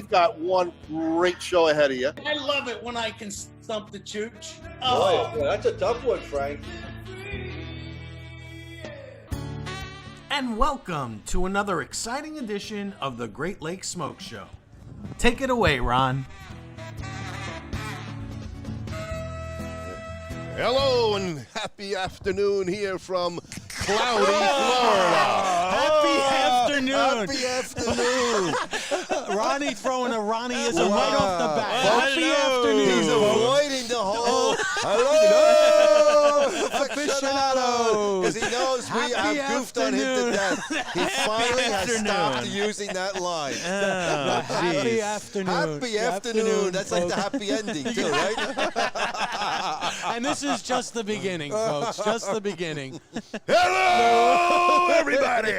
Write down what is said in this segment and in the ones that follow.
we've got one great show ahead of you. I love it when I can stump the chooch. Boy, that's a tough one, Frank. And welcome to another exciting edition of the Great Lakes Smoke Show. Take it away, Ron. Hello and happy afternoon here from cloudy Florida. Happy afternoon. Happy afternoon. Ronnie throwing a Ronnieism right off the bat. Happy Hello. afternoon. He's avoiding the whole aficionado because he knows we Happy have goofed on him to afternoon. death. He finally has afternoon. stopped using that line. Happy afternoon. Happy afternoon. That's like the happy ending too, right? And this is just the beginning, folks. Just the beginning. Hello, everybody!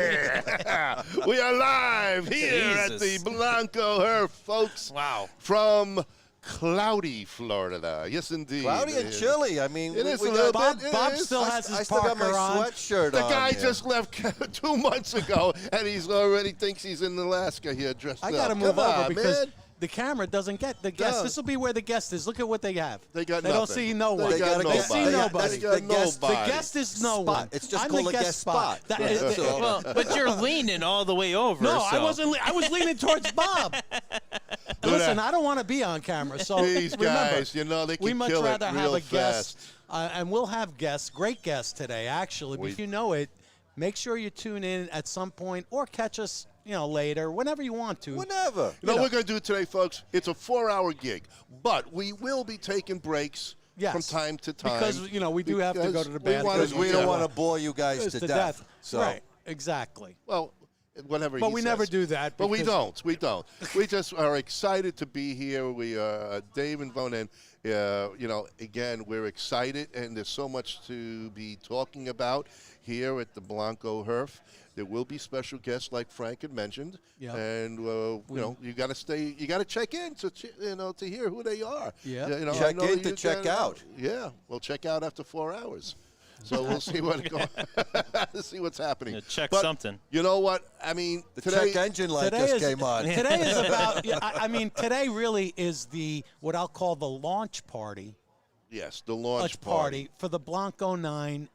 We are live here at the Blanco Herf, folks. Wow. From cloudy Florida. Yes, indeed. Cloudy and chilly. I mean, It is we a little got bit. Bob It is. still has his I still got my Parker on. sweatshirt The on. guy here. just left 2 months ago, and he's already thinks he's in Alaska here dressed I up. got to move Come over on, because man. the camera doesn't get the guest. No. This will be where the guest is. Look at what they have. They got don't nothing. see no one. They got They see nobody. nobody. They got The guest- nobody. The guest is no Spot. one. It's just I'm called the a guest spot. That- Right. So- Well, but you're leaning all the way over. no, so. I wasn't. I was leaning towards Bob. Listen, I don't want to be on camera, so These remember, guys, you know, they can we much kill rather it have real a guest, fast. and we'll have guests, great guests today. Actually, We- if you know it, make sure you tune in at some point or catch us, later, whenever you want to. Whenever. You know what we're going to do today, folks? It's a 4-hour gig, but we will be taking breaks Yes. from time to time. Because, we do have to go to the bathroom. Because we don't Yeah. want to bore you guys It's to death. So Right, exactly. Well, whatever But he we says. never do that. But we because- don't. We don't. We just are excited to be here. We are Dave and Bonin. Again, we're excited, and there's so much to be talking about here at the Blanco Herf. There will be special guests, like Frank had mentioned, Yeah. and you got to stay. You got to check in to to hear who they are. Yeah. I Check know in to you check gotta- out. Yeah, we'll check out after 4 hours. So we'll see see what's happening. Yeah, check But something. You know what? I mean, the today, check engine light Today just is- came on. Today is about. Today really is what I'll call the launch party. yes, the launch Party for the Blanco 9,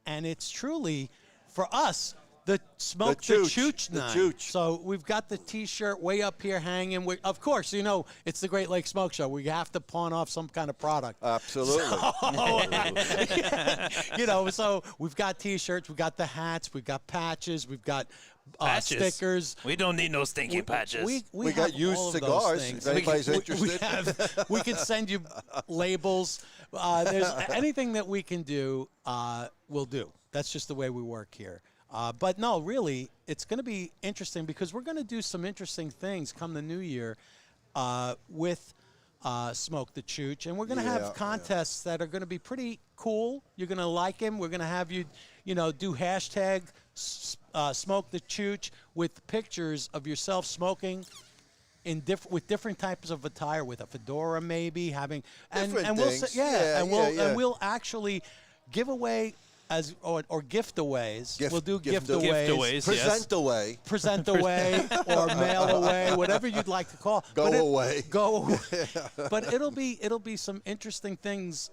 and it's truly for us the Smoke the Chooch, Chooch the 9. Chooch. So we've got the T-shirt way up here hanging. Of course, it's the Great Lake Smoke Show. We have to pawn off some kind of product. Absolutely. So we've got T-shirts, we've got the hats, we've got patches, we've got Patches. stickers. We don't need no stinky patches. We got have used all of those cigars, things. if anybody's We interested. we can send you labels. There's anything that we can do, we'll do. That's just the way we work here. But no, really, it's going to be interesting because we're going to do some interesting things come the new year with Smoke the Chooch. And we're going to have contests that are going to be pretty cool. You're going to like them. We're going to have you, do hashtag Smoke the Chooch with pictures of yourself smoking with different types of attire, with a fedora maybe, having Different and we'll things. and we'll actually give away or gift aways. We'll do gift aways. Present away. Present away or mail away, whatever you'd like to call. Go away. Go away. But it'll be some interesting things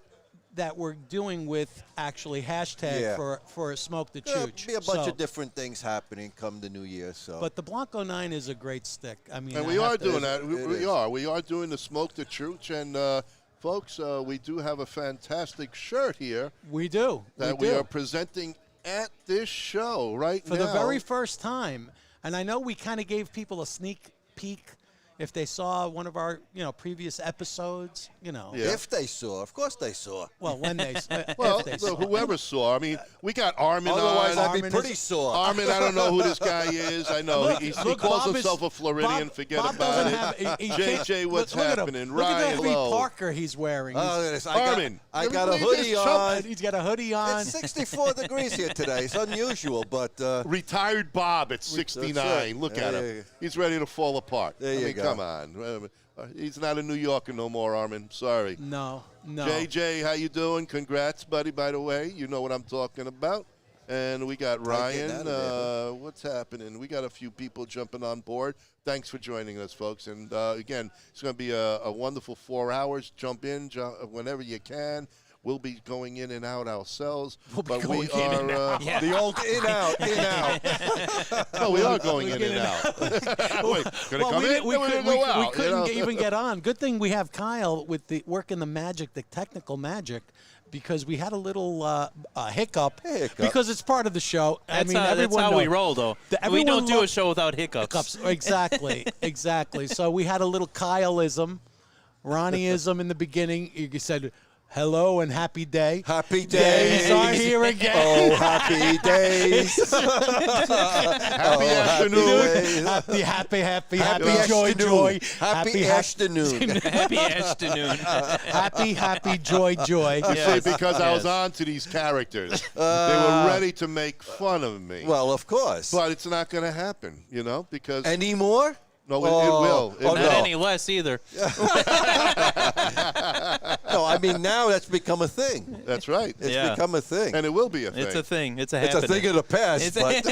that we're doing with actually hashtag for Smoke the There'll Chooch. be a bunch of different things happening come the new year. So. But the Blanco 9 is a great stick. I mean, And I we have are to- doing that. It We is. are. We are doing the Smoke the Chooch. And, folks, we do have a fantastic shirt here We do. that we we do. are presenting at this show right For now. the very first time. And I know we kind of gave people a sneak peek if they saw one of our, previous episodes, Yeah. If they saw, of course they saw. Well, when they, Well, if they saw. whoever saw. I mean, we got Armin Otherwise, on. I'd be Armin pretty is- sore. Armin, I don't know who this guy is. I know Look, he look, calls Bob is- himself a Floridian. Bob- Forget Bob about doesn't it. have- he JJ, can't- what's look at him. happening? Look at Ryan that Lee Lowe. Parker he's wearing. Oh, He's- yes, I Armin, got a look at hoodie this chump. on. he's got a hoodie on. It's 64 degrees here today. It's unusual, but Retired Bob at 69. right. Look Yeah, at yeah, him. yeah. He's ready to fall apart. There I you mean, go. come on. He's not a New Yorker no more, Armin. Sorry. No. JJ, how you doing? Congrats, buddy, by the way. You know what I'm talking about. And we got Right, getting Ryan. out of What's happening? We got a few people jumping on board. thanks for joining us, folks. And again, it's going to be a wonderful 4 hours. Jump in whenever you can. We'll be going in and out ourselves, but we are The old in-out, in-out. no, we are going in and out. Wait, gonna come in? We Then we're couldn't, gonna go out, we couldn't you know? even get on. Good thing we have Kyle with the working the magic, the technical magic, because we had a little hiccup, because it's part of the show. That's everyone how we knows. roll, though. We Everyone don't do a loves show without hiccups. hiccups. Exactly, exactly. So we had a little Kyleism, Ronnieism in the beginning. You said hello and happy day. Happy days. Days are here again. Oh, happy days. Happy afternoon. Happy Happy joy, afternoon. joy. Happy afternoon. Happy afternoon. Happy joy. You see, because I was on to these characters. They were ready to make fun of me. Well, of course. But it's not going to happen, because Any more? no, it will. It Oh, Not will. any less either. No, I mean, now that's become a thing. That's right. It's Yeah. become a thing. And it will be a thing. It's a thing. It's a It's a happening. thing of the past, It's but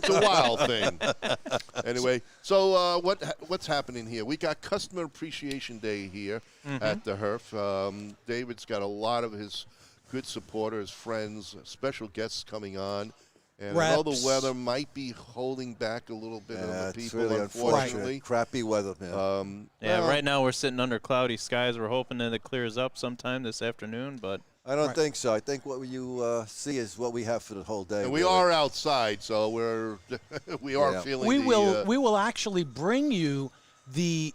It's a wild thing. Anyway, so what's happening here? We got Customer Appreciation Day here at the HERF. David's got a lot of his good supporters, friends, special guests coming on. And I know the Reps. weather might be holding back a little bit on the it's people, really unfortunately. unfortunate. Crappy weather, man. Yeah, well, right now we're sitting under cloudy skies. We're hoping that it clears up sometime this afternoon, but I don't think so. I think what you see is what we have for the whole day. And we really. are outside, so we are Yeah. feeling We the, will actually bring you the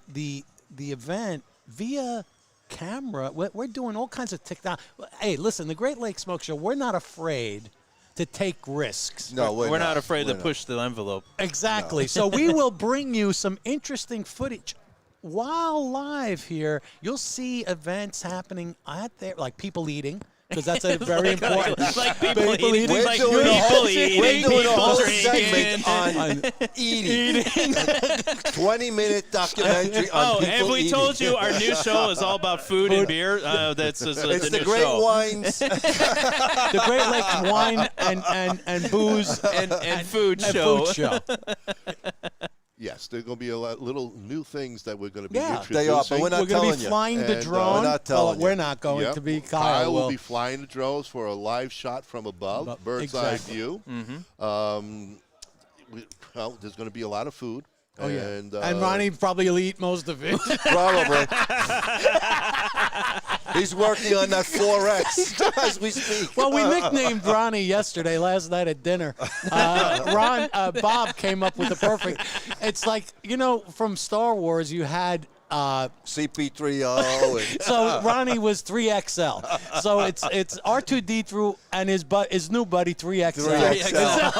event via camera. We're doing all kinds of technology. Hey, listen, the Great Lakes Smoke Show. We're not afraid to take risks. No, we're not afraid We're to push the envelope. Exactly. So we will bring you some interesting footage. While live here, you'll see events happening out there, like people eating, because that's a very important. Like people People eating. eating. Like We're doing a people whole- eating. we're doing a people whole drinking. segment on eating. 20-minute documentary on Oh, people have we eating. told you our new show is all about food and beer? That's It's the the new great show. wines. The Great Lakes Wine and Booze and food and show. Food Show. Yes, there's going to be a lot little new things that we're going to be Yeah. introducing. They are, but we're not We're going to telling be you. flying the And, drone. we're not telling We're you. not going Yep. to be. Kyle Kyle will be flying the drones for a live shot from above, bird's Exactly. eye view. Well, there's going to be a lot of food. Oh yeah. And, And Ronnie probably will eat most of it. Probably. He's working on that 4X as we speak. Well, we nicknamed Ronnie yesterday, last night at dinner. Bob came up with the perfect. It's like, from Star Wars, you had. CP3O. And So Ronnie was 3XL. So it's R2D2 and his new buddy 3XL. 3XL.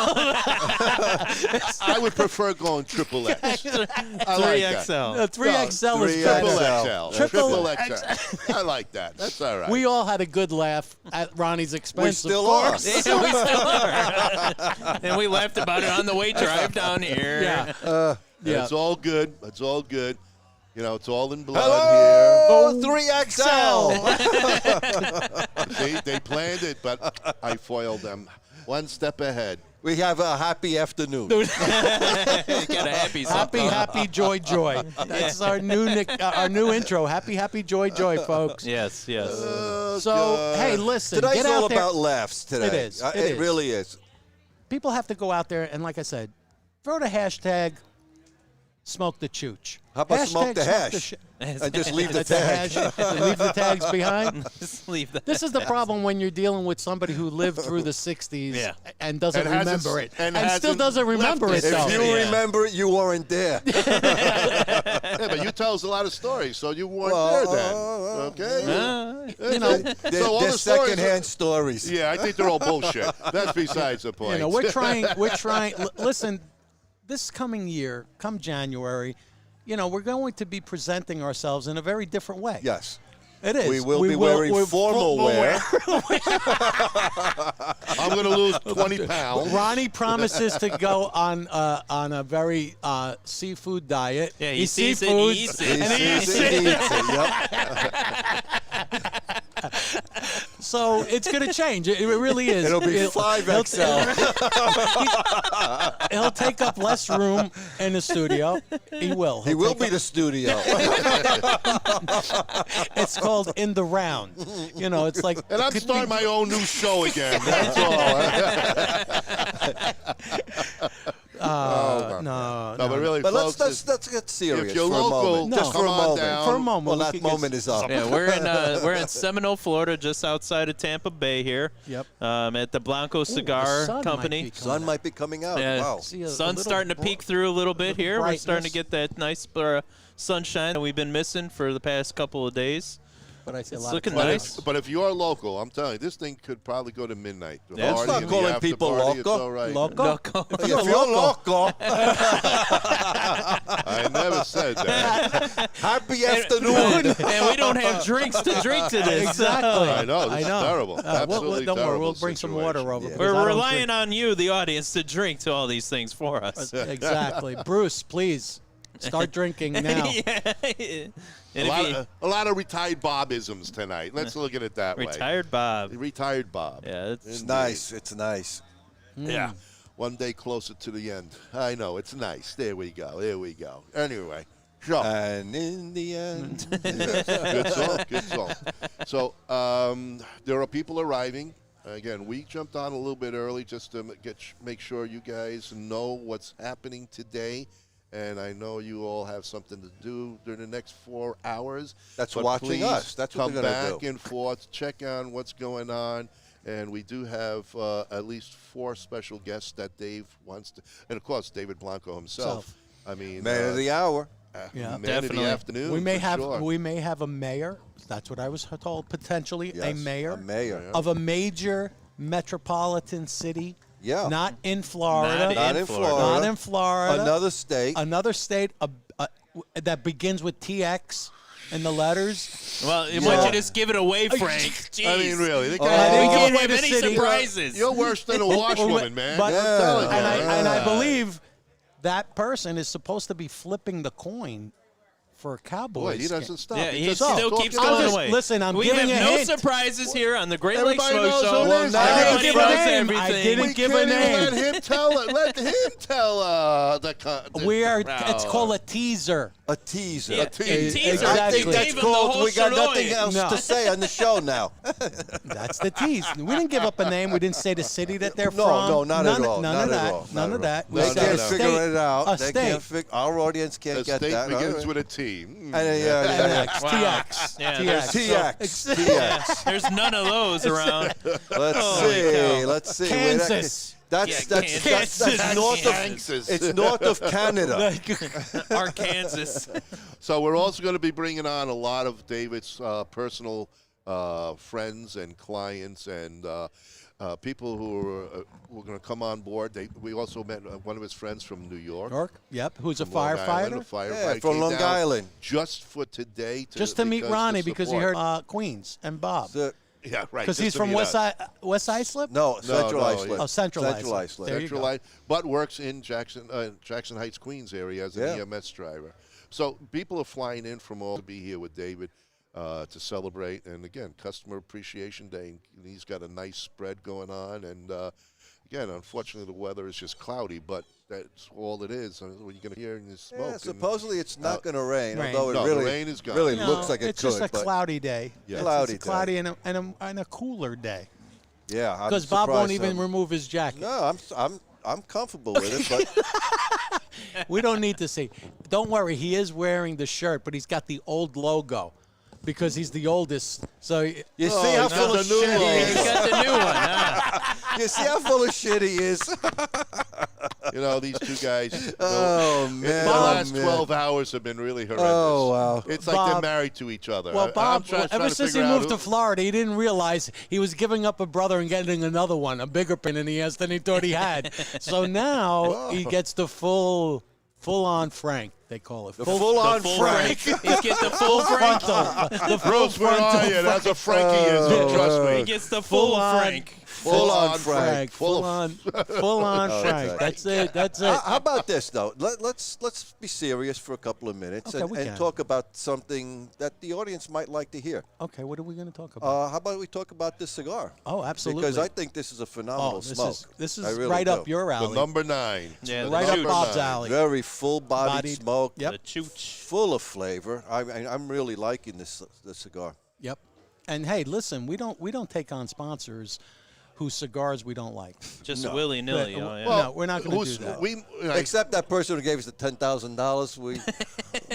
I would prefer going triple X. I like that. 3XL. 3XL is 3XL. Triple better. XL. Triple XL. I like that. That's all right. We all had a good laugh at Ronnie's expense. we still of are. course. Yeah, we still are. And we laughed about it on the way drive down here. Yeah. And Yeah. It's all good. It's all good. It's all in blood Hello, 3XL. here. See, they planned it, but I foiled them. One step ahead. We have a happy afternoon. Got a happy something. Happy, joy. That's our new our new intro. Happy, joy, folks. Yes, yes. Oh, So, God. hey, listen, Today's get out all there. about laughs today. It is. It It is. really is. People have to go out there and, like I said, throw the hashtag Smoke the Chooch. How about smoke the hash? sh- And just leave the That's a tag. hash. Leave the tags behind. Just leave that. This is the problem when you're dealing with somebody who lived through the 60s Yeah. and doesn't And hasn't- remember it. and And still hasn't doesn't remember left it, the though. If you Yeah. remember it, you weren't there. Yeah, but you tell us a lot of stories, so you weren't Well, there then. Okay? You know, They're, So all they're the stories secondhand stories. Yeah, I think they're all bullshit. That's besides the point. we're trying. Listen, this coming year, come January, we're going to be presenting ourselves in a very different way. Yes. It is. We will be wearing we're formal wear. I'm going to lose 20 pounds. Ronnie promises to go on a very seafood diet. Yeah, he Eats sees it, seafoods, he eats it. He and he sees eats it, it. he eats it. Yep. So it's going to change. It really is. It'll be 5XL. he'll take up less room in the studio. He will. He He'll will take be up- the studio. It's called In the Round. You know, it's like. And I'm starting my own new show again. That's all. No, No, but really, But folks, let's get serious if you're for a local, moment. No. Just for come a on moment. down. for a moment. Well, we that could get- moment is up. Yeah, we're in Seminole, Florida, just outside of Tampa Bay here. Yep. At the Blanco Cigar sun might Company. be coming Sun out. might be coming out. Yeah, Wow. See a sun's little starting to peek through a little bit here. We're starting to brightness. get that nice sunshine that we've been missing for the past couple of days. But I see a It's lot looking of But nice. but if you're local, I'm telling you, this thing could probably go to midnight. The Yeah. party Stop and the calling after people party, it's loco. all right. Loco? If you're loco, I never said that. happy afternoon. And we don't have drinks to drink to this. Exactly. I know, this I is know. terrible. Absolutely don't worry, terrible we'll bring some water situation. over. Yeah. because We're I don't relying drink. on you, the audience, to drink to all these things for us. Exactly. Bruce, please start drinking now. And if you- A lot of retired Bobisms tonight. Let's look at it that way. retired Bob. Retired Bob. Yeah, It's it's nice. It's nice. Yeah. One day closer to the end. I know. It's nice. There we go. There we go. Anyway. So, And in the end, good song. Good song. So, there are people arriving. Again, we jumped on a little bit early just to make sure you guys know what's happening today. And I know you all have something to do during the next 4 hours. That's But watching please us. That's what come they're gonna back do. and forth, check on what's going on. And we do have at least 4 special guests that Dave wants to. And, of course, David Blanco himself. I mean, man of the hour. Yeah. man Definitely. of the afternoon. We may for have sure. we may have a mayor. That's what I was told. Potentially a Yes, mayor. A mayor. Of a major metropolitan city. Yeah. Not in Florida. Not Not in Florida. Florida. Not in Florida. Another state. Another state that begins with TX in the letters. well, why don't you just give it away, Frank? Jeez. I mean, really. The Oh, guy, we give can't away have the any city. surprises. you're worse than a washwoman, man. But- I'm telling you. And I believe that person is supposed to be flipping the coin for Cowboys. Boy, he doesn't stop. Yeah, he just still talks keeps about going it. just- away. listen, I'm we giving have a no hint. surprises here on the Great Lakes Everybody Smoke knows Show. who it is. Well, now Everybody give a knows name. I everything. didn't We give can't a even name. let him tell it. Let him tell the We are. crowd. It's called a teaser. A teaser. Yeah, teaser. teaser. I Exactly. think that's Gave him the called. whole We got nothing sirloin. else No. to say on the show now. That's the tease. We didn't give up a name. We didn't say the city that they're No, from. no, not none, at all. None Not of at that. all. None Not of at that. No, They no, can't no. figure it out. A They state. can't figure. Our audience can't The get state that. begins All right. with a T. And, yeah. TX. Wow. TX. Yeah, TX. TX. Yeah, TX. there's none of those around. Let's Holy see. cow. Let's see. Kansas. That's Yeah, that's north of. Kansas. It's north of Canada. Arkansas. So we're also going to be bringing on a lot of David's personal friends and clients and people who were going to come on board. We also met one of his friends from New York. York. Yep. Who's a from Long Island, firefighter? a firefighter Yeah, from came Long down Island. just for today. Just to meet Ronnie because he support. heard Queens and Bob. So- Yeah, right. Because just he's to from meet West us. Islip? No, Central no, Iceland. Oh, Central Central Iceland. Iceland. There you Central go. Light, but works in Jackson Heights, Queens area as an Yeah. EMS driver. So people are flying in from all to be here with David to celebrate. And again, Customer Appreciation Day. And he's got a nice spread going on. And again, unfortunately, the weather is just cloudy, but that's all it is. What you're going to hear in the smoke. Yeah, and- supposedly it's not going to rain, Rain. although it No, the really, rain is gone. really No, looks like it it's could. just a but cloudy day. Yeah. Cloudy It's a cloudy and a cooler day. yeah, I'm Because Bob won't surprised, even remove his jacket. No, I'm comfortable with it, but We don't need to see. Don't worry, he is wearing the shirt, but he's got the old logo because he's the oldest. So you Oh, see how he's full got of the new shit he logo. He's is. got the new one. Huh? You see how full of shit he is. You know, these two guys. Oh the man, last man. 12 hours have been really horrendous. Oh wow. It's like Bob- they're married to each other. well, I'm Bob, trying ever to since he figure out moved to who- Florida, he didn't realize he was giving up a brother and getting another one, a bigger pin than he thought he had. So now he gets the full-on Frank. They call it The full-on Full Frank. Frank. He's get the full Frank. frontal. The full Bruce, where are frontal you? That's a Frankie is. You trust He me. gets the full Full-on Frank. Full on Frank. Full on Frank. that's That's it. That's it. How about this though? Let's be serious for a couple of minutes Okay, we and can. talk about something that the audience might like to hear. Okay, what are we going to talk about? How about we talk about this cigar? Oh, absolutely. Because I think this is a phenomenal smoke. This I is really right do. up your The alley. number 9. Yeah, the right up Chooch. Bob's 9. alley. Very full-bodied Bodied. smoke. Yep. The Chooch. Full of flavor. I'm really liking this cigar. Yep. And hey, listen, we don't take on sponsors whose cigars we don't like. Just No. willy-nilly. But, Oh, yeah. well, no, we're not going to do that. Except that person who gave us the $10,000. We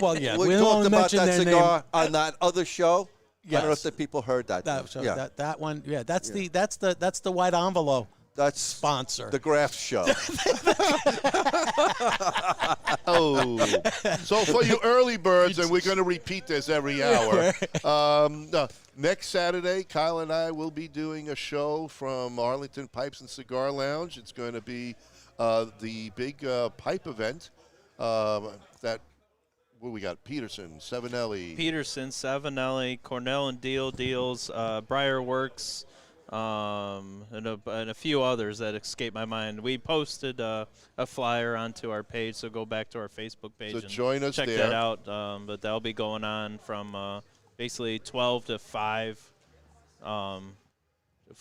Well, yeah, we we talked don't about mention that their cigar name. on that other show. I don't know if Yes. the people heard that. That, so yeah, that one, yeah, that's the white envelope that's sponsor. the Graft Show. Oh, so for you early birds, and we're going to repeat this every hour. Next Saturday, Kyle and I will be doing a show from Arlington Pipes and Cigar Lounge. It's going to be the big pipe event that. What we got? Peterson, Savinelli. Peterson, Savinelli, Cornell and Deals, Briarworks, and a few others that escape my mind. We posted a flyer onto our page, so go back to our Facebook page So and join us check there. that out. But that'll be going on from basically 12 to 5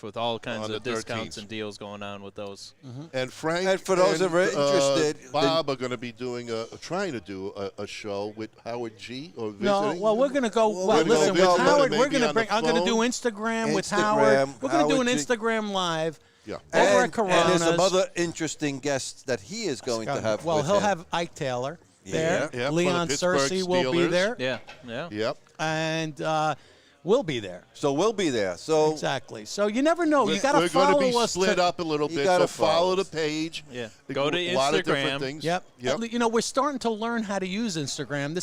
with all kinds On of the discounts 13th. and deals going on with those. And Frank And for those that are interested, Bob are going to be doing trying to do a show with Howard G. or No, visiting. well, we're going to go. Well, Well, we're gonna listen, go with visit Howard, him we're maybe going to on bring. the I'm going to do phone. Instagram with Instagram, Howard. We're going to do an Howard G. Instagram live. Yeah. Over at and Corona's. there's some other interesting guests that he is going to have. Well, with he'll him. have Ike Taylor there. Yeah, for the Leon Pittsburgh Searcy will be Steelers. there, Yeah. Yep. and we'll be there. So we'll be there. So Exactly. So you never know. You got to We're follow going to be us. split to, up a little You bit. gotta So follow follow the us. page. Yeah. A Go to lot of different Instagram. things. Yep. Yep. You know, we're starting to learn how to use Instagram.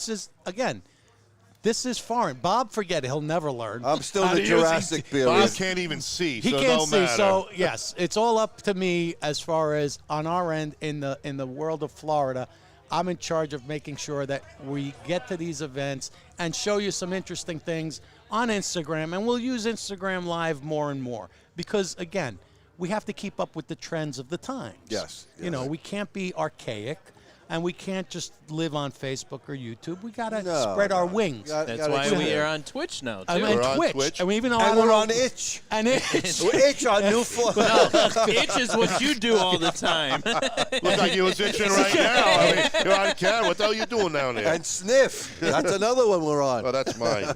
This is foreign. Bob, forget it. He'll never learn. I'm still how in to the use Jurassic it. period. Bob can't even see, He so can't no see. matter. So yes, it's all up to me as far as on our end in the world of Florida. I'm in charge of making sure that we get to these events and show you some interesting things on Instagram, and we'll use Instagram Live more and more because again, we have to keep up with the trends of the times. Yes, You know, yes. we can't be archaic. And we can't just live on Facebook or YouTube. We got to No, spread our no. wings. That's why we are on Twitch now, too. I mean, We're on Twitch. Twitch. And we even know And how to we're on Itch. And Itch. We're Itch on new floor. Itch is what you do all the time. Look like you was itching right now. I mean, you're on camera. What the hell are you doing down there? And Sniff. That's another one we're on. Oh, that's mine.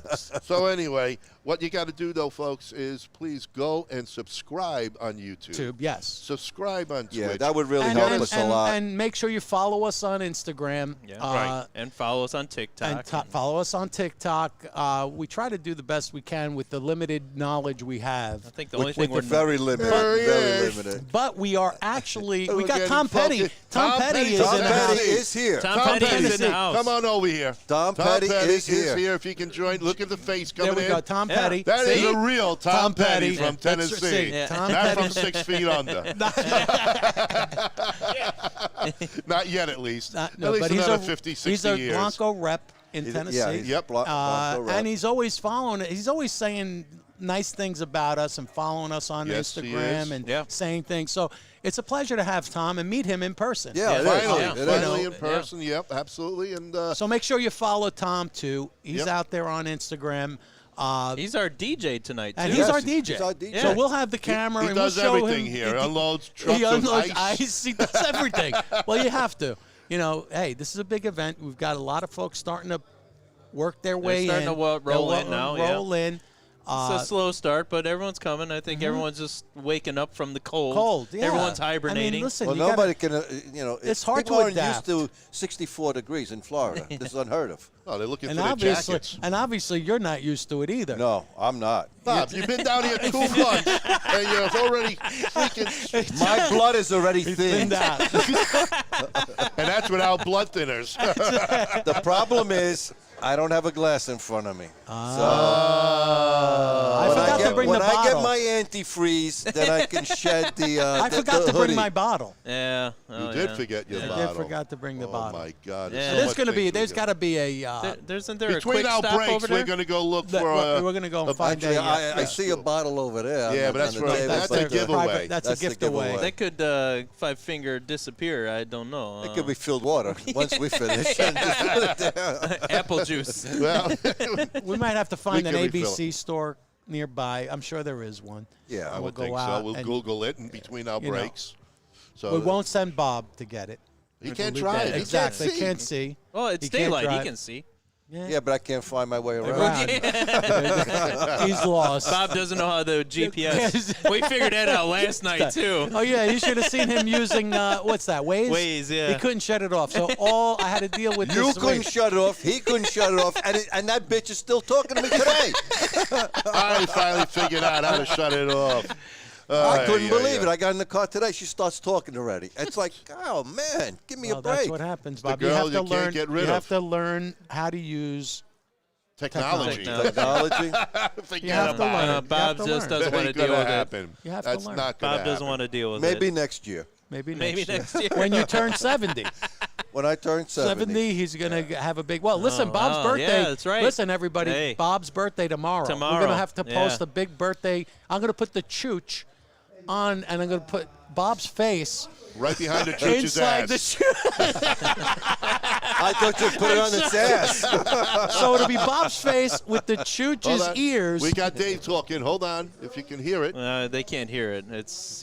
So anyway, what you got to do, though, folks, is please go and subscribe on YouTube. YouTube, yes. Subscribe on Twitch. Yeah, that would really help us a lot. And make sure you follow us on Instagram. Yeah, right. And follow us on TikTok. And follow us on TikTok. We try to do the best we can with the limited knowledge we have. I think the only thing we're Very limited. There he Very is. limited. But we are actually, we We're got getting Tom Petty. focused. Tom Petty is Tom in the Petty house. is here. Tom Tom Petty is in Petty, the house. come on over here. Tom Petty is here. If you can join, look at the face There coming we in. go, Tom Yeah. Petty. That is See? a real Tom Petty from That's- Tennessee. see, Yeah. Tom Not Petty. from 6 feet under. Not yet, at least. No, at least but he's another a 50, 60 he's a years. Bronco rep in He's- Tennessee. yeah, he's Yep. Bronco rep. And he's always following it. He's always saying nice things about us and following us on Yes, he Instagram is. and Yeah. saying things. So it's a pleasure to have Tom and meet him in person. Yeah, it is. Finally, Yeah. It is. finally in Yeah. person. Yep, absolutely. And So make sure you follow Tom too. He's Yep. out there on Instagram. He's our DJ tonight, too. And Yes, he's our DJ. he's our DJ. So we'll have the camera he and does we'll show everything him. here. Unloads trucks He of unloads ice. He does everything. Well, you have to. You know, hey, this is a big event. We've got a lot of folks starting to work their way starting in. to roll They'll in now, yeah. Roll in. It's a slow start, but everyone's coming. I think everyone's just waking up from the cold. Cold, yeah. Everyone's I hibernating. mean, listen, Well, you gotta- nobody can, It's hard people to aren't adapt. used to 64 degrees in Florida. This is unheard of. Oh, they're looking and for their obviously, jackets. and obviously, you're not used to it either. No, I'm not. Bob, you've been down here 2 months, and you're already freaking. My blood is already Been thin. down. And that's without blood thinners. The problem is I don't have a glass in front of me. I When I forgot get to bring when the I get bottle. my antifreeze, then I can shed the. I the, forgot the to bring hoodie. my bottle. Yeah. You Oh, did yeah. forget your Yeah. bottle. I did forgot to bring the bottle. Oh my God! Yeah. so There's much going to be. things we There's got. got to be a. Isn't there a Between quick our stop breaks, over we're there? going to go look that for. we're going to go and find Actually, a. I see a bottle over there. Yeah, on but the- that's on the for- table, that's but, a giveaway. That's That's a the gift away. giveaway. That could five-finger disappear. I don't know. It could be filled water once we finish. And just put it there. apple juice. Well, We might have to find an can refill ABC store nearby. I'm sure there is one. Yeah, I We'll would go think so. out We'll and- Google it in between our you know. breaks. So We won't send Bob to get it. He can't Leave try that. it. Exactly. He can't Can't see. Well, it's He can't daylight. He drive. can see. Yeah, but I can't find my way around. Around. He's lost. Bob doesn't know how the GPS. We figured that out last night too. Oh yeah, you should have seen him using what's that? Waze. Waze, yeah. He couldn't shut it off. So all I had to deal with You this couldn't week. shut it off. He couldn't shut it off. And that bitch is still talking to me today. I finally figured out how to shut it off. I couldn't believe it. I got in the car today. She starts talking already. It's like, oh, man, give me Well, a break. that's what happens, Bob. girl you have you to can't learn. get rid you of. have to learn how to use. Technology. Technology. Forget You have to about learn. it. You Bob have to just learn. doesn't That want to ain't deal gonna with it. happen. You have to That's learn. not gonna Bob doesn't happen. want to deal with Maybe it. next year. Maybe Maybe next year. when you turn 70. When I turn 70. 70, he's going to have a big. Well, listen, Oh, Bob's wow. birthday. Yeah, that's right. Listen, everybody, Hey. Bob's birthday tomorrow. We're Tomorrow, going to have to post yeah. a big birthday. I'm going to put the chooch on, and I'm going to put Bob's face Right behind the church's inside the ass. chooch. I thought you'd put it on its ass. So it'll be Bob's face with the Hold chooch's on. ears. We got Dave talking. Hold on, if you can hear it. They can't hear it.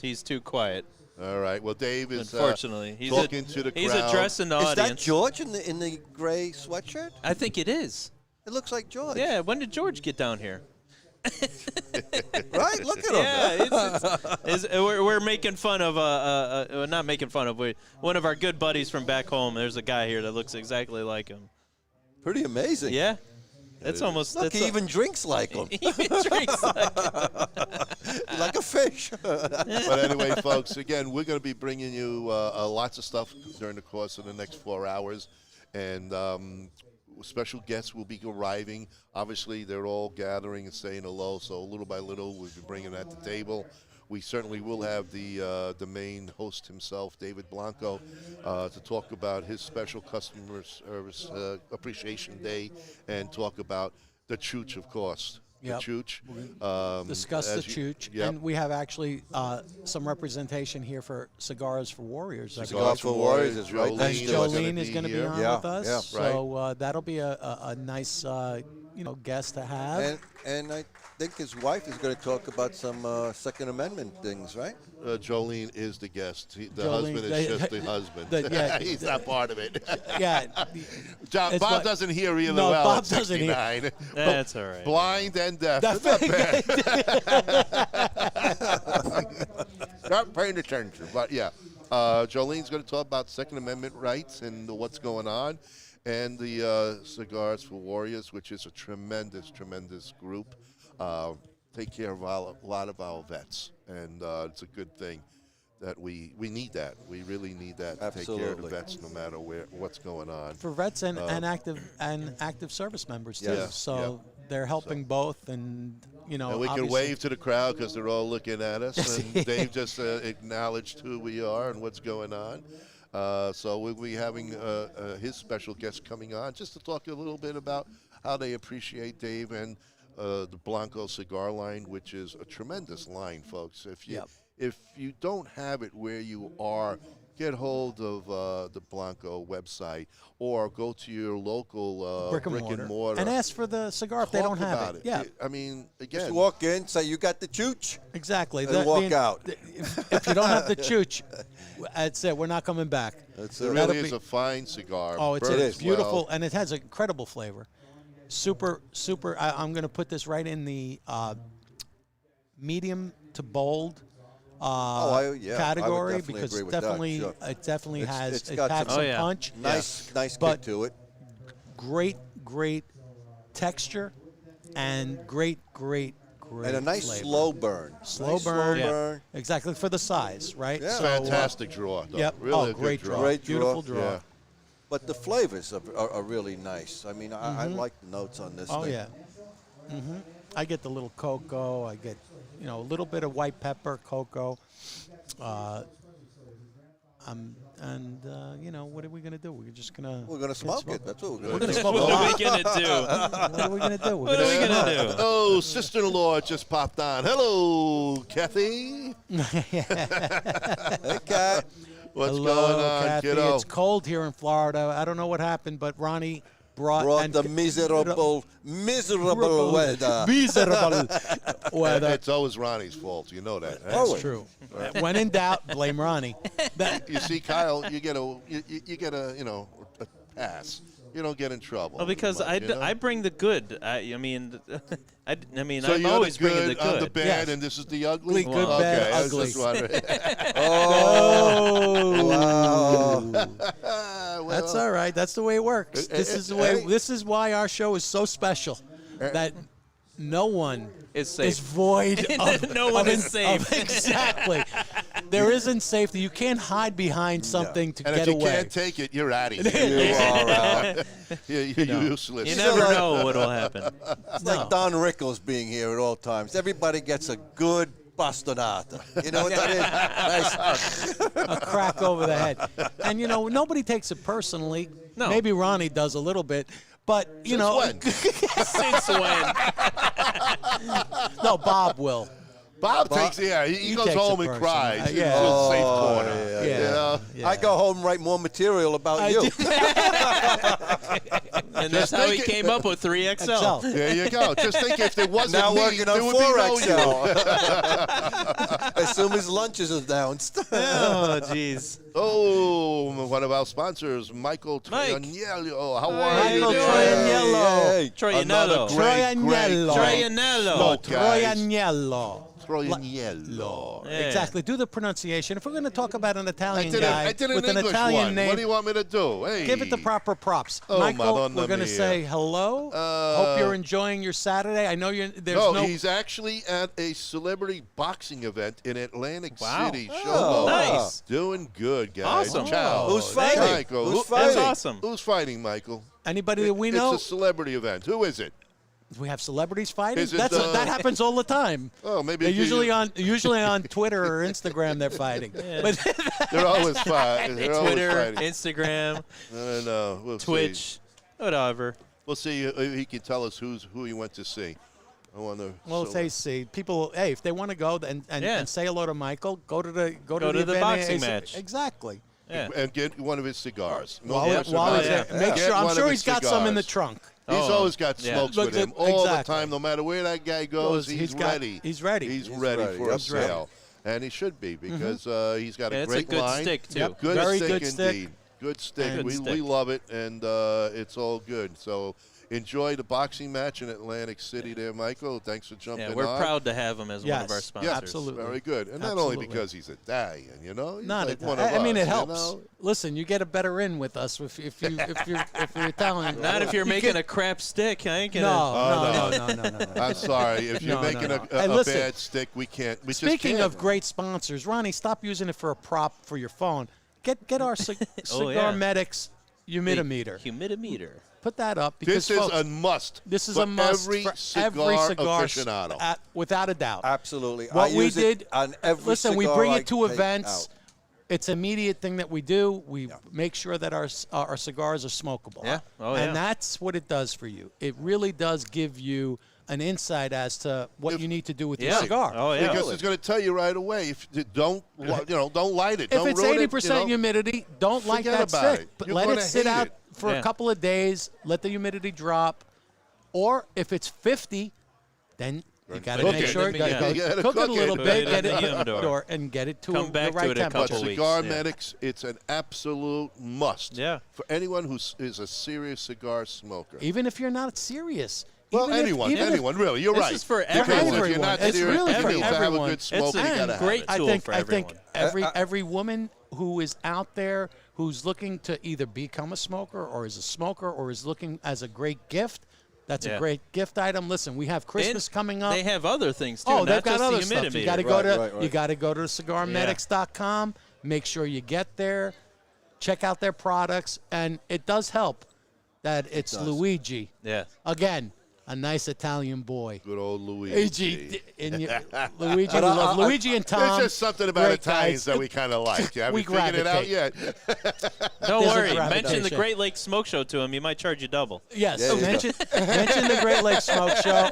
He's too quiet. All right. Well, Dave is Unfortunately, he's talking to the he's crowd. addressing the Is that audience. George in the gray sweatshirt? I think it is. It looks like George. Yeah. When did George get down here? Right? Look at him. Yeah, we're making fun of not making fun of one of our good buddies from back home. There's a guy here that looks exactly like him. Pretty amazing. Yeah, that's almost. Look, that's he even drinks like him. he even drinks like Like a fish. But anyway, folks, again, we're going to be bringing you lots of stuff during the course of the next 4 hours. And special guests will be arriving. Obviously, they're all gathering and saying hello. So little by little, we'll be bringing that to the table. We certainly will have the main host himself, David Blanco, to talk about his special customer service appreciation day and talk about the chooch, of course. Yep. The chooch. Discuss the as you- chooch. Yep. And we have actually some representation here for Cigars for Warriors. I Cigar for Warriors is right And next to us. Jolene is going to be here. on Yeah, with us. yeah. So that'll be a nice guest to have. And I think his wife is going to talk about some Second Amendment things, right? Jolene is the guest. The Jolene, husband is just the husband. yeah, He's not part of it. Yeah. Bob It's what- doesn't hear either No, well. Bob at doesn't hear. 69. That's all right. Blind and deaf. That's Not bad. Not paying attention. But yeah, Jolene's going to talk about Second Amendment rights and what's going on. And the Cigars for Warriors, which is a tremendous, tremendous group. Take care of a lot of our vets. And it's a good thing that we need that. We really need that to take care of the Absolutely. vets no matter what's going on. For vets and active service members too. Yeah, So they're helping both, and And we can obviously- wave to the crowd because they're all looking at us. And Dave just acknowledged who we are and what's going on. So we'll be having his special guest coming on just to talk a little bit about how they appreciate Dave and the Blanco cigar line, which is a tremendous line, folks. If you don't have it where you are, get hold of the Blanco website or go to your local brick and mortar, and ask for the cigar if they don't have about it. Yeah, I mean, again, Just walk in, say you got the chooch, exactly. and walk out. If you don't have the chooch, that's it. We're not coming back. That's it it. That'll really is be- a fine cigar. Oh, it's Burns is. beautiful, well. and it has incredible flavor. Super. I'm going to put this right in the medium to bold I would category definitely because agree with that, definitely sure. it definitely has it's it got packs some- some Oh, yeah. punch. Nice But- kick to it. Great texture, and great. And a nice flavor. slow burn. Slow Nice burn. Yeah. burn. Exactly for the size, right? Yeah. So, Fantastic draw, though. Yep. Really a good great draw. Great Beautiful draw. draw. Yeah. But the flavors are really nice. I mean, I like the notes on this Oh thing. yeah. I get the little cocoa. I get, a little bit of white pepper, cocoa. What are we gonna do? We're just gonna. We're gonna smoke it. That's what We're gonna smoke a What are lot. we gonna do? What are we gonna do? What are we gonna do? Oh, sister-in-law just popped on. Hello, Kathy. Hey, Cat. What's Hello, going on, Kathy. kiddo? It's cold here in Florida. I don't know what happened, but Ronnie brought The miserable weather. miserable weather. It's always Ronnie's fault. You know that. Right? Oh, That's true. When in doubt, blame Ronnie. You see, Kyle, you get a pass. You don't get in trouble. Well, because much, I bring the good. I mean, So I'm you're always the good, bringing the I'm good. the bad, Yes. and this is the ugly. Good, okay, bad, I was ugly. just wondering. Wow. That's all right. That's the way it works. This is the way. This is why our show is so special. That no one It's safe. is void of. No one of is safe. Exactly. There isn't safety. You can't hide behind something to And get if you away. can't take it, you're out of here. You are out. You're useless. You never know what will happen. It's like Don Rickles being here at all times. Everybody gets a good bastonata. You know what that is? Nice. A crack over the head. And nobody takes it personally. No. Maybe Ronnie does a little bit, but Since when? Since when? no, Bob will. Bob takes, he goes takes home it and personally. cries. He's Yeah. in a safe corner. yeah, You know? Yeah. I go home and write more material about you. And that's how he came up with 3XL. Excel. There you go. Just think if there wasn't Now me, working there on would be no you. 4XL. As soon as lunch is announced. Oh, jeez. Oh, one of our sponsors, Michael Mike. Troianello. How are you Michael doing? Troianello. Hey. Troianello. Another great Troianello. smoke, guys. Troianello. Troianello. Yeah. Exactly. Do the pronunciation. If we're going to talk about an I Italian did, guy I did an with an English Italian one. name, What do you want me to do? Hey. give it the proper props. Oh, Michael, Madonna we're going to mia. say hello. Hope you're enjoying your Saturday. I know there's no. He's actually at a celebrity boxing event in Atlantic Wow. City. Oh. Showboat. Nice. Doing good, guys. Awesome. Ciao. Who's Thank fighting? you. Michael. Who's Who- fighting? That's awesome. Who's fighting, Michael? Anybody that we know, It's a celebrity event. Who is it? we have celebrities fighting. Is it, That happens all the time. Oh, maybe They're if you- usually on Twitter or Instagram. They're fighting. But They're always fighting. They're always Twitter, fighting. Instagram, No. We'll Twitch, See. whatever. We'll see if he can tell us who he went to see. I want to. well, see, people. Hey, if they want to go and say hello to Michael, go to the event. boxing match. Exactly. Yeah. And get one of his cigars. No While question he's about there, it. make Get sure. I'm one sure of he's his got some in the cigars. trunk. He's Oh, always got yeah. smokes Look, with him all the exactly. time. No matter where that guy goes, He's he's got- ready. he's ready. He's He's ready ready. for a He's ready. sale. And he should be because he's got Yeah, a it's a great good line. stick, too. Yep. Good Very stick good stick. indeed. Good stick. Good We stick. love it, and it's all good. So enjoy the boxing match in Atlantic City there, Michael. Thanks for jumping Yeah, we're on. proud to have him as one of Yes. our sponsors. Yes, Absolutely. very good. And not Absolutely. only because he's Italian, He's Not like a- one of I mean, us, it helps. know? Listen, you get a better in with us if you're Italian. Not if you're You making get- a crap stick. I ain't gonna. No. I'm sorry. If you're No, making no. a Hey, listen. bad stick, we can't. We just Speaking can't. of great sponsors, Ronnie, stop using it for a prop for your phone. Get our Oh, Cigar yeah. Medics humidimeter. Humidimeter. Put that up because This is folks, a must. this is for a must every for cigar, every cigar aficionado. without a doubt. Absolutely. What I we use it did, on every listen, we cigar bring I it to take events. out. It's an immediate thing that we do. We make sure that our cigars are smokable. Yeah. Oh, and yeah. that's what it does for you. It really does give you an insight as to what If- you need to do with your Yeah. cigar. Oh, yeah. Because it's going to tell you right away. If you don't light it. If Don't it's ruin 80% it, humidity, don't light forget that about stick. it. But You're let it gonna sit hate out it. for Yeah. a couple of days. Let the humidity drop. Or if it's 50, then you got to Cook make it. sure you Yeah. gotta You gotta cook it a cook little it. bit, Put get it it in the humidor. and get it to Come back the to right it a couple But temperature. weeks. Cigar Yeah. Medics, it's an absolute must. Yeah. For anyone who is a serious cigar smoker. Even if you're not serious. Well, Even if- anyone, even if- anyone, really. You're This right. is for Because if everyone. you're not It's serious, really you for need to have a everyone. good smoke. It's You a gotta have great it. I tool think for I think everyone. every woman who is out there who's looking to either become a smoker or is a smoker or is looking as a great gift, that's a Yeah. great gift item. Listen, we have Christmas coming up. They have other things too. Oh, not they've got just other the stuff. humidimeter. You got to go to Right. you got to go to cigarmedics.com. Make sure you get there, check out their products, and it does help that it's does. Luigi. Yeah. Again, a nice Italian boy. Good old Luigi. Luigi, we love Luigi and Tom. There's just something about great Italians guys. that we kind of like. You haven't We figured it out yet. gravitate. Don't There's a worry. Mention the gravitation. Great Lakes Smoke Show to him. He might charge you double. Yes, There you mention the Great Lakes Smoke Show.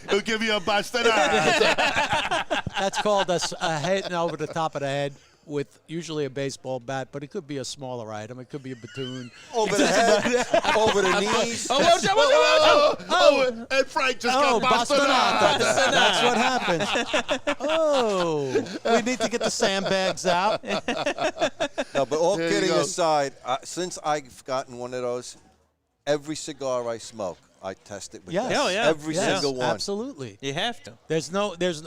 He'll give you a bastonata. That's called a hit over the top of the head with usually a baseball bat, but it could be a smaller item. It could be a batoon. Over the head, over the knees. Oh, and Frank just got bastonata. bastonata. That's what happens. Oh, we need to get the sandbags out. No, but all There you kidding go. aside, since I've gotten one of those, every cigar I smoke, I test it with Yes. that. Oh, yeah. Every Yes, single one. absolutely. You have to.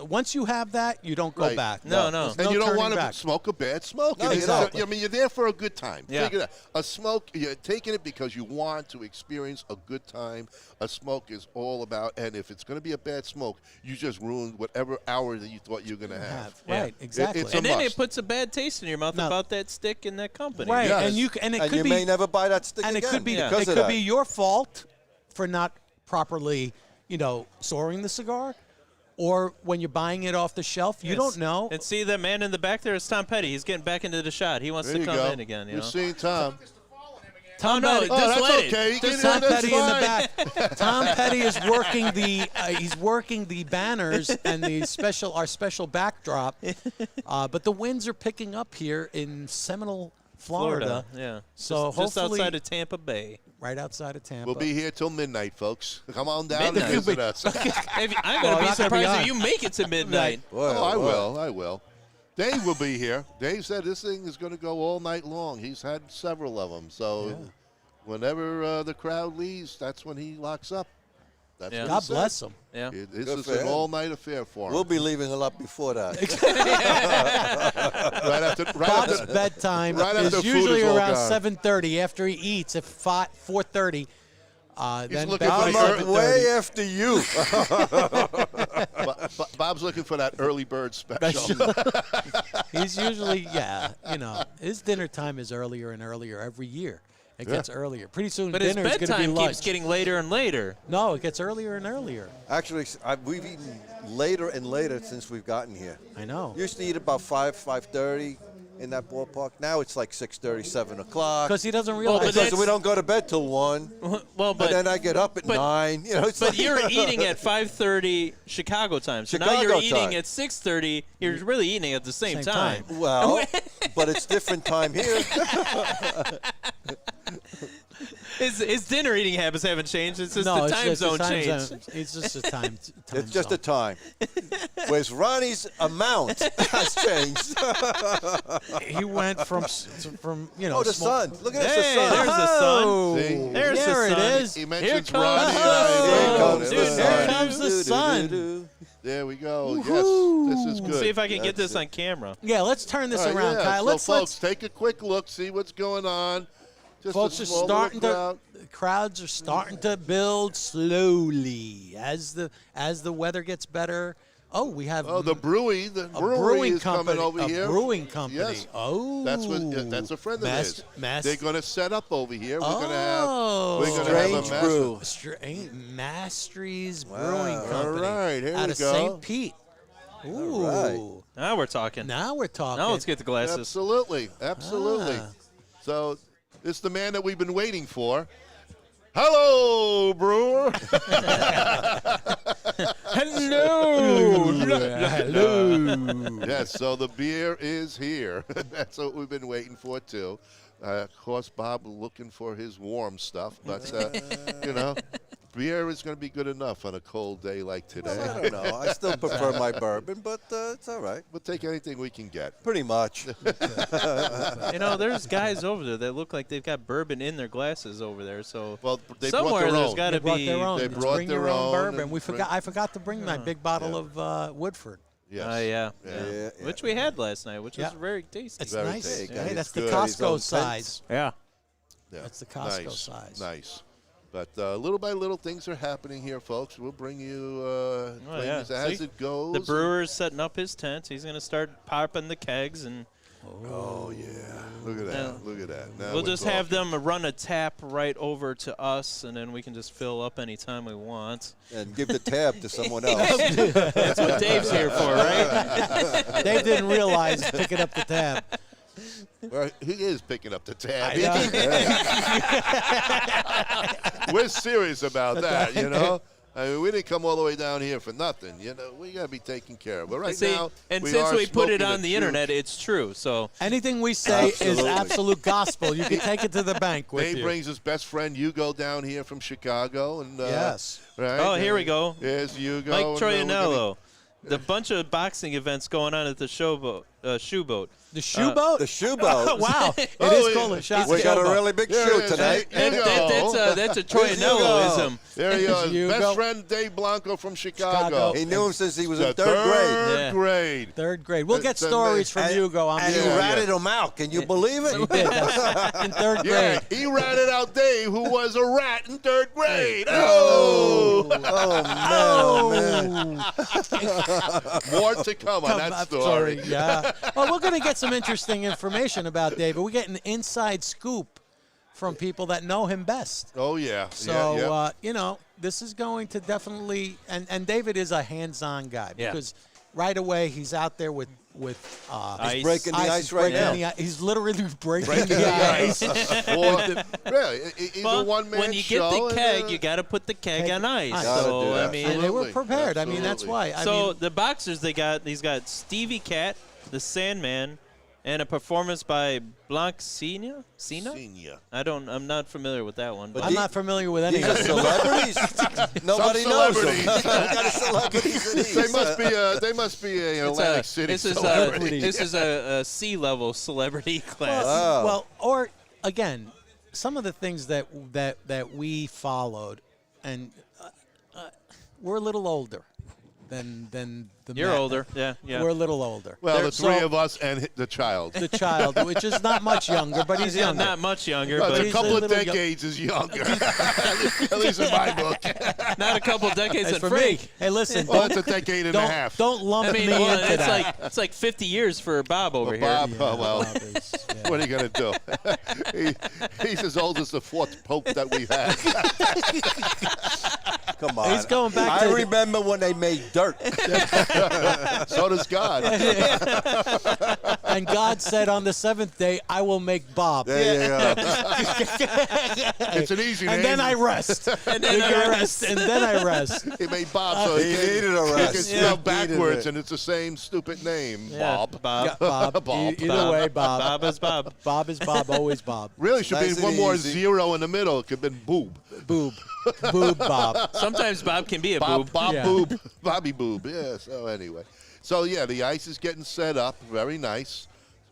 Once you have that, you don't go Right. back. No. There's And you don't turning want to back. smoke a bad smoke. No, And you it's- don't. I mean, you're there for a good time. Yeah. Figure it out. A smoke, you're taking it because you want to experience a good time. A smoke is all about, and if it's going to be a bad smoke, you just ruined whatever hour that you thought you were going to have. Yeah. Right, exactly. it's a And then it must. puts a bad taste in your mouth No. about that stick and that company. right, Yes. and it And could you be may never buy that stick and again it could be Yeah. because it of could that. be your fault for not properly, storing the cigar, or when you're buying it off the shelf, you don't know. And see that man in the back there is Tom Petty. He's getting back into the shot. He wants There to you come go. in again. You You're know? seeing Tom. Oh, no, Petty- Oh, just that's let it. okay. You Just can- Tom that's Petty in the fine. back. Tom Petty is working he's working the banners and our special backdrop. But the winds are picking up here in Seminole, Florida. Yeah. So just hopefully outside of Tampa Bay. right outside of Tampa. We'll be here till midnight, folks. Come on down and Midnight? visit us. I'm Well, going to be not gonna be surprised on. if you make it to midnight. Boy, Oh, I boy. will. I will. Dave will be here. Dave said this thing is going to go all night long. He's had several of them. So whenever the crowd leaves, that's when he locks up. That's Yeah. what he God said. bless him. Yeah. This Good is for an him. all-night affair for him. We'll be leaving a lot before that. right after, Bob's bedtime right after is food usually is all around gone. 7:30 after he eats at 4:30. Then looking back for to the I'm 7:30. way after you. Bob's looking for that early bird special. He's usually, his dinner time is earlier and earlier every year. It gets earlier. Pretty soon, But his dinner is going to be bedtime lunch. keeps getting later and later. No, it gets earlier and earlier. Actually, we've eaten later and later since we've gotten here. I know. Used to eat about 5:30 in that ballpark. Now it's like 6:30, 7 o'clock. Because he doesn't but realize. Because that's- we don't go to bed till 1. Well, But then I get up at but- 9. It's But like- you're eating at 5:30 Chicago time. So now Chicago you're eating time. at 6:30. You're really eating at the same Same time. time. Well, but it's different time here. His dinner eating habits haven't changed. It's just no, the it's time just zone the time changed. zone. It's just a time. It's just zone. a time. Whereas Ronnie's amount has changed. He went from Oh, the small- sun. Look at this, Hey, the sun. there's the sun. Oh, See? There's the there it sun. is. He mentions comes Ronnie. the and I sun. agree Here on comes it. the Dude, sun. here comes the sun. Do-do-do-do-do. There we go. Woohoo. Yes, this is good. See if I can get That's this on camera. Yeah, let's turn this All right, around, yeah. Kyle. So, Let's folks, take a quick look, see what's going on. Just folks a are small starting little to. crowd. The crowds are starting to build slowly as the weather gets better. Oh, we have Oh, the brewery brewing is company. coming over a here. brewing company. Yes. Oh, That's a friend of his. They're going to set up over here. We're going to have Strange a brew. Mastery's Wow. Brewing All Company right, here out we of go. St. Pete. Ooh, right. Now we're talking. now we're talking. Now let's get the glasses. Absolutely. Ah. So it's the man that we've been waiting for. Hello, brewer. Hello. Hello. Yes, so the beer is here. That's what we've been waiting for, too. Of course, Bob looking for his warm stuff, but, beer is going to be good enough on a cold day like I today. don't know. I still prefer my bourbon, but it's all right. We'll take anything we can get. Pretty much. There's guys over there that look like they've got bourbon in their glasses over there. So Well, they brought somewhere their there's own. got They to brought be. their own. They Let's brought bring their your own own bourbon. and I forgot to bring my big bottle of Woodford. Yes. Yeah. Yeah. Which we had last night, which Yeah. was very tasty. It's Very nice. tasty. Hey, It's that's the good. His own Costco pence. size. Yeah. Yeah. That's the Costco nice. size. Nice. But little by little, things are happening here, folks. We'll bring you things as See? it goes. The brewer's setting up his tent. He's going to start popping the kegs and Oh yeah, look at that! Yeah. Look at that! Now We'll we're just have talking. them run a tap right over to us, and then we can just fill up anytime we want. And give the tab to someone else. That's what Dave's here for, right? Dave didn't realize picking up the tab. Well, he is picking up the tab. I know. We're serious about that, you know. I mean, we didn't come all the way down here for nothing. You know, we got to be taken care of. But right See, now, and we since are we put it smoking on a the chooch. internet, it's true. So Anything we say is Absolutely. absolute gospel. You can take it to the bank with Dave you. brings his best friend Hugo down here from Chicago, and Yes. right. Oh, here we go. Here's Hugo. Mike and, we're gonna- Troianello. The bunch of boxing events going on at the shoe boat. The shoe boat? The shoe boat. Wow. It Oh, is yeah. called a shot. We got a showboat. really big There shoe it is. tonight. Hey, Hugo. That's a Hugo. Troianelloism. There he is. Hugo. Best friend Dave Blanco from Chicago. Chicago. He knew him since he was The in third grade. Yeah. grade. Third grade. We'll get It's stories from And- Hugo. I'm And sure. he Yeah, ratted him out. Can you believe it? He did. That's in third Yeah, grade. he ratted out Dave, who was a rat in third grade. Oh, Oh, man, man. more to come on that story. Yeah. Well, we're going to get some interesting information about David. We get an inside scoop from people that know him best. Oh yeah. So, yeah. you know, this is going to definitely, and David is a hands-on guy Yeah. because right away he's out there with Ice. Breaking the ice He's right breaking now. He's literally breaking Breaking the the ice. Or, really, he's Well, a one-man when you show. get the and, keg, you got to put the keg Keg on ice. ice. Gotta do So that. I mean, And they were Absolutely. prepared. I mean, that's Absolutely. why. I so mean, the boxers he's got Stevie Cat, the Sandman, and a performance by Blanc Cena? I'm not familiar with that one. But I'm not familiar with any These of are them. celebrities. Nobody knows them. celebrities. What kind of celebrities are these? They must be a it's Atlantic City this is celebrity. this is a C-level celebrity class. Wow. Well, or again, some of the things that we followed, and we're a little older than the You're men. older, yeah. We're a little older. Well, the So, three of us and the child. the child, which is not much younger, but he's Yeah, younger. not much younger, Well, but a he's couple a of little young- decades is younger. At least in my book. not a couple decades As in for Frank. me, hey, listen, Well, it's a decade and a don't half. don't lump I mean, me well, into that. it's like 50 years for Bob over Bob, here. oh, well, Bob is- yeah. what are you going to do? He's as old as the fourth pope that we've had. Come on. He's going back I to- remember when they made dirt. So does God. And God said, on the seventh day, I will make Bob. There you go. It's an easy name. And then I rest. and then I rest. And then I rest. He made Bob so He needed a rest. He can Yeah. spell He needed backwards, it. and it's the same stupid name, Yeah, Bob. Bob. Yeah, Bob. Bob. Either way, Bob. Bob is Bob. Bob is Bob, always Bob. Really should Nice be and one more easy. zero in the middle. It could have been boob. Boob. Boob Bob. Sometimes Bob can be a Bob, boob. Bob Yeah. Boob. Bobby Boob. Yeah, so anyway. So, yeah, the ice is getting set up. Very nice.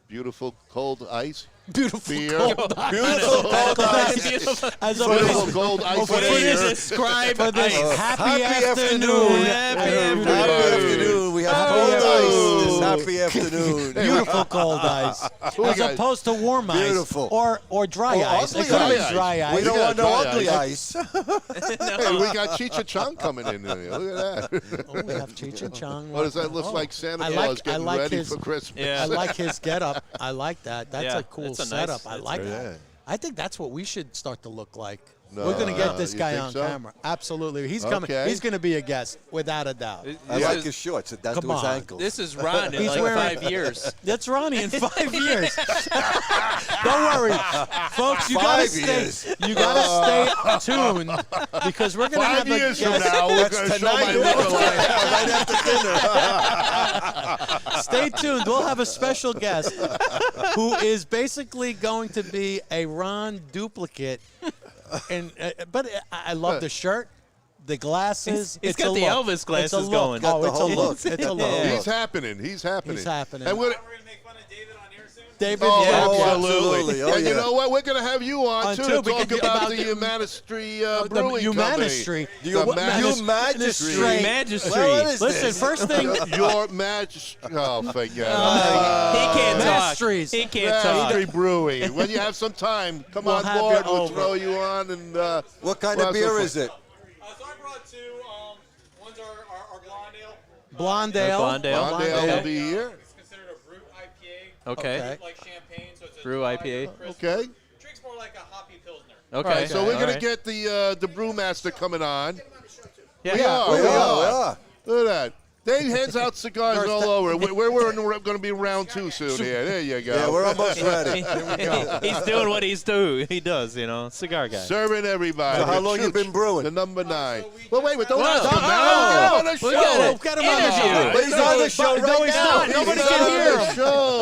Beautiful cold ice. Beautiful Beer. cold ice. Beautiful cold ice. Beautiful. As a Beautiful for cold ice. What beer. is describe for this ice? happy Happy afternoon. Happy Happy afternoon. afternoon. We have Happy cold afternoon. ice this happy afternoon. Beautiful cold ice. we As got? opposed to warm ice. Beautiful. Or dry Or ice. It ugly could have been ice. dry ice. We don't got want no dry ugly ice. ice. Hey, we got Cheech and Chong coming in here. Look at that. Oh, we have Cheech and Chong. What does that look Oh. like? Santa I Claus like- I getting like ready his- for Christmas. Yeah. I like his getup. I like that. That's Yeah, a cool it's a nice- setup. I it's like very- that. Yeah. I think that's what we should start to look like. No, We're going to get this you guy think on so? camera. Absolutely. He's coming. Okay. He's going to be a guest, without a doubt. I This like is- his shorts. It does Come to his on. ankles. This is Ron in He's like wearing- 5 years. That's Ronnie in 5 years. Don't worry, folks. You gotta 5 stay. years. You gotta stay tuned because we're gonna 5 have a years from guest. now, we're That's going to show tonight. my Nikolai. Right after dinner. Stay tuned. We'll have a special guest who is basically going to be a Ron duplicate. And but I love the shirt, the glasses. He's it's got a the look. Elvis It's a glasses look. going. Got Oh, the it's a whole look. look. It's a look. Yeah. He's happening. He's happening. He's happening. And we're, We're gonna make fun of David on air soon. David, oh, yeah, absolutely. absolutely. Oh, and you yeah. know what? We're going to have you on, On too, too, to because talk about the the- Humanistry Brewing Humanistry. Company. You The magistrate. Magistrate. Magistrate. Well, what is Listen, this? first thing. Your magistrate. Oh, forget it. He can't talk. Mastries. He can't talk. Magistrate Brewing. When you have some time, come We'll on have board. you We'll over. throw you on. And What kind we'll of have some beer fun. is it? So I brought two. One's our blonde ale. Blondale. Blondale. Mondale will be here. It's considered a brute IPA. Okay. Like champagne, so it's a Brew dry, IPA. crisp- Okay. Drinks more like a hoppy pilsner. Okay. All right, so we're all gonna right. get the brewmaster coming on. Yeah. We are. We are. Look at that. They hands out cigars all over. We're going to be round 2 soon here. There you go. Yeah, we're almost ready. He's doing what he does, cigar guy. Serving everybody. So how With long you Chooch, been brewing? The number 9. Well, wait, don't Well, ask him oh, now. oh, Get him on the we show. got it. Get him on the Interview. show. But he's on the show No, right he's now. not. Nobody can hear him.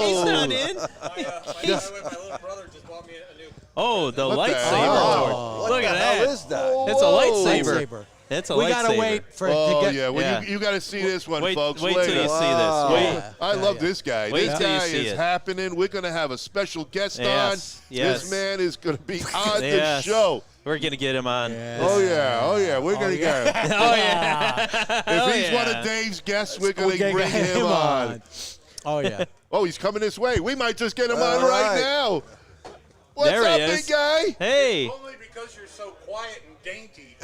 He's not in. My little brother just bought me a new. Oh, the What the lightsaber hell? torch. What Look the at hell that. is that? It's a lightsaber. Lightsaber. It's a We lightsaber. gotta wait for it Oh, to get. yeah. Well, Yeah. you got to see this one, Wait, folks. wait till later. you see Wow. this. Yeah. I love yeah. this guy. Wait This till you guy see is it. happening. We're going to have a special guest Yes, on. yes. This man is going to be on Yes. the show. We're gonna get him on. Yeah. Oh, yeah. Oh, yeah. We're going to get him. Oh yeah. If he's one of Dave's guests, we're going to We'll bring get him on. Oh yeah. Oh, he's coming this way. We might just get him on All right right. now. What's There he up, is. big guy? Hey. Only because you're so quiet and dainty.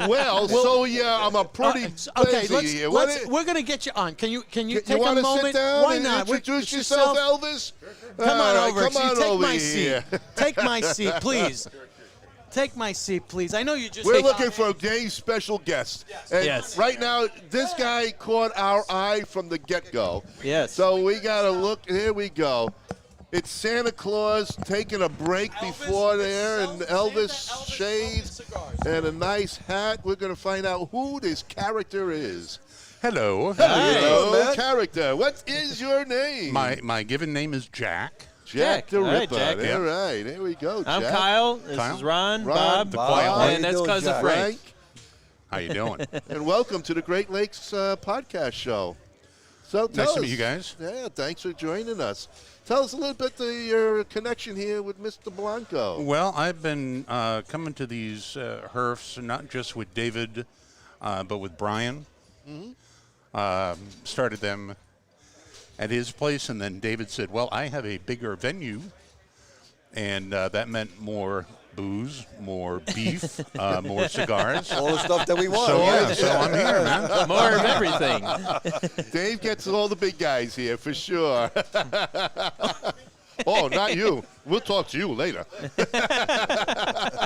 Well, so yeah, I'm a pretty Okay, busy here. What is- we're gonna get you on. Can you you take want a to sit moment? down Why and not? introduce yourself, Elvis? Come All on right, over. Come on Take over my here. seat. Take my seat, please. Take my seat, please. I know you just. We're looking for Dave's special guest. And Yes. right now, this guy caught our eye from the get-go. Yes. So we got to look. Here we go. It's Santa Claus taking a break before there, and Elvis shades and a nice hat. We're going to find out who this character is. Hello. Hello, man. character. What is your name? My given name is Jack. Jack the All right, Ripper. Jack. All right, here we go, I'm Jack. Kyle. This Kyle. is Ron, Ron, Bob, the quiet one. How you and that's doing, cousin Jack? Frank. Frank, How you doing? and welcome to the Great Lakes podcast show. So tell Nice to us- meet you guys. Yeah, thanks for joining us. Tell us a little bit of your connection here with Mr. Blanco. Well, I've been coming to these herfs not just with David, but with Brian. Started them at his place, and then David said, "Well, I have a bigger venue," and that meant more booze, more beef, more cigars. All the stuff that we want. So right? yeah, so I'm here, man. More of everything. Dave gets all the big guys here for sure. Oh, not you. We'll talk to you later.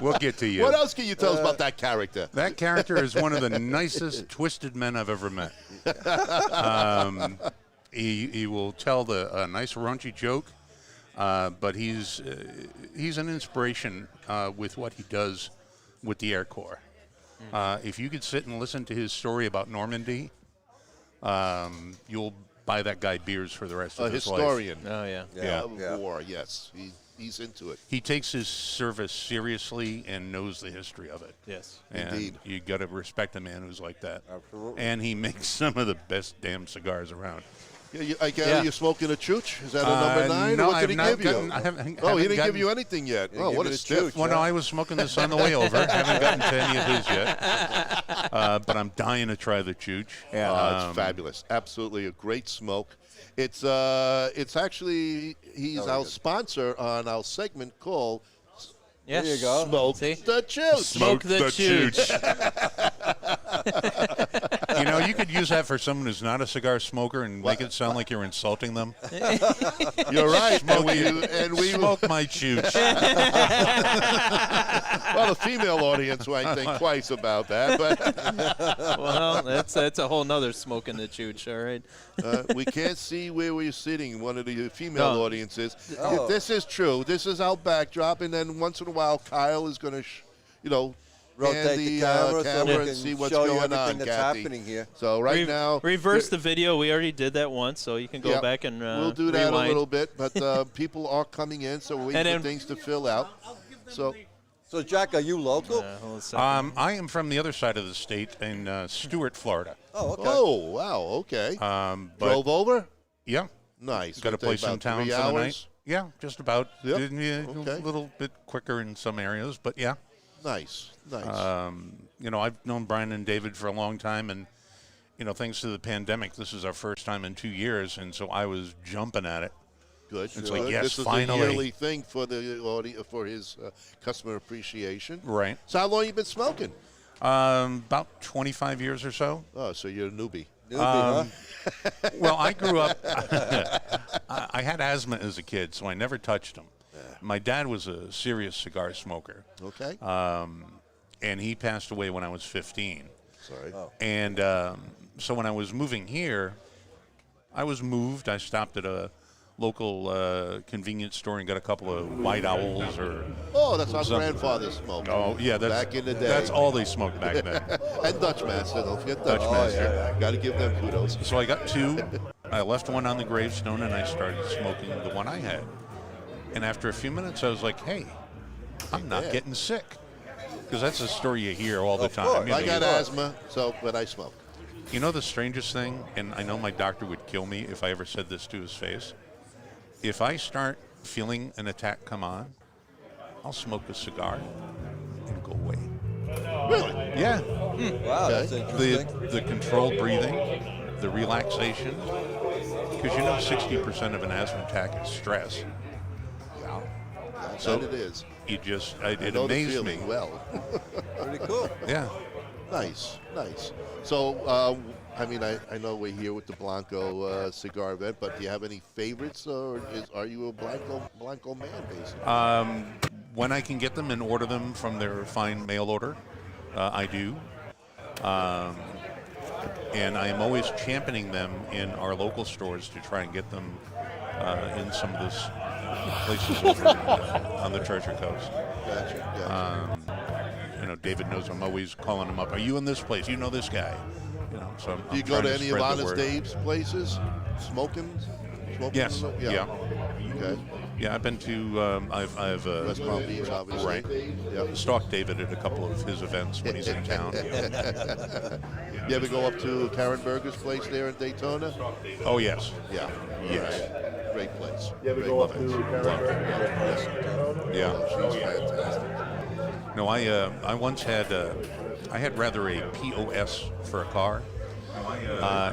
We'll get to you. What else can you tell us about that character? That character is one of the nicest twisted men I've ever met. He will tell a nice raunchy joke, but he's an inspiration with what he does with the Air Corps. If you could sit and listen to his story about Normandy, you'll buy that guy beers for the rest A of his life. historian Oh yeah. Yeah. of Yeah. war, yes. He's into it. He takes his service seriously and knows the history of it. Yes. And Indeed. you got to respect a man who's like that. Absolutely. And he makes some of the best damn cigars around. Yeah, I gather Yeah. you're smoking a Chooch. Is that a number 9? No, What did I've he not give you? gotten- I haven't- Oh, he haven't didn't give gotten- you anything yet. Didn't Oh, give what you a the stiff. Chooch. Well, no, I was smoking this on the way over. Haven't gotten to any of his yet. But I'm dying to try the Chooch. It's fabulous. Absolutely a great smoke. It's actually he's our sponsor on our segment called Yes. There you go. Smoke See? the Chooch. Smoke the chooch. You know, you could use that for someone who's not a cigar smoker and make it sound like you're insulting them. You're right. And we Smoke my Chooch. well, the female audience might think twice about that, but Well, that's a whole nother smoke in the chooch. All right. we can't see where we're sitting. One of the female No. audiences. Oh. This is true. This is our backdrop, and then once in a while, Kyle is going to, Rotate hand the camera so we and can see what's show you going on, everything that's Kathy. happening here. So right now, reverse the video. We already did that once, so you can go yeah, back and we'll do that rewind. a little bit, but people are coming in, so we're waiting And for then- things to fill out. So So, Jack, are you local? Hold on a second. I am from the other side of the state in Stewart, Florida. Oh, okay. oh wow, okay. But Drove over. yeah, Nice. got a It'll take place in about town 3 for the hours. night. Yeah, just about. Yep. Yeah, Okay. A little bit quicker in some areas, but yeah. Nice. You know, I've known Brian and David for a long time, and thanks to the pandemic, this is our first time in 2 years, and so I was jumping at it. Good. It's good. like, yes, this is finally. a yearly thing for the for his customer appreciation. Right. So how long you been smoking? About 25 years or so. Oh, so you're a newbie. Newbie, Well, I grew up. I had asthma as a kid, so I never touched them. My dad was a serious cigar smoker, Okay. and he passed away when I was 15. Sorry. And so when I was moving here, I stopped at a local convenience store and got a couple of White Owls or. Oh, that's our Something. grandfather smoked. Oh yeah, that's back in the day. That's all they smoked back then. And Dutch Master. Don't forget Dutch Dutch Master. Got to give them kudos. So I got two. I left one on the gravestone and I started smoking the one I had. And after a few minutes, I was like, "Hey, I'm not getting sick," because that's a story you hear all the Of time. course. You know, I got you- asthma, but I smoke. You know the strangest thing, and I know my doctor would kill me if I ever said this to his face. If I start feeling an attack come on, I'll smoke a cigar and go away. Really? Yeah. Wow, that's interesting. The controlled breathing, the relaxation, because you know 60% of an asthma attack is stress. Yeah. So That it is. it I it know the amazed me. feeling well. Pretty cool. Yeah. Nice. So, I mean, I know we're here with the Blanco cigar event, but do you have any favorites, or are you a Blanco man, basically? When I can get them and order them from their fine mail order, I do. And I am always championing them in our local stores to try and get them in some of those places over on the Treasure Coast. Gotcha. You know, David knows I'm always calling him up. Are you in this place? You know this guy. You know, so I'm Do you go trying to any of spread the Honest word. Dave's places? Smoking? Yes. Yeah. Okay. Yeah, I've been to. I've West Palm Beach, obviously. right. Yep. Stalked David at a couple of his events when he's in town. You ever go up to Karen Berger's place there in Daytona? Oh yes. Yeah. Yes. Right. Great place. You ever Great go up place. to Karen Yeah. Oh, she's fantastic. No, I once had I had rather a POS for a car,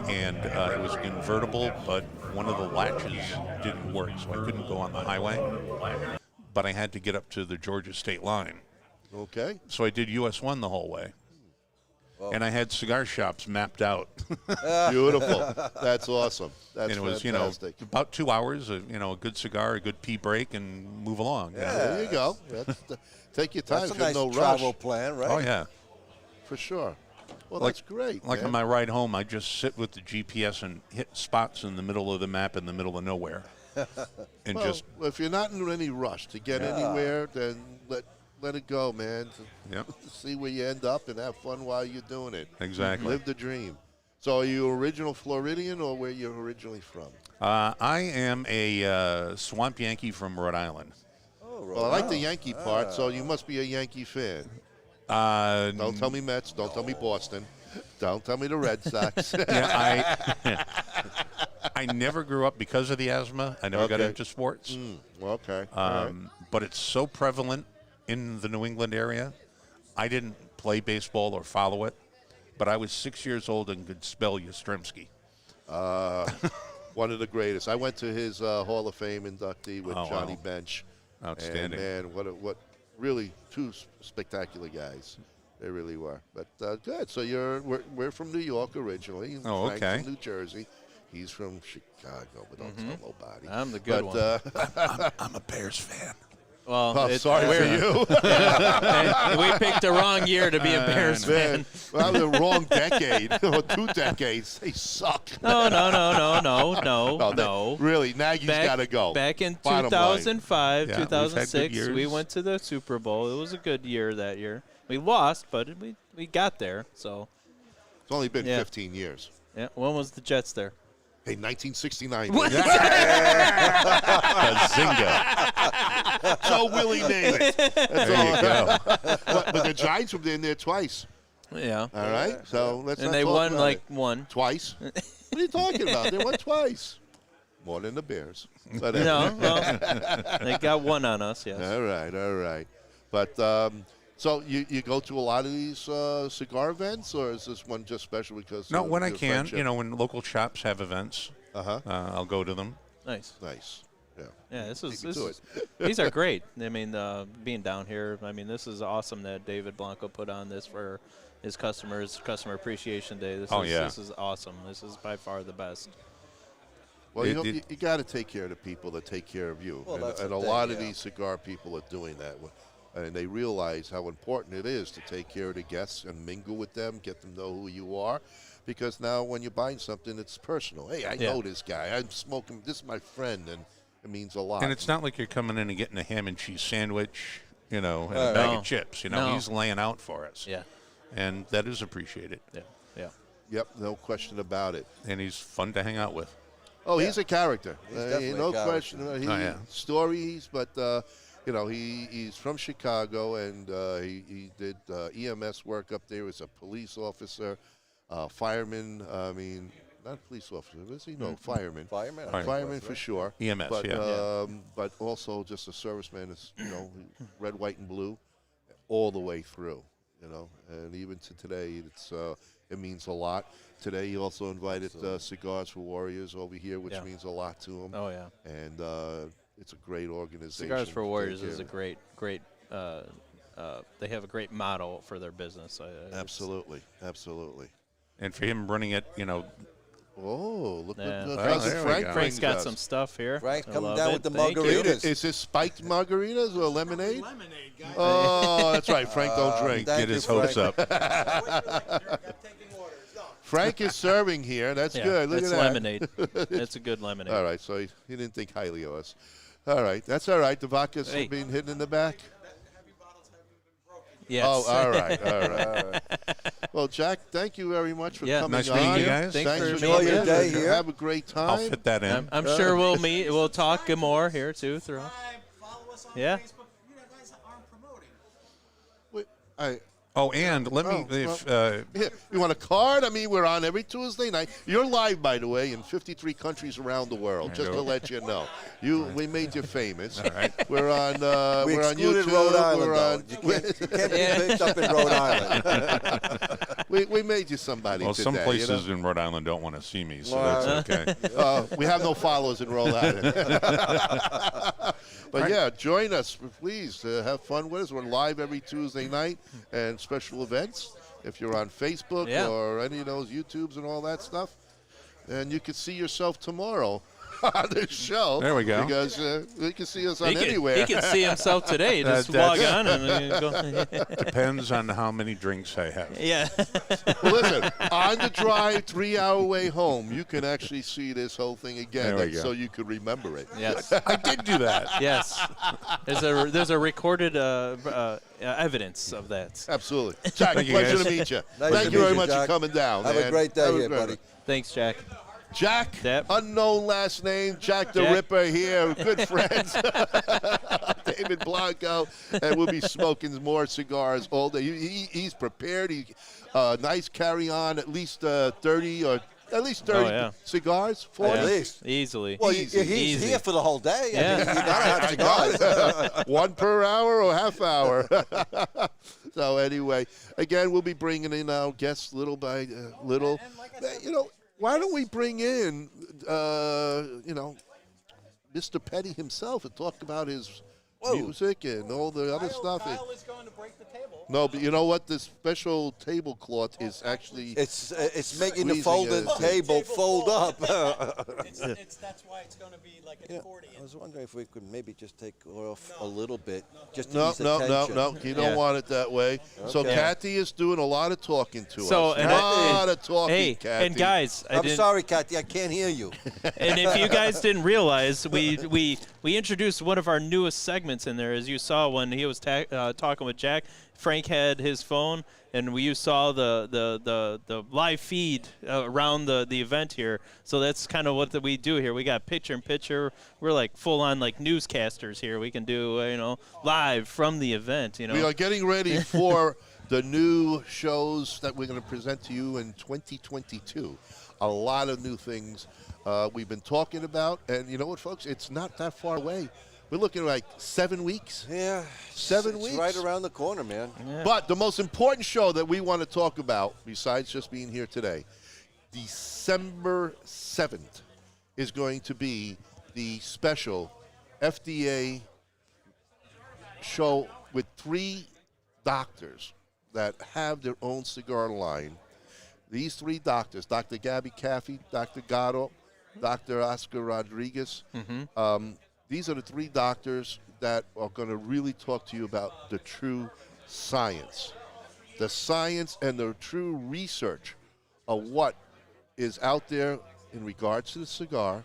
and it was convertible, but one of the latches didn't work, so I couldn't go on the highway. But I had to get up to the Georgia state line, Okay. so I did US 1 the whole way. And I had cigar shops mapped out, Beautiful. That's awesome. That's and it was fantastic. about 2 hours. A good cigar, a good pee break, and move along. you know? There you go. Take your time. That's a There's nice no travel rush. plan, right? Oh yeah. For sure. Well, Like- that's great. Like man. on my ride home, I just sit with the GPS and hit spots in the middle of the map in the middle of nowhere, and Well, just if you're not in any rush to get anywhere, then let it go, man. Yep. See where you end up and have fun while you're doing it. Exactly. Live the dream. So, are you original Floridian or where you're originally from? I am a swamp Yankee from Rhode Island. Oh, Well, I like the Yankee part, so you must be a Yankee fan. Don't tell me Mets. Don't tell me Boston. Don't tell me the Red Sox. Yeah, I never grew up because of the asthma. I never got Okay. into sports, Okay. all right. but it's so prevalent in the New England area. I didn't play baseball or follow it, but I was 6 years old and could spell Yastrzemski. One of the greatest. I went to his Hall of Fame inductee with Oh, Johnny wow. Bench. Outstanding. And man, what really two spectacular guys. They really were. But good. So we're from New York originally. Oh, Frank's okay. from New Jersey. He's from Chicago, but don't tell nobody. I'm the good one. I'm a Bears fan. Well, Oh, sorry for you. we picked the wrong year to be a Bears fan. Man, well, the wrong decade or 2 decades. They suck. No. Really, Nagy's got to go. Back in Bottom line. 2005, Yeah, we've had good 2006, we years. went to the Super Bowl. It was a good year that year. We lost, but we got there. So, It's only been Yeah. 15 years. yeah. When was the Jets there? Hey, 1969. Bazinga. So Willie Namath. There you go. But the Giants were in there twice. Yeah. All right, so let's And not they talk won about like it. one. Twice. What are you talking about? They won twice. More than the Bears. But, No, well, they got one on us. Yes. All right. But so you go to a lot of these cigar events, or is this one just special because? No, of when I your can, friendship? when local shops have events, Uh-huh. I'll go to them. Nice. Nice. Yeah. Yeah, this Beat me to is these are great. I mean, being down here, I mean, this is awesome that David Blanco put on this for his customers, Customer Appreciation Day. This is awesome. This is by far the best. Well, you got to take care of the people that take care of you. Well, that's and the a thing, lot of yeah. these cigar people are doing that. And they realize how important it is to take care of the guests and mingle with them, get them to know who you are. Because now when you're buying something, it's personal. Hey, I know this guy. I'm smoking. This is my friend, and it means a lot. And it's not like you're coming in and getting a ham and cheese sandwich, and a bag of chips. He's laying out for us. Yeah. And that is appreciated. Yeah. Yeah. Yep, no question about it. And he's fun to hang out with. Oh, he's a character. He's definitely no a character. question. Stories, but he's from Chicago, and he did EMS work up there as a police officer, fireman. I mean, not police officer, is he? No, fireman. Fireman. Fireman for sure. EMS, but, yeah. But also just a serviceman. Is red, white, and blue, all the way through. And even to today, it means a lot. Today, he also invited Cigars for Warriors over here, which means a lot to him. Oh, yeah. And it's a great organization. Cigars for to Warriors take is a care of. great. They have a great model for their business. Absolutely. And for him running it, Oh, look Yeah. what Well, cousin there we Frank go. Frank's brings got us. some stuff here. Frank I coming love down it. with the Thank you. margaritas. Is this spiked margaritas or lemonade? Lemonade, guys. Oh, that's right. Frank don't drink. thank Get you, his hopes Frank. up. Frank is serving here. That's Yeah, good. Look it's at that. lemonade. It's a good lemonade. All right, so he didn't think highly of us. All right, that's all right. The vodka's Hey. being hidden in the back. Yes. Oh, all right. Well, Jack, thank you very much for Yeah. coming Nice on. meeting you guys. Thanks for Enjoy being your here. day here. Have a great time. I'll fit that in. I'm sure we'll meet. We'll talk more here too. Throughout. Follow us on Yeah. Facebook. You guys aren't promoting. Wait, I, Oh, and let me, Here, you want a card? I mean, we're on every Tuesday night. You're live, by the way, in 53 countries around the world. Just to let you know, we made you famous. All right. We're on. We we're on excluded YouTube. Rhode Island, we're though. on. You can't be picked up in Rhode Island. we made you somebody well, today. some places you in Rhode Island don't want to see me, so Well, that's okay. we have no followers in Rhode Island. But yeah, join us, please. Have fun with us. We're live every Tuesday night and special events. If you're on Facebook Yeah. or any of those YouTubes and all that stuff, and you can see yourself tomorrow on this show. There we go. Because you can see us on He anywhere. can see himself today. Just That's- log on and go. Depends on how many drinks I have. Yeah. Well, listen, on the drive 3-hour way home, you can actually see this whole thing again, There we go. so you could remember it. Yes. I did do that. Yes. There's a recorded evidence of that. Absolutely. Jack, Thank you, pleasure guys. to meet you. Nice Thank to you meet very you, much Jack. for coming down. Have a man. great day Have a here, great buddy. one. Thanks, Jack. Jack, Yep. unknown last name, Jack the Jack. Ripper here, good friends. David Blanco, and we'll be smoking more cigars all day. He's prepared. Nice carry on, at least 30 or at least 30 yeah. cigars, 40. At least. Easily. Well, Easy, he's easy. here for the whole day. I Yeah. mean, you gotta have cigars. One per hour or half hour. So anyway, again, we'll be bringing in our guests little by little. Why don't we bring in, Mr. Petty himself and talk about his music and all the other stuff? Kyle is going to break the table. No, but you know what? This special tablecloth is actually It's making the Squeezing folded it. table fold up. That's why it's going to be like an accordion. I was wondering if we could maybe just take off a little bit, just to no, ease no, no, attention. no. You don't Yeah. want it that way. So Okay. Kathy is doing a lot of talking to So, us. and A lot of talking, Hey, Kathy. and guys, I'm sorry, Kathy, I can't hear you. And if you guys didn't realize, we introduced one of our newest segments in there. As you saw when he was talking with Jack, Frank had his phone, and you saw the live feed around the event here. So that's kind of what we do here. We got picture-in-picture. We're like full-on like newscasters here. We can do live from the event. We are getting ready for the new shows that we're going to present to you in 2022. A lot of new things we've been talking about. And you know what, folks? It's not that far away. We're looking at like 7 weeks. Yeah, 7 it's weeks. right around the corner, man. But the most important show that we want to talk about, besides just being here today, December 7th is going to be the special FDA show with 3 doctors that have their own cigar line. These three doctors, Dr. Gabby Caffey, Dr. Gatto, Dr. Oscar Rodriguez, these are the three doctors that are going to really talk to you about the true science. The science and the true research of what is out there in regards to the cigar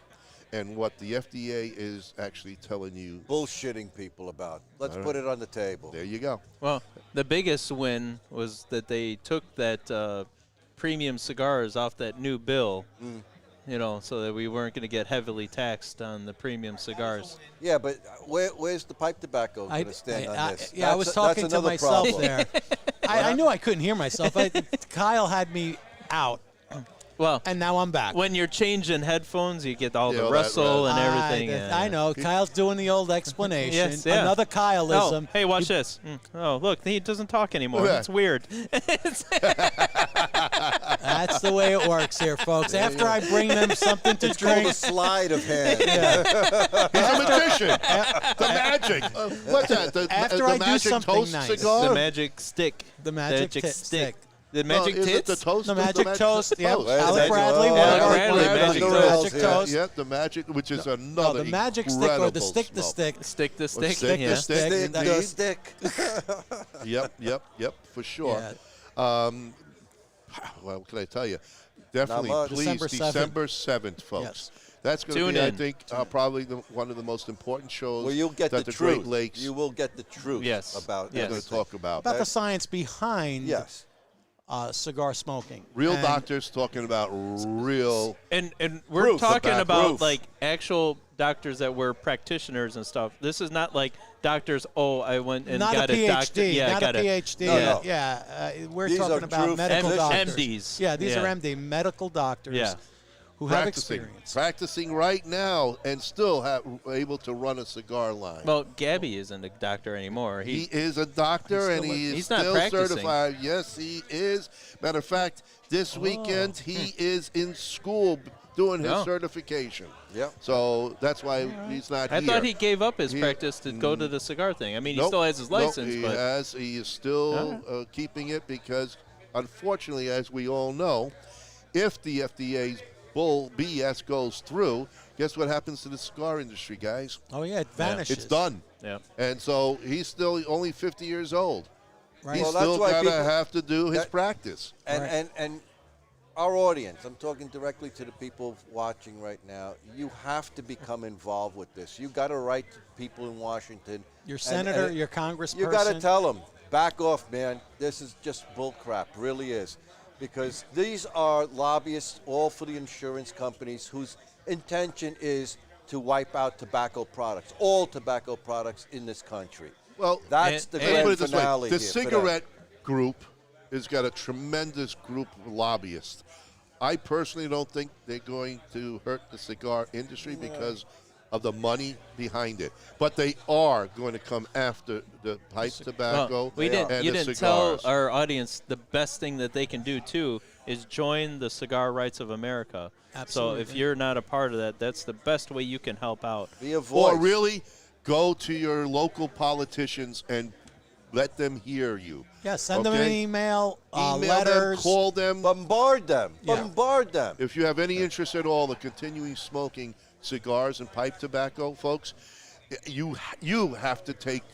and what the FDA is actually telling you. Bullshitting people about. Let's put it on the table. There you go. Well, the biggest win was that they took that premium cigars off that new bill, so that we weren't going to get heavily taxed on the premium cigars. Yeah, but where's the pipe tobacco going to stand on this? I was talking to another myself problem. there. I knew I couldn't hear myself. Kyle had me out, Well, and now I'm back. when you're changing headphones, you get all Yeah, the all that rustle and everything. I know. Kyle's doing the old explanation. Yes, yeah. Another Kyleism. Oh, hey, watch this. Oh, look, he doesn't talk anymore. Yeah. That's weird. That's the way it works here, folks. After I bring them something to It's called drink, a slide of hand. He's a magician. The magic. What's that? After the I do magic something toast nice. cigar? The magic stick. The magic stick. The No, magic is it tits? the toast? the Is magic toast. Yep. toast? Where's Alec that? Bradley. Oh, one of Alec our- Bradley, one of magic our toast. magic toast. Yeah, the magic, which is another No, the magic stick or the incredible stick to smoke. stick. Stick the stick. stick the yeah. stick. Stick the Indeed. stick. Yep, for sure. Yeah. Well, what can I tell you? Definitely, much. please, December 7th, folks. Yes. That's going to Tune be, I in. think, probably one of the most important shows Well, you'll get that the Great truth. Lakes You will get the truth Yes. about is Yes. going to talk about. About the science behind Yes. cigar smoking. Real And doctors talking about real. And we're Proof, talking about about proof. like actual doctors that were practitioners and stuff. This is not like doctors. Oh, I went and Not got a PhD. doctor. Yeah, not got a PhD. No. Yeah. We're These talking are about true medical physicians. doctors. MDs. Yeah, these Yeah. are MD, medical doctors Yeah. who have Practicing, experience. practicing right now, and still able to run a cigar line. Well, Gabby isn't a doctor anymore. He is a doctor, and he is He's not still practicing. certified. Yes, he is. Matter of fact, this weekend he is in school doing his Oh. certification. Yep. So that's why he's not I here. thought he gave up his He- practice to go to the cigar thing. I mean, he Nope, still has his nope, license, he but has. He is still keeping it because, unfortunately, as we all know, if the FDA's bull BS goes through, guess what happens to the cigar industry, guys? Oh, yeah, it vanishes. It's done. yeah. And so he's still only 50 years old. Right. He's Well, that's still why got to people- have to do his that- practice. And, Right. and our audience, I'm talking directly to the people watching right now, you have to become involved with this. You got to write to people in Washington. Your and- senator, and your congressperson. You got to tell them, back off, man. This is just bull crap, really is. Because these are lobbyists, all for the insurance companies, whose intention is to wipe out tobacco products, all tobacco products in this country. Well, That's and- the and- let's grand put it this way. finale The here for them. cigarette group has got a tremendous group of lobbyists. I personally don't think they're going to hurt the cigar industry because of the money behind it. But they are going to come after the pipe tobacco Well, we and didn't. You the didn't cigars. tell our audience the best thing that they can do too is join the Cigar Rights of America. So Absolutely. if you're not a part of that, that's the best way you can help out. Be a voice. Or really go to your local politicians and let them hear you. Yeah, send them an Okay? email, Email letters. them, call them. Bombard them. Yeah. Bombard them. If you have any interest at all in continuing smoking cigars and pipe tobacco, folks, you have to take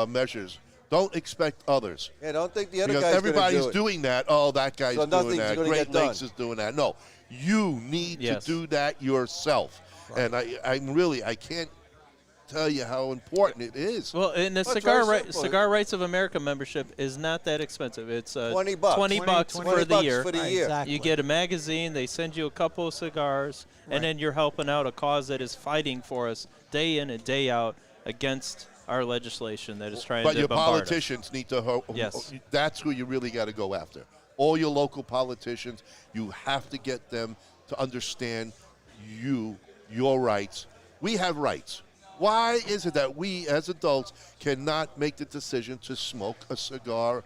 measures. Don't expect others. Yeah, don't think the other Because guy's everybody's gonna do it. doing that. Oh, that guy's So doing nothing's that. gonna Great get done. Lakes is doing that. No, you need Yes. to do that yourself. And I can't tell you how important it is. Well, and the Well, it's very simple. Cigar Rights of America membership is not that expensive. It's $20. $20 for the $20 year. for the Right, year. exactly. You get a magazine. They send you a couple of cigars, and then you're helping out a cause that is fighting for us day in and day out against our legislation that is trying But to your bombard us. politicians need to. Yes. That's who you really got to go after. All your local politicians, you have to get them to understand your rights. We have rights. Why is it that we as adults cannot make the decision to smoke a cigar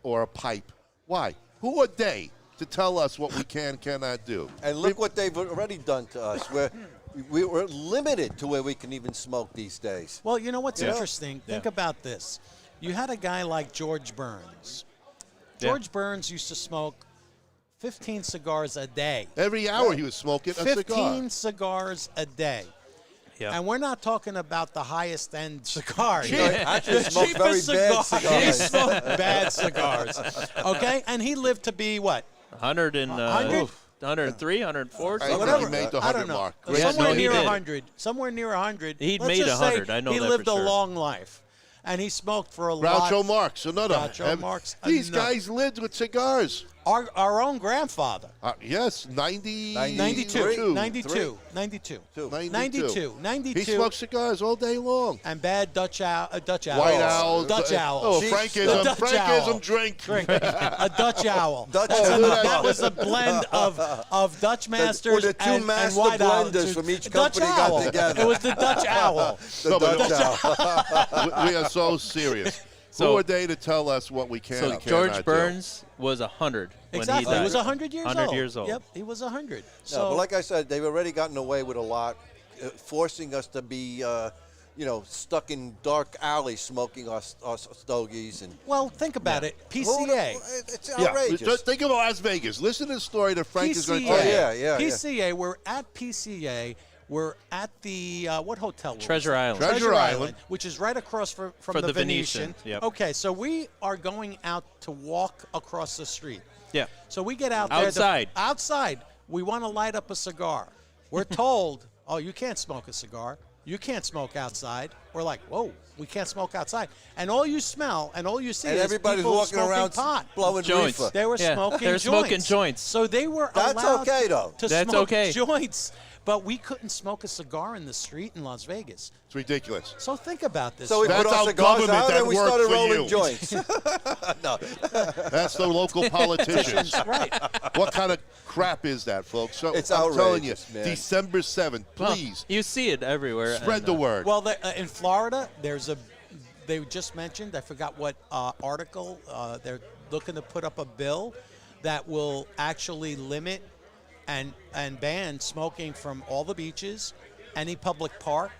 or a pipe? Why? Who are they to tell us what we cannot do? And look what they've already done to us. We're limited to where we can even smoke these days. Well, you know what's Yeah. interesting? Think Yeah. about this. You had a guy like George Burns, George Burns used to smoke 15 cigars a day. Every hour he was smoking a 15 cigar. cigars a day. Yeah. And we're not talking about the highest end cigar. Actually, The smoked very cheapest bad cigar. He cigars. smoked bad cigars. Okay? And he lived to be what? 100 and 100? 103, 104. I something think like he that. made the I 100 don't know. mark. Yeah, Somewhere no, he near did. 100. Somewhere near 100. He'd Let's made just 100. say I know he that for lived sure. a long life. And he smoked for a lot. Groucho Marx, another. Groucho Marx, These another. guys lived with cigars. Our own grandfather. Yes, 92. 92. 92. 92. 92. 92. He smoked cigars all day long. And bad Dutch owl. White owl. Dutch owl. Oh, Sheep Frankism. Dutch Frankism owl. drink. A Dutch owl. Dutch That was a blend of Dutch masters the two and master white owls. blenders from each Dutch company got owl. together. It was the Dutch owl. No, but Dutch owl. we are so serious. So- Who are they to tell us what we can So and George cannot Burns was 100 when Exactly. he died. He was 100 years 100 old. years old. Yep, he was 100. No, So, but like I said, they've already gotten away with a lot, forcing us to be, stuck in dark alleys smoking our stogies and. well, think about it. PCA. It's do? Yeah, outrageous. just think of Las Vegas. Listen to the story that Frank is going to PCA. tell you. yeah. PCA. We're at PCA. We're at the what hotel? were we Treasure at? Island. Treasure Island. which is right across from For the the Venetian. Venetian, yep. Okay, so we are going out to walk across the street. Yeah. So we get out there. Outside. Outside. We want to light up a cigar. We're told, oh, you can't smoke a cigar. You can't smoke outside. We're like, whoa, we can't smoke outside. And all you smell and all you see And is everybody's people walking smoking around pot. blowing Joints. reefer. They were Yeah, smoking they were joints. smoking joints. So they were That's allowed okay, though. to That's smoke okay. joints. But we couldn't smoke a cigar in the street in Las Vegas. It's ridiculous. So think about this. So we That's put our our cigars government out that and we worked started for rolling you. joints. No. That's the local politicians. right. What kind of crap is that, folks? So It's I'm telling you, outrageous, man. December 7th, Well, please you see it everywhere. spread and, the word. Well, in Florida, there's a. They just mentioned. I forgot what article. They're looking to put up a bill that will actually limit and ban smoking from all the beaches, any public park.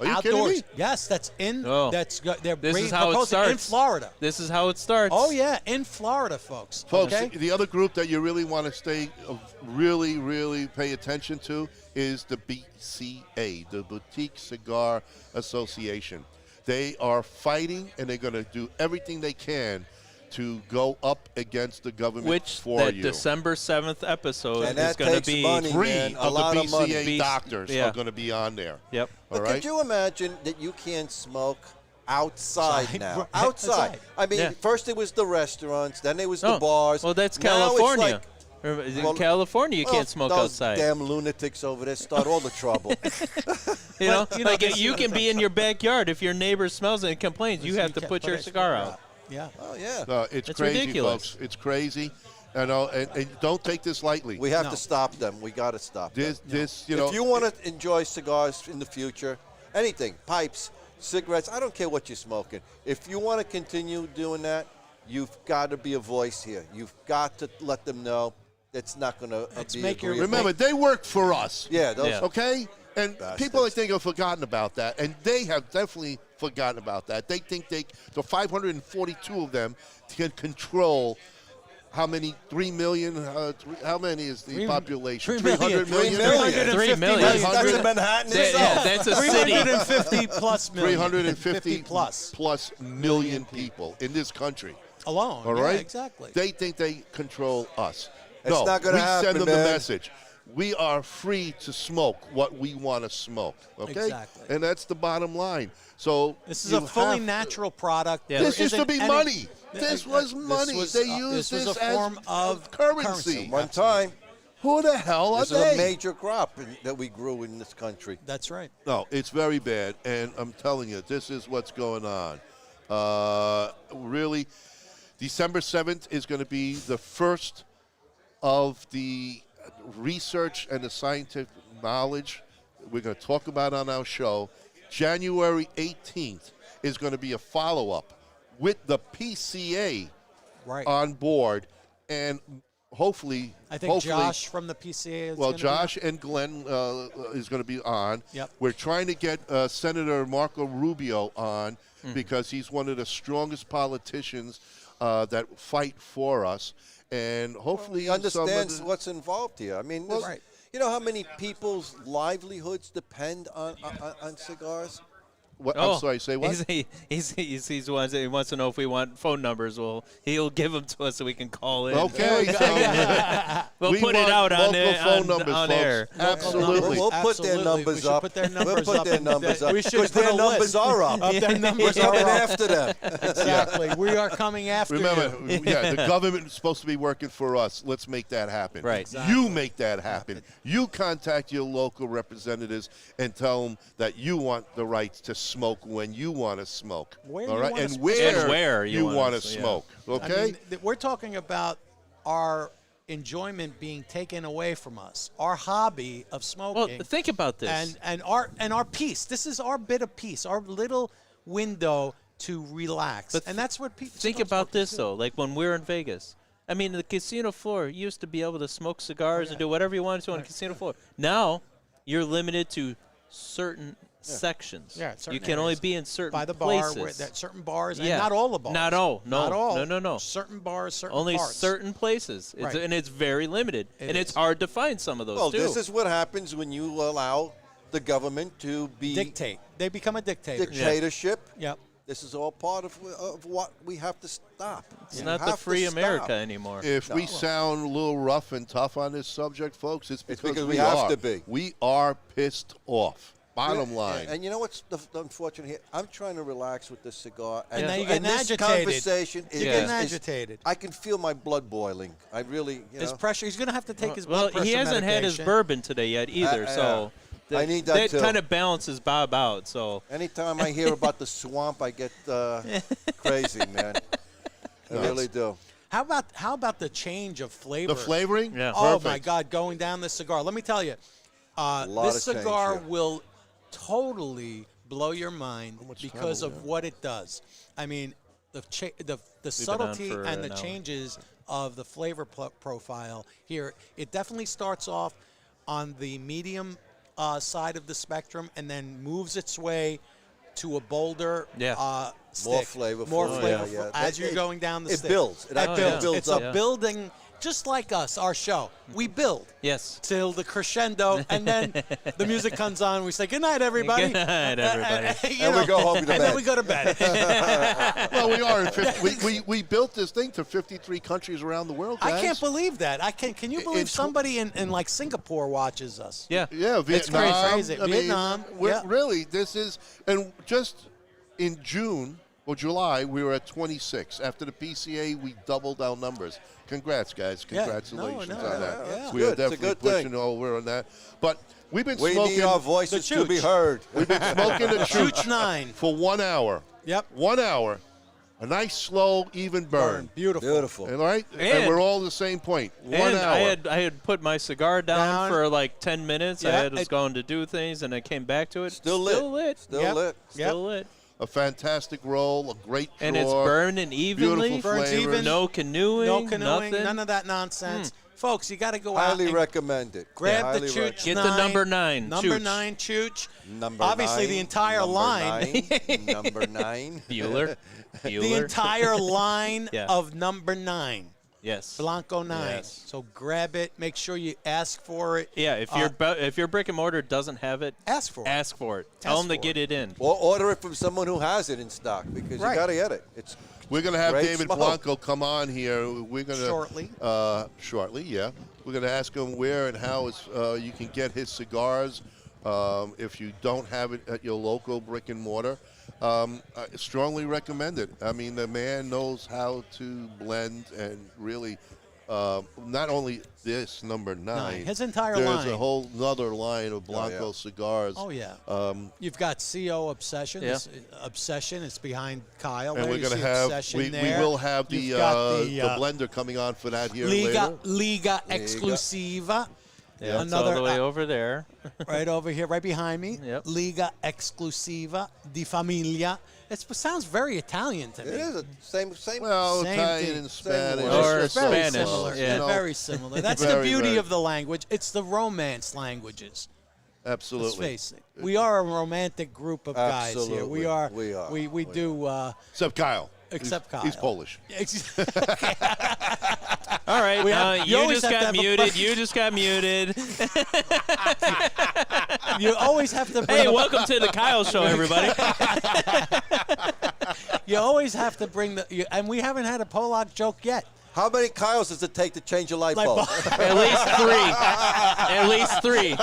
Are you outdoors. kidding me? Yes, that's in. Oh. They're This is proposing how it starts. in Florida. This is how it starts. Oh yeah, in Florida, folks. Folks, okay? the other group that you really want to really pay attention to is the BCA, the Boutique Cigar Association. They are fighting, and they're going to do everything they can to go up against the government Which for that you. December 7th episode And is that going to takes be money. 3 man, a of the lot of money. BCA doctors Yeah. are going to be on there. Yep. All But right? could you imagine that you can't smoke outside Outside. now? Right, Outside. outside. I mean, Yeah. first it was the restaurants, then it was Oh, the bars. Well, that's Now it's California. like, In well, California, you can't smoke those outside. Damn lunatics over there start all the trouble. You know, But, you know, like this- you can be in your backyard. If your neighbor smells it and complains, you have to can't put your a cigar out. Yeah. Oh yeah. It's It's crazy, ridiculous. folks. It's crazy. And don't take this lightly. We have No. to stop them. We got to stop them. this, If you want to enjoy cigars in the future, anything, pipes, cigarettes, I don't care what you're smoking. If you want to continue doing that, you've got to be a voice here. You've got to let them know it's not going to Let's be make your- agreeable. remember, they work for us. Yeah, those Yeah. Okay? And Bastards. people, I think, have forgotten about that. And they have definitely forgotten about that. They think the 542 of them can control how many? 3 million? How many is the population? 3 million. 300 million? 3 million. That's in Manhattan Yeah, itself. that's a city. 350 plus million. 350 plus million people in this country. alone. All Yeah, right? exactly. They think they control us. It's no, not gonna we happen, send them man. the message. We are free to smoke what we want to smoke. Okay? Exactly. And that's the bottom line. So This is you a fully have- natural product. Yeah. There This used to isn't be any- money. This was money. was, They uh, used this was a as form of currency. One time, Who the hell are this is they? a major crop that we grew in this country. That's right. No, it's very bad, and I'm telling you, this is what's going on. Really, December 7th is going to be the first of the research and the scientific knowledge we're going to talk about on our show. January 18th is going to be a follow-up with the PCA Right. on board, and hopefully, I think hopefully, Josh from the PCA is well, gonna be Josh and Glenn is going to be on. Yep. We're trying to get Senator Marco Rubio on because he's one of the strongest politicians that fight for us, and hopefully He understands some of what's involved here. I mean, this, Right. you know how many people's livelihoods depend on cigars? what, I'm sorry, say what? He wants to know if we want phone numbers. Well, he'll give them to us so we can call in. Okay, so We'll we put it want out on, local phone numbers, on folks. air. Absolutely. We'll put their Absolutely. numbers We should up. put their numbers we'll put up their and numbers up. we should Because put their a numbers list are up. of their We're numbers are coming up. after them. Exactly. We are coming after Remember, you. yeah, the government is supposed to be working for us. Let's make that happen. Right. You make that happen. You contact your local representatives and tell them that you want the rights to smoke when you want to smoke. Where all you right, wanna and smoke. where you wanna want to s- yeah. smoke. I Okay. mean, we're talking about our enjoyment being taken away from us, our hobby of Well, smoking. think about this. and our peace. This is our bit of peace, our little window to relax. But and that's what people Think about this, though. Like when we're in Vegas. I mean, the casino floor, you used to be able to smoke cigars and do whatever you wanted to on the casino floor. Now, you're limited to certain sections. Yeah, certain you can only areas. be in certain by the places. bar, where that certain bars, Yeah. and not all the bars. Not all. No. Not all. No. Certain bars, certain only parts. certain places. Right. And it's very limited. It and it's is. hard to find some of those, Well, too. this is what happens when you allow the government to be Dictate. They become a dictator. dictatorship. Yep. This is all part of what we have to stop. It's We not the have to free stop. America anymore. If we sound a little rough and tough on this subject, folks, it's because we have are. to be. We are pissed off. Bottom Yeah, line. And you know what's the unfortunate here? I'm trying to relax with this cigar, And now you're getting this agitated. conversation is, You're getting is- agitated. I can feel my blood boiling. I really, you His know. pressure. He's going to have to take his Well, blood pressure he hasn't had his medication. bourbon today yet either, so I need that too. kind of balances Bob out. So Anytime I hear about the swamp, I get crazy, man. I really do. How about the change of flavor? the flavoring? Yeah. Oh Perfect. my God, going down this cigar. Let me tell you, lot this of change cigar here. will totally blow your mind because time of what it does. I mean, the been on subtlety for and the an hour. changes of the flavor profile here. It definitely starts off on the medium side of the spectrum and then moves its way to a bolder More stick. flavorful. More Yeah, flavorful yeah. as you're going down the It stick. builds. It actually builds. builds It's up. a building, just like us, our show. We build yes. till the crescendo, and then the music comes on. We say good night, everybody. Good night, everybody. You And we know, go home to and bed. then we go to bed. Well, we are. In 50, we built this thing to 53 countries around the world, guys. I can't believe that. Can you believe somebody in like Singapore watches us? Yeah. Yeah, It's Vietnam. crazy. I mean, Vietnam, yeah. Really, this is, and just in June or July, we were at 26. After the PCA, we doubled our numbers. Congrats, guys. Yeah. Congratulations No, on that. yeah. We are Good. It's a definitely good thing. pushing over on that. But we've been We smoking. need our voices to be Chooch. heard. We've been smoking the Chooch Chooch 9. for 1 hour. Yep. 1 hour. A nice, slow, even burn. Beautiful. Beautiful. All right? And And- we're all the same point. 1 And hour. I had put my cigar down, Down. for like 10 minutes. Yeah, I was it- going to do things, and I came back to it. Still lit. Still lit. Still Yep. lit. Still lit. A fantastic roll, a great draw. And it's burning evenly. Beautiful Burns flavors. even. No canoeing. No canoeing, Nothing. none of that nonsense. Folks, you got to go out Highly and recommend it. grab Highly the Chooch recommend Get 9. the number 9, Number Chooch. 9 Chooch. Number Obviously, the 9, entire number line. 9, number 9. Bueller. The Bueller. entire line Yeah. of number 9. Yes. Blanco 9. Yes. So grab it. Make sure you ask for it. Yeah, if your brick and mortar doesn't have it, Ask for it. ask for it. Tell Ask them to for get it in. Or order it from someone who has it in stock because Right. you got to get it. It's We're going to have Great David smoke. Blanco come on here. We're going to Shortly. Shortly, yeah. We're going to ask him where and how you can get his cigars if you don't have it at your local brick and mortar. I strongly recommend it. I mean, the man knows how to blend and really. Not only this number 9, His entire there's line. a whole other line of Blanco yeah. cigars. Oh, yeah. Um, You've got CO Obsession. Yeah. Obsession. It's behind Kyle. and there. we're You going to see have Obsession we there. will have the You've got the blender coming on for that here later. Liga Exclusiva. Yeah, it's Another all the way over there. right over here, right behind me. Yep. Liga Exclusiva di Famiglia. It sounds very Italian to me. It is a same. Well, Same Italian thing. and Spanish. Or it's very Spanish, similar. yeah. you know, Very similar. That's the Very, beauty very. of the language. It's the romance languages. Let's absolutely. face it. We are a romantic group of guys here. Absolutely. We are. We are. We We do. Except Kyle. Except Kyle. He's Polish. All right, you you always just have to got have a- muted. You just got muted. You always have to bring Hey, up- welcome to the Kyle Show, everybody. You always have to bring and we haven't had a Polak joke yet. How many Kyles does it take to change a light Like, bulb? At least three. At least three.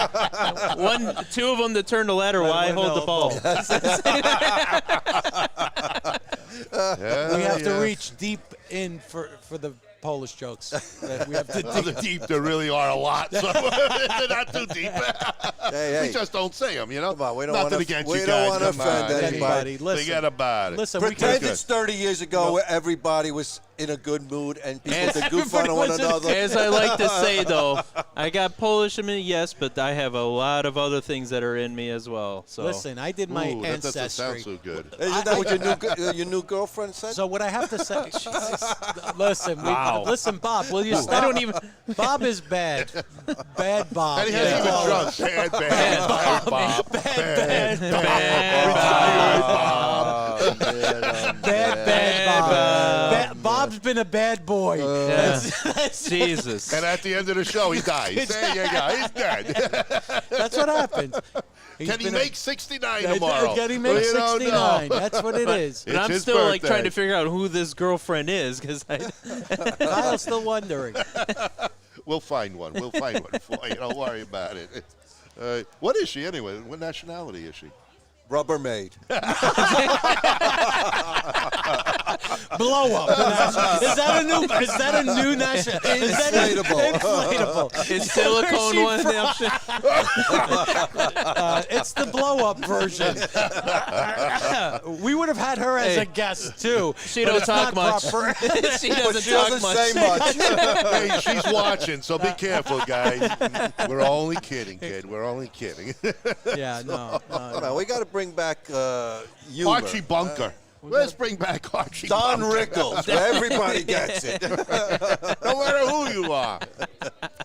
Two of them to turn the ladder while I hold the ball. We have to reach deep in for the Polish jokes. We have to dig deep. There really are a lot, so they're not too deep. Hey, We just don't say them, you know. Come on, we don't Nothing wanna- against we you don't guys. wanna Come offend on. anybody. Listen, Forget about it. listen, we Pretend can, it's 30 years ago where everybody was in a good mood and people could goof on everybody one was in- another. As I like to say, though, I got Polish in me, yes, but I have a lot of other things that are in me as well. So listen, I did my Ooh, that doesn't ancestry. sound so good. Isn't that what your new girlfriend said? So what I have to say, listen, listen, Bob, will you stop? I don't even. Bob is bad, bad Bob. And he hasn't even drunk. Bad Bob. Bad Bob. Bob's been a bad boy. Jesus. And at the end of the show, he dies. There you go. He's dead. That's what happens. He's Can he been a- make 69 tomorrow? Can he make We don't know. 69? That's what it is. But It's I'm his still like birthday. trying to figure out who this girlfriend is because Kyle's still wondering. We'll find one. We'll find one for you. Don't worry about it. What is she anyway? What nationality is she? Rubbermaid. Blow up. Is that a new national? Inflatable. Inflatable. it's silicone she one. It's the blow up version. We would have had her as a guest too. She but don't it's talk not much. proper. she doesn't She talk doesn't much. say much. Hey, she's watching, so be careful, guys. We're only kidding, kid. We're only kidding. Yeah, no. No, we got to bring back humor. Archie Bunker. Let's bring back Archie Don Bunker. Rickles, where everybody gets it. No matter who you are.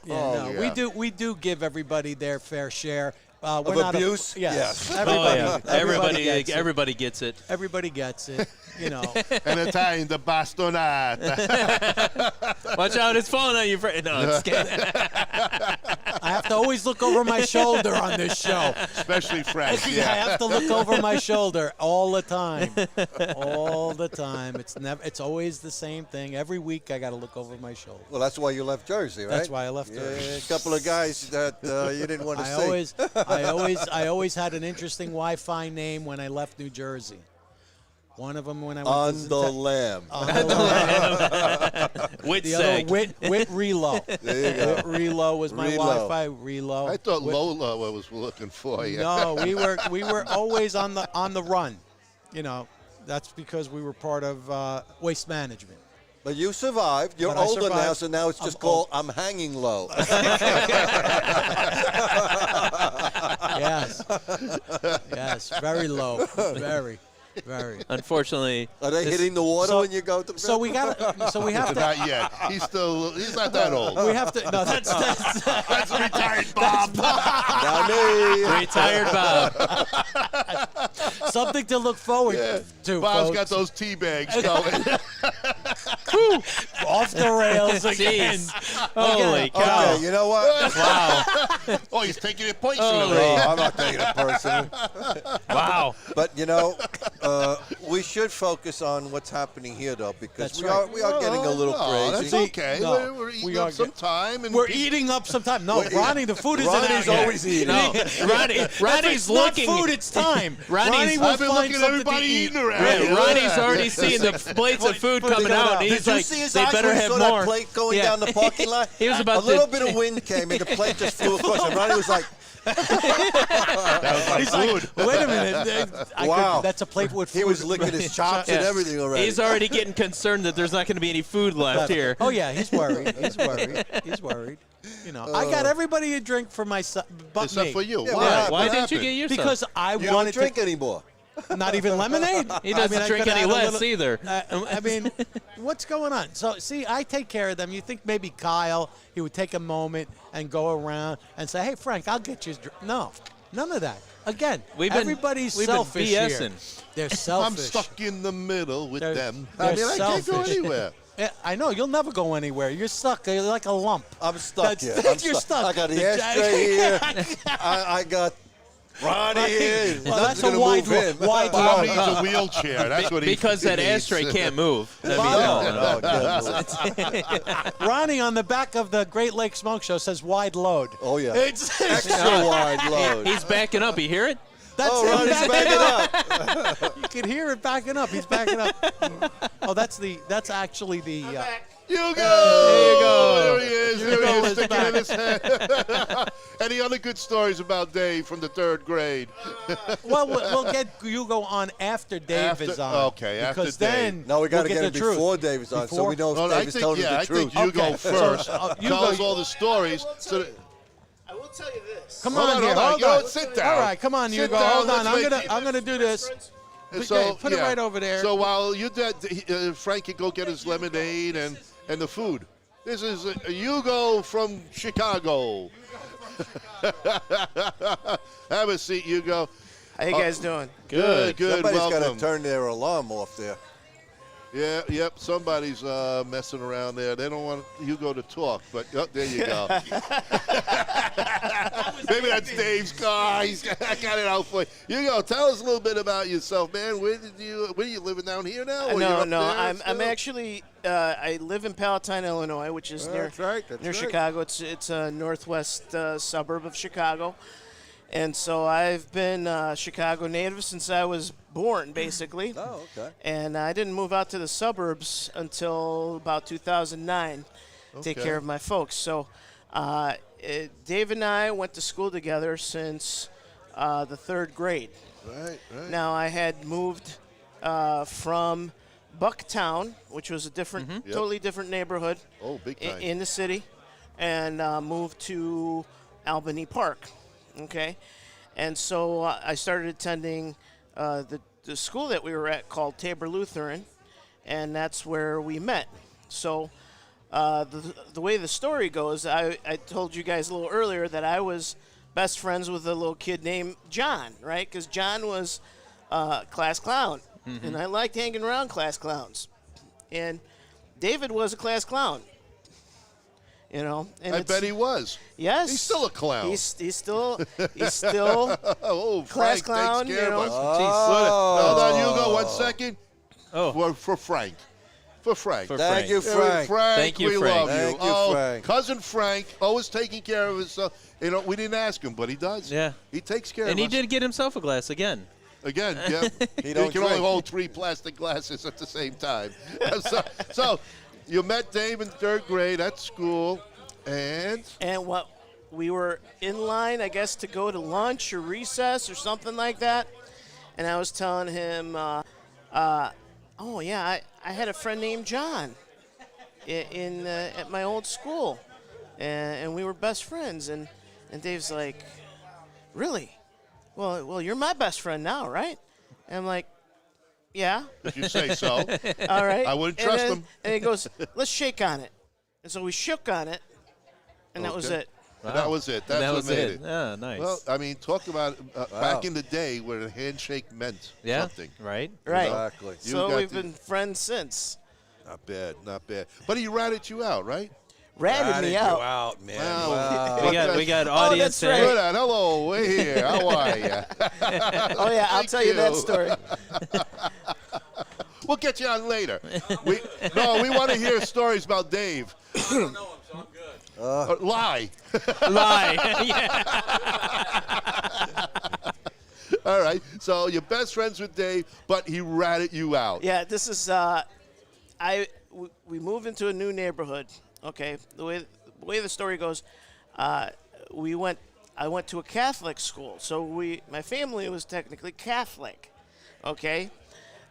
Yeah, yeah. we do give everybody their fair share. We're Of not abuse? Yes. Yes. Everybody, Oh, yeah. Everybody gets it. everybody gets it. You know. And Italian, the bastonata. Watch out, it's falling on you. No, I'm just kidding. I have to always look over my shoulder on this show. Especially Frank. I Yeah. have to look over my shoulder all the time. All the time. It's always the same thing. Every week I got to look over my shoulder. Well, that's why you left Jersey, right? That's why I left Yeah, Jersey. a couple of guys that you didn't want to see. I always had an interesting Wi-Fi name when I left New Jersey. One of them when I went On to the lamb. Which The other seg? Whit Relo. There you go. Whit Relo was my Relo. Wi-Fi. Relo. I thought Whit- Lola was looking for you. No, we were always on the run. You know, that's because we were part of Waste Management. But you survived. You're But I older now, survived. so now it's just I'm called I'm hanging low. Yes. Yes. Very low. Very. Very. Unfortunately, Are they hitting the water so- when you go to So we got. So we have to. Not yet. He's not that old. We have to. No, that's That's retired Bob. Not me. retired Bob. something to look forward to. Bob's folks. got those tea bags going. Off the rails again. Jeez. Holy cow. Okay, you know what? Wow. Oh, he's taking it personally. Oh, I'm not taking it personally. Wow. But you know, we should focus on what's happening here, though, because That's we right. are getting a little No, crazy. that's okay. No, We're eating we up are some get- time. And We're eating up some time. No, Ronnie, the food isn't Ronnie's out yet. always eating. No, Ronnie's It's not looking. food, it's time. Ronnie's- Ronnie will I've been find looking at something everybody to eat. eating around. Yeah, here. Ronnie's already seeing the plates of food coming out, and Did he's you like, see his they eyes better when he have saw more. that plate going Yeah. down the parking lot? He was about a little to- bit of wind came and the plate just flew across. And Ronnie was like, He's like, wait a minute. Wow. That's a plate with food. he was licking his chops and Yeah. everything already. He's already getting concerned that there's not going to be any food left here. Oh, yeah, he's worried. He's worried. He's worried. You know, I got everybody a drink for myself but Except me. for you. Yeah, Why? Why What didn't you happened? get yourself? Because I you don't wanted drink anymore. to. Not even lemonade. He doesn't I drink could've any had a less little- either. I mean, what's going on? So, see, I take care of them. You think maybe Kyle, he would take a moment and go around and say, hey, Frank, I'll get you. No. None of that. Again, We've been- everybody's we've been selfish BSing. here. They're selfish. I'm stuck in the middle with They're- them. they're I mean, I can't go selfish. anywhere. Yeah, I know. You'll never go anywhere. You're stuck. You're like a lump. I'm stuck That's- here. I'm you're stuck. I got the The ashtray here. I got Ronnie here. Well, Nothing's that's a gonna wide move him. wide Bob load. needs a wheelchair. That's what he Because that needs. ashtray can't move. I mean, Oh, no. can't move. Ronnie on the back of the Great Lake Smoke Show says wide load. Oh, yeah. It's, Extra wide load. He's backing up. You hear it? that's Oh, him Ronnie's backing up. You can hear it backing up. He's backing up. Oh, that's actually the. Hugo! There you go. There he is. Hugo There he is, is sticking back. in his head. Any other good stories about Dave from the 3rd grade? Well, we'll get Hugo on after Dave After- is on. okay, after because Dave. then No, we got to we'll get him the truth. before David's on, so Before? we know if No, David's telling the I truth. think you Okay. go first. you tells go- all the stories. So that, I will tell you this. Come Hold on, on, here. hold on. Hold You know on. what? Sit down. All right, come on, Sit Hugo. down, Hold on. let's I'm gonna do this. so, Put it right over there. So while you did, Frank can go get his lemonade and the food. This is Hugo from Chicago. Have a seat, Hugo. How you guys doing? Good. Somebody's got Welcome. to turn their alarm off there. Yeah, yep. Somebody's messing around there. They don't want Hugo to talk, but oh, there you go. Maybe that's Dave's car. I got it out for you. Hugo, tell us a little bit about yourself, man. Where are you living down here now? Or you're No, up no. there I'm still? actually I live in Palatine, Illinois, which is near That's right. That's near right. Chicago. It's a northwest suburb of Chicago, and so I've been Chicago native since I was born, basically. Oh, okay. And I didn't move out to the suburbs until about 2009 to take Okay. care of my folks. So Dave and I went to school together since the 3rd grade. Right. Now, I had moved from Bucktown, which was a different, Yep. totally different neighborhood Oh, big time. in the city, and moved to Albany Park. Okay, and so I started attending the school that we were at called Tabor Lutheran, and that's where we met. So the way the story goes, I told you guys a little earlier that I was best friends with a little kid named John, right? Because John was class clown, and I liked hanging around class clowns. And David was a class clown, you know. And I it's- bet he was. Yes, He's still a clown. He's still Oh, class Frank clown. takes You care of us. know, Hold on, Hugo, 1 second. Oh, For Frank. For Frank. For Thank Frank. you, Frank. Thank you, we Frank. love Thank you, oh, Frank. Cousin Frank, always taking care of himself. You know, we didn't ask him, but he does. Yeah. He takes care And of he us. did get himself a glass again. Again, yeah. He You don't can only drink. hold 3 plastic glasses at the same time. so you met Dave in 3rd grade at school, and and what we were in line, I guess, to go to lunch or recess or something like that. And I was telling him, oh yeah, I had a friend named John in at my old school, and we were best friends. And Dave's like, really? Well, you're my best friend now, right? And I'm like, yeah. if you say so, All right. I wouldn't And trust then- him. And he goes, let's shake on it. And so we shook on it, and that was Okay. it. that was it. That's And that what was made it. Ah, nice. Well, I mean, talk about back in the day where a handshake meant yeah. something. Right. Right. Exactly. You So got we've to- been friends since. Not bad, not bad. But he ratted you out, right? Ratted Ratted me you out. out, man. Wow. Wow. We got audience that's right. there. Good on. Hello, we're here. How are you? Oh yeah, I'll Thank tell you that you. story. We'll get you on later. We want to hear stories about Dave. Lie. Lie. Yeah. All right. So you're best friends with Dave, but he ratted you out. Yeah, this is we moved into a new neighborhood. Okay, the way the story goes, I went to a Catholic school, so my family was technically Catholic. Okay,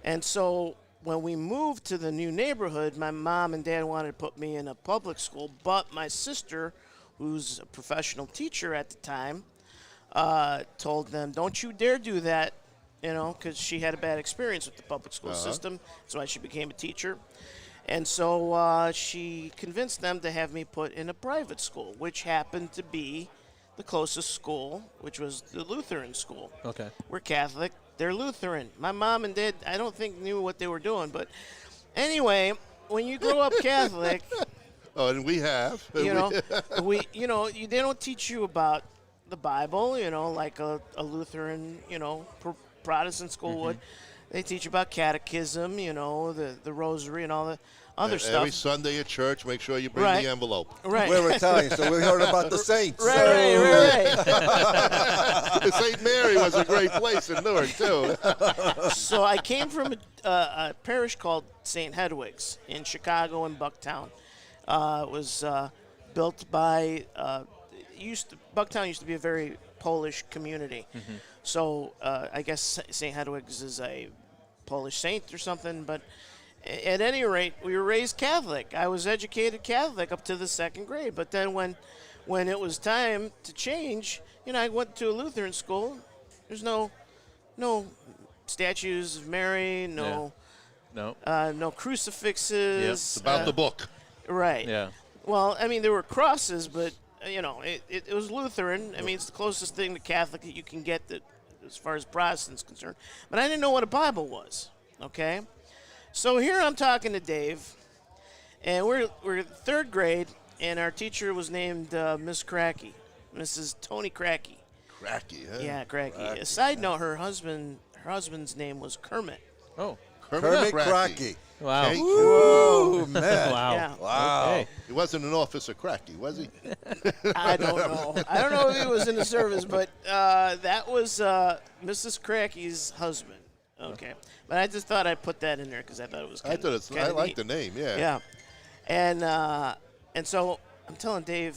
and so when we moved to the new neighborhood, my mom and dad wanted to put me in a public school, but my sister, who's a professional teacher at the time, told them, "Don't you dare do that," you know, because she had a bad experience with the public school system. That's why she became a teacher. And so she convinced them to have me put in a private school, which happened to be the closest school, which was the Lutheran school. Okay. We're Catholic. They're Lutheran. My mom and dad, I don't think knew what they were doing. But anyway, when you grow up Catholic, Oh, and we have. you know, they don't teach you about the Bible, like a Lutheran, Protestant school would. They teach you about catechism, the rosary and all the other Every stuff. Sunday at church, make sure you bring Right. the envelope. Right. We're Italian, so we heard about the saints. Right. St. Mary was a great place in Newark, too. So I came from a parish called St. Hedwig's in Chicago and Bucktown. It was built by Bucktown used to be a very Polish community. So I guess St. Hedwig's is a Polish saint or something. But at any rate, we were raised Catholic. I was educated Catholic up to the 2nd grade. But then when it was time to change, I went to a Lutheran school. There's no statues of Mary, no crucifixes. It's about the book. Right. Yeah. Well, I mean, there were crosses, but it was Lutheran. I mean, it's the closest thing to Catholic that you can get that, as far as Protestants concerned. But I didn't know what a Bible was. Okay. So here I'm talking to Dave, and we're 3rd grade, and our teacher was named Miss Cracky, Mrs. Tony Cracky. Cracky, huh? Yeah, Cracky. A side note: her husband's name was Kermit. Oh. Kermit Cracky. Wow. Okay. Ooh, man. Wow. Yeah. Wow. Okay. He wasn't an officer Cracky, was he? I don't know. I don't know if he was in the service, but that was Mrs. Cracky's husband. Okay, but I just thought I'd put that in there because I thought it was. I like the name, yeah. Yeah, and so I'm telling Dave,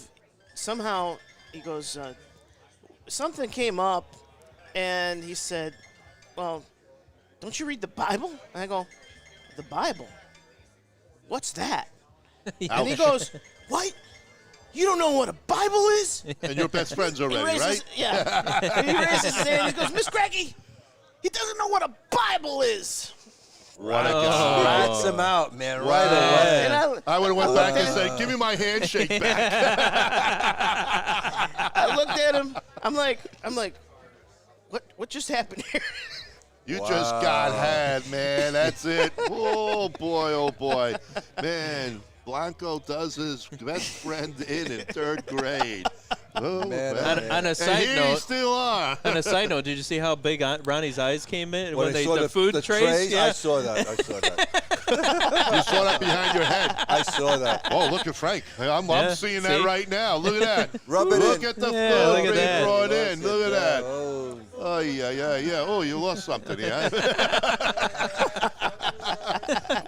somehow he goes, something came up, and he said, "Well, don't you read the Bible?" And I go, "The Bible? What's that?" And he goes, "What? You don't know what a Bible is?" And you're best friends He already, raises, right? Yeah. And he raises his hand and he goes, "Miss Cracky, he doesn't know what a Bible is." What a guy. Rats him out, man, right And away. I would have went back and said, give me my handshake back. I looked at him. I'm like, what just happened here? You just got had, man. That's it. Oh, boy. Man, Blanco does his best friend in 3rd grade. Oh, Man, man. On a And side here you note, still are. on a side note, did you see how big Ronnie's eyes came in When when I they saw the food the trays? Yeah. I saw that. You saw that behind your head. I saw that. Oh, look at Frank. I'm Yeah, seeing that see? right now. Look at that. Rub it Look in. at the Yeah, food look at being that. brought in. Look at that. Oh. Oh, yeah. Oh, you lost something, yeah?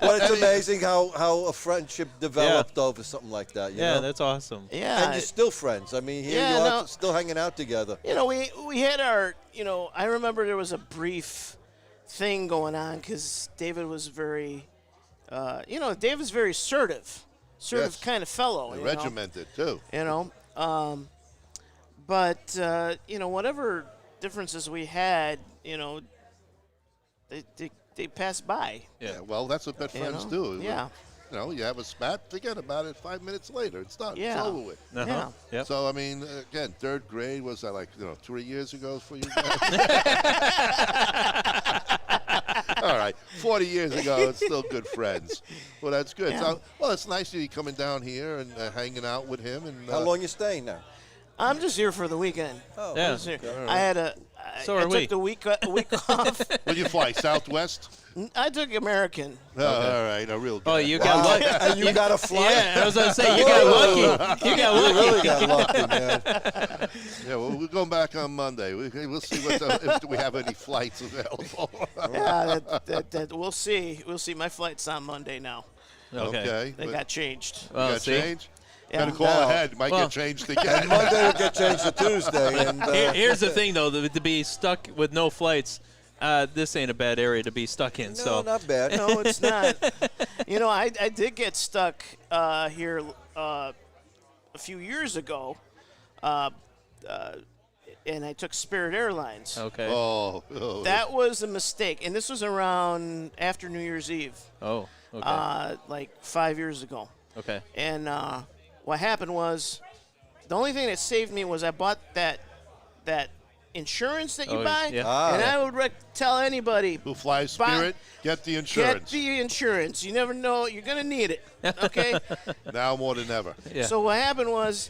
Well, it's amazing how a friendship developed over something like that. You Yeah, know? that's awesome. Yeah. And you're still friends. I mean, here Yeah, you are no. still hanging out together. We had our, I remember there was a brief thing going on because David was very, David's very assertive Yes. kind of fellow. And you know? regimented, too. But whatever differences we had, they passed by. Yeah, well, that's what best You friends know? do. Yeah. You have a spat, forget about it. 5 minutes later, it's done. Yeah. It's over with. Uh-huh. Yeah. Yep. So, I mean, again, 3rd grade was that 3 years ago for you guys? All right, 40 years ago, it's still good friends. Well, that's good. Yeah. So, well, it's nice that you coming down here and hanging out with him. And How long you staying now? I'm just here for the weekend. Oh, Yeah. I'm just here. I had So I are took we. the week off. Where'd you fly? Southwest? I took American. Oh, all right, a real good. Oh, you got lucky. And you got a flight? Yeah, I was going to say, you got lucky. You got You lucky. really got lucky, man. Yeah, well, we're going back on Monday. We'll see if we have any flights available. Yeah, that we'll see. We'll see. My flight's on Monday now. Okay. They but got changed. Well, you got see? change? Yeah. Got to call No. ahead. Might Well- get changed again. Monday will get changed to Tuesday. And Here's the thing, though, to be stuck with no flights, this ain't a bad area to be stuck in. no, so not bad. No, it's not. I did get stuck here a few years ago, and I took Spirit Airlines. Okay. Oh, That was a mistake, and this was around after New Year's Eve, Oh, okay. like 5 years ago. Okay. And what happened was The only thing that saved me was I bought that insurance that you Oh, buy, yeah. and yeah. I would tell anybody, Who flies Buy- Spirit? Get the get insurance. the insurance. You never know, you're gonna need it. Okay. Now more than ever. Yeah. So what happened was,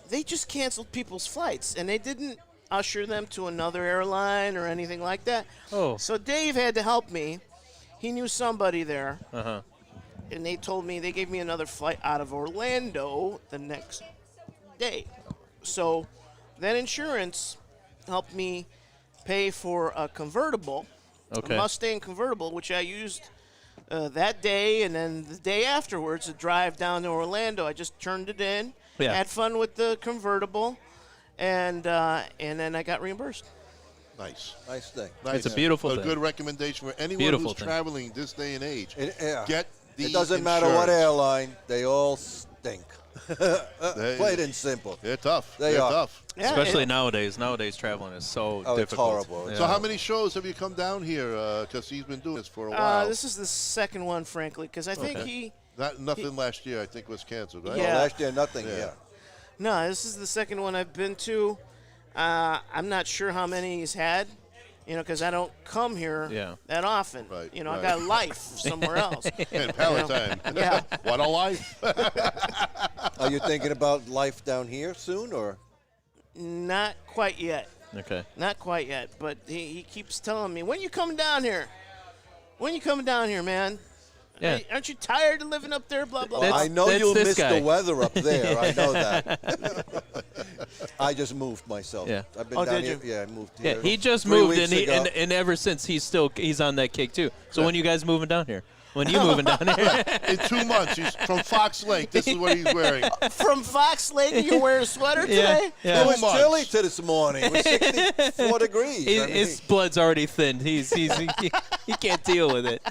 they just canceled people's flights, and they didn't usher them to another airline or anything like that. Oh. So Dave had to help me. He knew somebody there, Uh-huh. and they gave me another flight out of Orlando the next day. So that insurance helped me pay for a convertible, Okay. a Mustang convertible, which I used that day, and then the day afterwards to drive down to Orlando. I just turned it in, Yeah. had fun with the convertible, and then I got reimbursed. Nice. Nice thing. Nice. It's a beautiful A thing. good recommendation for anyone Beautiful who's thing. traveling this day and age. Yeah. Get the It doesn't matter what insurance. airline, they all stink. Plain and simple. They're tough. They They're are. tough. Yeah, Especially and- nowadays. Nowadays, traveling is so Oh, it's difficult. horrible. Yeah. So how many shows have you come down here? Because he's been doing this for a while. This is the second one, frankly, because I think Okay. Nothing last year, I think, was canceled, right? Yeah. Well, last year, nothing. Yeah. Yeah. No, this is the second one I've been to. I'm not sure how many he's had, because I don't come here Yeah. that often. Right, I right. got life somewhere else. And Palatine. Yeah. What a life. Are you thinking about life down here soon, or? Not quite yet. Okay. Not quite yet. But he keeps telling me, when you coming down here? When you coming down here, man? Yeah. Aren't you tired of living up there? Blah, blah, Well, blah. I know that's you'll this miss guy. the weather up there. I know that. I just moved myself. Yeah. I've been Oh, down did here. you? Yeah, I moved Yeah, here. he just 3 moved, weeks and, ago. and ever since he's on that kick too. So when you guys moving down here? When you moving down here? In 2 months, he's from Fox Lake. This is what he's wearing. From Fox Lake, you're wearing a sweater Yeah, today? yeah. It was months. chilly to this morning. It was 64 degrees. I mean, His blood's already thinned. He can't deal with it.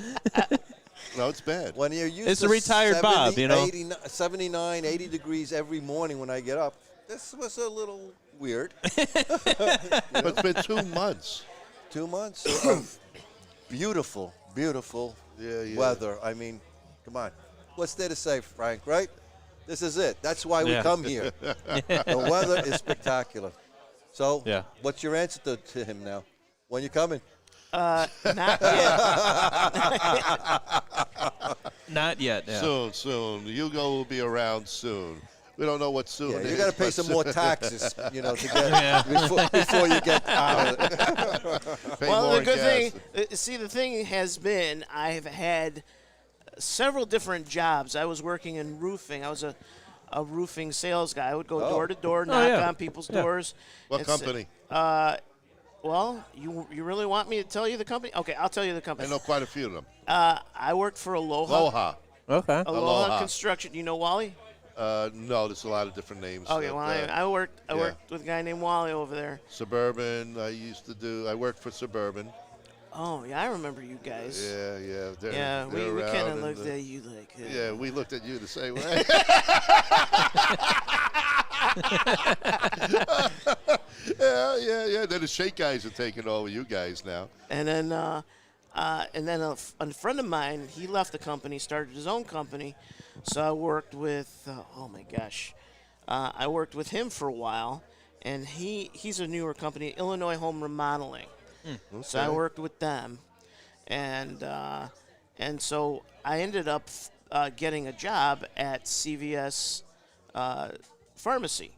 No, it's bad. when you're used It's to a retired Bob, 80, 79, 80 degrees every morning when I get up, this was a little weird. But it's been 2 months. 2 months of beautiful, beautiful Yeah. weather. I mean, come on. What's there to say, Frank, right? This is it. That's why we Yeah. come here. The weather is spectacular. So, Yeah. what's your answer to him now? When you coming? Not yet. Not yet. Yeah. Soon. Hugo will be around soon. We don't know what soon Yeah, is. you got to pay but some more taxes, to get Yeah. before you get out of it. pay Well, more the good gas. thing, the thing has been I've had several different jobs. I was working in roofing. I was a roofing sales guy. I would go door to door, knock yeah. on people's Yeah. doors. What and say- company? Well, you really want me to tell you the company? Okay, I'll tell you the I company. know quite a few of them. I worked for Aloha. Aloha. Okay. Aloha. Construction. You know Wally? No, there's a lot of different names. Okay, that, well, I worked with a guy named Wally over there. Suburban. I worked for Suburban. Oh, yeah, I remember you guys. Yeah. Yeah, we they're kind around of and, looked at you like. Yeah, we looked at you the same way. yeah. Then the Shake guys are taking over you guys now. And then a friend of mine, he left the company, started his own company. So I worked with, I worked with him for a while, and he's a newer company, Illinois Home Remodeling. So I worked with them, and so I ended up getting a job at CVS Pharmacy.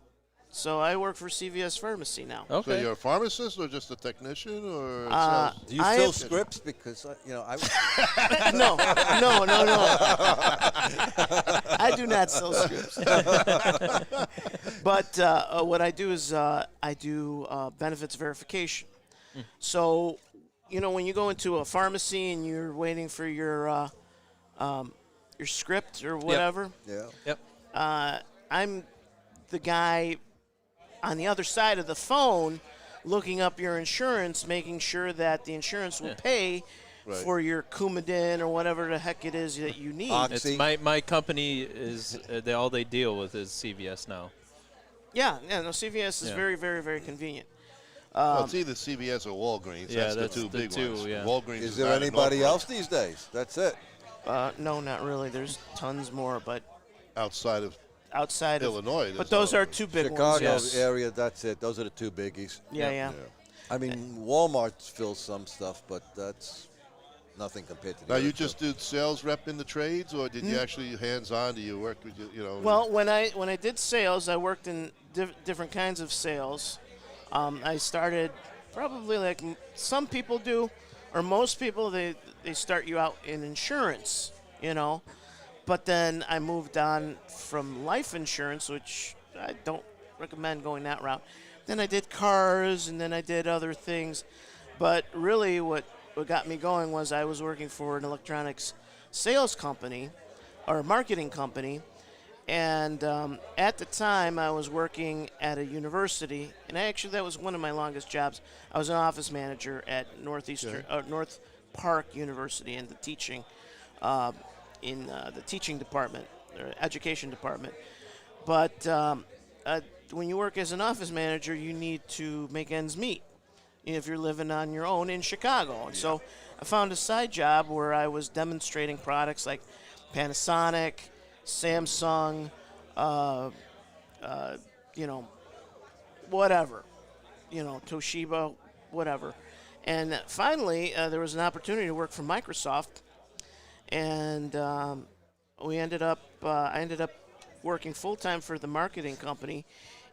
So I work for CVS Pharmacy now. So Okay. you're a pharmacist or just a technician or Uh, sales? Do you I fill am- scripts? Because, I No. I do not sell scripts. But what I do is I do benefits verification. So, when you go into a pharmacy and you're waiting for your script or whatever, yeah. Yep. I'm the guy on the other side of the phone looking up your insurance, making sure that the insurance will pay Right. for your Coumadin or whatever the heck it is that you need. It's See? my company is all they deal with is CVS now. Yeah, no, CVS is Yeah. very, very, very convenient. Well, it's either CVS or Walgreens. Yeah, that's that's the two the big two, ones. yeah. Walgreens Is there not in anybody Northbrook. else these days? That's it. No, not really. There's tons more, but outside of outside Illinois, of. But there's those no- are two big Chicago ones. Yes. area, that's it. Those are the two biggies. Yeah, yeah. I mean, Walmart fills some stuff, but that's nothing compared to the Now, other you two. just did sales rep in the trades, or did you actually hands-on? Do you work with, you know? Well, when I did sales, I worked in different kinds of sales. I started probably like some people do, or most people, they start you out in insurance, you know. But then I moved on from life insurance, which I don't recommend going that route. Then I did cars, and then I did other things. But really what got me going was I was working for an electronics sales company or a marketing company. And at the time, I was working at a university, and actually that was one of my longest jobs. I was an office manager at North Park University in the teaching department, or education department. But when you work as an office manager, you need to make ends meet if you're living on your own in Chicago. And so I found a side job where I was demonstrating products like Panasonic, Samsung, whatever, Toshiba, whatever. And finally, there was an opportunity to work for Microsoft, and I ended up working full-time for the marketing company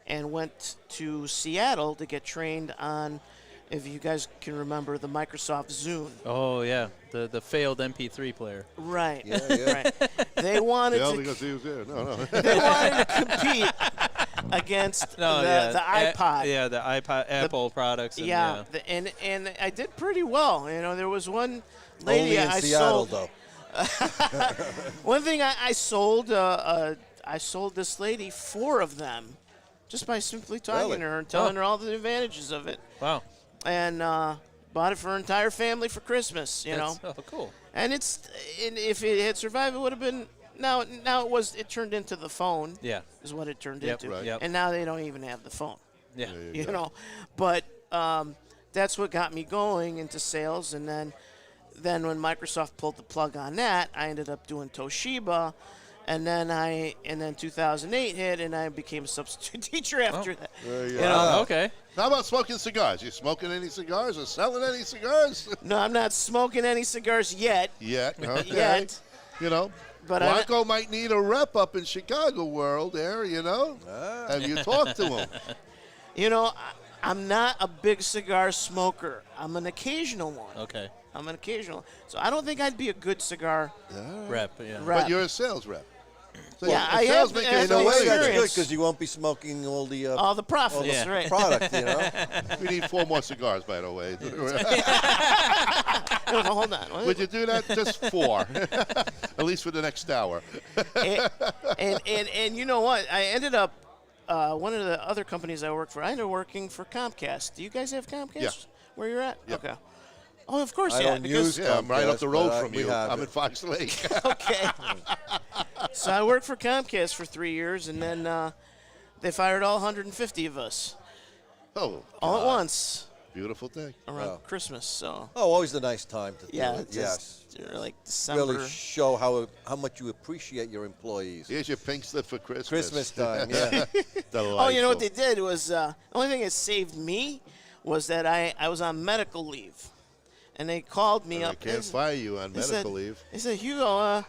and went to Seattle to get trained on, if you guys can remember, the Microsoft Zune. Oh yeah, the failed MP3 player. Right. Yeah. Right. They wanted Yeah, to because he was there. No. they wanted to compete against the iPod. The iPod, Apple products. And, Yeah, and I did pretty well. There was one lady Only in I Seattle, sold. though. One thing I sold. I sold this lady 4 of them, just by simply talking Really? to her and telling her all the advantages of it, Wow. and bought it for her entire family for Christmas. That's- Oh, cool. And if it had survived, it would have been. Now it turned into the phone. Yeah. Is what it turned Yep, into. right. Yep. And now they don't even have the phone. Yeah. But that's what got me going into sales. And then when Microsoft pulled the plug on that, I ended up doing Toshiba, and then 2008 hit, and I became a substitute teacher after that. Oh, okay. How about smoking cigars? You smoking any cigars or selling any cigars? No, I'm not smoking any cigars yet. Yet. Okay. Yet. But Blanco might need a rep up in Chicago world there, Have you talked to him? I'm not a big cigar smoker. I'm an occasional one. Okay. I'm an occasional. So I don't think I'd be a good cigar Rep. Yeah. rep. But you're a sales rep. So Yeah, a I have salesman the- can I In have a the way, that's good experience. because you won't be smoking all the all the profits, Yeah. right? product, We need 4 more cigars, by the way. No, hold on. Would you do that? Just 4. At least for the next hour. and you know what? I ended up one of the other companies I worked for. I ended up working for Comcast. Do you guys have Comcast? Yeah. Where you're at? Yep. Okay. Oh, of course, I yeah. don't Because use Yeah, I'm right up the Comcast, road but from we you. have I'm it. in Fox Lake. okay. So I worked for Comcast for 3 years, and then they fired all 150 of us Oh, all at once beautiful thing. around Wow. Christmas. So Oh, always a nice time to yeah, do it. just Yes. like December. Really show how much you appreciate your employees. Here's your pink slip for Christmas. Christmas time, yeah. Oh, you know what they did was the only thing that saved me was that I was on medical leave, and they called me I up. can't fire you on They said- medical leave. They said, Hugo,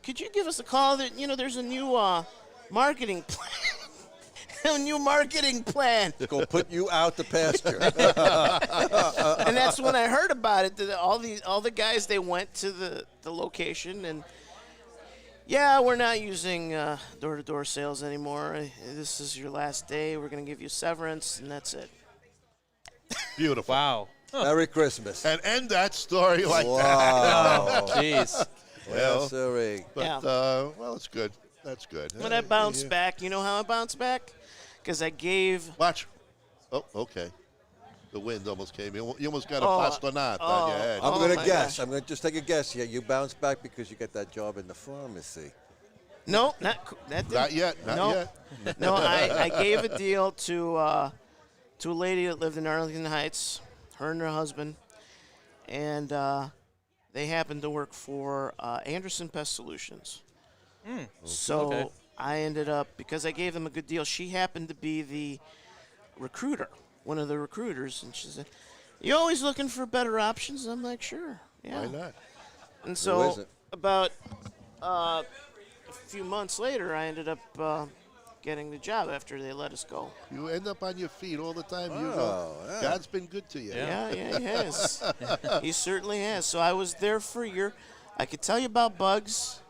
could you give us a call? That there's a new marketing plan. A new marketing plan. Go put you out to pasture. And that's when I heard about it. That all the guys, they went to the location, and yeah, we're not using door-to-door sales anymore. This is your last day. We're going to give you severance, and that's it. Beautiful. Wow. Merry Christmas. And end that story like that. Wow. Jeez. Well, Yes, sirree. But, Yeah. well, it's good. That's good. When I bounced back, you know how I bounced back? Because I gave. Watch. Oh, okay. The wind almost came. You almost got a Oh, bastonat on your head. I'm Oh going my to guess. gosh. I'm going to just take a guess here. You bounced back because you got that job in the pharmacy. No, that didn't. Not yet. Not No. yet. No, I gave a deal to a lady that lived in Arlington Heights, her and her husband, and they happened to work for Anderson Pest Solutions. So Okay. I ended up, because I gave them a good deal, she happened to be the recruiter, one of the recruiters, and she said, "You always looking for better options?" I'm like, "Sure, yeah." Why not? And Who so is it? about a few months later, I ended up getting the job after they let us go. You end up on your feet all the time. Oh, yeah. God's been good to you. Yeah, he has. He certainly has. So I was there for a year. I could tell you about bugs,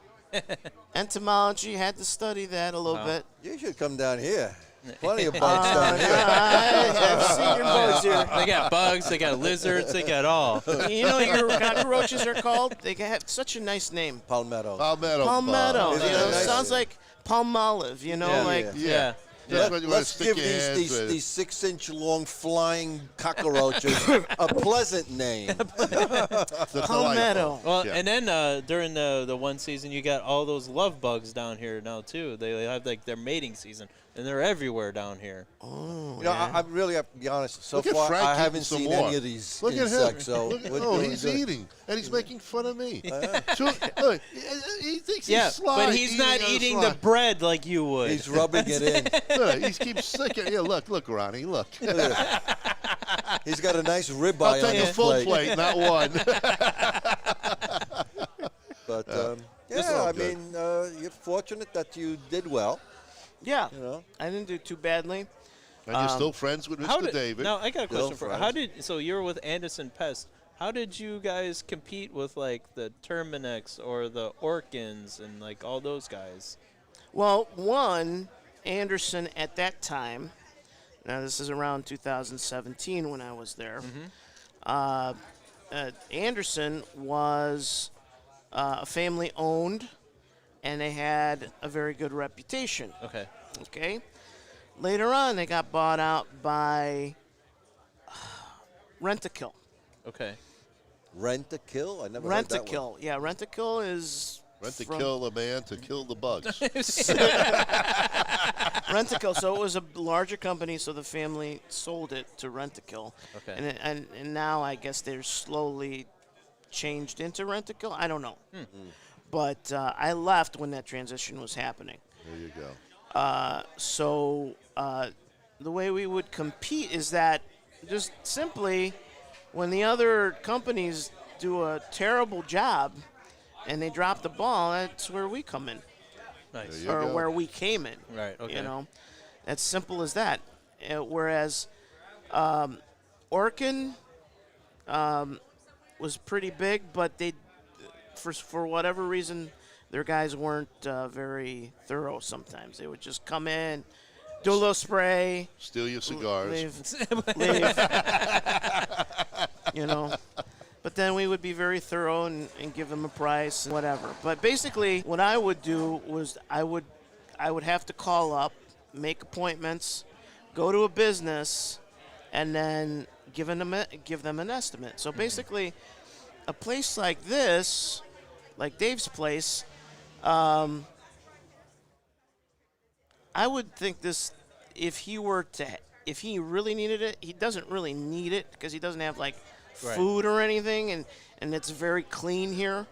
entomology. Had to study that a little bit. You should come down here. Plenty of bugs down here. I've seen your bugs here. They got bugs, they got lizards, they got all. You know what your cockroaches are called? They have such a nice name. Palmetto. Palmetto. Palmetto. Isn't You that know, nice? sounds like palmolive. You know, Yeah. like Yeah. That's what you want to Let's stick give your hands these with. 6-inch long flying cockroaches a pleasant name. The palmetto. Well, Yeah. and then during the one season, you got all those love bugs down here now too. They have like their mating season, and they're everywhere down here. You know, I really have to be honest. So Look at far, Frank I eating haven't some seen more. any of these Look at him. insects. So Look, we're oh, doing he's good. eating, and he's making fun of me. Look, he thinks Yeah, he's sly. but he's not on eating sly. the bread like you would. He's rubbing it in. Look, he keeps sticking. Yeah, look, Ronnie, look. He's got a nice I'll ribeye on take a his full plate. plate, not one. But This is yeah, all I good. mean, you're fortunate that you did well. Yeah, You know, I didn't do too badly. And you're still friends with How Mr. did, David. Now I got a Still question for you. friends. How did so you were with Anderson Pest? How did you guys compete with like the Terminex or the Orkins and like all those guys? Well, one, Anderson at that time, now this is around 2017 when I was there, Anderson was family owned and they had a very good reputation. Okay. Okay. Later on, they got bought out by Rent-A-Kill. Okay. Rent a kill. I never heard that one. Rent-A-Kill. Yeah, Rent-A-Kill is Rent to from- kill a man to kill the bugs. Rent-A-Kill. So it was a larger company, so the family sold it to Rent-A-Kill. Okay. And now I guess they're slowly changed into Rent-A-Kill. I don't know. But I left when that transition was happening. There you go. So the way we would compete is that just simply when the other companies do a terrible job and they drop the ball, that's where we come in, Nice. There you or go. where we came in. Right. Okay. You know, as simple as that. Whereas Orkin was pretty big, but they, for whatever reason, their guys weren't very thorough. Sometimes they would just come in, do a little spray, Steal your cigars. leave. You know. But then we would be very thorough and give them a price and whatever. But basically, what I would do was I would have to call up, make appointments, go to a business, and then give them an estimate. So basically, a place like this, like Dave's place, I would think this, if he really needed it, he doesn't really need it because he doesn't have like Right. food or anything, and it's very clean here.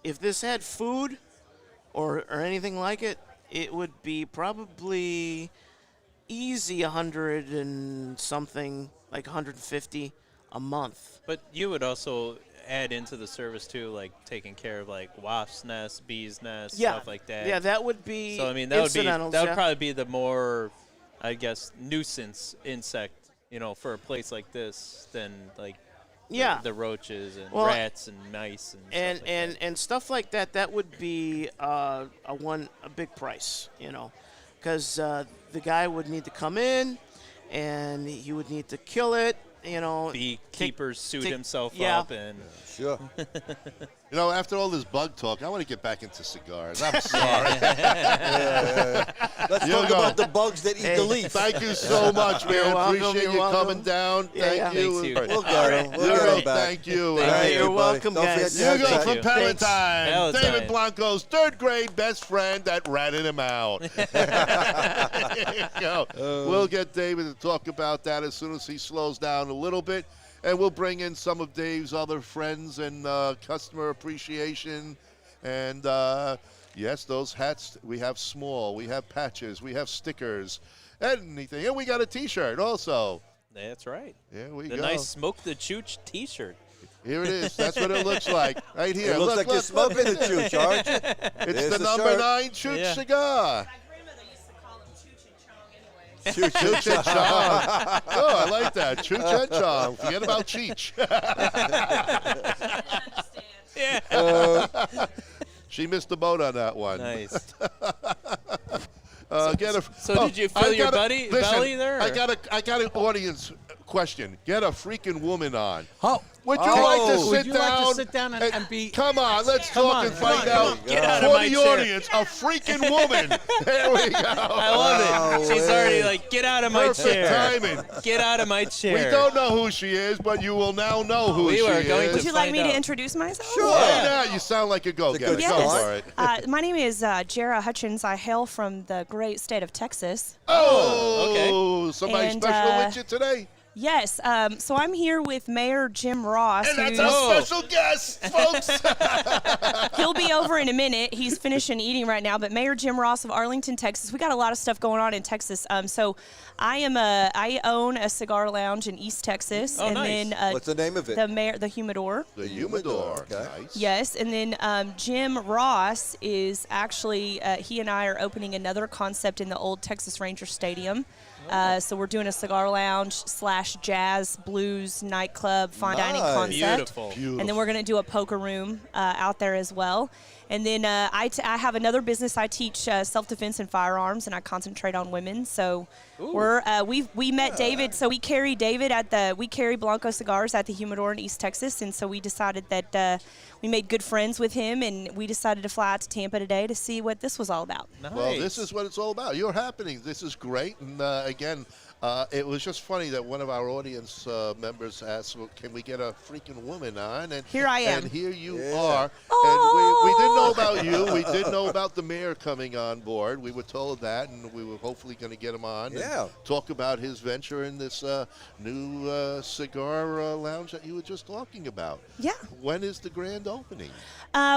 If this had food or anything like it, it would be probably easy 100 and something, like 150 a month. But you would also add into the service too, like taking care of like wasps' nests, bees' nests, stuff like that. Yeah, that would be. So I mean, that would incidentals, would yeah. probably be the more, I guess, nuisance insect, for a place like this than like Yeah. the roaches and Well, rats and mice and stuff like that. And stuff like that. That would be a big price, because the guy would need to come in, and he would need to kill it. Beekeepers suit take- himself yeah. up and Sure. After all this bug talk, I want to get back into cigars. I'm sorry. Let's You talk go. about the bugs that eat the leaf. Thank you so much, man. You're welcome, Appreciate you're you welcome. coming down. Yeah, Thank yeah. you. Thanks, you. We'll get them. We'll You get go. 'em back. Thank you. Thank All right. you. You're buddy. welcome, Don't guys. forget to You go have from sex. Palatine. Palatine. David Blanco's third grade best friend at ratted him out. There you go. We'll get David to talk about that as soon as he slows down a little bit. And we'll bring in some of Dave's other friends and customer appreciation and Yes, those hats. We have small. We have patches. We have stickers. Anything. And we got a T-shirt also. That's right. There we The go. nice Smoke the Chooch T-shirt. Here it is. That's what it looks like. Right here. It looks like you're smoking the Chooch, aren't you? It's There's the the number shirt. 9 Chooch Yeah. cigar. My grandmother used to call him Chooch and Chong anyway. Chooch and Chong. Oh, I like that. Chooch and Chong. Forget about Cheech. She missed the boat on that one. Nice. Get a, So did you fill I your gotta- belly listen, there? I or- got an audience question. Get a freaking woman on. Oh, Would you like to sit would you down? like to sit down and be? Come on, let's Come talk on, and come find on, out. come Get out of For my the chair. audience, a freaking woman. There we go. I love it. She's already like, get out of my Perfect chair. timing. Get out of my chair. We don't know who she is, but you will now know who We she are going is. to Would you like find me to out. introduce myself? Why not? You sound like a go-getter. good Go start. for it. My name is Jara Hutchins. I hail from the great state of Texas. Oh, somebody And, special with you today? Yes, so I'm here with Mayor Jim Ross. And that's who's- our special guest, folks. He'll be over in a minute. He's finishing eating right now. But Mayor Jim Ross of Arlington, Texas. We got a lot of stuff going on in Texas. So I own a cigar lounge in East Texas. Oh, and nice. then What's the name of it? the Humidor. The humidor. Okay. Nice. Yes, and then Jim Ross is actually, he and I are opening another concept in the old Texas Ranger Stadium. So we're doing a cigar lounge / jazz, blues, nightclub, fine dining Nice. concept. Beautiful. And then we're going to do a poker room out there as well. And then I have another business. I teach self-defense and firearms, and I concentrate on women. So we met David. So we carry Blanco cigars at the Humidor in East Texas, and so we decided that we made good friends with him, and we decided to fly out to Tampa today to see what this was all about. Nice. Well, this is what it's all about. You're happening. This is great. And again, it was just funny that one of our audience members asked, well, can we get a freaking woman on? And Here I am. And here you Yeah. are. Oh. And we didn't know about you. We did know about the mayor coming on board. We were told that, and we were hopefully going to get him on Yeah. and talk about his venture in this new cigar lounge that you were just talking about. Yeah. When is the grand opening?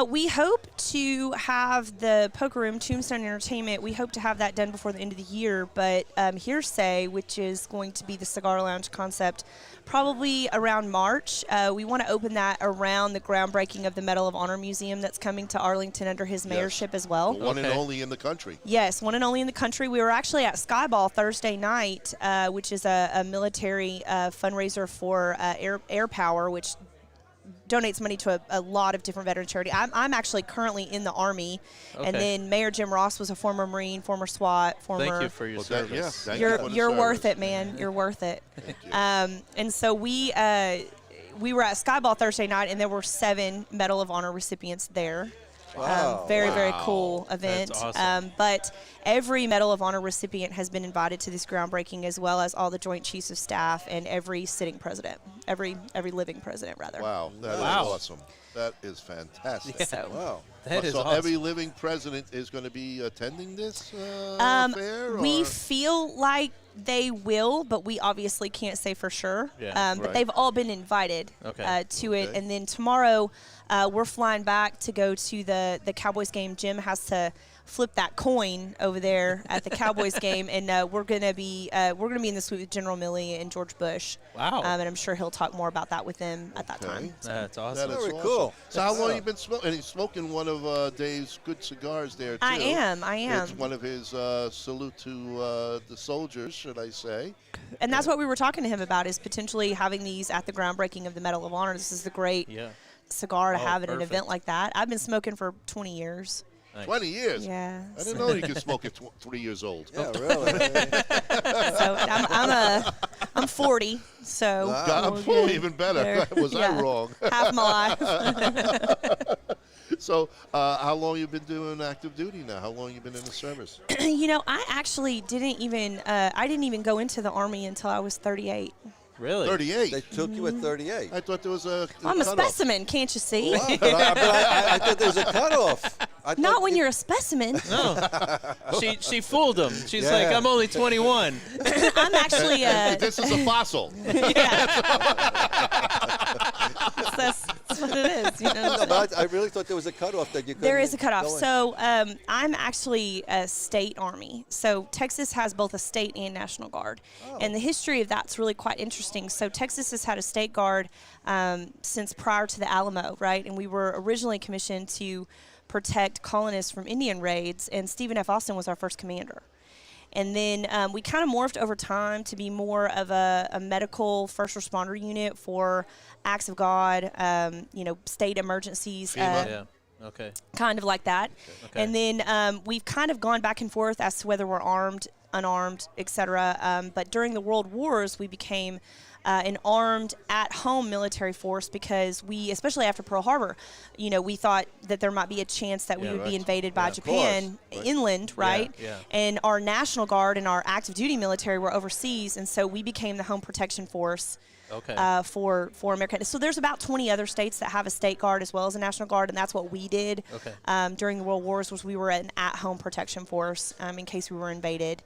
We hope to have the poker room, Tombstone Entertainment. We hope to have that done before the end of the year. But Hearsay, which is going to be the cigar lounge concept, probably around March. We want to open that around the groundbreaking of the Medal of Honor Museum that's coming to Arlington under his mayorship as well. The one and Okay. only in the country. Yes, one and only in the country. We were actually at Skyball Thursday night, which is a military fundraiser for Air Power, which donates money to a lot of different veteran charity. I'm actually currently in the Army, and Okay. then Mayor Jim Ross was a former Marine, former SWAT, former. Thank you for your Well, that- service. yeah, thank you for the You're worth service. it, man. You're worth it. And so we were at Skyball Thursday night, and there were 7 Medal of Honor recipients there. Wow. Very cool event. That's awesome. But every Medal of Honor recipient has been invited to this groundbreaking, as well as all the Joint Chiefs of Staff and every sitting president, every living president, rather. Wow, that is Wow. awesome. That is fantastic. So. Wow. That is so awesome. every living president is going to be attending this affair? We or- feel like they will, but we obviously can't say for sure. Yeah. But Right. they've all been invited Okay. to it. Okay. And then tomorrow, we're flying back to go to the Cowboys game. Jim has to flip that coin over there at the Cowboys game, and we're gonna be in the suite with General Milley and George Bush. Wow. And I'm sure he'll talk more about that with them at that Okay. time. That's That awesome. is Very awesome. cool. So how long Yeah. you been smoking? And he's smoking one of Dave's good cigars there, too. I am. It's one of his salute to the soldiers, should I say. And that's what we were talking to him about, is potentially having these at the groundbreaking of the Medal of Honor. This is the great Yeah. cigar to Oh, have at an perfect. event like that. I've been smoking for 20 years. Nice. 20 years. Yeah. I didn't know you could smoke at 3 years old. Yeah, really. So I'm 40. So Wow. God, we're I'm good even better. there. Was I Yeah. wrong? Half my life. So how long you been doing active duty now? How long you been in the service? You know, I actually didn't even go into the Army until I was 38. Really? 38. They took you at 38. I thought there was a I'm a cutoff. specimen, can't you see? Wow, but I thought there was a cutoff. I Not thought when you- you're a specimen. No. she fooled him. She's Yeah. like, I'm only 21. I'm actually This is a fossil. that's what it is. is. You know? No, but I really thought there was a cutoff that you couldn't. There is a cutoff. go in. So I'm actually a state army. So Texas has both a state and National Guard. And the history of that's really quite interesting. So Texas has had a state guard since prior to the Alamo, right? And we were originally commissioned to protect colonists from Indian raids, and Stephen F. Austin was our first commander. And then we kind of morphed over time to be more of a medical first responder unit for acts of God, state emergencies. Yeah. Okay. Kind of like that. Okay. And then we've kind of gone back and forth as to whether we're armed, unarmed, etc. But during the World Wars, we became an armed at-home military force because we, especially after Pearl Harbor, we thought that there might be a chance that we would be invaded by of Japan course. inland, right? Yeah. And our National Guard and our active duty military were overseas, and so we became the home protection force. Okay. For America. So there's about 20 other states that have a state guard as well as a National Guard, and that's what we did during the World Wars. Was we were an at-home protection force in case we were invaded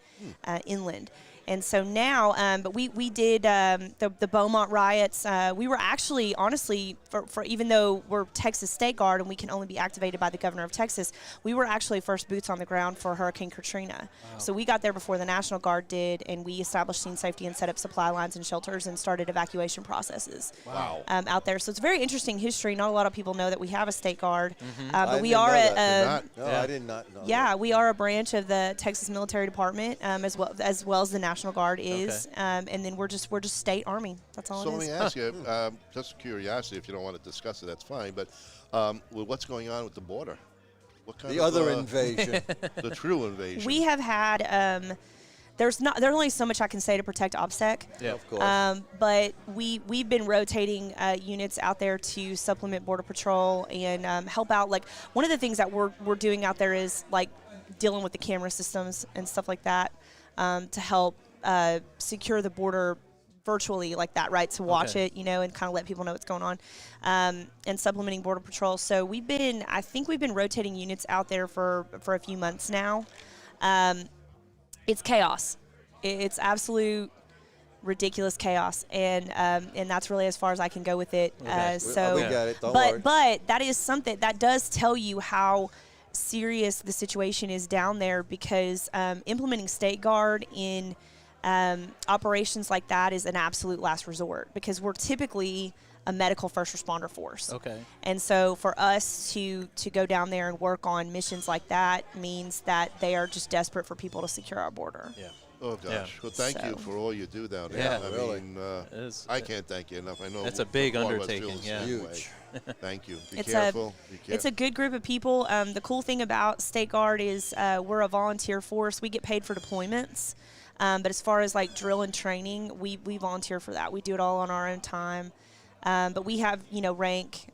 inland. And so now, but we did the Beaumont riots. We were actually, honestly, for even though we're Texas State Guard and we can only be activated by the governor of Texas, we were actually first boots on the ground for Hurricane Katrina. Wow. So we got there before the National Guard did, and we established scene safety and set up supply lines and shelters and started evacuation processes out there. So it's a very interesting history. Not a lot of people know that we have a State Guard, but we are I did not know. Yeah, we are a branch of the Texas Military Department, as well as the National Guard is, and then we're just state army. That's all So it let is. me ask you, just curiosity, if you don't want to discuss it, that's fine. But with what's going on with the border? What kind The of other invasion. the true invasion? We have had. There's only so much I can say to protect OPSEC. Yeah, of course. But we've been rotating units out there to supplement Border Patrol and help out. Like one of the things that we're doing out there is like dealing with the camera systems and stuff like that to help secure the border virtually like that, right? To watch it, and kind of let people know what's going on, and supplementing Border Patrol. So I think we've been rotating units out there for a few months now. It's chaos. It's absolute ridiculous chaos, and that's really as far as I can go with it. So, we got it. Don't worry. but that is something that does tell you how serious the situation is down there, because implementing State Guard in operations like that is an absolute last resort, because we're typically a medical first responder force. Okay. And so for us to go down there and work on missions like that means that they are just desperate for people to secure our border. Yeah. Oh gosh! Yeah. Well, thank you So- for all you do down there. Yeah, I really. mean, It I can't thank you enough. I know It's a big all of us undertaking, feel the yeah. same way. Huge. Thank you. Be It's careful. It's a good group of people. The cool thing about State Guard is we're a volunteer force. We get paid for deployments. But as far as like drill and training, we volunteer for that. We do it all on our own time. But we have, rank.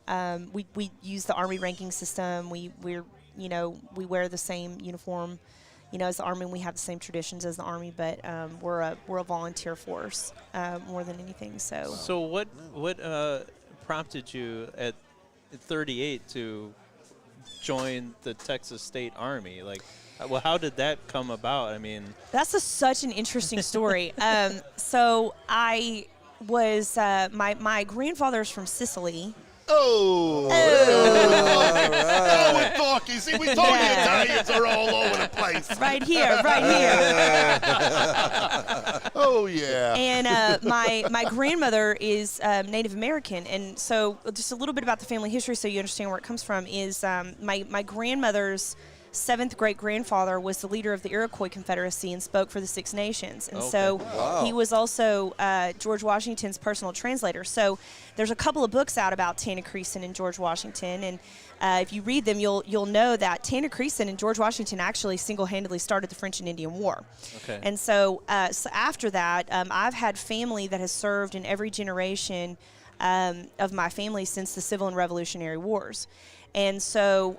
We use the Army ranking system. We wear the same uniform, as the Army. And we have the same traditions as the Army, but we're a volunteer force more than anything. So what prompted you at 38 to join the Texas State Army? Like, well, how did that come about? I mean, That's such an interesting story. So I was my grandfather's from Sicily. Oh! Now we're talking. See, we told you Italians are all over the place. Right here. Oh yeah. And my grandmother is Native American, and so just a little bit about the family history, so you understand where it comes from. Is my grandmother's seventh great grandfather was the leader of the Iroquois Confederacy and spoke for the Six Nations, and so he was also George Washington's personal translator. So there's a couple of books out about Tana Creason and George Washington, and if you read them, you'll know that Tana Creason and George Washington actually single-handedly started the French and Indian War. okay. And so after that, I've had family that has served in every generation of my family since the Civil and Revolutionary Wars. And so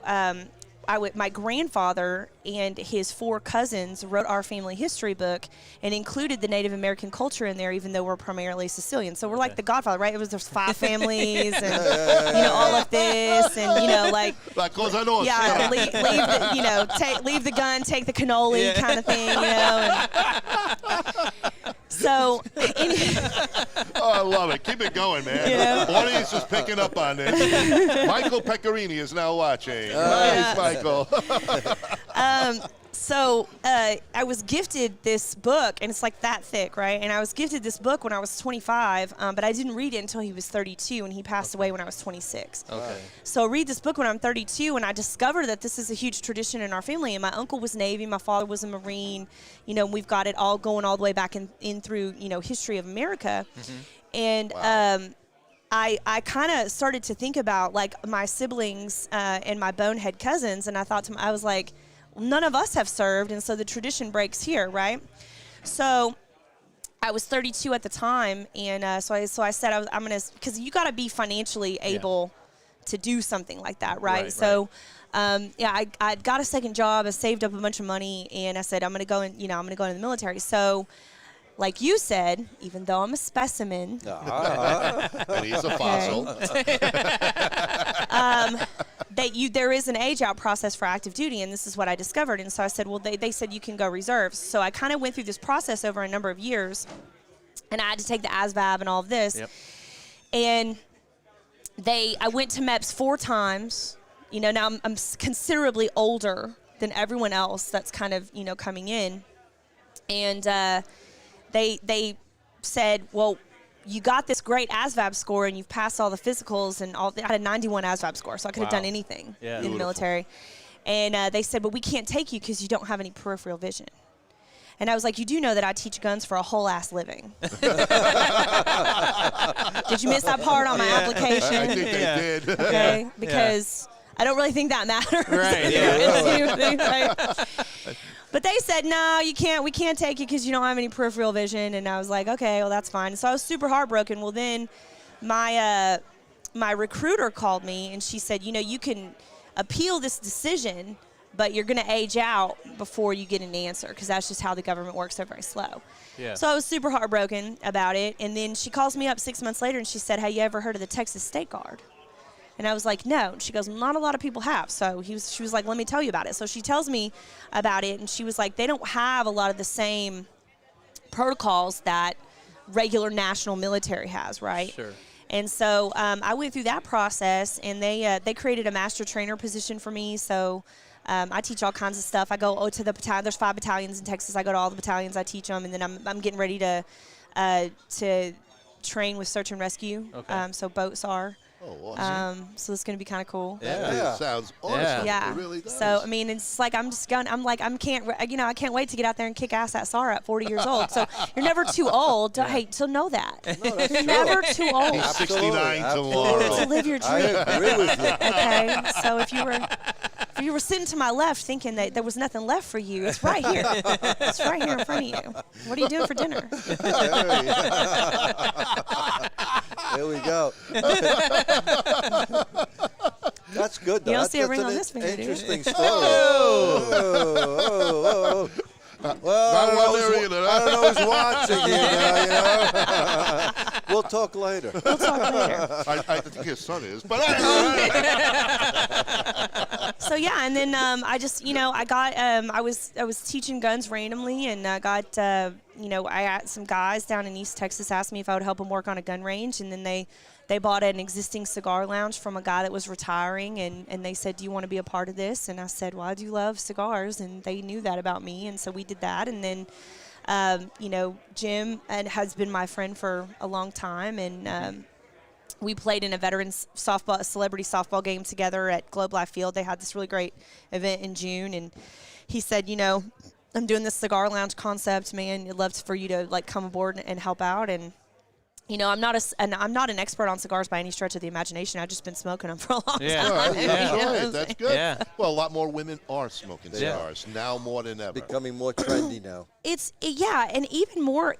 my grandfather and his 4 cousins wrote our family history book and included the Native American culture in there, even though we're primarily Sicilian. So we're like the Godfather, right? There's 5 families and, all of this and, like Cosa Nostra. yeah, leave the gun, take the cannoli kind of thing, And so, Oh, I love it. Keep it going, man. Yeah. Audience is picking up on this. Michael Pecorini is now watching. Nice, Michael. So I was gifted this book, and it's like that thick, right? And I was gifted this book when I was 25, but I didn't read it until he was 32, and he passed away when I was 26. Okay. So I read this book when I'm 32, and I discovered that this is a huge tradition in our family. And my uncle was Navy, my father was a Marine. You know, we've got it all going all the way back in through, you know, history of America. And I kind of started to think about, like, my siblings and my bonehead cousins, and I thought I was like, none of us have served, and so the tradition breaks here, right? So I was 32 at the time, and so I said I'm gonna, because you got to be financially able to do something like that, right? So I got a second job, I saved up a bunch of money, and I said I'm gonna go in, I'm gonna go into the military. So, like you said, even though I'm a specimen, And he's a fossil. there is an age out process for active duty, and this is what I discovered. And so I said, well, they said you can go reserves. So I kind of went through this process over a number of years, and I had to take the ASVAB and all of this. Yep. And I went to MEPS 4 times. Now I'm considerably older than everyone else that's kind of, coming in. And they said, well, you got this great ASVAB score and you've passed all the physicals and all. I had a 91 ASVAB score, so I could have done anything in the military. And they said, but we can't take you because you don't have any peripheral vision. And I was like, you do know that I teach guns for a whole ass living. Did you miss that part on my application? I think they did. Okay, because I don't really think that matters. Right, yeah. But they said, no, you can't. We can't take you because you don't have any peripheral vision. And I was like, okay, well, that's fine. So I was super heartbroken. Well, then my recruiter called me, and she said, you can appeal this decision, but you're going to age out before you get an answer because that's just how the government works. They're very slow. Yeah. So I was super heartbroken about it. And then she calls me up 6 months later, and she said, have you ever heard of the Texas State Guard? And I was like, no. And she goes, not a lot of people have. So she was like, let me tell you about it. So she tells me about it, and she was like, they don't have a lot of the same protocols that regular national military has, right? Sure. And so I went through that process, and they created a master trainer position for me. So I teach all kinds of stuff. I go to the battalion. There's 5 battalions in Texas. I go to all the battalions. I teach them, and then I'm getting ready to train with search and rescue. Okay. So boats are. Oh, awesome. So it's going to be kind of cool. That sounds awesome. Yeah. It really does. So I mean, it's like I can't wait to get out there and kick ass at SAR at 40 years old. So you're never too old. Hey, so know that. You're never too old He's 69 to tomorrow. live your I dream. agree with you. Okay. So if you were sitting to my left thinking that there was nothing left for you, it's right here. It's right here in front of you. What are you doing for dinner? There we go. That's good, though. You don't That's see a ring an on this finger, do you? interesting story. Oh. Well, I don't know who's watching here now, We'll talk later. We'll talk later. I think his son is, but So yeah, and then I just I was teaching guns randomly, and I got I had some guys down in East Texas asked me if I would help them work on a gun range, and then they bought an existing cigar lounge from a guy that was retiring, and they said, do you want to be a part of this? And I said, well, I do love cigars, and they knew that about me, and so we did that. And then Jim has been my friend for a long time, and we played in a veterans celebrity softball game together at Globe Life Field. They had this really great event in June, and he said, I'm doing this cigar lounge concept, man. I'd love for you to come aboard and help out. And I'm not an expert on cigars by any stretch of the imagination. I've just been smoking them for a long time. That's good. Yeah. Well, a lot more women are smoking cigars now more than ever. Becoming more trendy now. And even more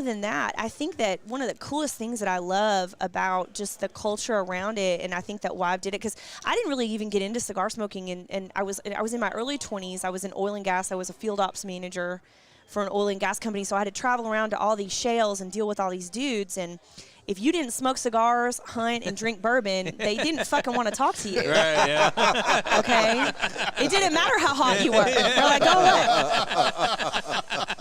than that, I think that one of the coolest things that I love about just the culture around it, and I think that why I did it, because I didn't really even get into cigar smoking, and I was in my early 20s. I was in oil and gas. I was a field ops manager for an oil and gas company. So I had to travel around to all these shales and deal with all these dudes. And if you didn't smoke cigars, hunt, and drink bourbon, they didn't fucking want to talk to you. Right, yeah. Okay? It didn't matter how hot you were. They're like, go away.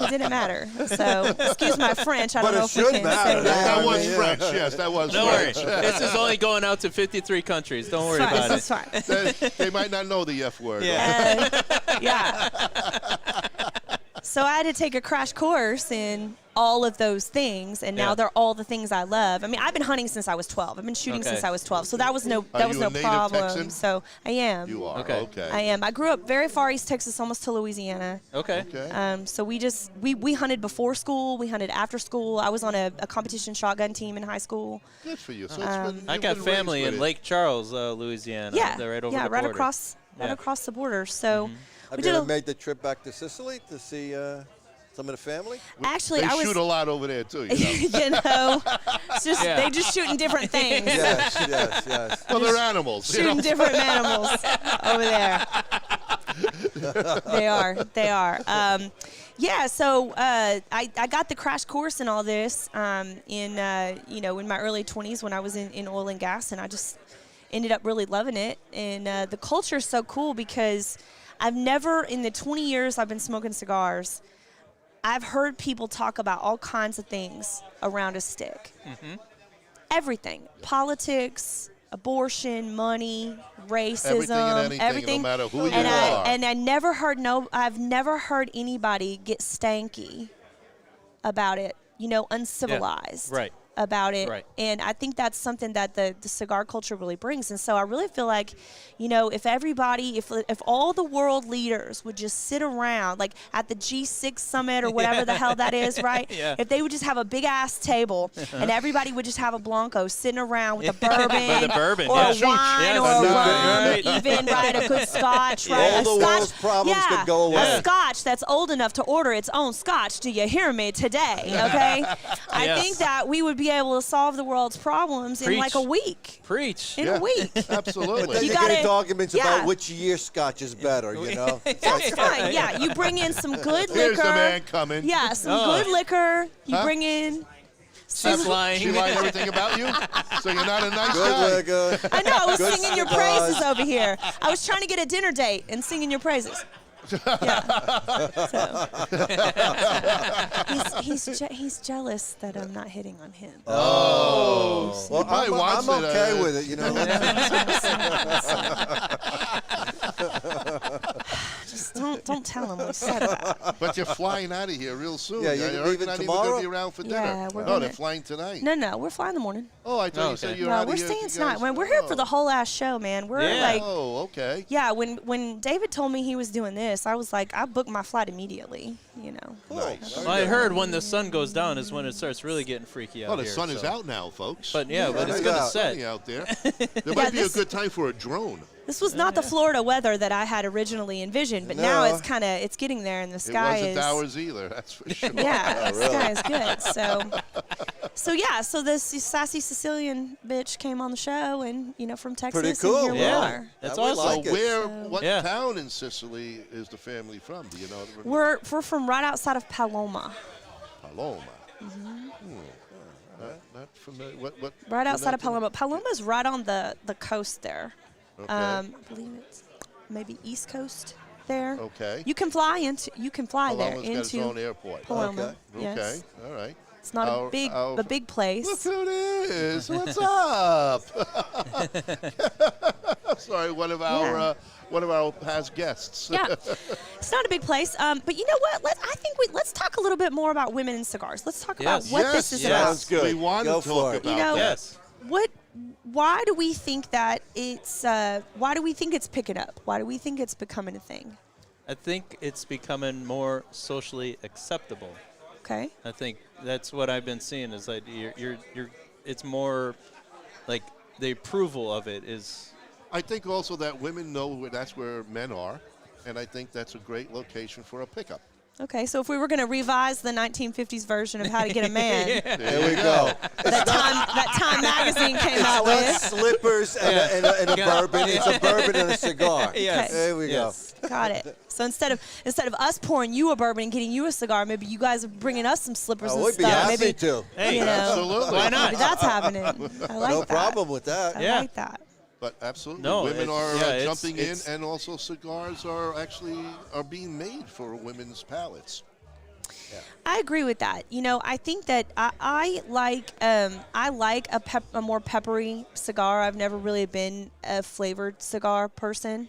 It didn't matter. So, excuse my French. I But don't know it if we should can matter. say that. That was Yeah. French. Yes, that was Don't worry. French. This is only going out to 53 countries. Don't worry Fine, about it's it. fine. They might not know the F word. Yeah. Yeah. So I had to take a crash course in all of those things, and now Yeah. they're all the things I love. I mean, I've been hunting since I was 12. I've been shooting Okay. since I was 12. So that was no Are you a native problem. Texan? So I am. You are. Okay. Okay. I am. I grew up very far east Texas, almost to Louisiana. Okay. Okay. So we hunted before school. We hunted after school. I was on a competition shotgun team in high school. Good for you. So I got family in Lake Charles, Louisiana. Yeah. They're right over yeah, the right border. across Yeah. across the border. So Have we you did ever a, made the trip back to Sicily to see some of the family? actually They I was shoot a lot over there too. You know? you know, it's just Yeah. they just shooting different things. Yes, yes, yes. Well, they're animals. you Shooting know? different animals over there. They are. Yeah, so I got the crash course in all this in my early 20s when I was in oil and gas, and I just ended up really loving it. And the culture is so cool because I've never, in the 20 years I've been smoking cigars, I've heard people talk about all kinds of things around a stick. Everything. Politics, abortion, money, racism, Everything and anything, no matter who you and are. I've never heard anybody get stanky about it, uncivilized Right. about it. Right. And I think that's something that the cigar culture really brings. And so I really feel like, if everybody, if all the world leaders would just sit around, like at the G6 summit or whatever the hell that is, right? Yeah. If they would just have a big ass table and everybody would just have a Blanco sitting around with a bourbon, With a bourbon, or yeah. a wine Yes. or a Right. rum, Right. even, right? A good scotch, Yeah. right? All a the scotch, world's problems yeah, could go away. A scotch that's old enough to order its own scotch. Do you hear me today? Okay. I Yes. think that we would be able to solve the world's problems in Preach. like a week. Preach. In Yeah. a week. Absolutely. But then You you, gotta- get into arguments yeah. about which year scotch is better, you know? That's fine. Yeah, you bring in some good Here's liquor. the man coming. Yeah, some Oh. good liquor. You Huh? bring in. She's lying. She lied everything about you? So you're not a nice Good guy? liquor. I know. I was Good singing your cigars. praises over here. I was trying to get a dinner date and singing your praises. Yeah. So. He's jealous that I'm not hitting on him. Oh. Well, probably wants I'm it, okay with it, you know? Just don't tell him what I said about it. But you're flying out of here real soon. Yeah, you're You're leaving not tomorrow? even going to be around for dinner. Yeah, we're no, gonna- they're flying tonight. No, we're flying in the morning. Oh, I thought Oh, you said okay. you were No, out of we're here. staying You tonight. guys- Man, we're here for the oh. whole ass show, man. We're Yeah. like, Oh, okay. yeah. When David told me he was doing this, I was like, I booked my flight immediately. Nice. Well, I heard when the sun goes down is when it starts really getting freaky out Oh, the here, sun is so. out now, folks. But yeah, but it's it's gonna out. set. Sunny out there. There might be a this- good time for a drone. This was not the Florida weather that I had originally envisioned, but now No. it's getting there, and the It sky wasn't is. ours either, that's for sure. Yeah, the sky is good. So this sassy Sicilian bitch came on the show, and from Texas, Pretty cool. and here we Yeah. are. That's I would awesome. like So it. what Yeah. town in Sicily is the family from? Do you know? We're from right outside of Paloma, Paloma. Not familiar. What? right outside of pronounce it? Paloma. Paloma's right on the coast there. Okay. I believe it's maybe East Coast there. Okay. You can fly Paloma's there got its into own airport. Paloma. Okay. Yes. Okay. All right. It's not Our- a big our- a big place. Look who it is. What's up? Sorry, one of our past guests. Yeah, it's not a big place. But you know what? Let's talk a little bit more about women and cigars. Let's talk about Yes. what Yes, this is yes. about. Sounds good. We want Go to talk for it. about You know, that. Yes. Why do we think that it's? Why do we think it's picking up? Why do we think it's becoming a thing? I think it's becoming more socially acceptable. Okay. I think that's what I've been seeing is that it's more like the approval of it is. I think also that women know that's where men are, and I think that's a great location for a pickup. Okay, so if we were going to revise the 1950s version of How to Get a Man, There we go. that Time magazine came out Not with. slippers and a bourbon. It's a bourbon and a cigar. Yes. There we Yes. Got it. So instead of us pouring you a bourbon and getting you a cigar, maybe you guys are bringing us some slippers go. and We'd be stuff. happy maybe to. Hey, you know, Absolutely. Why not? maybe that's happening. I like No that. problem with that. I Yeah. like that. But absolutely, No, women it's- are yeah, it's- jumping in, it's- and also cigars are being made for women's palates. I agree with that. You know, I think that I like a more peppery cigar. I've never really been a flavored cigar person.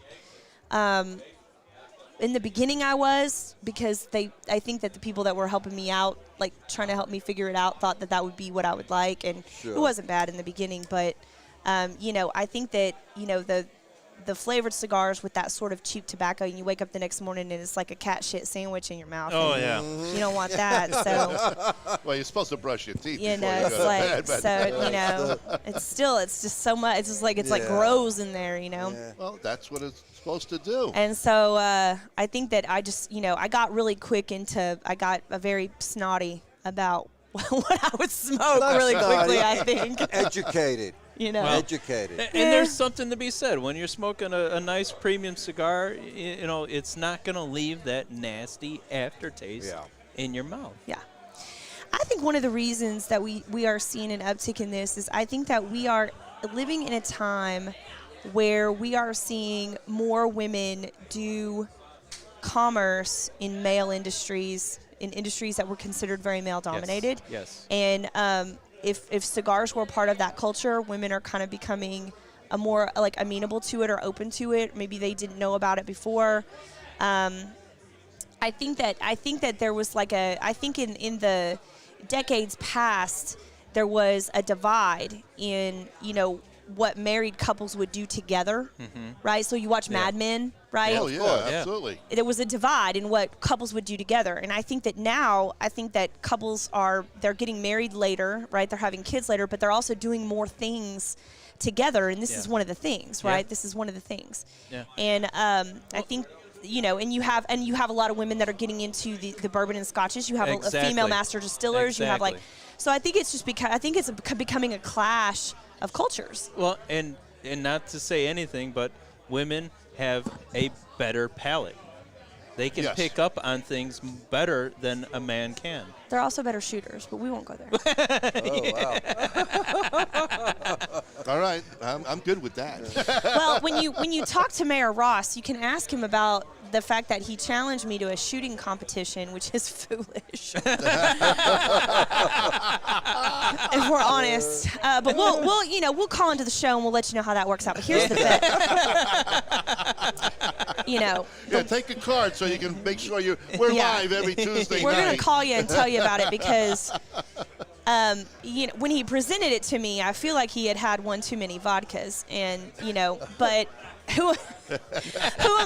In the beginning, I was, because I think that the people that were helping me out, like trying to help me figure it out, thought that that would be what I would like, and Sure. it wasn't bad in the beginning. But you know, I think that the flavored cigars with that sort of cheap tobacco, and you wake up the next morning and it's like a cat shit sandwich in your mouth. Oh, and yeah. You don't want that. So Well, you're supposed to brush your teeth you before know, you it's go to like bed. But, so you know, it's just so much. It's just like it's like Yeah. grows in there, you know. Yeah. well, that's what it's supposed to do. And so I think that I just, you know, I got really quick into, I got a very snotty about what I would smoke Not really quickly, snotty. I think. Educated. You know. Educated. And there's something to be said. When you're smoking a nice premium cigar, you know, it's not going to leave that nasty aftertaste Yeah. in your mouth. Yeah. I think one of the reasons that we are seeing an uptick in this is I think that we are living in a time where we are seeing more women do commerce in male industries, in industries that were considered very male dominated. Yes. And if cigars were part of that culture, women are kind of becoming a more like amenable to it or open to it. Maybe they didn't know about it before. I think that there was like I think in the decades past there was a divide in, you know, what married couples would do together, right? So you watch Mad Men, right? Oh, yeah, course, yeah. absolutely. There was a divide in what couples would do together, and I think that now couples they're getting married later, right? They're having kids later, but they're also doing more things together, and this Yeah. is one of the things, Yeah. right? This is one of the things. Yeah. And I think, you know, and you have a lot of women that are getting into the bourbon and scotches. You have a female Exactly. master distillers. You have like, Exactly. so I think it's just becoming a clash of cultures. Well, and not to say anything, but women have a better palate. They can Yes. pick up on things better than a man can. They're also better shooters, but we won't go there. Oh, wow. All right, I'm good with that. Well, when you talk to Mayor Ross, you can ask him about the fact that he challenged me to a shooting competition, which is foolish. If we're honest, but we'll call into the show and we'll let you know how that works out. But here's the bet. You know, Yeah, take a card so you can make sure we're Yeah. live every Tuesday we're night. gonna call you and tell you about it because, you know, when he presented it to me, I feel like he had one too many vodkas, and you know, but. Who am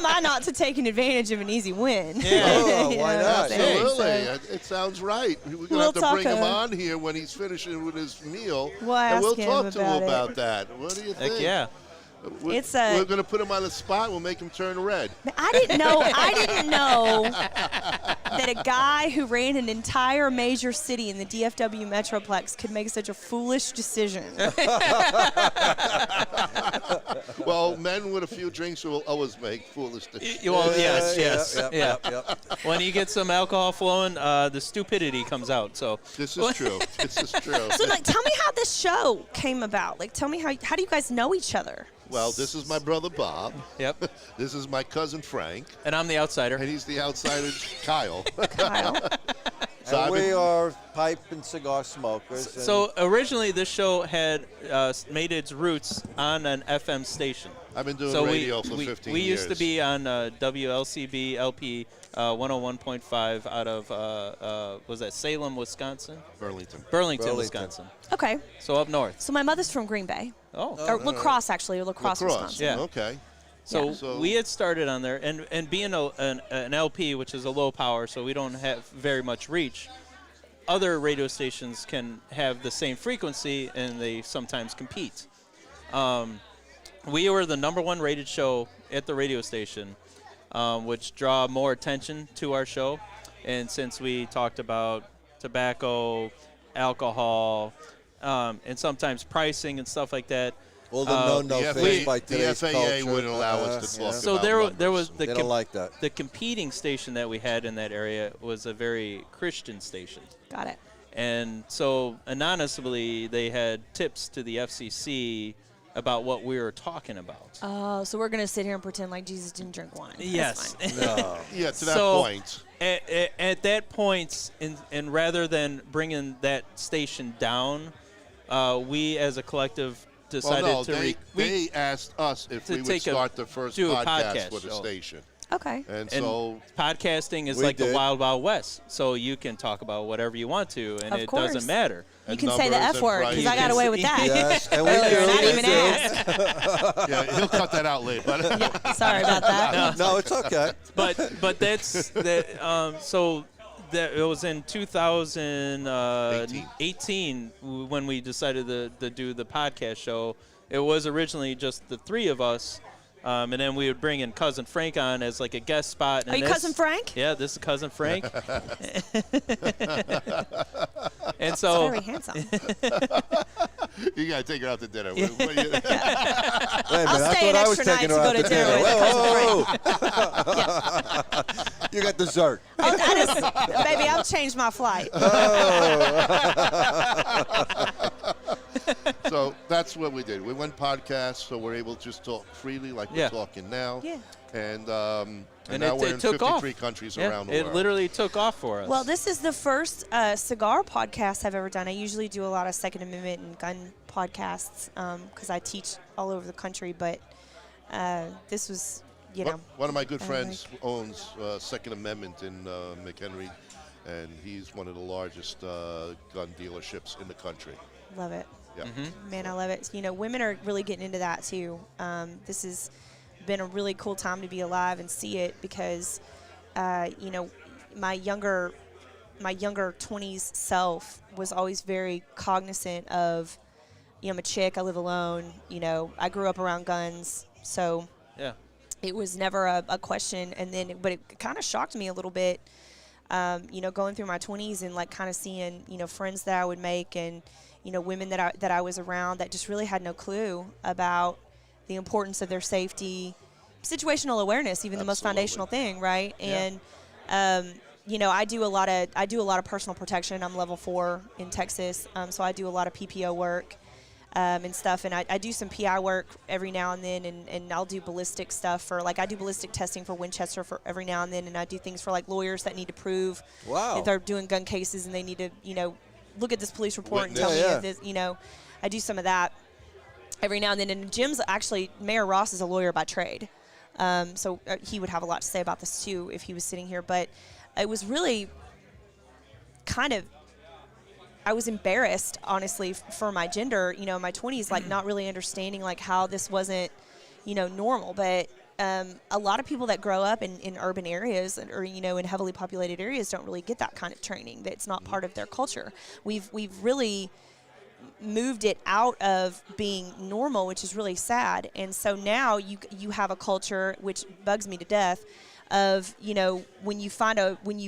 I not to take an advantage of an easy win? Oh, You why know what I'm not? saying? Absolutely. So- It sounds right. We're going to We'll have to talk, bring him uh, on here when he's finishing with his meal. We'll and ask we'll him talk to him about it. about that. What do you think? Heck yeah. We're, It's we're going to put him on the spot. We'll make him turn red. I didn't know that a guy who ran an entire major city in the DFW Metroplex could make such a foolish decision. Well, men with a few drinks will always make foolish decisions. Well, yes, Yeah, yes, yep, yeah. yep. When you get some alcohol flowing, the stupidity comes out. So This is true. This is true. So, like, tell me how this show came about. Like, tell me how do you guys know each other? Well, this is my brother Bob. Yep. This is my cousin Frank. And I'm the outsider. And he's the outsider, Kyle. Kyle. So I've And we been- are pipe and cigar smokers. and So originally, this show had made its roots on an FM station. I've been doing So radio for 15 we years. used to be on WLCB LP 101.5 out of was that Salem, Wisconsin? Burlington. Burlington, Burlington. Wisconsin. Okay. So up north. So my mother's from Green Bay, Oh. or La Crosse, actually, or La Crosse, Wisconsin. Yeah. Okay. So, Yeah. So- we had started on there, and being an LP, which is a low power, so we don't have very much reach. Other radio stations can have the same frequency, and they sometimes compete. We were the #1 rated show at the radio station, which draw more attention to our show. And since we talked about tobacco, alcohol, and sometimes pricing and stuff like that, All the no The things by the today's FAA culture. wouldn't allow us to talk so about there numbers. was They don't like that. the competing station that we had in that area was a very Christian station. Got it. And so anonymously, they had tips to the FCC about what we were talking about. Oh, so we're gonna sit here and pretend like Jesus didn't drink wine. That's Yes. fine. No. Yeah, to that So, point. At that point, and rather than bringing that station down, we as a collective decided Well, no, to they asked us if to we would take a- start the first do a podcast podcast for the show. station. Okay. And and so podcasting is We like did. the Wild Wild West, so you can talk about whatever you want to, and Of it course. doesn't matter. You and can say the numbers F and word because I prices. got away with that. Yes, and we Earlier, and I do. didn't We even do. ask. yeah, he'll cut that out later. But Yeah, sorry about that. No, it's okay. But that's that. So that it was in 2018 when we decided to do the podcast show. It was originally just the three of us, and then we would bring in Cousin Frank on as like a guest spot. Are and you this- Cousin Frank? Yeah, this is Cousin Frank. And He's so very handsome. you got to take her out to dinner. Wait a minute, I'll I stay an thought I was extra taking night her to out go to dinner with Whoa, whoa, whoa. You got dessert. Baby, I've changed my flight. So that's what we did. We went podcast, so we're able to just talk freely like Yeah. we're talking now. Yeah. And And now it- we're it in took off. 53 countries yeah, around the it world. literally took off for us. Well, this is the first cigar podcast I've ever done. I usually do a lot of Second Amendment and gun podcasts because I teach all over the country, but this was, you know. One of my good I friends owns Second Amendment in McHenry, and he's one of the largest gun dealerships in the country. Love it. Yeah. Man, I love it. You know, women are really getting into that too. This has been a really cool time to be alive and see it because, you know, my younger 20s self was always very cognizant of, you know, I'm a chick, I live alone, you know, I grew up around guns, so yeah. it was never a question. And then, but it kind of shocked me a little bit, you know, going through my 20s and like kind of seeing, you know, friends that I would make and, you know, women that I was around that just really had no clue about the importance of their safety, situational awareness, even the most Absolutely. foundational thing, right? Yeah. And you know, I do a lot of personal protection. I'm level 4 in Texas, so I do a lot of PPO work and stuff, and I do some PI work every now and then, and I'll do ballistic stuff for like I do ballistic testing for Winchester for every now and then, and I do things for like lawyers that need to prove Wow. if they're doing gun cases and they need to, you know, look at this police report and Witness. tell me Yeah, if this, you know, I do some of that every now and then. And Jim's actually, Mayor Ross is a lawyer by trade. So he would have a lot to say about this too if he was sitting here. But it was really kind of, I was embarrassed, honestly, for my gender, you know, in my 20s, like not really understanding like how this wasn't, you know, normal. But a lot of people that grow up in urban areas or, you know, in heavily populated areas don't really get that kind of training. It's not part of their culture. We've really moved it out of being normal, which is really sad. And so now you have a culture, which bugs me to death, of, you know, when you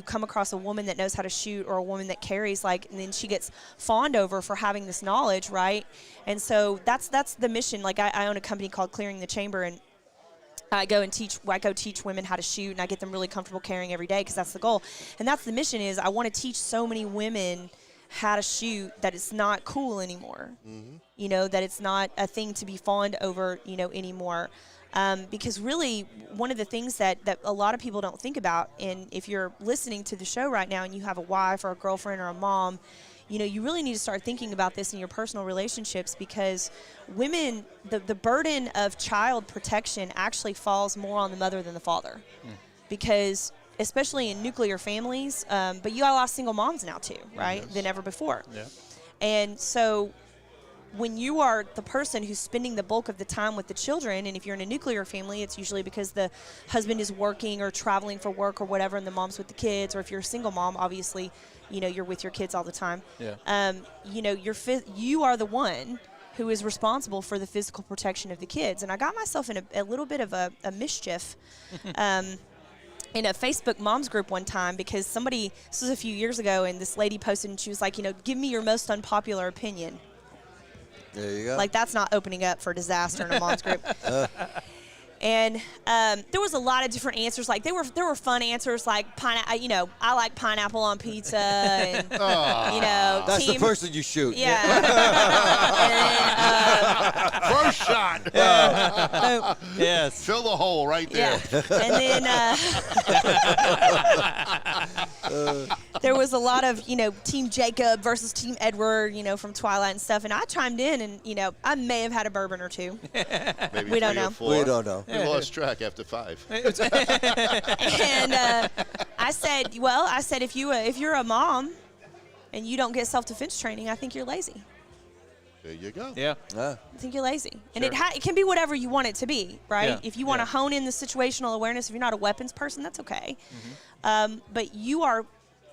come across a woman that knows how to shoot or a woman that carries, like, and then she gets fawned over for having this knowledge, right? And so that's the mission. Like I own a company called Clearing the Chamber, and I go teach women how to shoot, and I get them really comfortable carrying every day because that's the goal. And that's the mission is I want to teach so many women how to shoot that it's not cool anymore. You know, that it's not a thing to be fawned over, you know, anymore. Because really one of the things that a lot of people don't think about, and if you're listening to the show right now and you have a wife or a girlfriend or a mom, you know, you really need to start thinking about this in your personal relationships, because women, the burden of child protection actually falls more on the mother than the father. Because especially in nuclear families, but you got a lot of single moms now too, right, than ever before. Yeah. And so when you are the person who's spending the bulk of the time with the children, and if you're in a nuclear family, it's usually because the husband is working or traveling for work or whatever, and the mom's with the kids, or if you're a single mom, obviously, you know, you're with your kids all the time. Yeah. You know, you are the one who is responsible for the physical protection of the kids. And I got myself in a little bit of a mischief in a Facebook moms group one time because somebody, this was a few years ago, and this lady posted and she was like, give me your most unpopular opinion. There you go. Like, that's not opening up for disaster in a mom's group. And there was a lot of different answers. Like, there were fun answers, like, I like pineapple on pizza. And, That's the person you shoot. Yeah. First shot. Yes. Fill the hole right there. Yeah. And then there was a lot of, Team Jacob versus Team Edward, from Twilight and stuff. And I chimed in and, I may have had a bourbon or two. Maybe We don't 3 or know. 4. We don't know. We lost track after 5. And I said, if you're a mom and you don't get self-defense training, I think you're lazy. There you go. Yeah. I think you're lazy. And Sure. it can be whatever you want it to be, right? Yeah. If you want to hone in the situational awareness, if you're not a weapons person, that's okay. But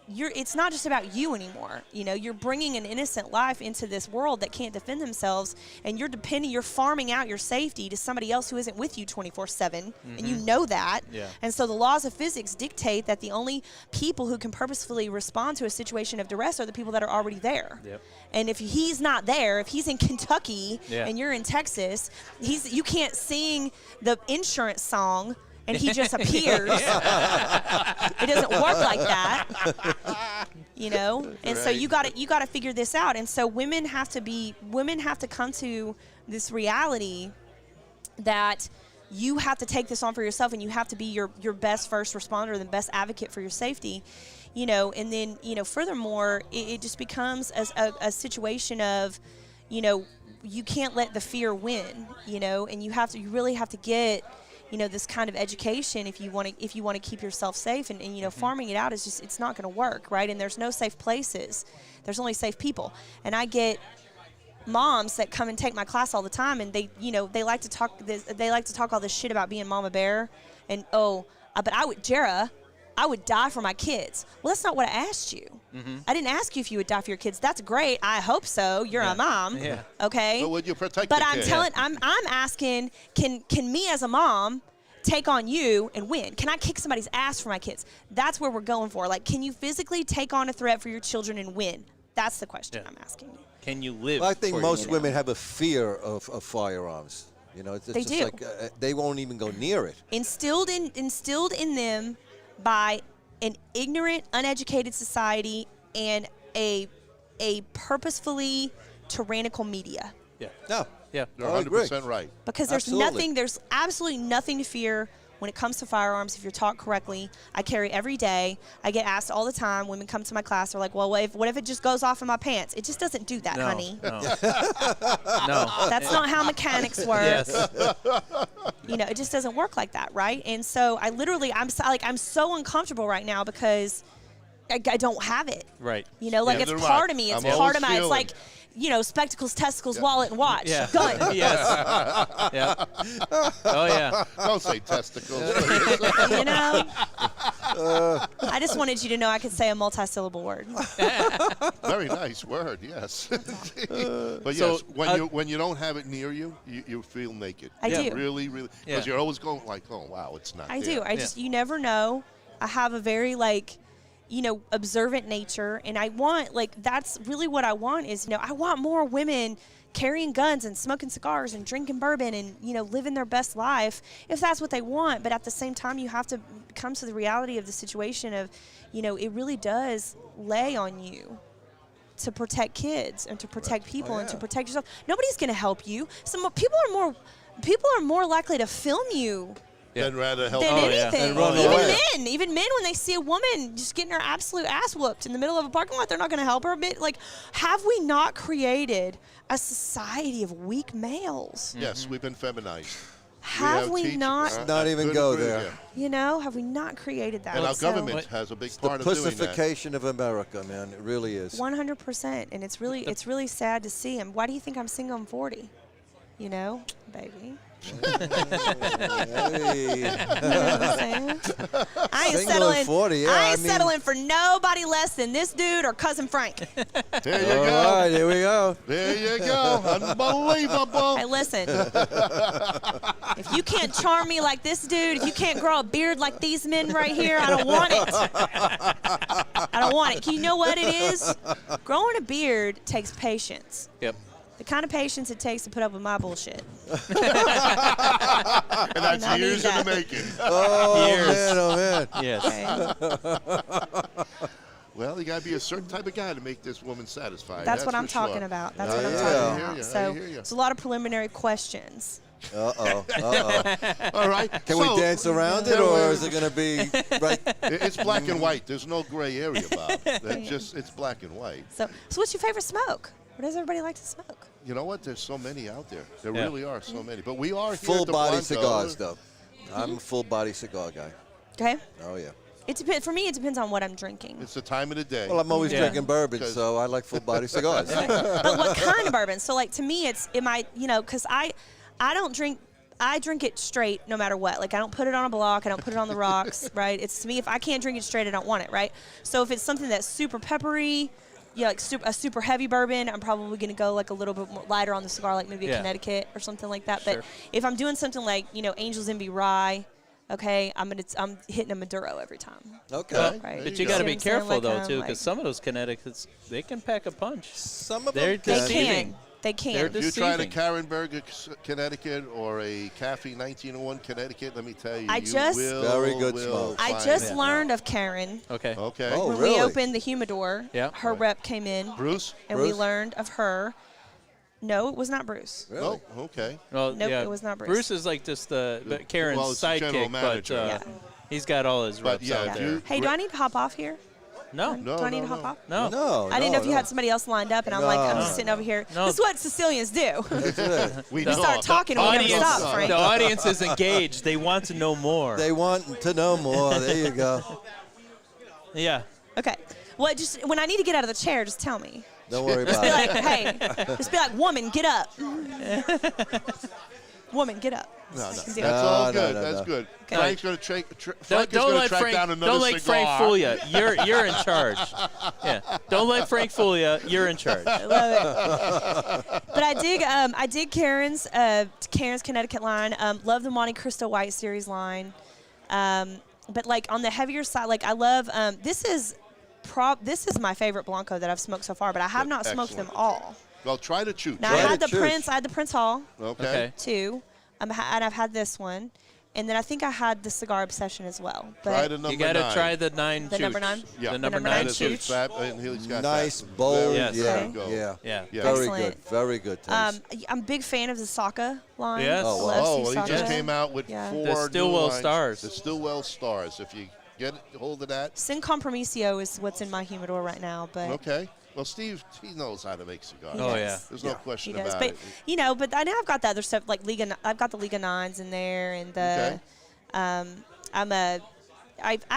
it's not just about you anymore. You're bringing an innocent life into this world that can't defend themselves, and you're farming out your safety to somebody else who isn't with you 24/7, and you know that. Yeah. And so the laws of physics dictate that the only people who can purposefully respond to a situation of duress are the people that are already there. Yep. And if he's not there, if he's in Kentucky Yeah. and you're in Texas, you can't sing the insurance song and he just appears. It doesn't work like that. And so you got to figure this out. And so women have to come to this reality that you have to take this on for yourself, and you have to be your best first responder, the best advocate for your safety. And then, furthermore, it just becomes a situation of, you can't let the fear win, and you really have to get, this kind of education if you want to keep yourself safe, and farming it out is just, it's not going to work, right? And there's no safe places. There's only safe people. And I get moms that come and take my class all the time, and they like to talk all this shit about being mama bear, and but I would die for my kids. Well, that's not what I asked you. I didn't ask you if you would die for your kids. That's great. I hope so. You're a mom. Yeah. Okay. But would you protect But the I'm kid? I'm asking, can me as a mom take on you and win? Can I kick somebody's ass for my kids? That's where we're going for. Like, can you physically take on a threat for your children and win? That's the question I'm asking you. Can you live? Well, I think for most your- women have a fear of firearms. It's They just do. like they won't even go near it. Instilled in them by an ignorant, uneducated society and a purposefully tyrannical media. Yeah. No. Yeah. You're I agree. 100% right. Because there's absolutely nothing to fear when it comes to firearms if you're taught correctly. I carry every day. I get asked all the time. Women come to my class, they're like, well, what if it just goes off in my pants? It just doesn't do that, No. honey. No. No. That's not how mechanics work. Yes. It just doesn't work like that, right? And so I'm so uncomfortable right now because I don't have it. Right. It's Neither do I. part of me. It's I'm part of always my. It's feeling. like, spectacles, testicles, wallet, and watch. Yeah. Gun. Yes. Yeah. Oh yeah. Don't say testicles. I just wanted you to know I could say a multi-syllable word. Very nice word, yes. But So, yes, when you don't have it near you, you feel naked. I do. Really, really. Because Yeah. you're always going like, oh, wow, it's not I there. do. You never know. I have a very observant nature, and I want that's really what I want is I want more women carrying guns and smoking cigars and drinking bourbon and living their best life if that's what they want. But at the same time, you have to come to the reality of the situation of it really does lay on you to protect kids and to protect people and to protect yourself. Nobody's going to help you. People are more likely to film you Then rather help. than Oh, yeah. anything. And run away. Even men, when they see a woman just getting her absolute ass whooped in the middle of a parking lot, they're not going to help her a bit. Like, have we not created a society of weak males? Yes, we've been feminized. Have we teachers- not? Not I even couldn't go agree with there. you. Have we not created that? And our So- government has a big The part of doing that. pussification of America, man. It really is. 100%, and it's really sad to see him. Why do you think I'm single? I'm 40. Baby. Hey. You know what I'm saying? I ain't Single settling. at 40, yeah, I I ain't mean- settling for nobody less than this dude or cousin Frank. There you All go. right, here we go. There you go. Unbelievable. Hey, listen. If you can't charm me like this dude, if you can't grow a beard like these men right here, I don't want it. I don't want it. You know what it is? Growing a beard takes patience. Yep. The kind of patience it takes to put up with my bullshit. And that's I need years in the that. making. Oh, Years. man, oh, man. Yes. Okay? Well, you got to be a certain type of guy to make this woman satisfied. That's what for I'm talking sure. about. That's Oh, what I'm yeah. talking I about. hear ya, I So hear ya. it's a lot of preliminary questions. Uh-oh, uh-oh. All right. Can we dance around it, or is it going to be right? It's black and white. There's no gray area, Bob. It's black and white. So what's your favorite smoke? What does everybody like to smoke? You know what? There's so many out there. There Yeah. really are so many. But we are here Full at the body Blanco. cigars, though. I'm a full body cigar guy. Okay. Oh, yeah. It depends. For me, it depends on what I'm drinking. It's the time of the day. Well, I'm always Yeah. drinking bourbon, 'Cause- so I like full body cigars. But what kind of bourbon? So like to me, because I don't drink. I drink it straight no matter what. Like I don't put it on a block. I don't put it on the rocks. Right? It's to me, if I can't drink it straight, I don't want it. Right? So if it's something that's super peppery, like a super heavy bourbon, I'm probably gonna go like a little bit more lighter on the cigar, like maybe a Yeah. Connecticut or something like that. Sure. But if I'm doing something like Angel's Envy Rye, okay, I'm hitting a Maduro every time. Okay. Right. There But you you got to go. be See what I'm careful saying? though Like, too, like- because some of those Connecticut's they can pack a punch. Some of They're them They deceiving. can. They can. They're If you try a deceiving. Karenberger, Connecticut, or a Cafe 1901 Connecticut, let me tell you, I just- Very good will smoke. I find just it. learned of Karen. Okay. Okay. Oh, When really? we opened the humidor, Yeah. her rep came in, Bruce? and we Bruce? learned of her. No, it was not Bruce. Really? Oh, okay. Well, Nope, yeah. it was not Bruce. Bruce is like just but Karen's well, it's the general sidekick, but manager. Yeah. he's got all his But reps yeah, out if there. you- Hey, do I need to hop off here? No, No, do I need no, to hop no. off? no. No, I didn't know if you no. had somebody else lined up, and I'm like, I'm just sitting over here. No. This is what Sicilians do. That's it. We start talking and we never Audience, stop, Frank. the audience is engaged. They want to know more. They want to know more. There you go. Yeah. Okay. Well, just when I need to get out of the chair, just tell me. Don't worry Be about like, it. hey, just be like, woman, get up. Woman, get up. No, no. I can That's do it. all No, good. no, That's no. good. Okay. Frank's going to Frank Don't, is going to let track Frank. down another Don't let Frank cigar. fool you. You're in charge. Yeah. Don't let Frank fool you. You're in charge. I love it. But I dig Karen's Connecticut line. Love the Monte Cristo White Series line. But like on the heavier side, like I love this is my favorite Blanco that I've smoked so far. But I have not smoked them Excellent. all. Well, try to choose. Now Try I to had the choose. Prince. I had the Prince Hall Okay. too. And I've had this one, and then I think I had the Cigar Obsession as well. But Try the number You got to 9. try the 9 The number Chooch. 9? Yeah. The The number number 9 9 That is a Chooch. fat, and he's got Nice, that. bold, Yes. yeah, Okay. Go. yeah. Yeah. Yeah. Very Excellent. good, very good taste. I'm a big fan of the Saka line. Yes. I Oh, love Oh, Steve well, he just Saka. came out with Yeah. 4 The new Stillwell lines. Stars. The Stillwell Stars. If you get hold of that, Sin Compromiso is what's in my humidor right now, but okay. Well, Steve, he knows how to make cigars. He Oh, does. yeah. There's no He question does. about But it. but I know I've got the other stuff like Liga. I've got the Liga 9s in there, and the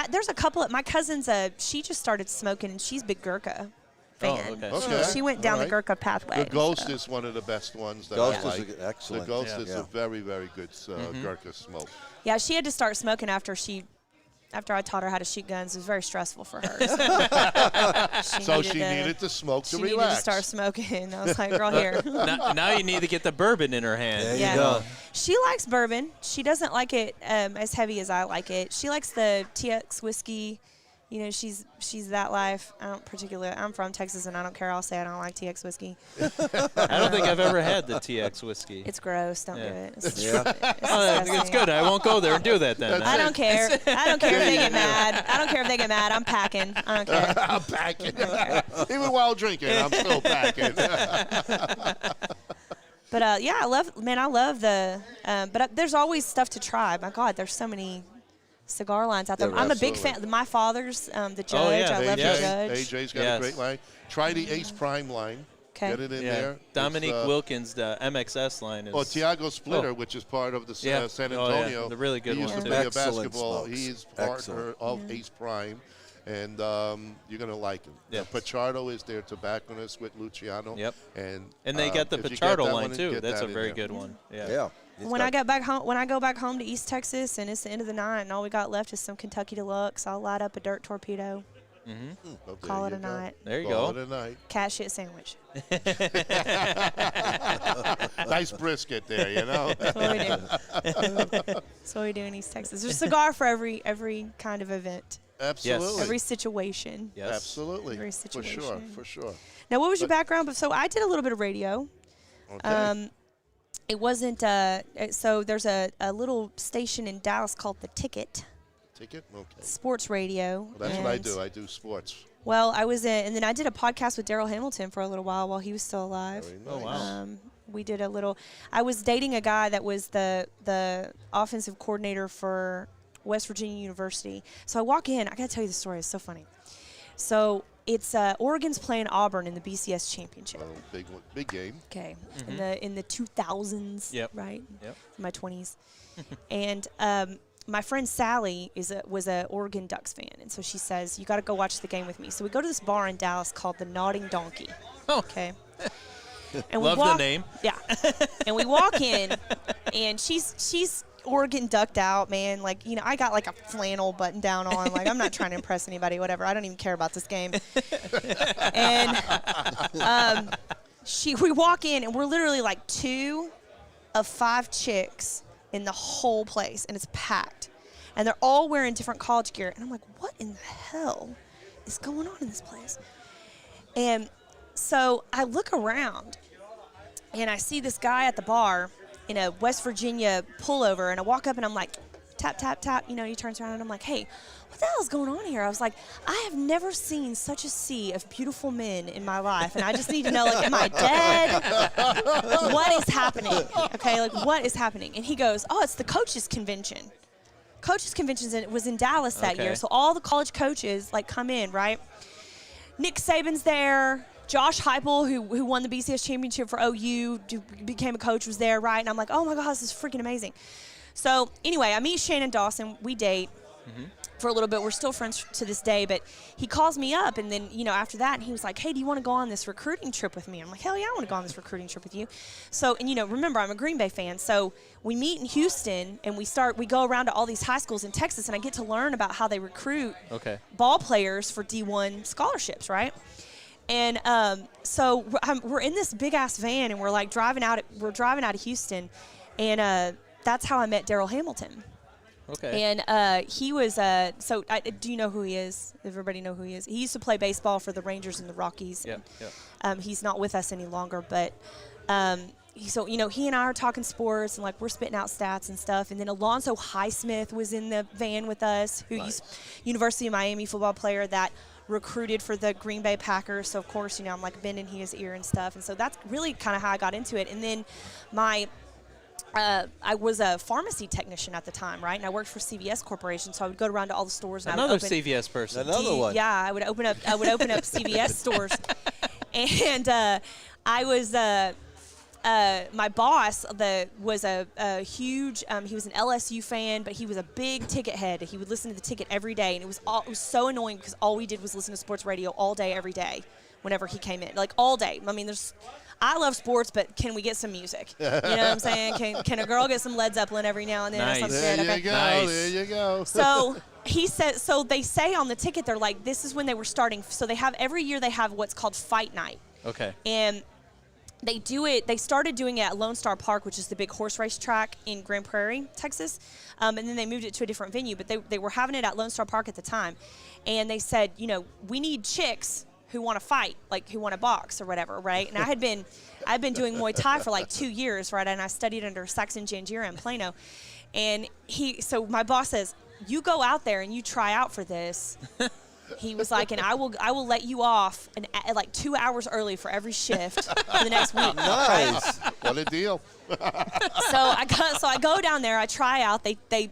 there's a couple of my cousins. She just started smoking, and she's big Gurkha fan. Oh, okay. So Okay. she went down All the right. Gurkha pathway. The Ghost so. is one of the best ones that Ghost I is like. excellent. The Ghost Yeah. is Yeah. a very, very good Gurkha smoke. Yeah, she had to start smoking after I taught her how to shoot guns. It was very stressful for her. So she needed to smoke She to needed relax. to start smoking. I was like, girl, here. Now you need to get the bourbon in her hand. There Yeah. you go. She likes bourbon. She doesn't like it as heavy as I like it. She likes the TX whiskey. You know, she's that life. I'm from Texas, and I don't care. I'll say I don't like TX whiskey. I don't think I've ever had the TX whiskey. It's gross. Don't Yeah. do it. It's, Yeah. Oh, I think it's good. I won't go there and do that then. I don't care. I don't care if they get mad. I don't care if they get mad. I'm packing. I don't care. I'm packing. Even while drinking, I'm still packing. But yeah, I love the. But there's always stuff to try. My God, there's so many cigar lines out there. There I'm a big absolutely. fan. My father's the Judge. Oh, yeah. I love Yes. the Judge. AJ's got Yes. a great line. Try the Ace Prime line. Okay. Get it in Yeah. there. Dominique It's, Wilkins, the MXS line is. Or Tiago Splitter, Oh. which is part of the Yeah. San Oh, yeah. Antonio. The really good he used one, to too. be a Excellent basketball. smokes. He's partner Excellent. of Ace Prime, and you're going to like him. Yes. Pachardo is their tobacconist with Luciano. Yep. And they got the if you get Pachardo that line one, too. get That's that a in very there. good one. Yeah. Yeah. He's When I got- go back home to East Texas and it's the end of the night and all we got left is some Kentucky Deluxe, I'll light up a dirt torpedo. Oh, Call it you a go. night. There you Call go. it a night. Cat shit sandwich. Nice brisket there, you know. That's what we do. That's what we do in East Texas. There's a cigar for every kind of event, Absolutely. every situation. Yes. Absolutely. Every For sure. situation. For sure. Now, what was your background? So I did a little bit of radio. Okay. It wasn't. So there's a little station in Dallas called The Ticket, Ticket. Okay. sports radio. Well, that's what I and- do. I do sports. Well, I was in, and then I did a podcast with Daryl Hamilton for a little while he was still alive. Very nice. Oh, wow. We did a little. I was dating a guy that was the offensive coordinator for West Virginia University. So I walk in. I gotta tell you the story. It's so funny. So it's Oregon's playing Auburn in the BCS championship. Oh, big game. Okay, in the 2000s. Yep. Right. Yep. In my 20s, and my friend Sally was a Oregon Ducks fan, and so she says, "You got to go watch the game with me." So we go to this bar in Dallas called the Nodding Donkey. Oh. Okay. And Love the name. Yeah. And we walk in, and she's Oregon ducked out, man. Like, you know, I got like a flannel button down on. Like, I'm not trying to impress anybody, whatever. I don't even care about this game. And we walk in, and we're literally like 2 of 5 chicks in the whole place, and it's packed. And they're all wearing different college gear. And I'm like, what in the hell is going on in this place? And so I look around, and I see this guy at the bar in a West Virginia pullover, and I walk up, and I'm like, tap, tap, tap. You know, he turns around, and I'm like, hey, what the hell is going on here? I was like, I have never seen such a sea of beautiful men in my life, and I just need to know, like, am I dead? What is happening? Okay, like, what is happening? And he goes, oh, it's the coaches' convention. Coaches' convention was in Dallas that Okay. year, so all the college coaches, like, come in, right? Nick Saban's there. Josh Heupel, who won the BCS championship for OU, became a coach, was there, right? And I'm like, oh my gosh, this is freaking amazing. So anyway, I meet Shannon Dawson. We date for a little bit. We're still friends to this day, but he calls me up, and then, you know, after that, and he was like, hey, do you want to go on this recruiting trip with me? I'm like, hell yeah, I want to go on this recruiting trip with you. So, and you know, remember, I'm a Green Bay fan, so we meet in Houston, and we go around to all these high schools in Texas, and I get to learn about how they recruit Okay. ball players for D1 scholarships, right? And so we're in this big ass van, and we're like driving out of Houston, and that's how I met Daryl Hamilton. Okay. And he was do you know who he is? Everybody know who he is? He used to play baseball for the Rangers and the Rockies. Yeah. And, he's not with us any longer, but so, you know, he and I are talking sports, and like we're spitting out stats and stuff. And then Alonzo Highsmith was in the van with us, who used University of Miami football player that recruited for the Green Bay Packers. So of course, you know, I'm like bending his ear and stuff. And so that's really kind of how I got into it. And then I was a pharmacy technician at the time, right? And I worked for CVS Corporation, so I would go around to all the stores. And Another I would open, CVS person. Another one. Yeah, I would open up CVS stores, and I was my boss was a huge. He was an LSU fan, but he was a big ticket head. He would listen to the Ticket every day, and it was so annoying because all we did was listen to sports radio all day, every day. Whenever he came in, like all day. I mean, I love sports, but can we get some music? You know what I'm saying? Can a girl get some Led Zeppelin every now and then? Nice. Or something? There Okay. you go. Nice. There you go. So he said. So they say on the ticket, they're like, this is when they were starting. So they have every year they have what's called Fight Night, Okay. and they do it. They started doing it at Lone Star Park, which is the big horse race track in Grand Prairie, Texas, and then they moved it to a different venue. But they were having it at Lone Star Park at the time, and they said, you know, we need chicks who want to fight, like who want to box or whatever, right? And I'd been doing Muay Thai for like 2 years, right? And I studied under Saxon Janjira in Plano. And so my boss says, you go out there and you try out for this. He was like, and I will let you off like 2 hours early for every shift for the next week. Nice. What a deal. So I go down there, I try out. They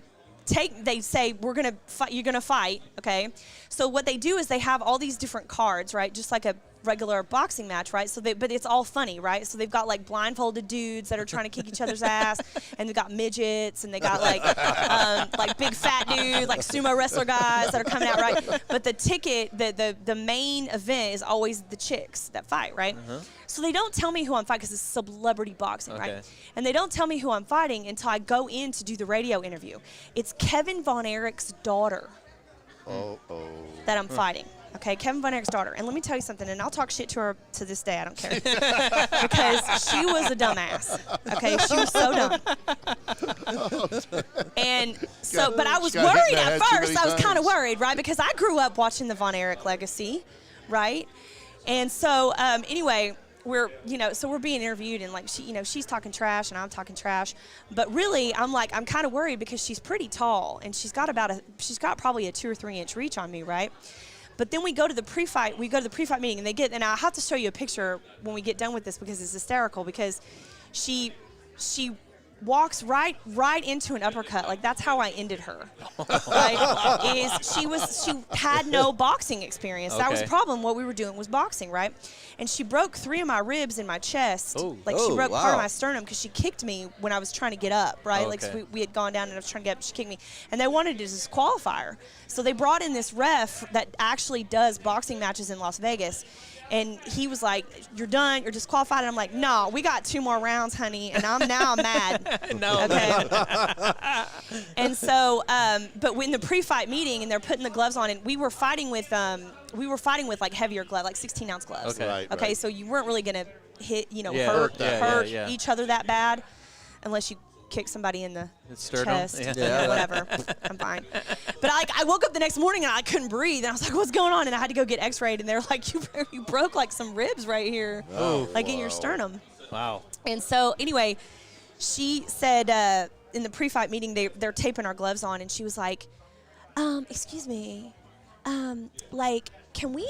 say we're gonna fight. You're gonna fight, okay? So what they do is they have all these different cards, right? Just like a regular boxing match, right? But it's all funny, right? So they've got like blindfolded dudes that are trying to kick each other's ass, and they've got midgets, and they got like big fat dudes, like sumo wrestler guys that are coming out, right? But the ticket, the main event is always the chicks that fight, right? So they don't tell me who I'm fighting because it's celebrity boxing, Okay. right? And they don't tell me who I'm fighting until I go in to do the radio interview. It's Kevin Von Erich's daughter Oh. that I'm fighting. Okay, Kevin Von Erich's daughter. And let me tell you something, and I'll talk shit to her to this day. I don't care. Because she was a dumbass. Okay, she was so dumb. And so, but I was Got hit in worried the at head too first. many I was kind of times. worried, right? Because I grew up watching the Von Erich legacy, right? And so, anyway, we're being interviewed, and like she's talking trash and I'm talking trash, but really I'm kind of worried because she's pretty tall and she's got probably a 2 or 3 inch reach on me, right? But then we go to the pre-fight meeting, and I have to show you a picture when we get done with this because it's hysterical, because she walks right into an uppercut. Like, that's how I ended her. Right? She had no boxing experience. That was the Okay. problem. What we were doing was boxing, right? And she broke 3 of my ribs in my chest. Oh. Like, she Oh, broke part of wow. my sternum because she kicked me when I was trying to get up, right? Like, Okay. so we had gone down and I was trying to get up. She kicked me. And they wanted to disqualify her. So they brought in this ref that actually does boxing matches in Las Vegas. And he was like, "You're done. You're disqualified." And I'm like, "No, we got 2 more rounds, honey." And I'm mad. No. Okay. And so, but in the pre-fight meeting, and they're putting the gloves on, and we were fighting with like heavier gloves, like 16-ounce gloves. Okay. Right, Okay. right. So you weren't really gonna hit, Yeah, hurt yeah. each other that bad, unless you kick somebody in the Sternum? chest, Yeah. whatever. I'm fine. But I woke up the next morning and I couldn't breathe, and I was like, "What's going on?" And I had to go get X-rayed, and they're like, "You broke like some ribs right here, like in your sternum." Wow. And so anyway, she said in the pre-fight meeting they're taping our gloves on, and she was like, "Excuse me, like can we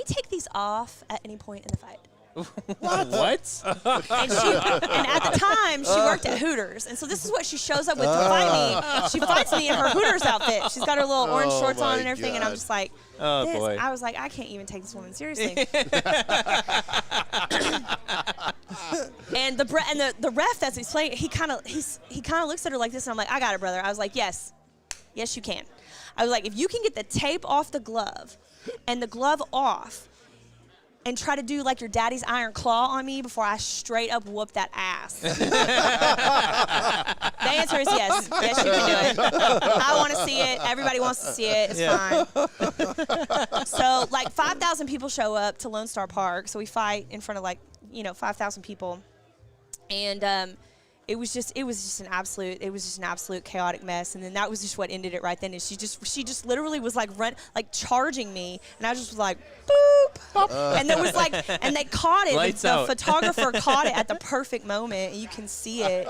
take these off at any point in the fight?" What? And at the time, she worked at Hooters. And so this is what she shows up with to fight me. She fights me in her Hooters outfit. She's got her little orange Oh, shorts on my and everything. And I'm God. just like, Oh, boy. I was like, I can't even take this woman seriously. And the ref that's explaining, he kind of looks at her like this, and I'm like, "I got it, brother." I was like, yes, you can. I was like, if you can get the tape off the glove and the glove off, and try to do like your daddy's iron claw on me before I straight up whoop that ass. The answer is yes. Yes, you can do it. I want to see it. Everybody wants to see it. It's fine. So like 5,000 people show up to Lone Star Park. So we fight in front of 5,000 people. And it was just an absolute chaotic mess. And then that was just what ended it right then. Is she just literally was like charging me, and I just was like, boop. And there was and they caught it. Lights The out. photographer caught it at the perfect moment. And you can see it,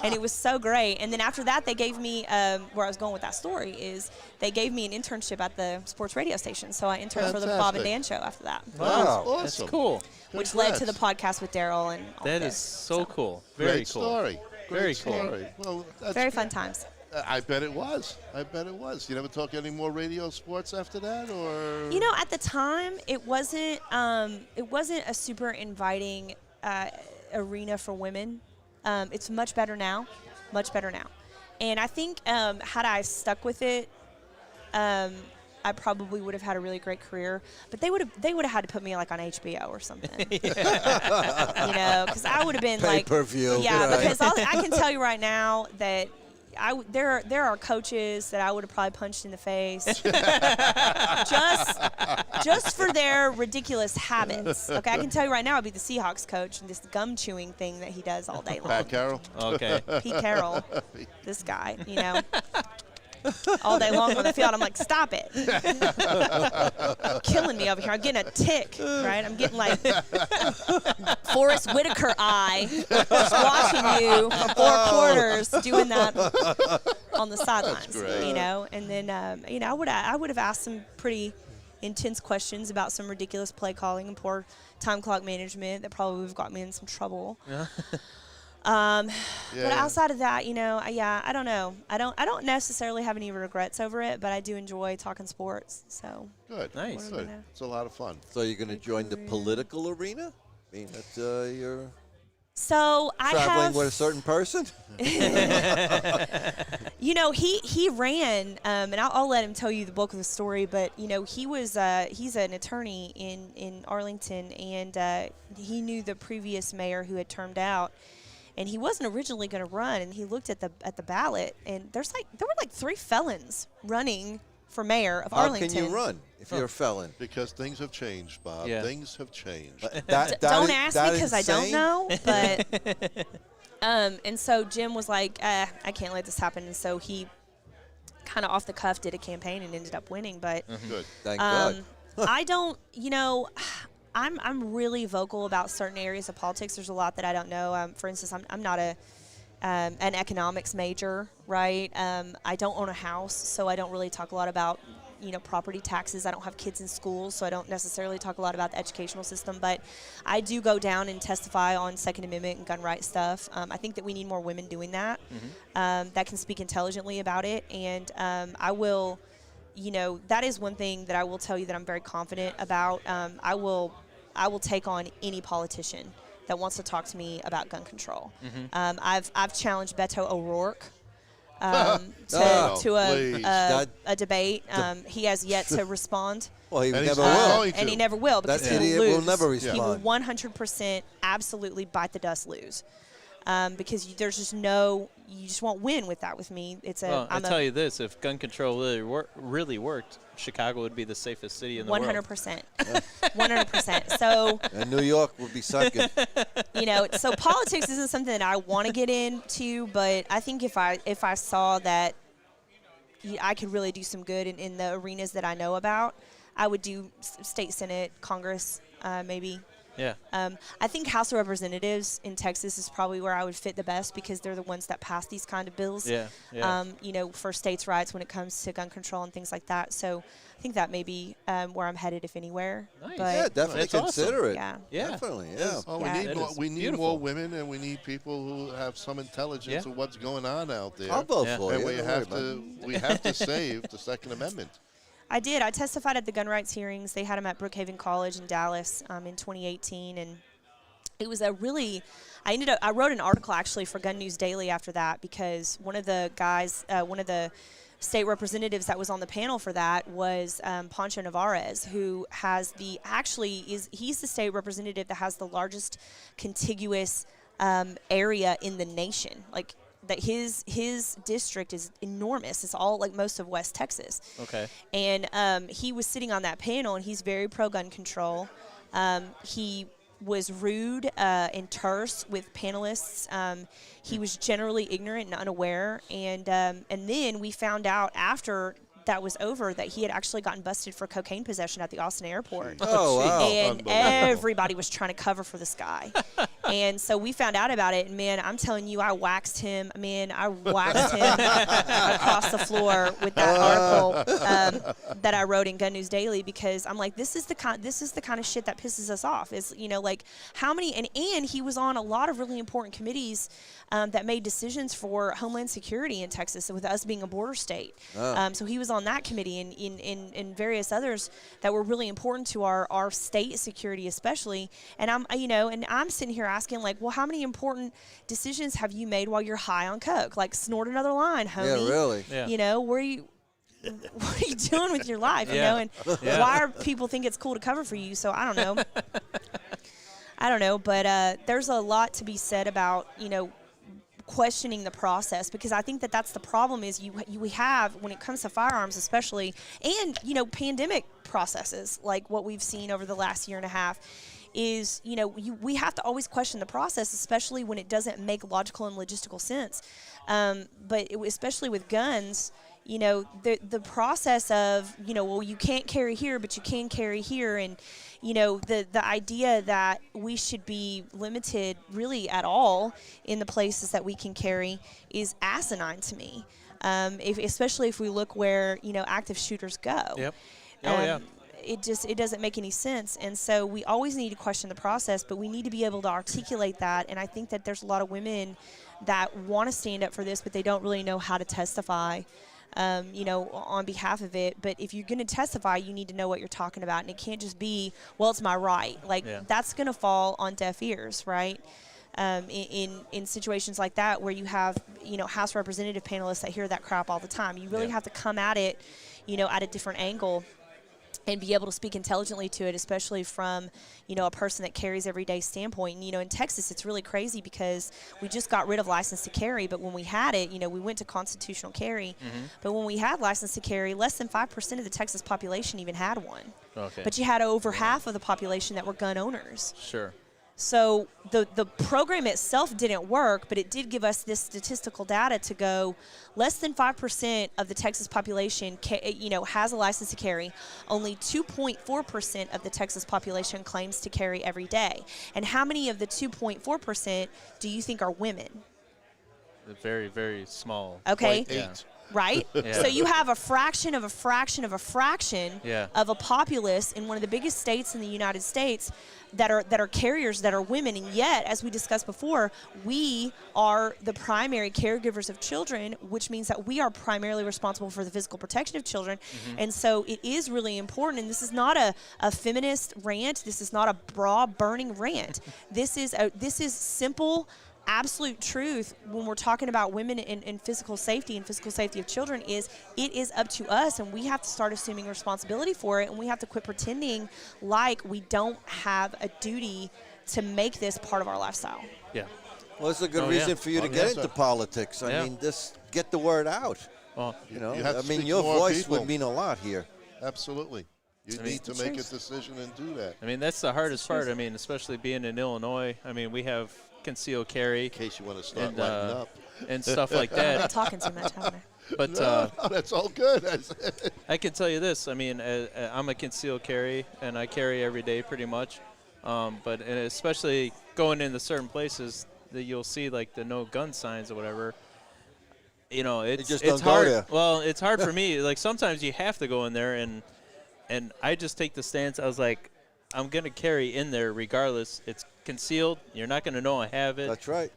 and it was so great. And then after that, they gave me where I was going with that story is they gave me an internship at the sports radio station. So I interned for the Bob and Fantastic. Dan show after that, Wow. Awesome. That's cool. which led to the Congrats. podcast with Daryl and all That this. is so cool. Very Great cool. story. Very Great cool. story. Well, that's Very fun times. I bet it was. You never talk any more radio sports after that, or? At the time, it wasn't a super inviting arena for women. It's much better now, And I think had I stuck with it, I probably would have had a really great career. But they would have had to put me like on HBO or something. Because I would have been like Pay-per-view. Yeah, Right. because I can tell you right now that there are coaches that I would have probably punched in the face just for their ridiculous habits. Okay, I can tell you right now I'd be the Seahawks coach and this gum chewing thing that he does all day long. Pat Carroll. Okay. Pete Carroll, this guy, all day long on the field. I'm like, stop it. Killing me over here. I'm getting a tick, right? I'm getting like Forrest Whitaker eye just watching you for 4 quarters doing that on the sidelines, great. And then, I would have asked some pretty intense questions about some ridiculous play calling and poor time clock management that probably would have got me in some trouble. But outside of that, I don't know. I don't necessarily have any regrets over it, but I do enjoy talking sports. So Good. Nice. Good. It's a lot of fun. So you're going to join the political arena? I mean, that's you're I traveling have with a certain person? he ran, and I'll let him tell you the bulk of the story. But he's an attorney in Arlington, and he knew the previous mayor who had termed out. And he wasn't originally going to run, and he looked at the ballot, and there were 3 felons running for mayor of How Arlington. can you run if you're a felon? Because things have changed, Bob. Yeah. Things have changed. Don't ask me that because I don't insane? know. But and so Jim was like, I can't let this happen. And so he kind of off the cuff did a campaign and ended up winning. But Good. Thank God. I don't, I'm really vocal about certain areas of politics. There's a lot that I don't know. For instance, I'm not an economics major, right? I don't own a house, so I don't really talk a lot about, property taxes. I don't have kids in school, so I don't necessarily talk a lot about the educational system. But I do go down and testify on Second Amendment and gun rights stuff. I think that we need more women doing that, that can speak intelligently about it. And I will, that is one thing that I will tell you that I'm very confident about. I will take on any politician that wants to talk to me about gun control. I've challenged Beto O'Rourke to a debate. He has yet to respond. Well, he And he's never not will. going to. And he never will because That he idiot will will lose. never He will respond. 100% absolutely bite the dust, lose. Because there's just no, you just won't win with that with me. Well, I'll tell you this: if gun control really worked, Chicago would be the safest city in the world. 100%. 100%. So, And New York would be second. so politics isn't something that I want to get into, but I think if I saw that I could really do some good in the arenas that I know about, I would do state senate, Congress, maybe. Yeah. I think House of Representatives in Texas is probably where I would fit the best because they're the ones that pass these kind of bills. Yeah. For states' rights when it comes to gun control and things like that. So I think that may be where I'm headed, if anywhere. Nice. But Yeah, definitely That's awesome. consider it. Yeah. Yeah. Definitely, yeah. Oh, Yeah. we That need more, is we need beautiful. more women, and we need people who have some intelligence Yeah. of what's going on out there. I'll vote Yeah. for you. and we don't have worry about to we have to save the Second Amendment. I did. I testified at the gun rights hearings. They had them at Brookhaven College in Dallas in 2018, and it was a really. I wrote an article actually for Gun News Daily after that because one of the guys, one of the state representatives that was on the panel for that was Pancho Navarez, who has he's the state representative that has the largest contiguous area in the nation. Like that his district is enormous. It's all like most of West Texas. Okay. And he was sitting on that panel, and he's very pro-gun control. He was rude and terse with panelists. He was generally ignorant and unaware. And then we found out after that was over that he had actually gotten busted for cocaine possession at the Austin airport. Oh, wow. And Unbelievable. everybody was trying to cover for this guy. And so we found out about it, and man, I'm telling you, I waxed him. Man, I waxed him across the floor with that article that I wrote in Gun News Daily because I'm like, this is the kind of shit that pisses us off. Is like how many and he was on a lot of really important committees that made decisions for Homeland Security in Texas, with us being a border state. So he was on that committee and in various others that were really important to our state security, especially. And I'm sitting here asking, like, well, how many important decisions have you made while you're high on coke? Like, snort another line, homie. Yeah, really. Yeah. What are you doing with your life? Yeah. And Yeah. why are people think it's cool to cover for you? So I don't know. But there's a lot to be said about questioning the process, because I think that's the problem is we have when it comes to firearms especially, and pandemic processes like what we've seen over the last year and a half is we have to always question the process, especially when it doesn't make logical and logistical sense. But especially with guns, the process of well, you can't carry here but you can carry here, and the idea that we should be limited really at all in the places that we can carry is asinine to me, especially if we look where active shooters go. Yep. Oh yeah. It doesn't make any sense. And so we always need to question the process, but we need to be able to articulate that. And I think that there's a lot of women that want to stand up for this, but they don't really know how to testify, on behalf of it. But if you're going to testify, you need to know what you're talking about. And it can't just be, well, it's my right. Like, that's going to fall on deaf ears, right? In situations like that where you have, House Representative panelists that hear that crap all the time. You really have to come at it, at a different angle. and be able to speak intelligently to it, especially from, a person that carries everyday standpoint. And, in Texas, it's really crazy because we just got rid of license to carry, but when we had it, we went to constitutional carry. But when we had license to carry, less than 5% of the Texas population even had one. Okay. But you had over half of the population that were gun owners. Sure. So the program itself didn't work, but it did give us this statistical data to go less than 5% of the Texas population, has a license to carry. Only 2.4% of the Texas population claims to carry every day. And how many of the 2.4% do you think are women? Very, very small. Okay. 0.8. Right? Yeah. So you have a fraction of a fraction of a fraction Yeah. of a populace in one of the biggest states in the United States that are carriers, that are women. And yet, as we discussed before, we are the primary caregivers of children, which means that we are primarily responsible for the physical protection of children. And so it is really important. And this is not a feminist rant. This is not a bra burning rant. This is simple, absolute truth when we're talking about women and physical safety and physical safety of children. Is it is up to us, and we have to start assuming responsibility for it, and we have to quit pretending like we don't have a duty to make this part of our lifestyle. Yeah. Well, it's a good Oh, yeah. reason for you to Oh, get yes, into sir. politics. I Yeah. mean, just get the word out. Well, You know, You have to I mean, speak your to more voice people. would mean a lot here. Absolutely. You need to make a decision and do that. I mean, that's the hardest part. I mean, especially being in Illinois. I mean, we have concealed carry In case you want to start and lighting up. and stuff like I'm not that. talking too much, am I? But No, that's all good. I can tell you this. I mean, I'm a concealed carry, and I carry every day pretty much. But and especially going into certain places that you'll see like the no gun signs or whatever. It's just it's don't go hard. there. Well, it's hard for me. Like sometimes you have to go in there, and I just take the stance. I was like, I'm gonna carry in there regardless. It's concealed. You're not gonna know I have it. That's right.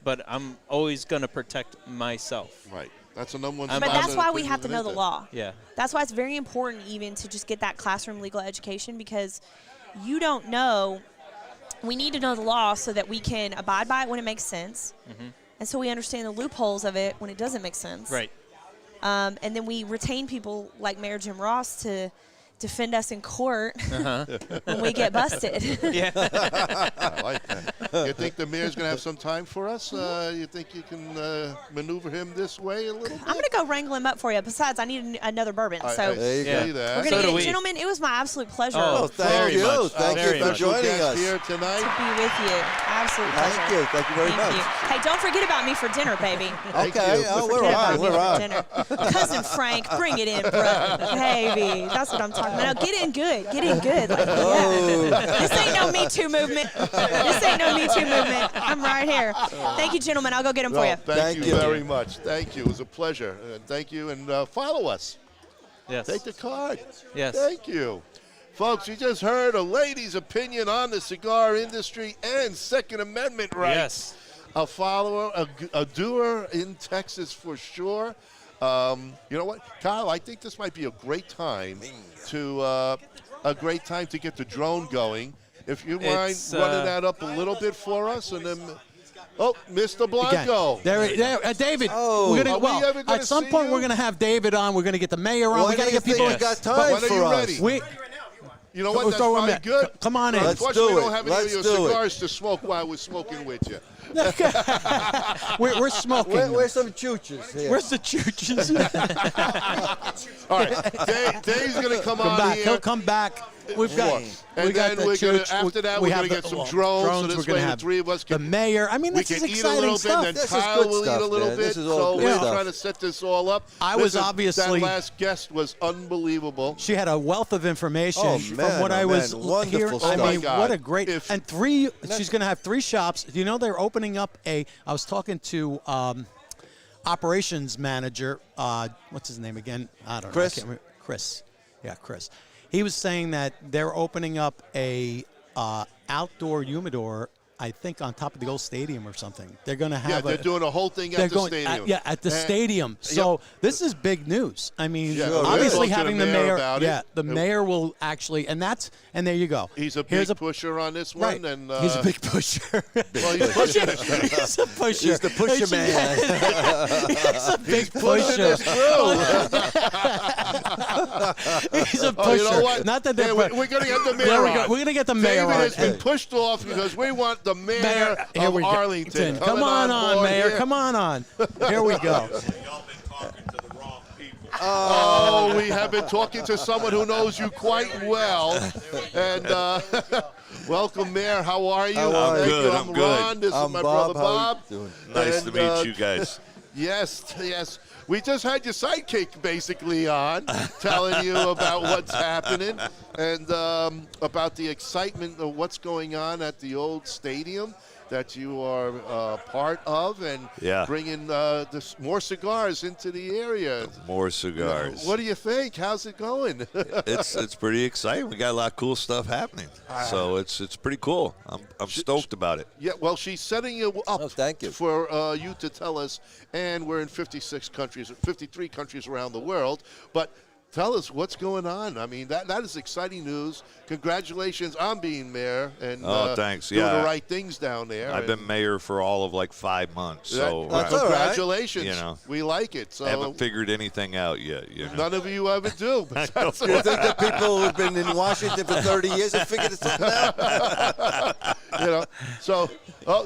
But I'm always gonna protect myself. Right. That's the number one. But that's why we have to know the law. Yeah. That's why it's very important even to just get that classroom legal education, because you don't know. We need to know the law so that we can abide by it when it makes sense. And so we understand the loopholes of it when it doesn't make sense. Right. And then we retain people like Mayor Jim Ross to defend us in court when we get busted. Yeah. I like that. You think the mayor's going to have some time for us? You think you can maneuver him this way a little bit? I'm going to go wrangle him up for you. Besides, I need another bourbon. So There you Yeah. go. See that. we're going So to do get we. Gentlemen, it was my absolute pleasure Oh, Oh, thank very you. much. Thank Very you for much. joining Guest us. here to tonight. be with you. Absolute pleasure. Thank you. Thank you very Thank much. you. Hey, don't forget about me for dinner, baby. Thank Okay. you. Oh, Forget we're about on. me We're for on. dinner. Cousin Frank, bring it in, bro. Baby. That's what I'm talking about. Now, get in good. Get in good. Like, yeah. This ain't no Me Too movement. This ain't no Me Too movement. I'm right here. Thank you, gentlemen. I'll go get them for Well, you. thank you you. very much. Thank you. It was a pleasure. Thank you. And follow us. Yes. Take the card. Yes. Thank you. Folks, you just heard a lady's opinion on the cigar industry and Second Amendment rights. Yes. A follower, a doer in Texas for sure. You know what, Kyle? I think this might be a great time to get the drone going. If you mind It's, running that up a little bit for us, and then, Mr. Blanco. David. Oh. We're Are gonna, we well, ever gonna at some see point you? we're going to have David on. We're going to get the mayor on. Why we got do to you get think people. you got But time when are for you us? ready? We, You know We'll what? That's throw him probably in. good. Come on in. Let's Unfortunately, do we it. don't have any Let's of do your it. cigars to smoke while we're smoking with you. we're smoking. Where's some chooches here? Where's the chooches? All right, Dave's going to come on back. here. He'll come back. We've got. And we got then the we're gonna, church. after that, we we're have going to get the- some drones, so we're this gonna way the have three of us the can, mayor. I mean, we this can is eat a exciting little bit, stuff. and then This is Kyle good will eat a stuff, little man. bit. This is all So good we're stuff. trying to set this all up. I was Listen, obviously- that last guest was unbelievable. She had a wealth of information Oh, from man, what oh, I was man. Wonderful hearing. stuff. I Oh, my mean, God. what a great If- and three. She's going to have 3 shops. You know, they're opening up a. I was talking to operations manager. What's his name again? I don't Chris? know. I can't remember. Chris. Yeah, Chris. He was saying that they're opening up a outdoor humidor. I think on top of the old stadium or something. They're going to have. Yeah, they're doing a whole thing They're at the going stadium. at the And- stadium. So this is big news. I mean, Yeah, we're obviously talking to having the the mayor mayor. about it. Yeah, the mayor will actually, and there you go. He's a Here's big pusher on this one. Right. And, He's a big pusher. well, he's pushing it. He's a pusher. He's the pusher man. He's a big pushing pusher. this through. He's a pusher. Oh, you know what? Not that Yeah, they're. we're going to get the mayor There we on. go. We're gonna get the mayor David on. has been pushed off because we want the mayor Here of we go. Arlington. Come coming on, board Mayor. here. Come on. Here we go. Oh, we have been talking to someone who knows you quite well. And welcome, Mayor. How are you? How are Thank you? you. I'm good. Ron. This I'm is my Bob. brother How Bob. you doing? Nice to And, meet you guys. Yes. We just had your sidekick basically on, telling you about what's happening and about the excitement of what's going on at the old stadium that you are part of, and Yeah. bringing more cigars into the area. More cigars. What do you think? How's it going? It's pretty exciting. We got a lot of cool stuff happening. So it's pretty cool. I'm stoked about it. Yeah, well, she's setting you up Oh, thank you. for you to tell us, and we're in 53 countries around the world, but tell us what's going on. I mean, that is exciting news. Congratulations on being mayor and Thanks. doing Yeah. the right things down there. I've been mayor for all of like 5 months, so That's all right. congratulations. You know. We like it. So haven't figured anything out yet. You know. none of you ever do. But that's You think that people who've been in Washington for 30 years have figured it out? So,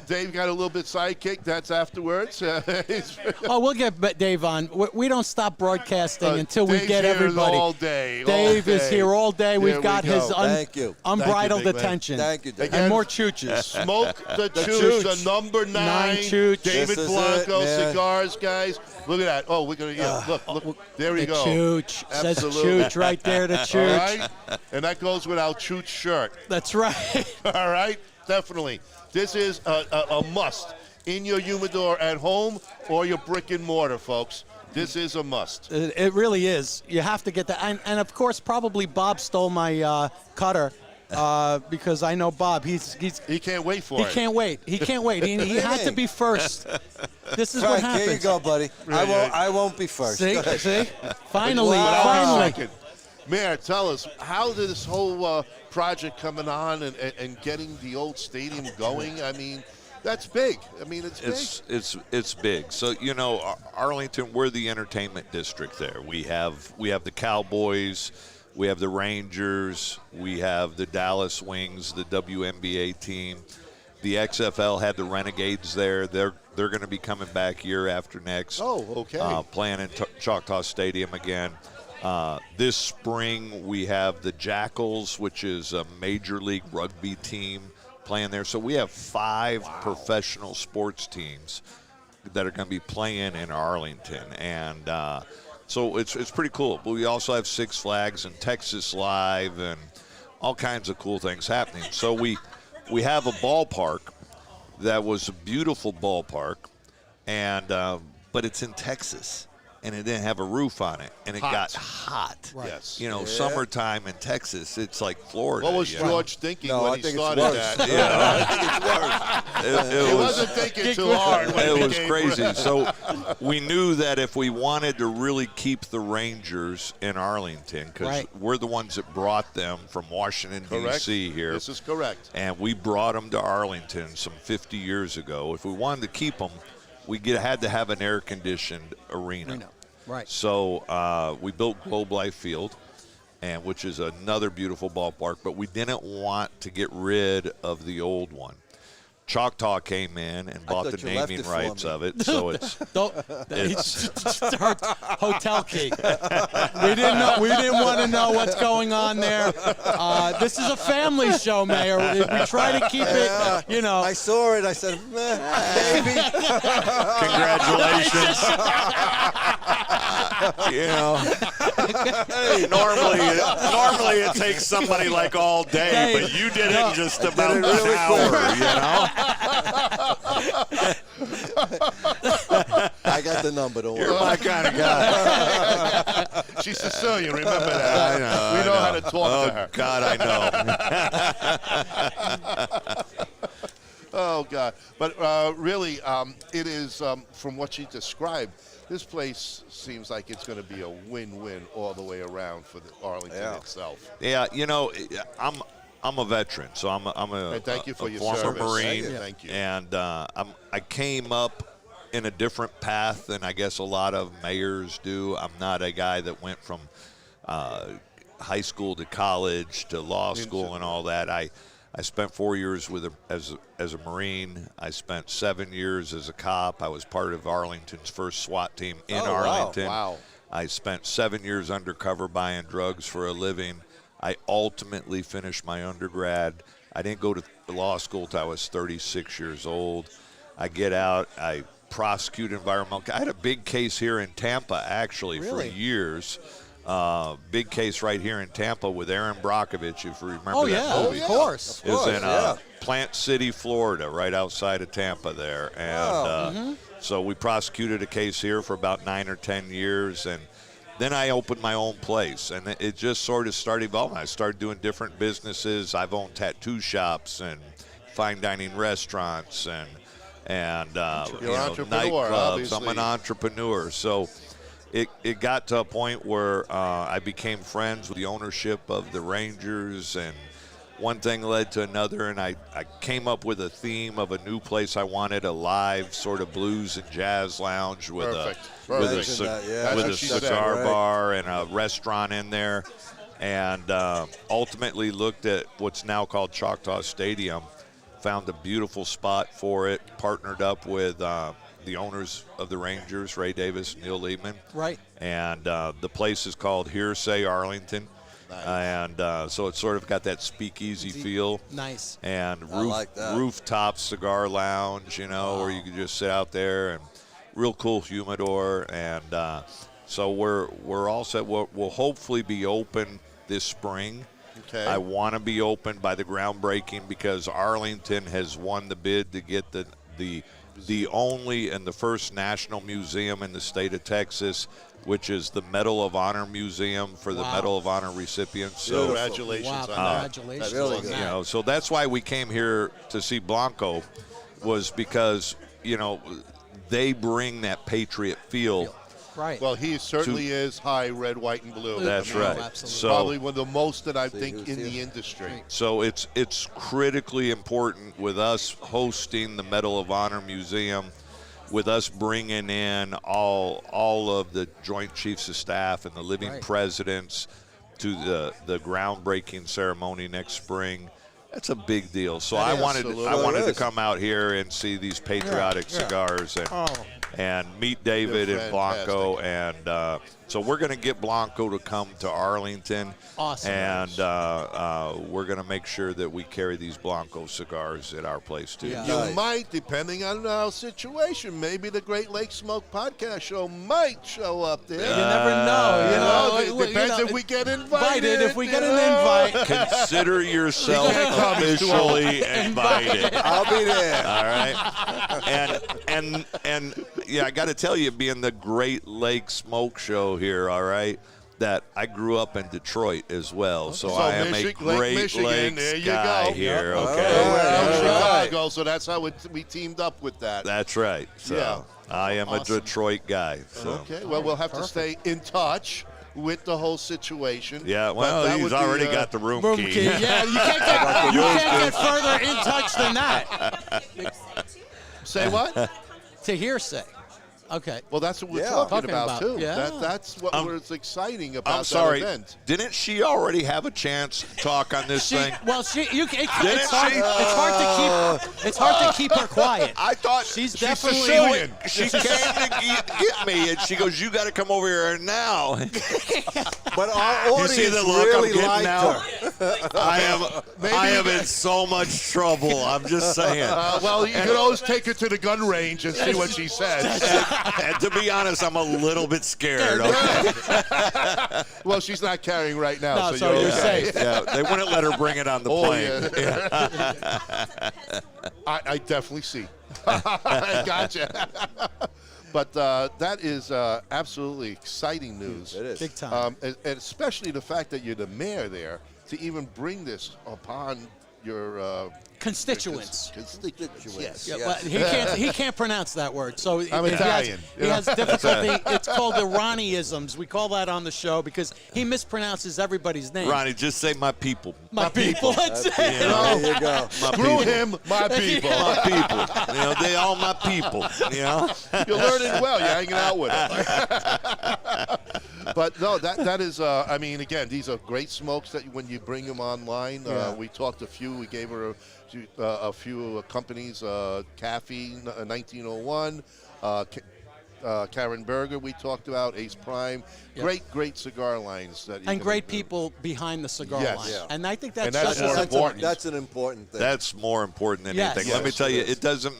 Dave got a little bit sidekick. That's afterwards. He's- Oh, we'll get Dave on. We don't stop broadcasting until we Dave's get here everybody. all day. Dave all is day. here all day. We've There got we go. his Thank you. unbridled Thank you, big man. attention. Thank you, Dave. Again, And more chooches. Smoke the Chooch. Chooch, the number 9. Chooch. David This is Blanco it, man. cigars, guys. Look at that. Oh, we're going to, look. There we The go. Chooch. Says Absolutely. Chooch right there, the All Chooch. right? And that goes with our Chooch shirt. That's right. All right? Definitely. This is a must in your humidor at home or your brick and mortar, folks. This is a must. It really is. You have to get that. And of course, probably Bob stole my cutter because I know Bob. He He can't wait for it. can't wait. He can't wait. He had to be first. This is what Frank, happens. here you go, buddy. I won't be first. See? Go ahead. See? Finally. Wow. Finally. Second. Mayor, tell us, how did this whole project coming on and getting the old stadium going? I mean, that's big. I mean, it's big. It's big. So Arlington, we're the entertainment district there. We have the Cowboys, we have the Rangers, we have the Dallas Wings, the WNBA team. The XFL had the Renegades there. They're going to be coming back year after next. Oh, okay. Playing in Choctaw Stadium again. This spring we have the Jackals, which is a major league rugby team, playing there. So we have 5 professional sports teams that are going to be playing in Arlington, and so it's pretty cool. But we also have Six Flags and Texas Live and all kinds of cool things happening. So we have a ballpark that was a beautiful ballpark, and but it's in Texas. And it didn't have a roof on it, and it Hot. got hot. Right. Yes. Summertime in Texas, it's like Florida. What was you know? George thinking No, when I he think it's started worse. that? I think it's worse. He wasn't thinking too hard when It he was came crazy. around. So we knew that if we wanted to really keep the Rangers in Arlington, because Right. we're the ones that brought them from Washington, Correct. D.C. here. This is correct. And we brought them to Arlington some 50 years ago. If we wanted to keep them, had to have an air-conditioned arena. Right. So we built Globe Life Field, which is another beautiful ballpark, but we didn't want to get rid of the old one. Choctaw came in and bought the thought you left naming it for rights me. of it, so it's Don't, It's- hotel key. We didn't want to know what's going on there. This is a family show, Mayor. We try to keep it, I saw it. I said, maybe. congratulations. Normally it takes somebody like all day, but you did it in just about Did it really an hour. I got the number. Don't You're worry. my kind of guy. She's Sicilian, remember that. I know. We know how to talk to her. God, I know. Oh, God. But really, it is, from what she described, this place seems like it's going to be a win-win all the way around for the Arlington itself. Yeah, I'm a veteran, so I'm a And thank you for a your former service. Marine. Thank you. And I came up in a different path than I guess a lot of mayors do. I'm not a guy that went from high school to college to law school and all that. I spent 4 years as a Marine. I spent 7 years as a cop. I was part of Arlington's first SWAT team in Arlington. Wow. I spent 7 years undercover buying drugs for a living. I ultimately finished my undergrad. I didn't go to law school till I was 36 years old. I get out. I prosecute environmental. I had a big case here in Tampa, actually, Really? for years. Big case right here in Tampa with Aaron Brockovich, if you remember Oh, that yeah, movie. of course. It was in Plant City, Florida, right outside of Tampa there. And so we prosecuted a case here for about 9 or 10 years. And then I opened my own place. And it just sort of started evolving. I started doing different businesses. I've owned tattoo shops and fine dining restaurants and You're an entrepreneur, nightclubs. obviously. I'm an entrepreneur. So it got to a point where I became friends with the ownership of the Rangers, and one thing led to another, and I came up with a theme of a new place I wanted, a live sort of blues and jazz lounge with Perfect. with a, Perfect. ci- That's with what a she said, cigar right? bar and a restaurant in there, and ultimately looked at what's now called Choctaw Stadium, found a beautiful spot for it, partnered up with the owners of the Rangers, Ray Davis, Neil Liebman. Right. And the place is called Hearsay Arlington. And so it's sort of got that speakeasy feel. Nice. And I like that. rooftop cigar lounge, where you can just sit out there, and real cool humidor. And so we're all set. We'll hopefully be open this spring. Okay. I want to be open by the groundbreaking because Arlington has won the bid to get the only and the first national museum in the state of Texas, which is the Medal of Honor Museum for the Wow. Medal of Honor recipients. So, Congratulations Wow, on that. congratulations. really on good. that. so that's why we came here to see Blanco, was because they bring that Patriot feel. Right. Well, he certainly is high red, white, and blue. That's I mean, right. absolutely. So Probably one of the most that I See think who's in here. the industry. So it's critically important with us hosting the Medal of Honor Museum, with us bringing in all of the Joint Chiefs of Staff and the living Right. presidents to the groundbreaking ceremony next spring. That's a big deal. So I wanted absolutely to is. come out here and see these patriotic Yeah. cigars Oh. and meet David They're and Blanco, and so we're going to get Blanco to come to Arlington. Awesome. And we're going to make sure that we carry these Blanco cigars at our place too. Yeah. You Nice. might, depending on our situation, maybe the Great Lake Smoke Podcast Show might show up there. You never know. it depends if we get invited. If we get an invite. Consider yourself officially invited. I'll be there. All right, and yeah, I got to tell you, being the Great Lake Smoke Show here, all right, that I grew up in Detroit as well, so I am a Lake Great Michigan, Lakes there you guy go. here. Yep. Okay, We're out in All right. Chicago, so that's how we teamed up with that. that's right. So Yeah. I am a Awesome. Detroit guy. So. Okay, well, we'll have to stay in touch with the whole situation. Yeah, But well, that he's would be, already got the room Room key. key. Yeah, you can't get further in touch than that. Say what? To hearsay. Okay. Well, that's what we're Yeah. talking Talking about, about, too. yeah. That's what was exciting about I'm sorry. that event. Didn't she already have a chance to talk on this thing? It's hard to keep her quiet. I thought She's She's definitely Sicilian. she came to get me, and she goes, "You got to come over here now." But our You audience see the look really I'm getting liked now? her. I am in so much trouble. I'm just saying. Well, you could always take her to the gun range and see what she says. And to be honest, I'm a little bit scared. Okay? Well, she's not carrying right now, No, so so you're you're okay. safe. Yeah, they wouldn't let her bring it on the Oh, plane. yeah. I definitely see. Gotcha. But that is absolutely exciting news. It is. big time. And especially the fact that you're the mayor there to even bring this upon your Constituents. constituents. Yes. Yeah, well, he can't pronounce that word. So I'm Italian, He has difficulty. It's called the Ronnieisms. We call that on the show because he mispronounces everybody's name. Ronnie, just say my people. My people. That's it. There you go. My Screw people. him, my people. My people. They all my people. You're learning well. You're hanging out with him. But no, that is. I mean, again, these are great smokes that when you bring them online. We talked a few. We gave her a few companies. Caffey 1901. Karen Berger, we talked about Ace Prime. Yep. Great cigar lines that you And can great do. people behind the cigar Yes. line. Yeah. And I think that's, And that's more important. That's an important thing. That's more important than Yes. anything. Let me Yes, tell it you, is. it doesn't,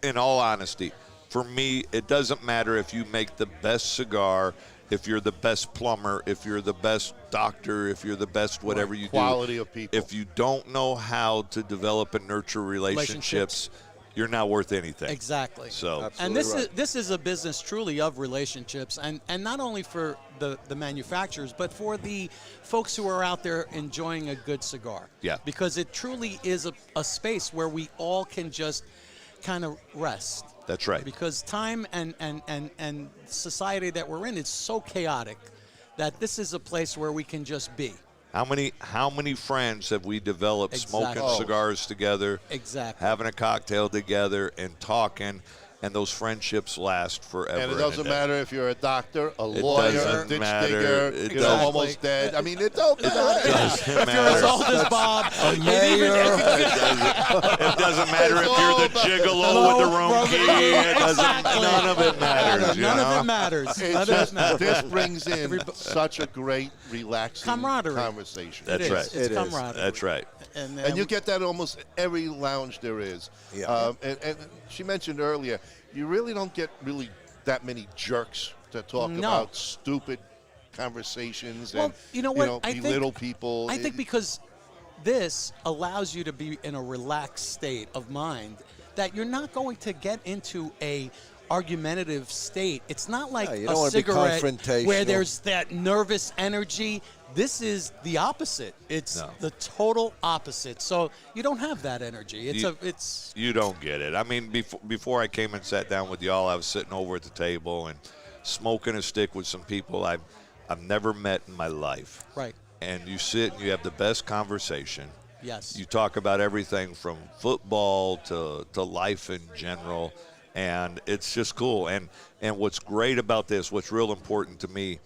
in all honesty, for me, it doesn't matter if you make the best cigar, if you're the best plumber, if you're the best doctor, if you're the best whatever you Quality do. of people. If you don't know how to develop and nurture relationships, you're not worth anything. Exactly. So, And Absolutely this is a business truly of relationships, and not only for the manufacturers, but for the folks who are out there enjoying a good cigar. Yeah. Because it truly is a space where we all can just kind of rest. that's right. Because time and society that we're in is so chaotic that this is a place where we can just be. How many friends have we developed smoking Exactly. cigars together, Exactly. having a cocktail together, and talking, and those friendships last forever? And it doesn't a day. matter if you're a doctor, a It lawyer, a doesn't ditch matter. digger, It you know, doesn't- almost dead. I mean, it don't matter. Doesn't If you're as matter. old as Bob, It doesn't matter if It's you're all the about- gigolo with the room key. It doesn't. Exactly. None of it matters. you none know? of it matters. It's None of just, it matters. this brings in such a great, relaxing Camaraderie. conversation. That's It is. right. It's It is. camaraderie. That's right. And you get that almost every lounge there is. Yeah. And she mentioned earlier, you really don't get that many jerks to talk No. about stupid conversations Well, and you know what? I think- belittle people. I think because this allows you to be in a relaxed state of mind that you're not going to get into a argumentative state. It's not like you a don't wanna be cigarette confrontational. where there's that nervous energy. This is the opposite. It's No. the total opposite. So you don't have that energy. You- It's You don't get it. I mean, before I came and sat down with y'all, I was sitting over at the table and smoking a stick with some people I've never met in my life. right. And you sit and you have the best conversation. Yes. You talk about everything from football to life in general, and it's just cool. And what's great about this, what's real important to me,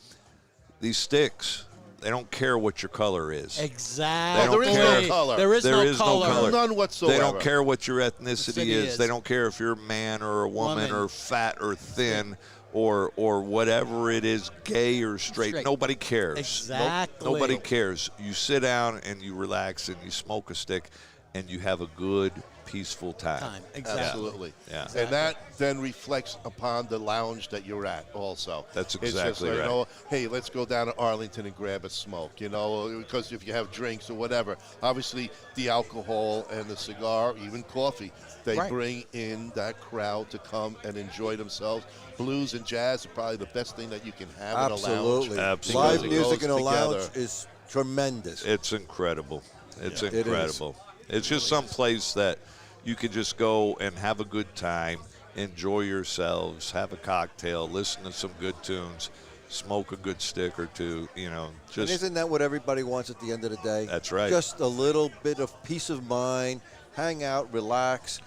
these sticks, they don't care what your color is. Exactly. There is no color. There is There no is no color. color. None whatsoever. They don't care what your ethnicity City is. is. They don't care if you're a man or a woman, Woman. or fat or thin or whatever it is, gay or straight. Straight. Nobody cares. Exactly. Nobody cares. You sit down and you relax and you smoke a stick and you have a good, peaceful time. Exactly. Absolutely. Yeah. And that then reflects upon the lounge that you're at also. That's It's just, exactly you right. know, hey, let's go down to Arlington and grab a smoke, you know, because if you have drinks or whatever, obviously the alcohol and the cigar, even coffee, they Right. bring in that crowd to come and enjoy themselves. Blues and jazz are probably the best thing that you can have Absolutely. in a lounge. Absolutely. Live because it music goes in a lounge together. is tremendous. It's incredible. It's It is. incredible. It's just some place that you can just go and have a good time, enjoy yourselves, have a cocktail, listen to some good tunes, smoke a good stick or two, you know, And just isn't that what everybody wants at the end of the day? That's right. Just a little bit of peace of mind, hang out, relax.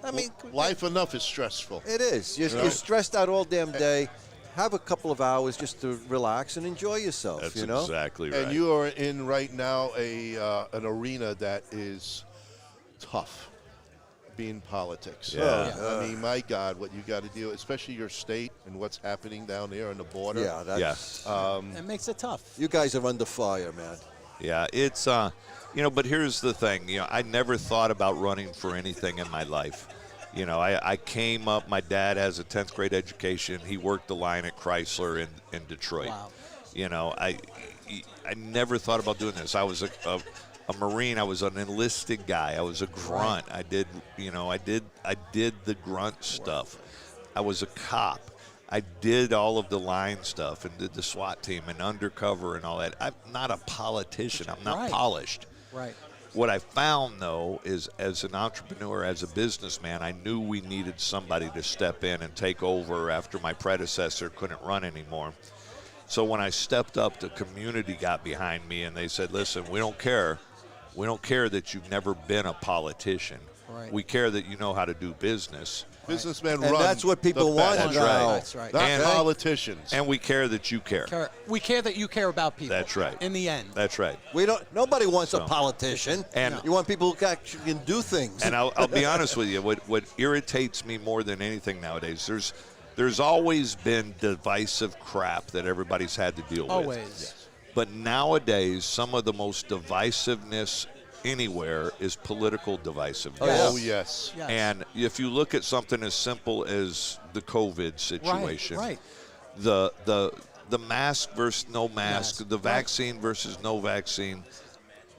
I mean, Life enough is stressful. it is. You're stressed out all damn day. Have a couple of hours just to relax and enjoy yourself, that's you know? exactly right. And you are in right now an arena that is tough, being politics. Yeah. I mean, my God, what you got to deal, especially your state and what's happening down there on the border. Yeah, that's, It makes it tough. you guys are under fire, man. Yeah, it's you know, but here's the thing, you know, I never thought about running for anything in my life. You know, I came up, my dad has a 10th grade education. He worked the line at Chrysler in Detroit. Wow. You know, I never thought about doing this. I was a Marine. I was an enlisted guy. I was a grunt. I did the grunt stuff. I was a cop. I did all of the line stuff and did the SWAT team and undercover and all that. I'm not a politician. I'm not Right. polished. Right. What I found, though, is as an entrepreneur, as a businessman, I knew we needed somebody to step in and take over after my predecessor couldn't run anymore. So when I stepped up, the community got behind me and they said, listen, we don't care. We don't care that you've never been a politician. Right. We care that you know how to do business. Businessmen And run. that's what people the want best. now. That's right. Not And- politicians. And we care that you care. We care that you care about people. That's right. In the end. That's right. Nobody wants So- a politician. And- you want people who actually can do things. And I'll be honest with you, what irritates me more than anything nowadays, there's always been divisive crap that everybody's had to deal with. Always. But nowadays, some of the most divisiveness anywhere is political divisiveness. Oh, yes. Yes. And if you look at something as simple as the COVID situation, Right. the mask versus no mask, Mask, the right. vaccine versus no vaccine,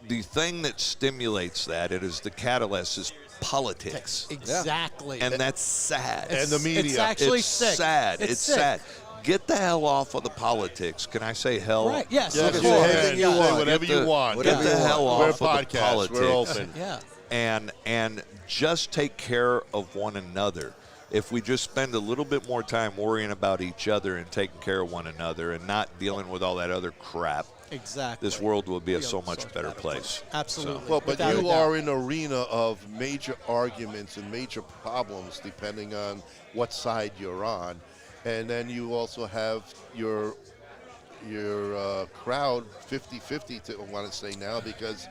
the thing that stimulates that, it is the catalyst, is politics. Exactly. And that's sad. And the media. It's actually It's sick. sad. It's sick. sad. Get the hell off of the politics. Can I say hell? Right. Yes. Yes, of you course. can. you Say want. whatever Get the- you want. whatever Get the you hell want. off We're of the podcasts. politics. We're open. Yeah. and just take care of one another. If we just spend a little bit more time worrying about each other and taking care of one another and not dealing with all that other crap, Exactly. this world will be a Be so a much so better better place. Absolutely. Well, but Without a you doubt. are in an arena of major arguments and major problems depending on what side you're on. And then you also have your crowd 50-50, I want to say now, because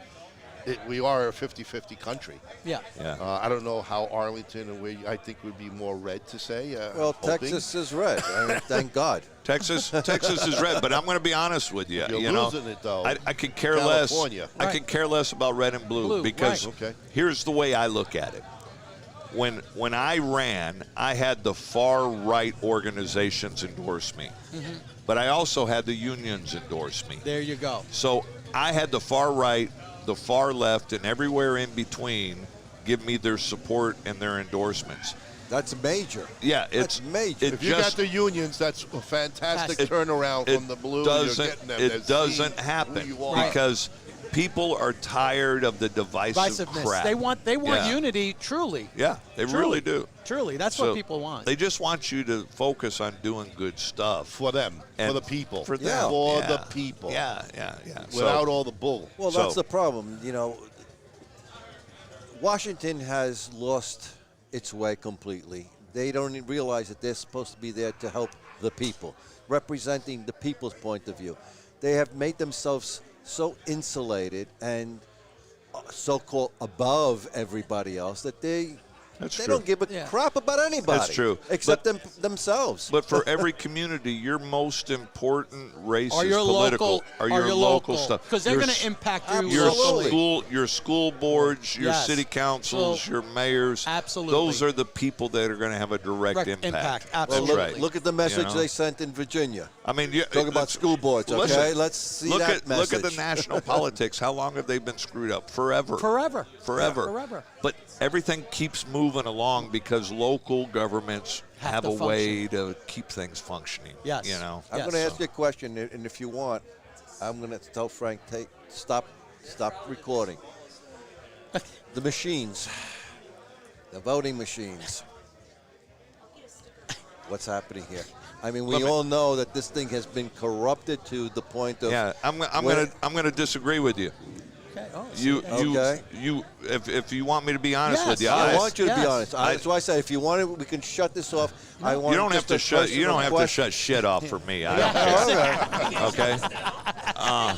we are a 50-50 country. Yeah. Yeah. I don't know how Arlington and where I think would be more red to say. Well, hoping. Texas is red. I mean, thank God. Texas is red, but I'm going to be honest with you. You're you know, losing it, though. I could care less. California. I Right. could care less about red and blue, Blue, because right. Okay. here's the way I look at it. When I ran, I had the far right organizations endorse me, but I also had the unions endorse me. There you go. So I had the far right, the far left, and everywhere in between give me their support and their endorsements. That's major. Yeah, it's That's major. It If you just got the unions, that's a fantastic It- turnaround from the blue. You're getting them. They're it doesn't seeing who happen you are. because people are tired of the divisive Divisiveness. crap. They want Yeah. unity. Truly. Yeah, they Truly. really do. Truly. That's So what people want. They just want you to focus on doing good stuff For them, for And the people. For Yeah. them. For Yeah. the people. Yeah. Without So- all the bull. Well, So- that's the problem. You know, Washington has lost its way completely. They don't even realize that they're supposed to be there to help the people, representing the people's point of view. They have made themselves so insulated and so-called above everybody else that they That's they true. don't give a Yeah. crap about anybody. That's true. Except But- themselves. But for every community, your most important race Are is your political. local? Are your local stuff? Because they're Your going s- to impact you your Absolutely. your school boards, your Yes. city councils, So- your mayors. Absolutely. Those are the people that are going to have a direct Direct impact. impact, Well, That's look, right. look at the message know? they sent in Virginia. I mean, you, Talking about school boards, okay? listen, Let's see look that at look at the message. national politics. How long have they been screwed up? Forever. Forever. Forever. Forever. But everything keeps moving along because local governments have to a way to keep things functioning. Yes. You know. I'm Yes. going to ask you a question, and if you want, I'm going to tell Frank, stop recording. The machines, the voting machines. What's happening here? I mean, we Let me- all know that this thing has been corrupted to the point of. Yeah, I'm where- gonna disagree with you. Okay. Oh, Okay. If you want me to be honest Yes, with you, I yes. want you to be yes. honest. That's why I say if you want it, we can shut this off. I want you don't have just to a shut. You don't have to question. shut shit off for me. I Yeah, don't all care. right. Okay.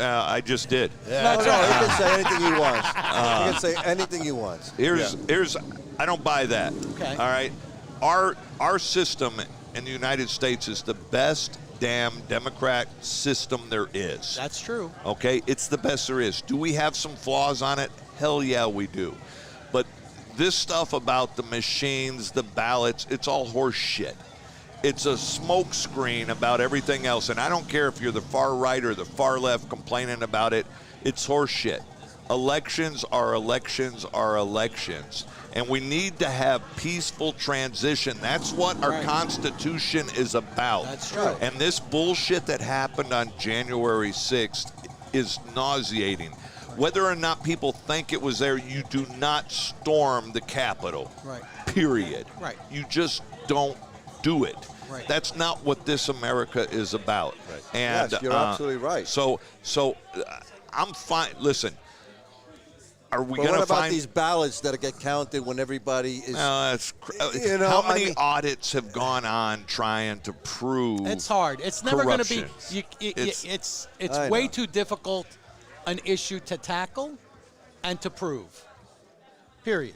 I just did. No, he can say anything he wants. He can say anything he wants. Here's. I don't buy that. Okay. All right. Our system in the United States is the best damn Democrat system there is. That's true. Okay, it's the best there is. Do we have some flaws on it? Hell yeah, we do. But this stuff about the machines, the ballots, it's all horse shit. It's a smoke screen about everything else. And I don't care if you're the far right or the far left complaining about it. It's horse shit. Elections are elections are elections. And we need to have peaceful transition. That's what our Right. Constitution is about. That's true. And this bullshit that happened on January 6th is nauseating. Whether or not people think it was there, you do not storm the Capitol. Right. Period. Right. You just don't do it. Right. That's not what this America is about. Right. And Yes, you're absolutely right. So I'm fine. Listen, are we But going what to about find these ballots that get counted when everybody is? No, You know, how I many mean- audits have gone on trying to prove It's hard. It's never going to be. corruption? It's I way know. too difficult an issue to tackle and to prove. Period.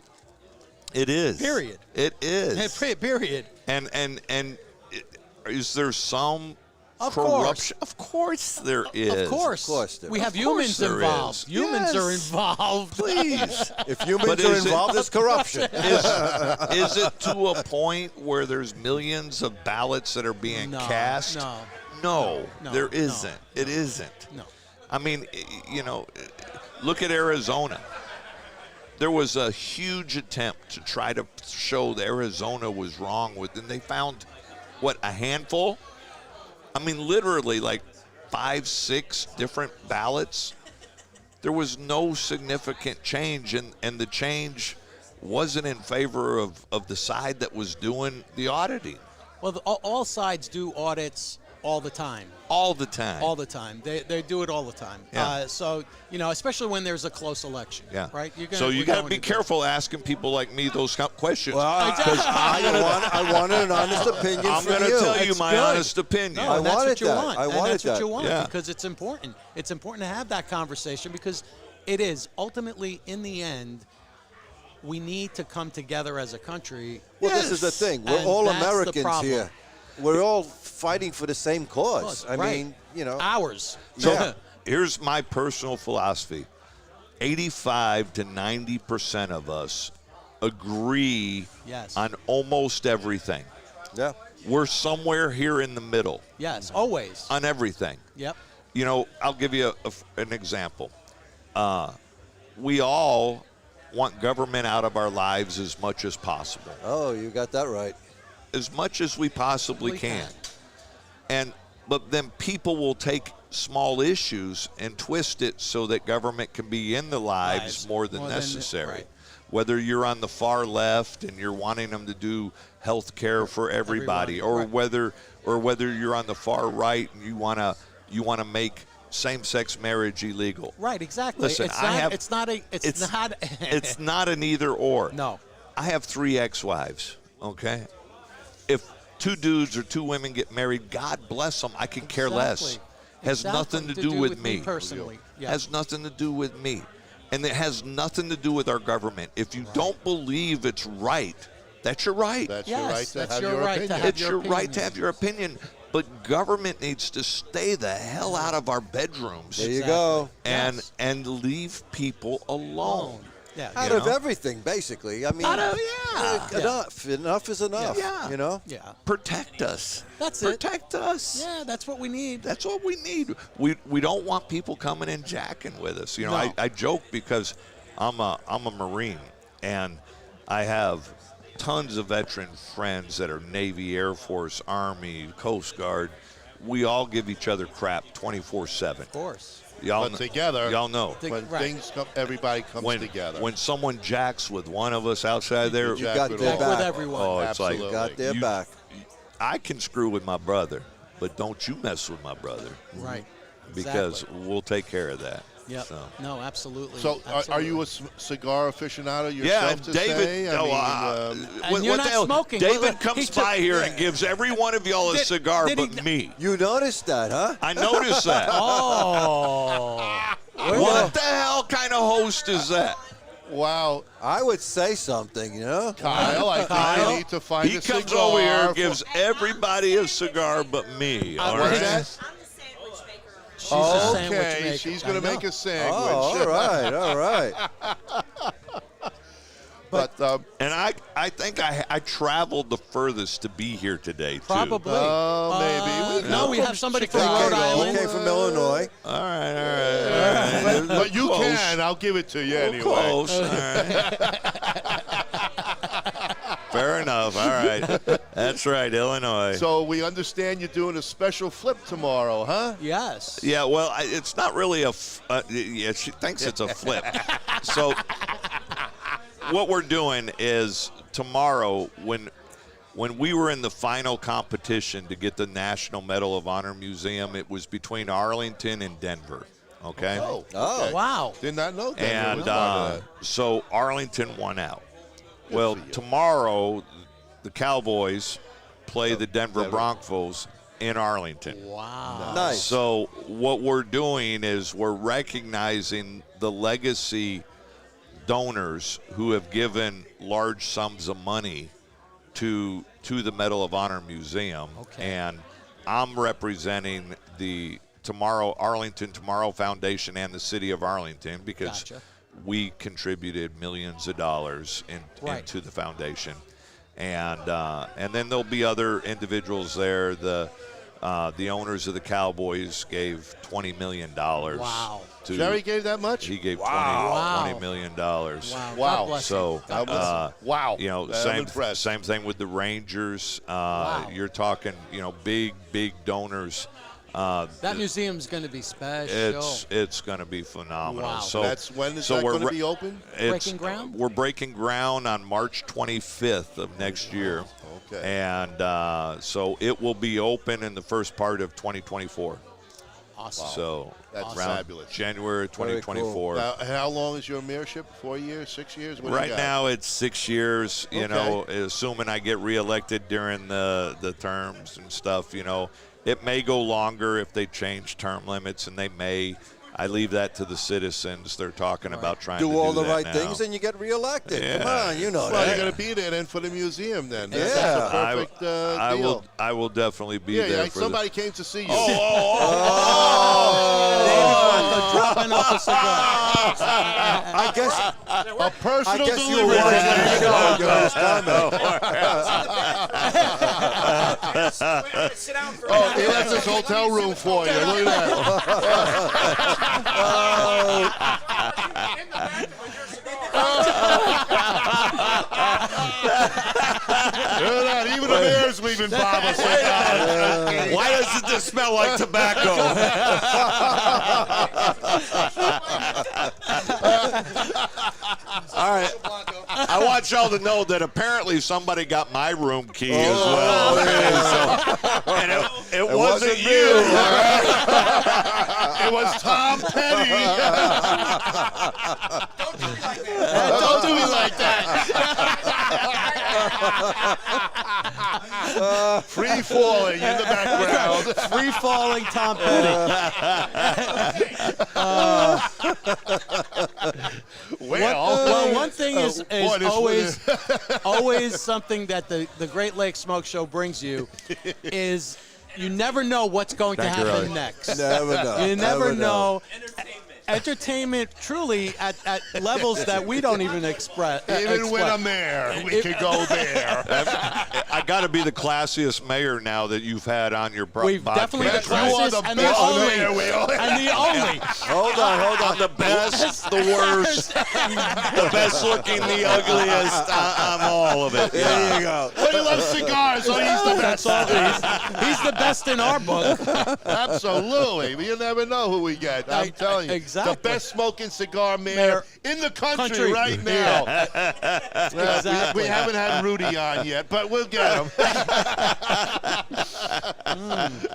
It is. Period. It is. Period. And is there some Of course. corruption? Of course there is. Of course. there We is. have Of course humans there involved. is. Humans are Yes. involved. Please. If humans But are is it- involved, there's corruption. Is it to a point where there's millions of ballots that are being No, cast? no, there no, isn't. It isn't. No. I mean, look at Arizona. There was a huge attempt to try to show that Arizona was wrong with, and they found, what, a handful? I mean, literally like 5, 6 different ballots. There was no significant change, and the change wasn't in favor of the side that was doing the auditing Well, all sides do audits all the time. all the time. All the time. They do it all the time. Yeah. So, especially when there's a close election. Yeah. Right? So you got to be careful asking people like me those questions. Well, because I wanted an honest opinion I'm from going to you. tell you It's my good. honest opinion. No, I and that's wanted what you that. want. I and wanted that's what that. you want Yeah. because it's important. It's important to have that conversation because it is. Ultimately, in the end, we need to come together as a country. Well, this is the thing. We're And all that's the Americans problem. here. We're all fighting for the same cause. Cause, I right. mean, Ours. So Yeah. here's my personal philosophy. 85 to 90% of us agree Yes. on almost everything. yeah. We're somewhere here in the middle Yes, always. on everything. Yep. I'll give you an example. We all want government out of our lives as much as possible, Oh, you got that right. as much as we possibly We can. can. But then people will take small issues and twist it so that government can be in the lives Lives. more than More than- necessary. right. Whether you're on the far left and you're wanting them to do health care for everybody, Everyone, or whether you're on the far right and you want to make same-sex marriage illegal. Right, exactly. Listen, it's I not, have- it's not a it's- not It's not an either or. No. I have 3 ex-wives, okay? If 2 dudes or 2 women get married, God bless them. I can care less. Exactly. Has Exactly. nothing to To do do with with me me. personally. Yeah. Has nothing to do with me. And it has nothing to do with our government. If you don't believe it's right, that's your right. That's Yes, your right to that's have your your right to opinion. have It's your your right to opinion. have your opinion. But government needs to stay the hell out of our bedrooms There you Exactly. go. and leave people alone. Yeah. Out You of know? everything, basically. I mean, yeah. enough. Enough is enough. Yeah. You know? Yeah. Protect us. That's it. Protect us. Yeah, that's what we need. That's what we need. We don't want people coming and jacking with us. No. I joke because I'm a Marine and I have tons of veteran friends that are Navy, Air Force, Army, Coast Guard. We all give each other crap 24/7. Of course. Y'all But together, y'all know. when Right. things come, everybody comes When together. when someone jacks with one of us outside there, jack got with their all. back. With everyone. oh, it's Absolutely. like Got their You- back. I can screw with my brother, but don't you mess with my brother Right. because Exactly. we'll take care of that. Yep. So. No, absolutely. So, are you a Absolutely. cigar aficionado yourself? Yeah, to David. say? I no, mean, And you're what not the hell? smoking. David Look, comes he took- by here and gives every one of y'all a Did- cigar did he but n- me. You noticed that, huh? I noticed that. Oh. What the hell kind of host is that? wow, I would say something, you know? Kyle, I think you need to find He a comes cigar. over here and for- gives everybody a cigar but me. All What's right. that? She's a sandwich Okay, maker. she's I going to know. make a sandwich. Oh, all right, all right. But And I think I traveled the furthest to be here today too. Probably. Oh, maybe. No, we from have somebody from Chicago. Rhode He Island. came from Illinois. All right, all right. But you Close. can. I'll give it to you anyway. Close. All right. Fair enough. All right. That's right, Illinois. So we understand you're doing a special flip tomorrow, huh? Yes. Yeah, well, it's not really yeah, she thinks it's a flip. So what we're doing is tomorrow when we were in the final competition to get the National Medal of Honor Museum, it was between Arlington and Denver, Okay. Oh, Oh, okay. Wow. Did not know that. And so Arlington won out. Well, for you. tomorrow the Cowboys play the Denver Broncos in Arlington. Wow. nice. So what we're doing is we're recognizing the legacy donors who have given large sums of money to the Medal of Honor Museum. Okay. And I'm representing the Arlington Tomorrow Foundation and the city of Arlington because Gotcha. we contributed millions of dollars Right. into the foundation. And then there'll be other individuals there. The owners of the Cowboys gave $20 million. Wow. To, Jerry gave that much? he gave Wow. $20 million. Wow. Wow. God bless So, him. God bless him. Wow. You know, I'm same impressed. thing with the Rangers. Wow. You're talking, big donors. That museum's going to be special. It's going to be phenomenal. Wow. So That's when is so that we're going to re- be open? Breaking ground? We're breaking ground on March 25th of next year. Okay. And so it will be open in the first part of 2024. Awesome. So That's around fabulous. January Very 2024. Now, how long is your mayorship? 4 years, 6 years? What do you Right got? now it's 6 years, Okay. assuming I get reelected during the terms and stuff, It may go longer if they change term limits, and they may. I leave that to the citizens. They're talking about trying to do do all the that right now. things and you get reelected. Yeah. Come on, you know Well, you're that. going to be there then for the museum then. That's Yeah. a perfect I deal. will definitely be Yeah, there yeah, for somebody came to see you. Dropping off a cigar. I guess A personal you were delivery. watching the show and you was comment. Oh, he left his hotel room for you. Look at that. Look at that. Even the mayor's leaving Bob a cigar. Why does it just smell like tobacco? All right. I want y'all to know that apparently somebody got my room key as well. And it wasn't you. It was Tom Petty. Don't do me like that. Free falling in the background. Free falling Tom Petty. Well, one thing is boy, this always something that the Great Lakes Smoke Show brings you is you never know what's going to happen next. Never know. You never know. Entertainment truly at levels that we don't even express. Even when I'm there, we could go there. I got to be the classiest mayor now that you've had on your We've podcast. definitely the You are the classiest and the best only. mayor we all have. And the only. Hold on. I'm the best, the worst, the best looking, the ugliest. I'm all of it. There you go. Well, he loves cigars, so he's the best. He's the best in our book. Absolutely. You never know who we get. I'm telling you. Exactly. The best smoking cigar mayor Mayor in the country, country. right now. Exactly. We haven't had Rudy on yet, but we'll get him.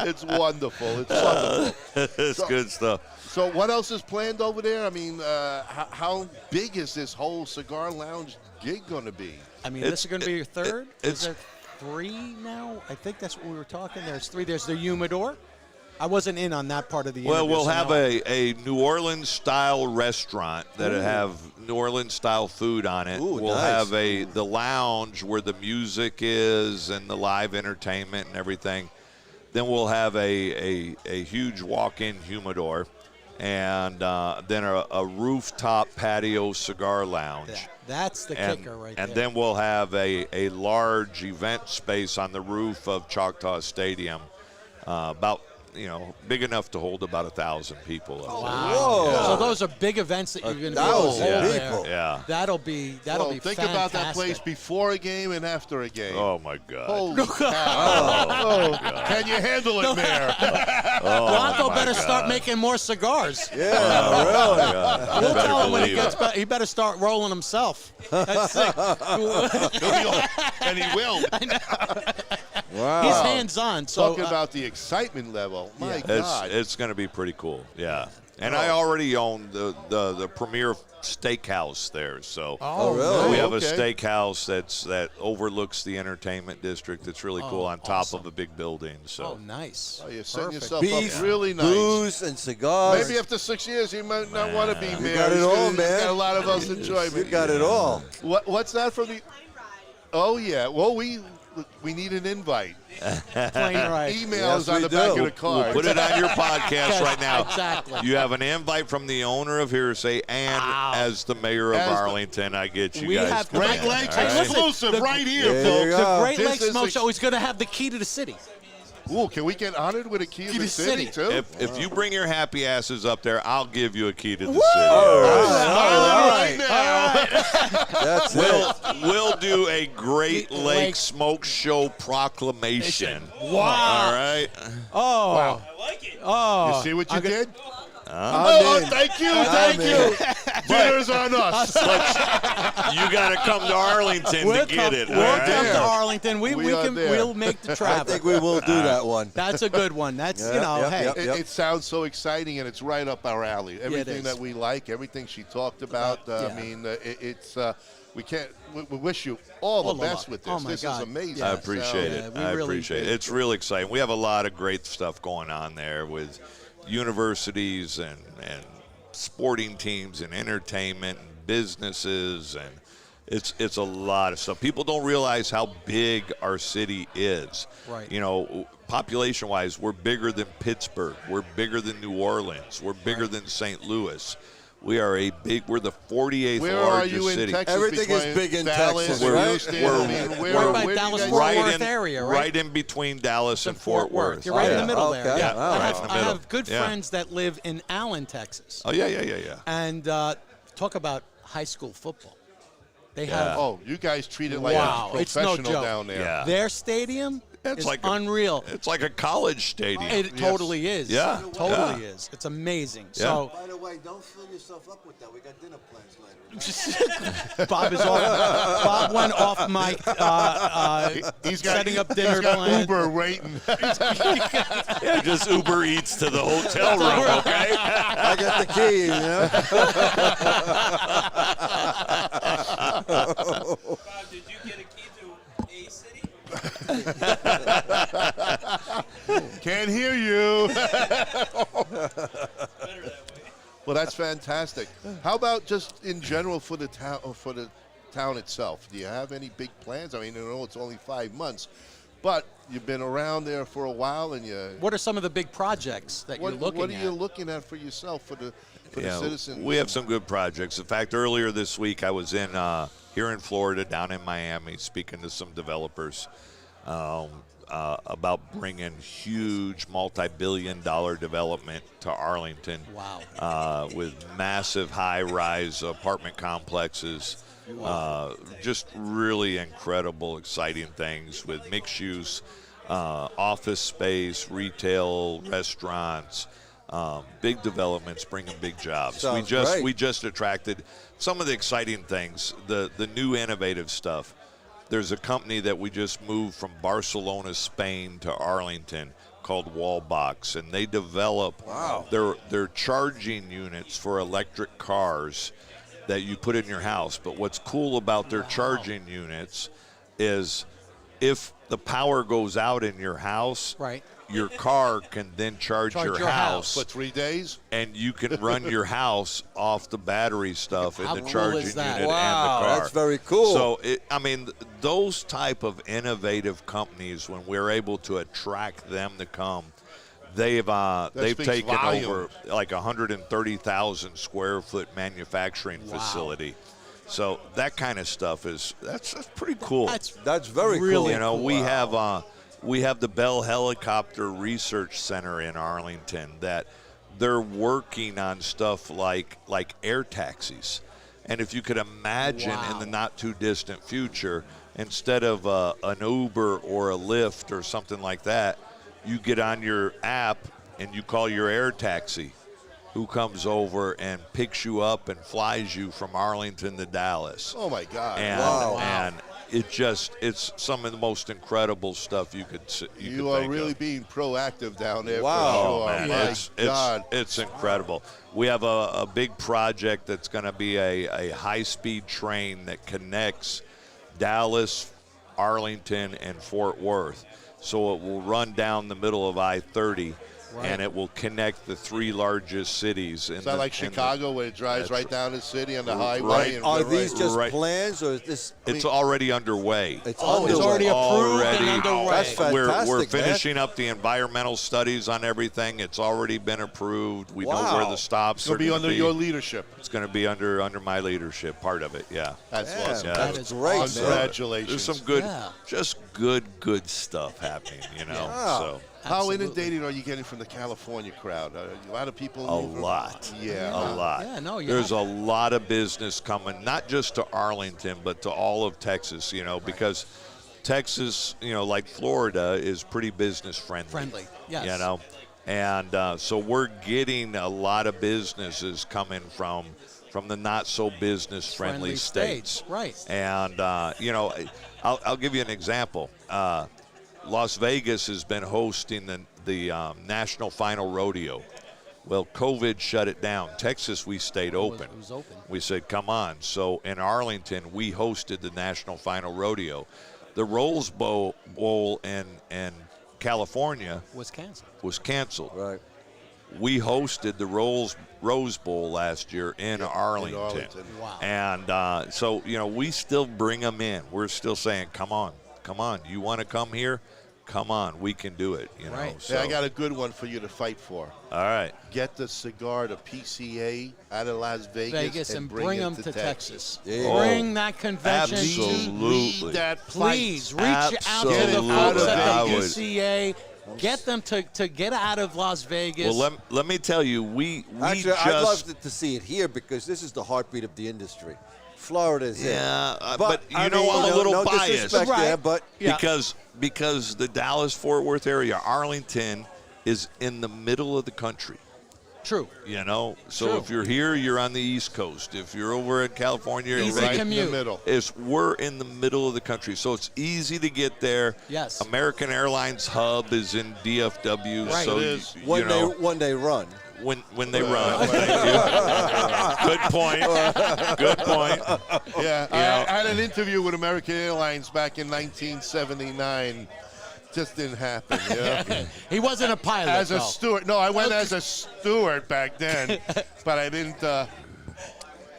It's wonderful. It's wonderful. It's good stuff. So what else is planned over there? I mean, how big is this whole cigar lounge gig going to be? I mean, this is going to be your third? It's- Is there 3 now? I think that's what we were talking. There's 3. There's the humidor. I wasn't in on that part of the Well, interview, we'll so have no. a New Orleans style restaurant that'll have New Orleans style food on it. Ooh, we'll nice. have the lounge where the music is and the live entertainment and everything. Then we'll have a huge walk-in humidor, and then a rooftop patio cigar lounge. That's the And, kicker right and there. then we'll have a large event space on the roof of Choctaw Stadium, about big enough to hold about 1,000 people. up there. Whoa. So those are big events that you're going to be able to 1,000 hold there. people. Yeah. That'll be Well, be think about that fantastic. place before a game and after a game. Oh my God. Holy cow. Can you handle it, Mayor? Blanco better start making more cigars. Yeah, really. We'll better tell him when he believe gets back. He better start rolling himself. That's it. And he will. Wow. He's hands-on. So Talking about the excitement level. My God. It's going to be pretty cool. Yeah. And I already own the premier steakhouse there. So Oh, really? we have a Okay. steakhouse that overlooks the entertainment district. It's really cool on top of a big building. So Oh, nice. Oh, you're setting Perfect. yourself Beef, up really nice. booze, and cigars. Maybe after 6 years, you might not want to be married. got it all, You man. got a lot of us enjoyment. You got it all. What's that from the? Oh yeah. Well, we need an invite. Plain right. Emails Yes, on we the back do. of the card. we'll put it on your podcast right now. Exactly. You have an invite from the owner of Hearsay, and as the mayor of As the- Arlington, I get you We guys. have to Greg come in. Lakes All right. exclusive The- right here, There you folks. go. The Great This Lakes is Smoke the- Show is going to have the key to the city. Ooh, can we get honored with a key to the city too? If you bring your happy asses up there, I'll give you a key to the city. All right now. That's it. We'll do a Great Lake Lake Smoke Show proclamation. Wow. All right. Oh. Wow. Oh. You see what you did? I'm Oh, in. thank you, I'm thank in. you. Dinner's on us. You got to come to Arlington We'll to get it. We'll all come right? to Arlington. We We are can. there. We'll make the I travel. think we will do that one. That's a good one. That's Yeah, you know. yep, hey. yep. It sounds so exciting, and it's right up our alley. Everything is. that we like, everything she talked about. Yeah. I mean, it's we can't. We wish you all the All the best luck. with this. Oh, my this God. is amazing. Yeah. I appreciate Yeah, it. we I really appreciate it. did. It's real exciting. We have a lot of great stuff going on there with universities and sporting teams and entertainment and businesses, and it's a lot of stuff. People don't realize how big our city is. Right. You know, population-wise, we're bigger than Pittsburgh. We're bigger than New Orleans. We're bigger than St. Louis. We're the 48th Where are largest you in city. Texas? Everything is between big in Dallas, Texas, and right? Houston? We're- I mean, where, Right by where do you Dallas guys- Fort right Worth in area, right? right in between Dallas and Fort Worth. You're right in Yeah. the middle there. Okay. Yeah. Wow. I Right have, in the I middle. have good Yeah. friends that live in Allen, Texas, Oh yeah. and talk about high school football. They have Oh, you guys treat it like Wow, a it's no professional joke. down there. Yeah. their stadium It's is like unreal. It's like a college stadium. It totally is. Yeah. Totally is. It's amazing. So By the way, don't fill yourself up with that. We got dinner plans later. Bob is off. Bob went off mic. He's got, Setting up he's dinner got plans. Uber waiting. Yeah, just Uber Eats to the hotel room, okay? I got the key, you know. Bob, did you get a key to a city? Can't hear you. Well, that's fantastic. How about just in general for the town itself? Do you have any big plans? I mean, I know it's only 5 months, but you've been around there for a while, and you. What are some of the big projects that you're looking What are at? you looking at for yourself for the citizens? We have some good projects. In fact, earlier this week, I was in here in Florida, down in Miami, speaking to some developers about bringing huge multi-billion-dollar development to Arlington. Wow. With massive high-rise apartment complexes. Just really incredible, exciting things with mixed use, office space, retail, restaurants, big developments, bringing big jobs. Sounds great. We just attracted some of the exciting things, the new innovative stuff. There's a company that we just moved from Barcelona, Spain to Arlington called Wallbox, and they develop their charging units for electric cars that you put in your house. But what's cool about their charging units is if the power goes out in your house, Right. your car can then charge your house, For 3 days? and you can run your house off the battery stuff in How the cool charging is that? unit Wow, and the car. that's very cool. So, those type of innovative companies, when we're able to attract them to come, they've speaks taken volumes. over like 130,000 square foot manufacturing facility. So that kind of stuff that's pretty cool. That's very Really cool. You know, we have the Bell Helicopter Research Center in Arlington that they're working on stuff like air taxis. And if you could imagine in the not too distant future, instead of an Uber or a Lyft or something like that, you get on your app and you call your air taxi, who comes over and picks you up and flies you from Arlington to Dallas. Oh my God! And, Wow. it's some of the most incredible stuff you could You are think really of. being proactive down there. Wow. For sure. Man, My it's God. it's incredible. We have a big project that's going to be a high-speed train that connects Dallas, Arlington, and Fort Worth. So it will run down the middle of I-30, and it will connect the three largest cities. Is that like Chicago, where it drives right down the city on the highway? Right. And Are right- these just Right. plans, or is this? It's already underway. It's It's underway. already approved Already. and underway. That's fantastic, We're man. finishing up the environmental studies on everything. It's already been approved. We know where Wow. the stops It's going are to be going under to your leadership. It's going to be under my leadership, part of it, yeah. That's Yeah, awesome. Yeah. That That is is great, awesome. man. Congratulations. There's some good, Yeah. just good stuff happening, you know. Yeah. So How Absolutely. inundated are you getting from the California crowd? A lot of people. a moving- lot, Yeah. a lot. Yeah, no, you There's have- a lot of business coming, not just to Arlington, but to all of Texas. You know, because Texas, you know, like Florida, is pretty business friendly. Friendly, yes. You know, and so we're getting a lot of businesses coming from the not so business friendly states. Right. And you know, I'll give you an example. Las Vegas has been hosting the National Final Rodeo. Well, COVID shut it down. Texas, we stayed open. It was open. We said, come on. So in Arlington, we hosted the National Final Rodeo. The Rose Bowl in California Was canceled. was canceled. Right. We hosted the Rose Bowl last year in Arlington. Wow. And so, you know, we still bring them in. We're still saying, come on. You want to come here? Come on. We can do it, you know. Right. So, Yeah, I got a good one for you to fight for. all right. Get the cigar to PCA out of Las Vegas, Vegas and bring it them to to Texas. Yeah. Bring that convention to Absolutely. Lead that Please fight. reach out to the Absolutely. folks at I the would. PCA. Get them to get out of Las Vegas. Well, let me tell you, we Actually, I'd love just to see it here because this is the heartbeat of the industry. Florida is it. yeah, but you I know mean, I'm a no- little no biased disrespect there, Right. but Yeah. because the Dallas-Fort Worth area, Arlington, is in the middle of the country. True. You know, so True. if you're here, you're on the East Coast. If you're over in California, you're Easy Right in commute. the middle. we're in the middle of the country, so it's easy to get there. Yes. American Airlines hub is in DFW, Right. so It is. you when know they run. when they run. Thank you. Good point. Good point. Yeah, know. I had an interview with American Airlines back in 1979. Just didn't happen. Yeah. He wasn't a pilot. As a though. steward. No, I went as a steward back then, but I didn't.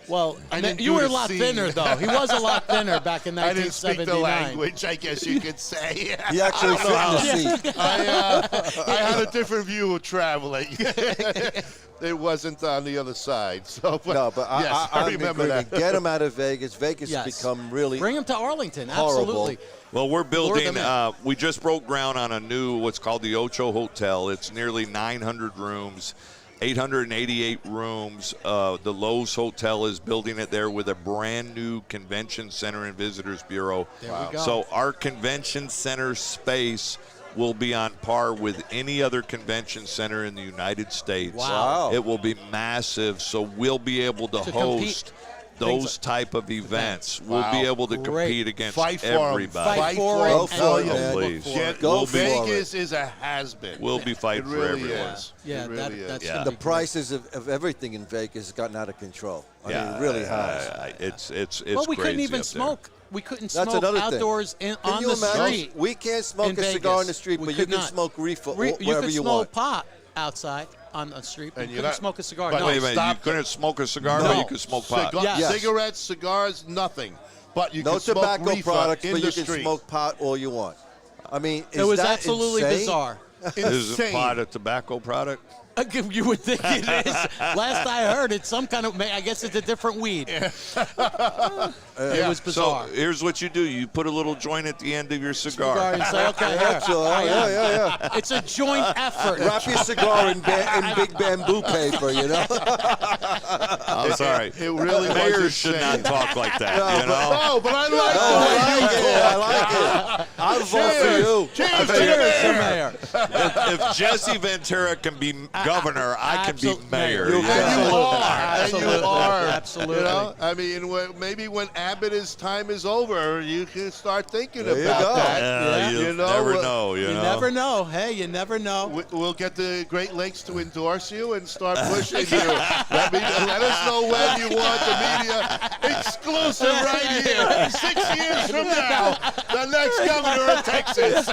Well, I didn't you do were a the lot scene. thinner, though. He was a lot thinner back in I didn't speak the 1979. language, I guess you could say. He actually fit in the seat. I had a different view of traveling. It wasn't on the other side. So, but, No, but yes, I remember that. Get him out of Vegas. Vegas Yes. has become really Bring him to Arlington. horrible. Absolutely. Well, we're building. them We just broke ground on a new what's called the Ocho Hotel. It's nearly 900 rooms, 888 rooms. The Lowe's Hotel is building it there with a brand new convention center and visitors bureau. There we go. So our convention center space will be on par with any other convention center in the United States. Wow. It will be massive, so we'll be able to To host compete. those type of events. We'll Wow. be able to Great. compete against Fight for 'em. everybody. Fight for Go it. for it, and man. look Please. for Get, it. Go well, for it. Vegas is a has-been. We'll be fighting It for really everyone. is. Yeah, it really that's Yeah. gonna the be great. prices of everything in Vegas has gotten out of control. I mean, it really has. It's Well, we couldn't crazy even up smoke. We couldn't That's smoke another thing. outdoors Can on you the imagine? street. We can't smoke in a cigar Vegas. on the street, We but you could can not. smoke reefer You wherever could you smoke want. pot outside on the street. But And you you're couldn't not- smoke a cigar. but no. Wait a minute, you Stop. couldn't smoke a cigar, No. but you could smoke pot. Yes. Cigarettes, cigars, nothing. But you No can smoke tobacco reefer products, in but the you can street. smoke pot all you want. I mean, is It was that absolutely insane? bizarre. Isn't Insane. pot a tobacco product? You would think it is. Last I heard, it's some kind of. I guess it's a different weed. It was bizarre. So here's what you do: you put a little joint at the end of your cigar. Cigar and say, okay, here. So, yeah. It's a joint effort. Wrap your cigar in big bamboo paper, you know. I'm sorry. It really was Mayors should insane. not talk like that. You know. No, but I like the way you I talk. like it. I'll vote for you. Cheers to Cheers, the Mayor. If Jesse Ventura can be governor, I can be Absolute mayor. mayor. And you are. Absolutely. And you are. Absolutely. You know? I mean, maybe when Abbott's time is over, you can start thinking There you about go. that. Yeah, you You know, never know. You You know. never know. Hey, you never know. We'll get the Great Lakes to endorse you and start pushing you. Let us know when you want the media exclusive right here. 6 years from now, the next governor of Texas.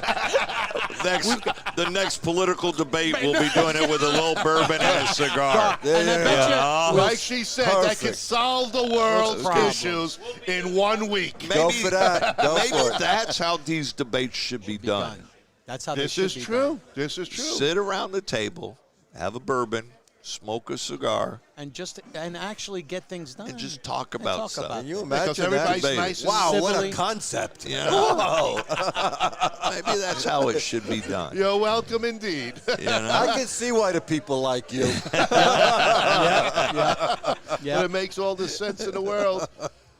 The next political debate, we'll be doing it with a little bourbon and a cigar. And I bet you, Like she said, that Perfect. can solve the world's Problem. issues in 1 week. Go for that. Go Maybe for it. that's how these debates should be done. That's how This should is be true. done. This is true. Sit around the table, have a bourbon, smoke a cigar, And actually get things done. and just talk about talk stuff. about Can you Because imagine everybody's that? nice and Wow, what a civilly. concept. You know? Maybe that's how it should be done. You're welcome indeed. You know? I can see why the people like you. Yeah. It makes all the sense in the world.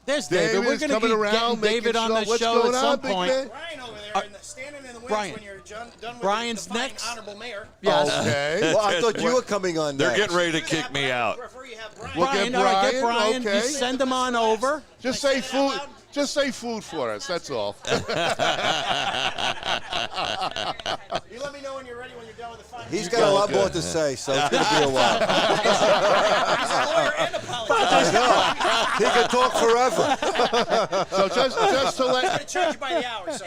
There's David. We're David's going to coming be around, getting David making on the sure- what's show going at on, some big point. man? Brian over there standing in the wings Brian. when you're done with Brian's the fine next. honorable mayor. Yes. Okay. Well, I thought you were coming on They're next. getting ready to kick me out. Prefer you have Brian. We'll get Brian, all right, get Brian, Brian. okay. You send him on over. Just say food. Just say food for us. That's all. You let me know when you're ready when you're done with the fine. He's got a lot more to say, so it's going to be a while. He's a lawyer and a politician. He can talk forever. So just to I'm let going to charge you by the hour, so.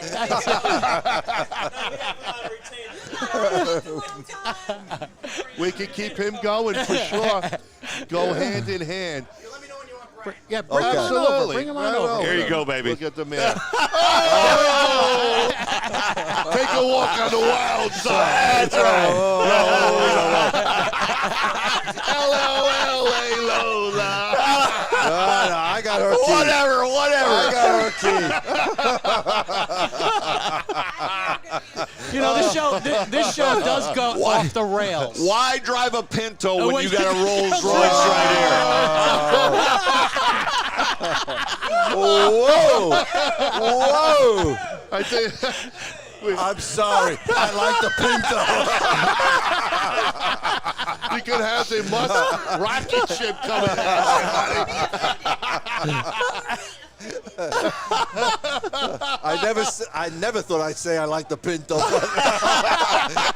we can keep him going for sure. Go hand in hand. You let me know when you want Brian. Yeah, bring him on over. Absolutely. Bring him on Right over. Here you go, baby. Look at the man. Take a walk on the wild side. That's right. L-O-L-A Lola. No, I got her key. Whatever. I got her key. You know, this show does go off the rails. Why drive a Pinto when when you got a you- Rolls Royce right Whoa. Whoa. I think I'm sorry. I like the Pinto. you could have the Musk rocket ship coming I never thought I'd say I like the Pinto. But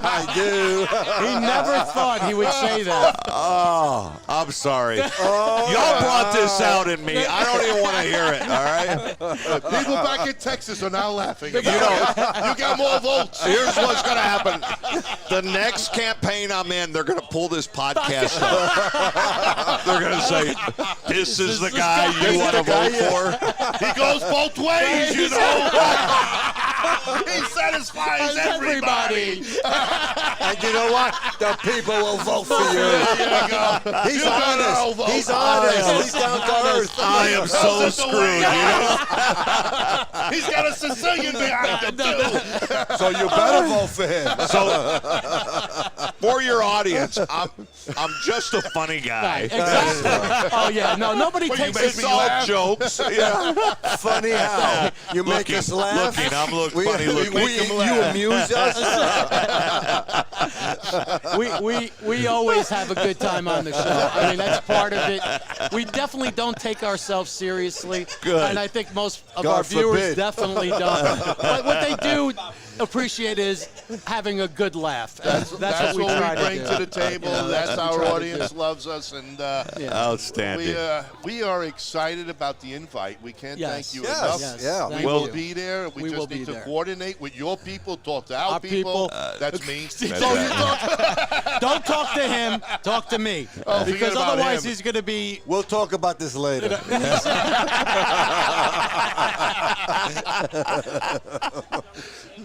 I do. He never thought he would say that. Oh, I'm sorry. Y'all brought this out in me. I don't even want to hear it, all right? People back in Texas are now laughing. You got more votes. Here's what's going to happen. The next campaign I'm in, they're going to pull this podcast up. They're going to say, this is the guy you want to vote for. He goes both ways, you know. He satisfies everybody. And you know what? The people will vote for you. He's You better all honest. vote He's for honest. us. He's down to earth. I am so That's the screwed, way. you know? He's got a Sicilian behind him, too. So you better vote for him. So, for your audience, I'm just a funny guy. Exactly. Oh yeah. No, nobody But you takes make this me It's all laugh. jokes. Yeah. Funny how? You make us laugh. I'm funny looking. You amuse us. We always have a good time on the show. I mean, that's part of it. We definitely don't take ourselves seriously. Good. And I think most of God our viewers forbid. definitely don't. But what they do appreciate is having a good laugh. And that's what we try bring to do. to the table. You know, that's what we our try to audience do. loves us, and Outstanding. we are excited about the invite. We can't Yes. thank you Yes. enough. Yes. Yeah. Thank We Well, will you. be there. We We just will need be to there. coordinate with your people, talk to our Our people. That's me. Don't talk to him. Talk to me. Oh, forget because about otherwise him. he's going to be. We'll talk about this later.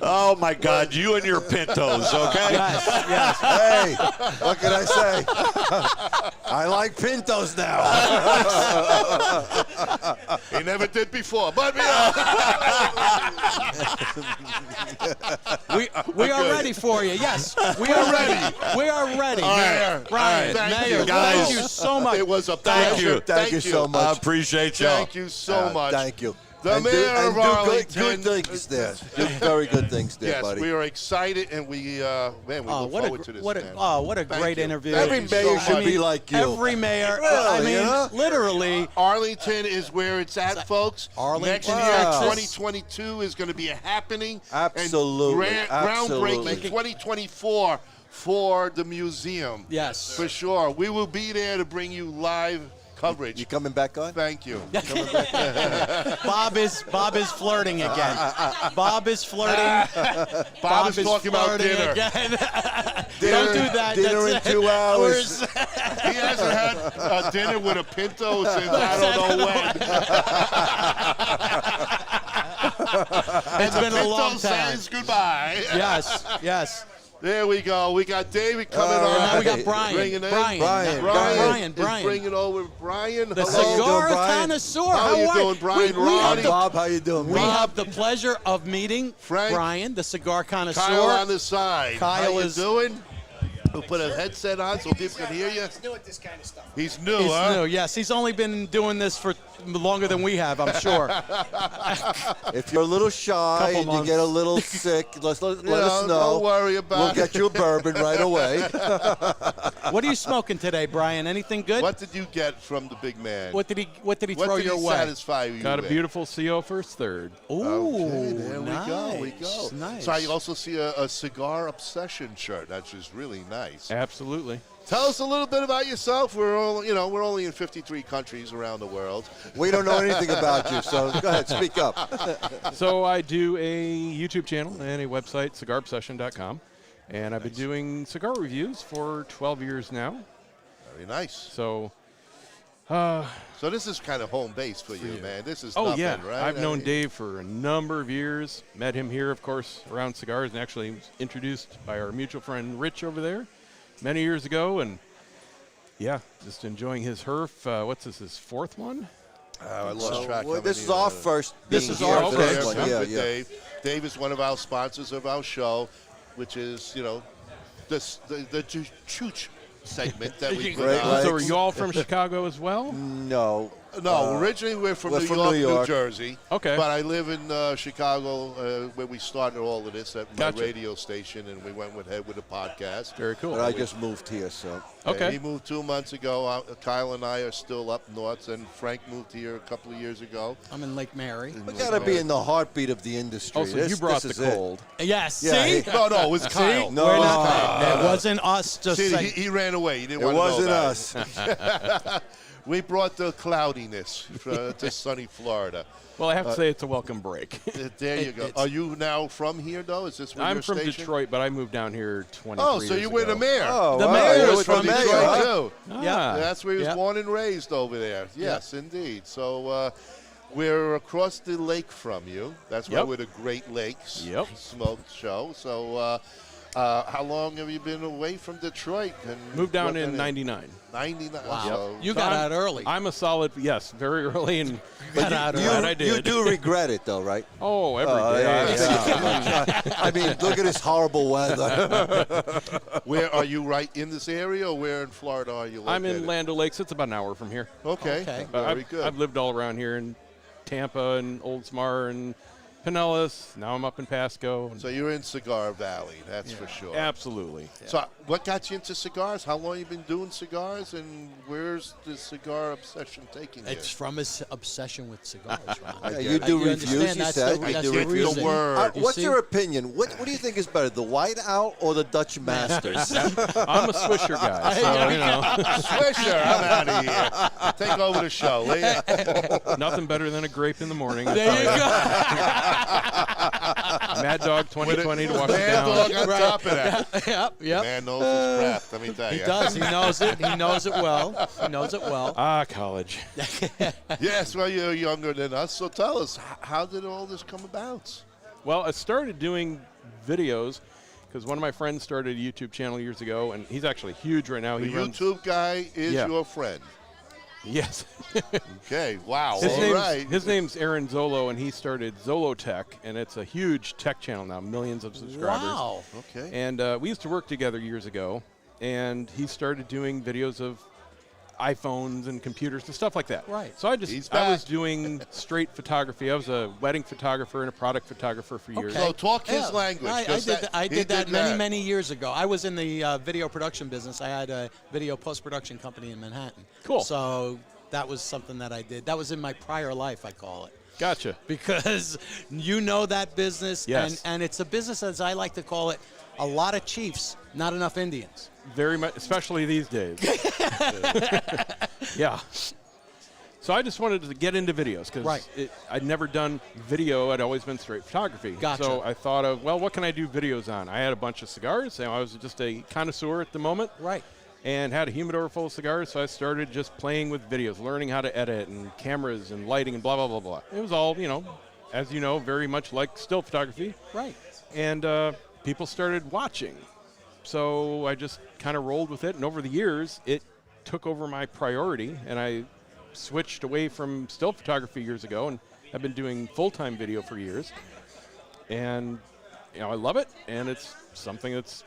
Oh, my God. You and your Pintos, okay? Yes. Yes. Hey, what can I say? I like Pintos now. He never did before, but We are ready. ready for you. Yes, we are ready. We are ready. Mayor, Brian, thank Mayor, you, guys. thank you so much. It was a Thank pleasure. you. Thank you so much. I appreciate y'all. Thank you so much. Thank you. The And mayor of do Arlington. good things there. Do very good things there, Yes, buddy. we are excited, and we look forward to this. what man. a Thank great you. interview. Thank Every you so mayor much. should be like you. Every mayor. Really, I mean, you know? literally. Arlington is where it's at, folks. Arlington, Next year, Wow. 2022 is going to be a happening. Absolutely, And absolutely. groundbreaking 2024 for the museum. Yes. For sure. We will be there to bring you live coverage. You coming back on? Thank you. Bob is flirting again. Bob is flirting. Bob is talking about flirting dinner. again. Don't do that. Dinner That's in 2 hours. He hasn't had dinner with a Pinto since I don't know when. It's been a long Pinto time. says goodbye. Yes, yes. There we go. We got David coming on. And now we got Brian. Bringing in. Brian. is bringing over Brian. The Hello. cigar Brian? connoisseur. How you are doing, Brian? We have Ronnie? the, Bob, how you doing? we Bob? have the pleasure of meeting Frank? Brian, the cigar connoisseur. Kyle on the side. Kyle How you is- doing? We'll put a headset on so people can hear you. He's new at this kind of stuff. He's new, He's huh? new. Yes, he's only been doing this for longer than we have, I'm sure. If you're a little shy Couple and you months. get a little sick, let us know. Don't worry about We'll it. get you a bourbon right away. What are you smoking today, Brian? Anything good? What did you get from the big man? What did he What throw did your he way? satisfy you Got a with? beautiful CO first third. Ooh, Okay, there nice, we go. Nice. So I also see a cigar obsession shirt. That's just really nice. Absolutely. Tell us a little bit about yourself. We're only in 53 countries around the world. We don't know anything about you, so go ahead, speak up. So I do a YouTube channel and a website, cigarobsession.com. And I've been doing cigar reviews for 12 years now. Very nice. So, So this is kind of home base for you, man. This is oh nothing, yeah, right? I've I known mean, Dave for a number of years. Met him here, of course, around cigars, and actually was introduced by our mutual friend Rich over there many years ago. And yeah, just enjoying his Herf. What's this, his fourth one? I lost track. Well, how this many, is our first. This being is here our for first this one. one. Yeah, with yeah. Dave. Dave is one of our sponsors of our show, which is, the Chooch segment that we put Great on. Lakes. So are you all from Chicago as well? No. No, originally we're from we're New from York, New New York. Jersey. Okay. But I live in Chicago, where we started all of this at my Gotcha. radio station, and we went ahead with a podcast. Very cool. But I just moved here, so. Okay. He moved 2 months ago. Kyle and I are still up north, and Frank moved here a couple of years ago. I'm in Lake Mary. We got to be in the heartbeat of the industry. Oh, so you brought the this is it. cold. Yes. Yeah, see? he- No, it was Kyle. No, We're it was not, Kyle. It wasn't us. Just See, saying. he ran away. He didn't It want to wasn't know us. us. We brought the cloudiness to sunny Florida. Well, I have to say it's a welcome break. There you go. it's- Are you now from here, though? Is this where I'm you're from stationed? Detroit, but I moved down here 23 Oh, so years you were the ago. mayor. Oh, The wow, mayor you're was with from the mayor, Detroit, huh? too. Ah. That's where he was Yeah. born and raised over there. Yes, indeed. So we're across the lake from you. That's why Yep. we're the Great Lakes Yep. Smoke Show. So how long have you been away from Detroit? And Moved down what in kind of- 99. 99. Wow. So You got out early. I'm a solid, yes, very early, and got out early. glad I did. You do regret it, though, right? Oh, every day. yeah. I mean, look at this horrible weather. where are you right in this area, or where in Florida are you located? I'm in Land O'Lakes. It's about an hour from here. Okay. Okay. But Very I've, good. I've lived all around here in Tampa and Oldsmar and Pinellas. Now I'm up in Pasco. And So you're in Cigar Valley, that's for sure. absolutely. So what got you into cigars? How long you been doing cigars, and where's the cigar obsession taking you? It's from his obsession with cigars, Ron. Yeah, you do You reviews, understand you that's said. the- You that's do the Get reviews. the reason. word. You What's see? your opinion? What do you think is better, the White Owl or the Dutch Masters? I'm a Swisher guy, so, you know, Swisher, I'm out of here. Take over the show, will you? nothing better than a grape in the morning. I There tell you you. Mad Dog 2020 to wash it Mad down. Dog on top of that. Yep, yep. Man knows his craft, let me tell He you. does. He knows it. He knows it well. He knows it well. Ah, college. Yes, well, you're younger than us, so tell us, how did all this come about? Well, I started doing videos because one of my friends started a YouTube channel years ago, and he's actually huge right now. The He runs, YouTube guy is Yeah. your friend. Yes. Okay, wow. His All name's, right. his name's Aaron Zolo, and he started Zolotech, and it's a huge tech channel now, millions of subscribers. Wow. Okay. And we used to work together years ago, and he started doing videos of iPhones and computers and stuff like that. Right. So I He's was back. doing straight photography. I was a wedding photographer and a product photographer for years. So talk his language. I 'cause did, I he did that many years ago. I was in the video production business. I had a video post-production company in Manhattan. Cool. So that was something that I did. That was in my prior life, I call it. Gotcha. Because you know that business, Yes. and it's a business, as I like to call it, a lot of chiefs, not enough Indians. Very much, especially these days. Yeah. So I just wanted to get into videos because Right. I'd never done video. I'd always been straight photography. Gotcha. So I thought of, well, what can I do videos on? I had a bunch of cigars. And I was just a connoisseur at the moment. Right. And had a humidor full of cigars. So I started just playing with videos, learning how to edit and cameras and lighting and blah, blah, blah, blah. It was all, as you know, very much like still photography. Right. And people started watching. So I just kind of rolled with it, and over the years, it took over my priority, and I switched away from still photography years ago, and I've been doing full-time video for years. And, I love it, and it's something that's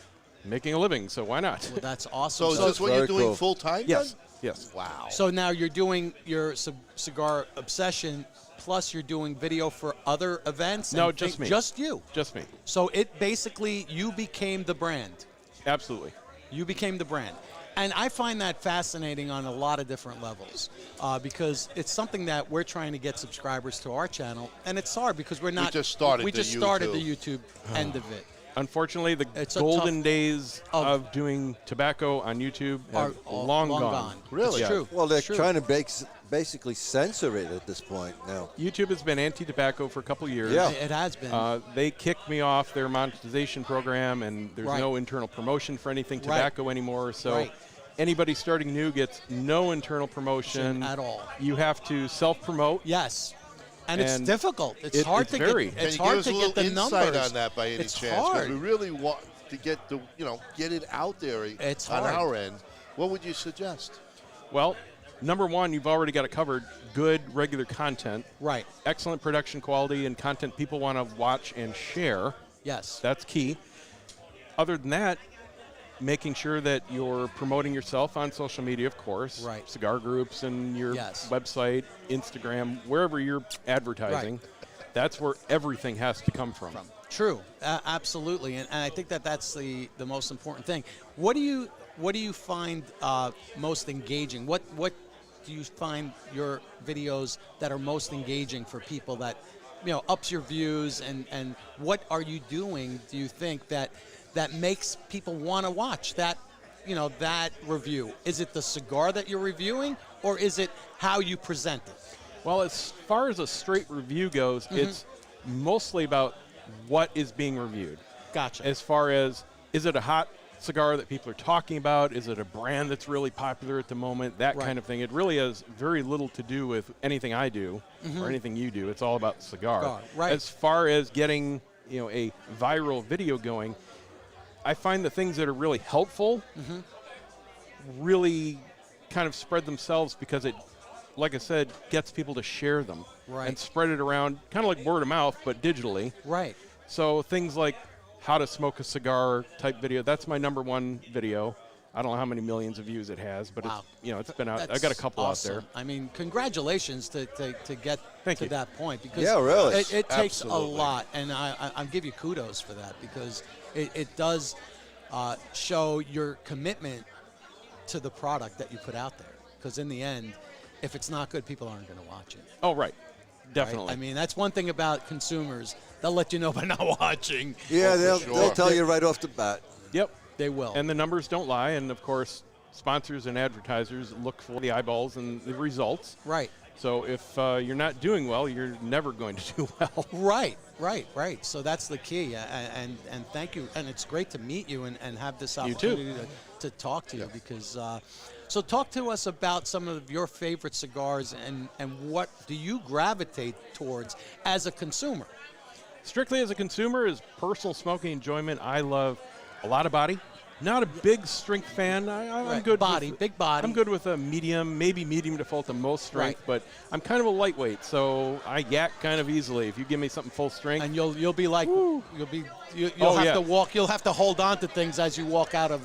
making a living, so why not? Well, that's awesome. So is this what very you're doing cool. full time? Yes, yes. Wow. So now you're doing your cigar obsession, plus you're doing video for other events? No, and just me. Just you. Just me. So it basically, you became the brand. Absolutely. You became the brand. And I find that fascinating on a lot of different levels because it's something that we're trying to get subscribers to our channel, and it's hard because we're not. just started We the just started YouTube. the YouTube end of it. Unfortunately, the It's a golden tough- days of- of doing tobacco on YouTube Are have all- long gone. Really? It's true. Well, they're It's true. trying to basically censor it at this point now. YouTube has been anti-tobacco for a couple years. Yeah. It has been. They kicked me off their monetization program, and there's Right. no internal promotion for anything Right. tobacco anymore. So Right. anybody starting new gets no internal promotion At all. You have to self-promote. Yes. And it's And difficult. It's hard it's to very- get. Can It's you hard give us to a get little the insight numbers. on that by any It's chance? 'Cause hard. we really want to get get it out there It's on hard. our end. What would you suggest? Well, number one, you've already got it covered. Good regular content, Right. excellent production quality, and content people want to watch and share. Yes. That's key. Other than that, making sure that you're promoting yourself on social media, of course. Right. Cigar groups and your Yes. website, Instagram, wherever you're advertising. That's where everything has to come from. True, absolutely, and I think that that's the most important thing. What do you find most engaging? What do you find your videos that are most engaging for people that ups your views, and what are you doing? Do you think that makes people want to watch that? That review. Is it the cigar that you're reviewing, or is it how you present it? Well, as far as a straight review goes, it's mostly about what is being reviewed. Gotcha. As far as, is it a hot cigar that people are talking about? Is it a brand that's really popular at the moment? That Right. kind of thing. It really has very little to do with anything I do or anything you do. It's all about cigar. Cigar, right. As far as getting, a viral video going, I find the things that are really helpful really kind of spread themselves because it, like I said, gets people to share them Right. and spread it around, kind of like word of mouth, but digitally. Right. So things like how to smoke a cigar type video, that's my number one video. I don't know how many millions of views it has, but Wow. it's been out. I That's got a couple awesome. out there. I mean, congratulations to get Thank to you. that point because Yeah, really. it takes Absolutely. a lot, and I'll give you kudos for that because it does show your commitment to the product that you put out there. Because in the end, if it's not good, people aren't going to watch it. Oh, right. right? Definitely. I mean, that's one thing about consumers. They'll let you know by not watching. Yeah, they'll sure. tell you right off the bat. Yep. They will. And the numbers don't lie. And of course, sponsors and advertisers look for the eyeballs and the results. right. So if you're not doing well, you're never going to do well. Right. So that's the key, and thank you, and it's great to meet you and have this You too. opportunity to talk to you because. So talk to us about some of your favorite cigars and what do you gravitate towards as a consumer? Strictly as a consumer, is personal smoking enjoyment. I love a lot of body, Not a big strength fan. I'm Right. good. Body, with, big body. I'm good with a medium, maybe medium to full at the most strength, Right. but I'm kind of a lightweight, so I yak kind of easily. If you give me something full strength, And you'll be like you'll Oh, have yeah. to walk. You'll have to hold on to things as you walk out of.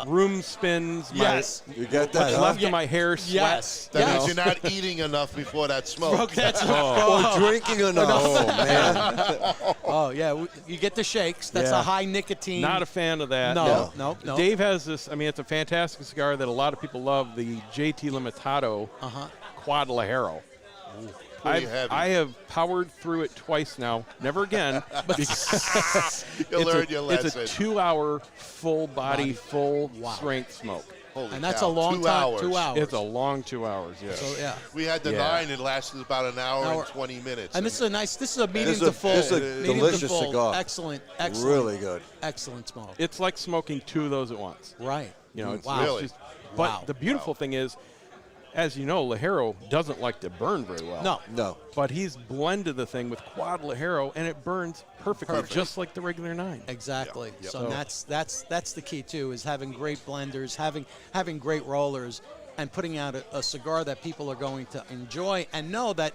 room spins. Yes. You get My, that, what's huh? left of my hair sweats. Yes. That Yes. means you're not eating enough before that smoke. That's Or drinking enough. Oh, man. Oh yeah, you get the shakes. That's Yeah. a high nicotine. Not a fan of that. No. Dave has this. I mean, it's a fantastic cigar that a lot of people love. The JT Limitado Quad Ligero. Pretty heavy. I have powered through it twice now. Never again. You learned your lesson. It's a 2-hour full body, full strength smoke. Holy And that's cow, a long 2 time. hours. 2 hours. It's a long 2 hours. Yeah. So yeah. We had the Yeah. 9. It lasted about an hour Hour. and 20 minutes. And this is a nice. This is a medium It's a- to full. it's a medium delicious to full. cigar. Excellent. Really good. Excellent smoke. It's like smoking 2 of those at once. Right. You know, it's, Wow. it's Really? just. But Wow. the beautiful thing is, as you know, Ligero doesn't like to burn very well. No. No. But he's blended the thing with Quad Ligero, and it burns perfectly, just like the regular 9. Exactly. Yeah. So that's the key too, is having great blenders, having great rollers, and putting out a cigar that people are going to enjoy and know that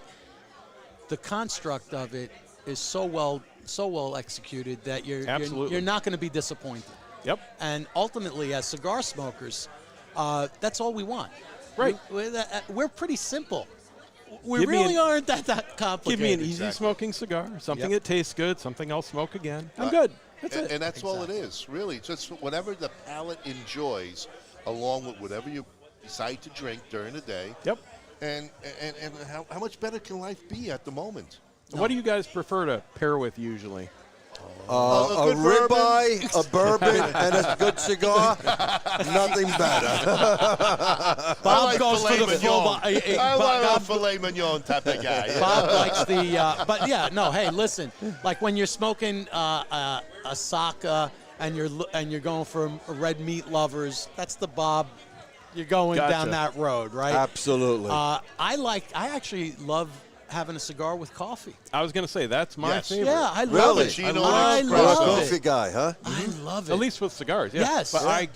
the construct of it is so well executed that Absolutely. you're not going to be disappointed. Yep. And ultimately, as cigar smokers, that's all we want. Right. We're pretty simple. We Give me really an- aren't that complicated. Give me an easy Exactly. smoking cigar, something Yep. that tastes good, something I'll smoke again. I'm good. That's it. And that's all it is, really. Just whatever the palate enjoys, along with whatever you decide to drink during the day. Yep. And how much better can life be at the moment? What do you guys prefer to pair with usually? A good ribeye, a bourbon, and a good cigar. Nothing better. Bob goes for the filet full. mignon. I want a filet mignon type of guy. Bob likes the, but yeah, no. Hey, listen, like when you're smoking a Saka and you're going for red meat lovers, that's the Bob. You're going Gotcha. down that road, right? Absolutely. I actually love having a cigar with coffee. I was going to say, that's my Yes. favorite. Yeah, I love Really? it. Cappuccino I and You're a love coffee it. guy, huh? I love it. At least with cigars, yeah. Yes. But Yeah.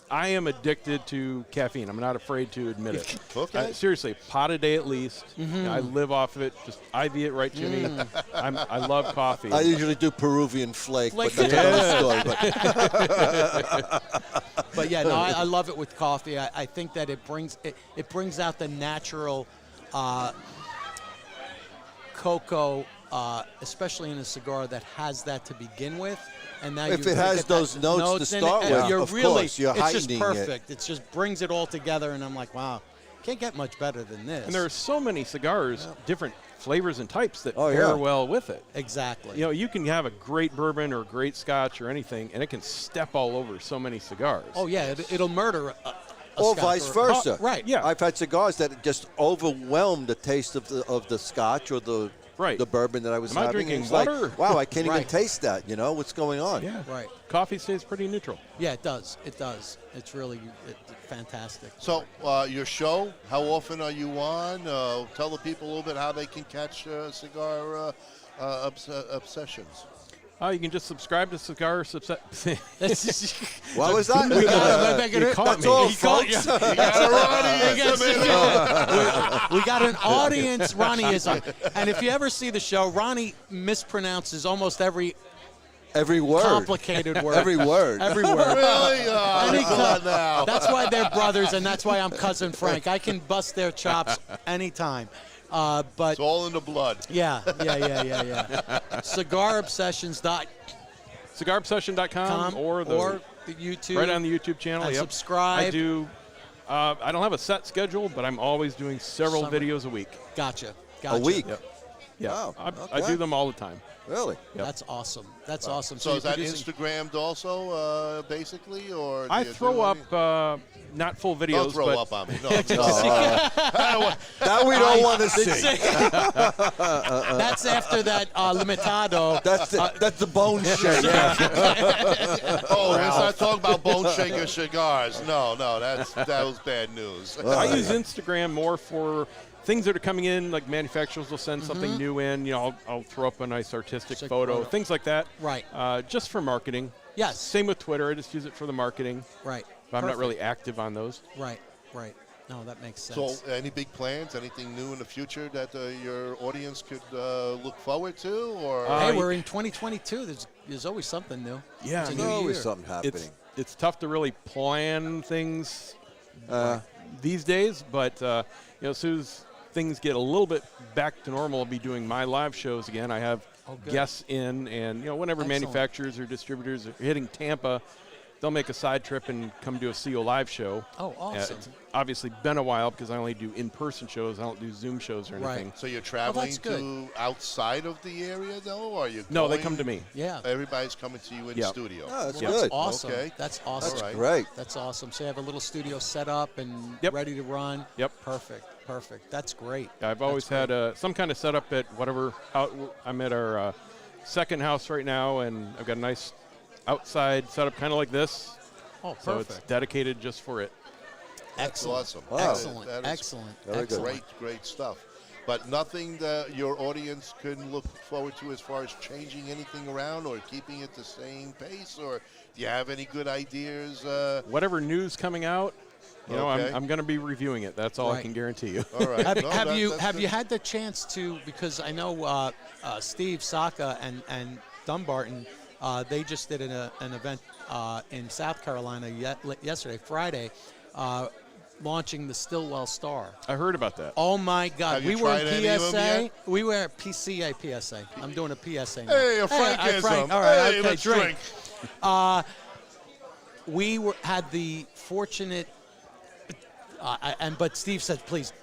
I am addicted to caffeine. I'm not afraid to admit it. Okay. Seriously, pot a day at least. Mm-hmm. I live off of it. Just IV it right to me. I love coffee. I usually do Peruvian flake, Flake. but that's another story. But But yeah, no, I love it with coffee. I think that it brings out the natural cocoa, especially in a cigar that has that to begin with. And now If you it has get those that notes to in it, start and with, you're of really, course, you're it's just heightening it. perfect. It just brings it all together, and I'm like, wow, can't get much better than this. And there are so many cigars, different flavors and types that Oh, pair yeah. well with it. exactly. You know, you can have a great bourbon or a great scotch or anything, and it can step all over so many cigars. Oh yeah, it'll murder. A or scotch vice versa. right. Yeah. I've had cigars that just overwhelm the taste of the scotch or the Right. the bourbon that I was Am I having. drinking It's like, water? wow, I can't even Right. taste that. You know what's going on? Yeah. Right. Coffee stays pretty neutral. Yeah, it does. It does. It's really fantastic. So, your show, how often are you on? Tell the people a little bit how they can catch Cigar Obsessions. You can just subscribe to Cigar What was that? You caught That's me. all, He caught folks. We got an audience. Ronnie is on. And if you ever see the show, Ronnie mispronounces almost every Every word. complicated word. Every word. Every word. Really? Any Come on now. That's why they're brothers, and that's why I'm cousin Frank. I can bust their chops anytime. But It's all in the blood. yeah. CigarObsessions.com CigarObsession.com or the YouTube. right on the YouTube channel. And Yep. subscribe. I do. I don't have a set schedule, but I'm always doing several Summer. videos a week. Gotcha. A week. Yep. Yeah, Wow, I okay. do them all the time. Really? Yep. That's awesome. That's awesome. So you're is that producing- Instagrammed also, basically, or do I you throw do up any- not full videos, Don't throw but up on me. No. That we don't want to see. That's after that limitado. That's the bone shaker. Oh, let's not talk about Bone Shaker cigars. No, that was bad news. I use Instagram more for things that are coming in, like manufacturers will send something new in. You know, I'll throw up a nice artistic Sick photo, photo. things like that. Right. Just for marketing. Yes. Same with Twitter. I just use it for the marketing. Right. But I'm not Perfect. really active on those. Right. Right. No, that makes sense. So, any big plans? Anything new in the future that your audience could look forward to? Or hey, we're in 2022. There's always something new. Yeah, It's a There's new always year. something happening. It's tough to really plan things these days, but as soon as things get a little bit back to normal, I'll be doing my live shows again. I have good. guests in, and whenever Excellent. manufacturers or distributors are hitting Tampa, they'll make a side trip and come do a CO live show. Oh, awesome. It's obviously been a while because I only do in-person shows. I don't do Zoom shows or Right. anything. so you're traveling that's good. to outside of the area though, or are you? No, they going- come to me. Yeah. Everybody's coming to you in Yeah. studio. Oh, that's Well, good. That's awesome. Okay. That's awesome. All right. Great. That's awesome. So you have a little studio set up and Yep. ready to run. Yep. Perfect. That's great. I've always had some kind of setup at whatever. I'm at our second house right now, and I've got a nice outside setup, kind of like this. Oh, So it's perfect. dedicated just for it. Excellent. Awesome. Wow. Excellent. That is Excellent. Very good. Excellent. Great stuff. But nothing that your audience can look forward to as far as changing anything around or keeping it the same pace, or do you have any good ideas? Whatever news coming out, Okay. I'm going to be reviewing it. That's all I Right. can guarantee you. All right. Have, No, have that- you that's have good. you had the chance to, because I know Steve Saka and Dumbarton, they just did an event in South Carolina yesterday, Friday, launching the Stillwell Star. I heard about that. Oh my God! Have you We were tried any in of them PSA. yet? We were at PSA. I'm doing a PSA now. Hey, a Frankism. Frank. All right, Hey, okay, let's drink. We had the fortunate, but Steve said, please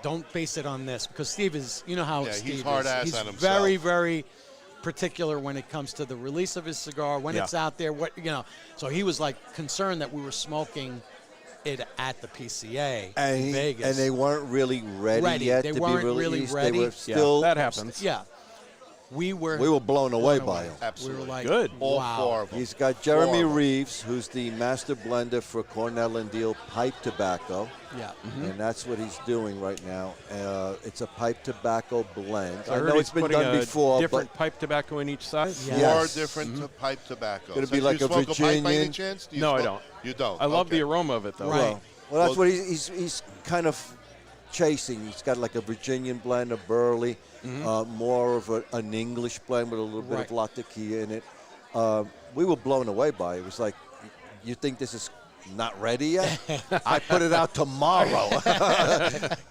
don't base it on this, because Steve is, you know how Yeah, Steve he's hard is. ass He's on himself. very, very particular when it comes to the release of his cigar, when Yeah. it's out there, So he was like concerned that we were smoking it at the PCA in Vegas. And they weren't really ready yet They to weren't be really released. ready. They were Yeah, still. that happens. yeah, we were blown away by him. Absolutely. We were like, Good. All wow. four of them. He's got Jeremy Four of 'em. Reeves, who's the master blender for Cornell and Deal pipe tobacco. Yeah. And that's what he's doing right now. It's a pipe tobacco blend. I heard know he's it's been putting done a before, different pipe totobacco in each size. Yeah. Four Yes. different pipe tobaccos. Gonna be Do like you a smoke a pipe by any Virginian- chance? Do you No, I smoke- don't. You don't. I love Okay. the aroma of it, though. Right. well, that's Well- what he's kind of chasing. He's got like a Virginian blend, a burley, more of an English blend with a little bit Right. of Latakia in it. We were blown away by it. It was like, you think this is not ready yet? I put it out tomorrow.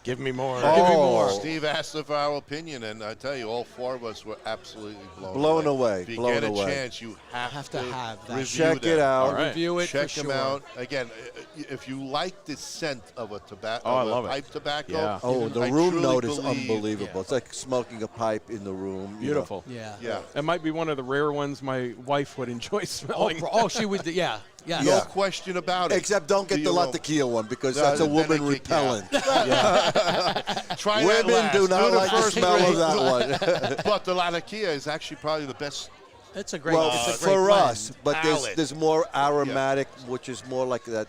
Give me more. Oh. Steve asked for our opinion, and I tell you, all four of us were absolutely Blown away, If you blown get a away. chance, you have to have that. review Check them. it out. All right. Review it Check for them sure. out. Again, if you like the scent of a tobacco, Oh, I love it. pipe tobacco, Yeah. Oh, the I room truly note is believe- unbelievable. It's like smoking a pipe in the room. you know. Beautiful. Yeah. Yeah. It might be one of the rare ones my wife would enjoy smelling. She would. Yeah. Yeah. No Yeah. question about it. Except don't get Do the you know- Latakia one because No, that's a then woman they kick you out. repellent. Try that Women last. do not the like the first smell three. of that one. But the Latakia is actually probably the best. It's a great. Well, it's a great for blend. us, but Palate. there's more aromatic, which is more like that,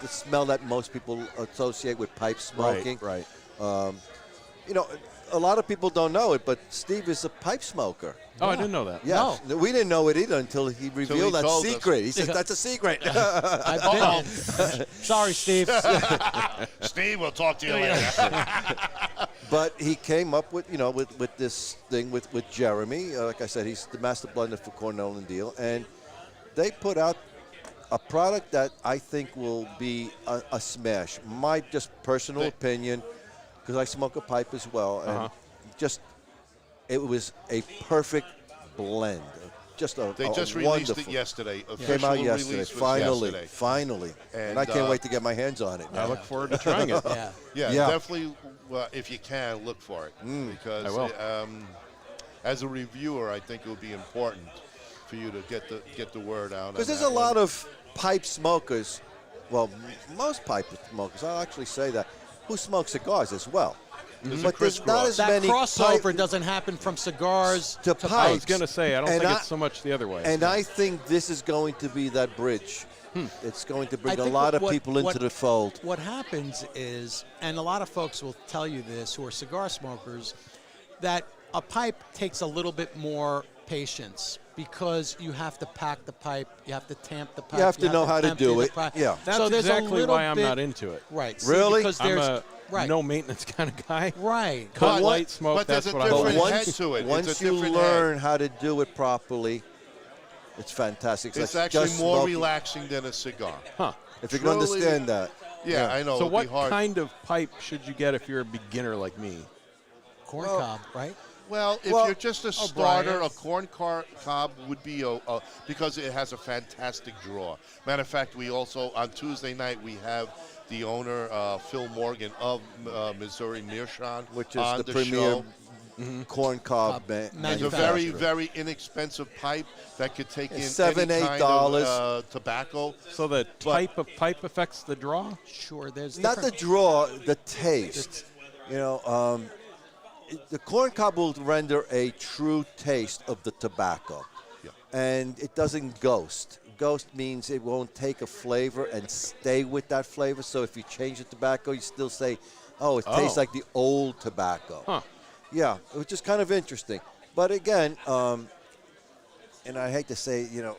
the smell that most people associate with pipe smoking. Right. You know, a lot of people don't know it, but Steve is a pipe smoker. Oh, I didn't know that. Yeah, we didn't know it either until he revealed that told us. secret. He said, "That's a secret." I've been. Sorry, Steve. Steve, we'll talk to you later. But he came up with, with this thing with Jeremy. Like I said, he's the master blender for Cornell and Deal, and they put out a product that I think will be a smash. My just personal opinion, because I smoke a pipe as well, and it was a perfect blend. Just They just released it yesterday. Came out Official yesterday. release was Finally, yesterday. finally, and And, I can't wait to get my hands on it. I look forward to trying it. Yeah. Yeah, definitely. If you can, look for it because I will. As a reviewer, I think it will be important for you to get the word out. Because there's a lot of pipe smokers, well, most pipe smokers, I'll actually say that, who smoke cigars as well. But there's not as That many crossover pipe doesn't happen from cigars to I pipes. was going to say, I don't And think I- it's so much the other way. And I think this is going to be that bridge. It's going to bring I a think lot of what- people into what- the fold. What happens is, and a lot of folks will tell you this who are cigar smokers, that a pipe takes a little bit more patience because you have to pack the pipe, you have to tamp the pipe. You have to know how to empty do the it. pipe. Yeah. That's so there's exactly a little why I'm bit, not into it. Right. See, Really? Because I'm there's a right. no maintenance kind of guy. Right. Cut But- light smoke. but there's That's a what I different like. head to it. It's Once a you different learn how to do it properly, it's fantastic. It's like actually just more smoking. relaxing than a cigar. Huh. If you can Truly- understand that. Yeah, I know. So it'd what be hard. kind of pipe should you get if you're a beginner like me? Corn cob, right? Well, if Well- you're just a starter, Briars. a corn cob would be because it has a fantastic draw. Matter of fact, we also on Tuesday night we have the owner Phil Morgan of Missouri Meerschaum Which is on the the premier show. corn cob It's a manufacturer. very, very inexpensive pipe that could take in It's $7, any kind $8. of tobacco. So the type of pipe affects the draw? Sure, there's Not the different- draw, the taste. You know, the corn cob will render a true taste of the tobacco. Yeah. And it doesn't ghost. Ghost means it won't take a flavor and stay with that flavor. So if you change the tobacco, you still say, oh, it tastes Oh. like the old tobacco. Huh. Yeah, which is kind of interesting. But again, and I hate to say, you know,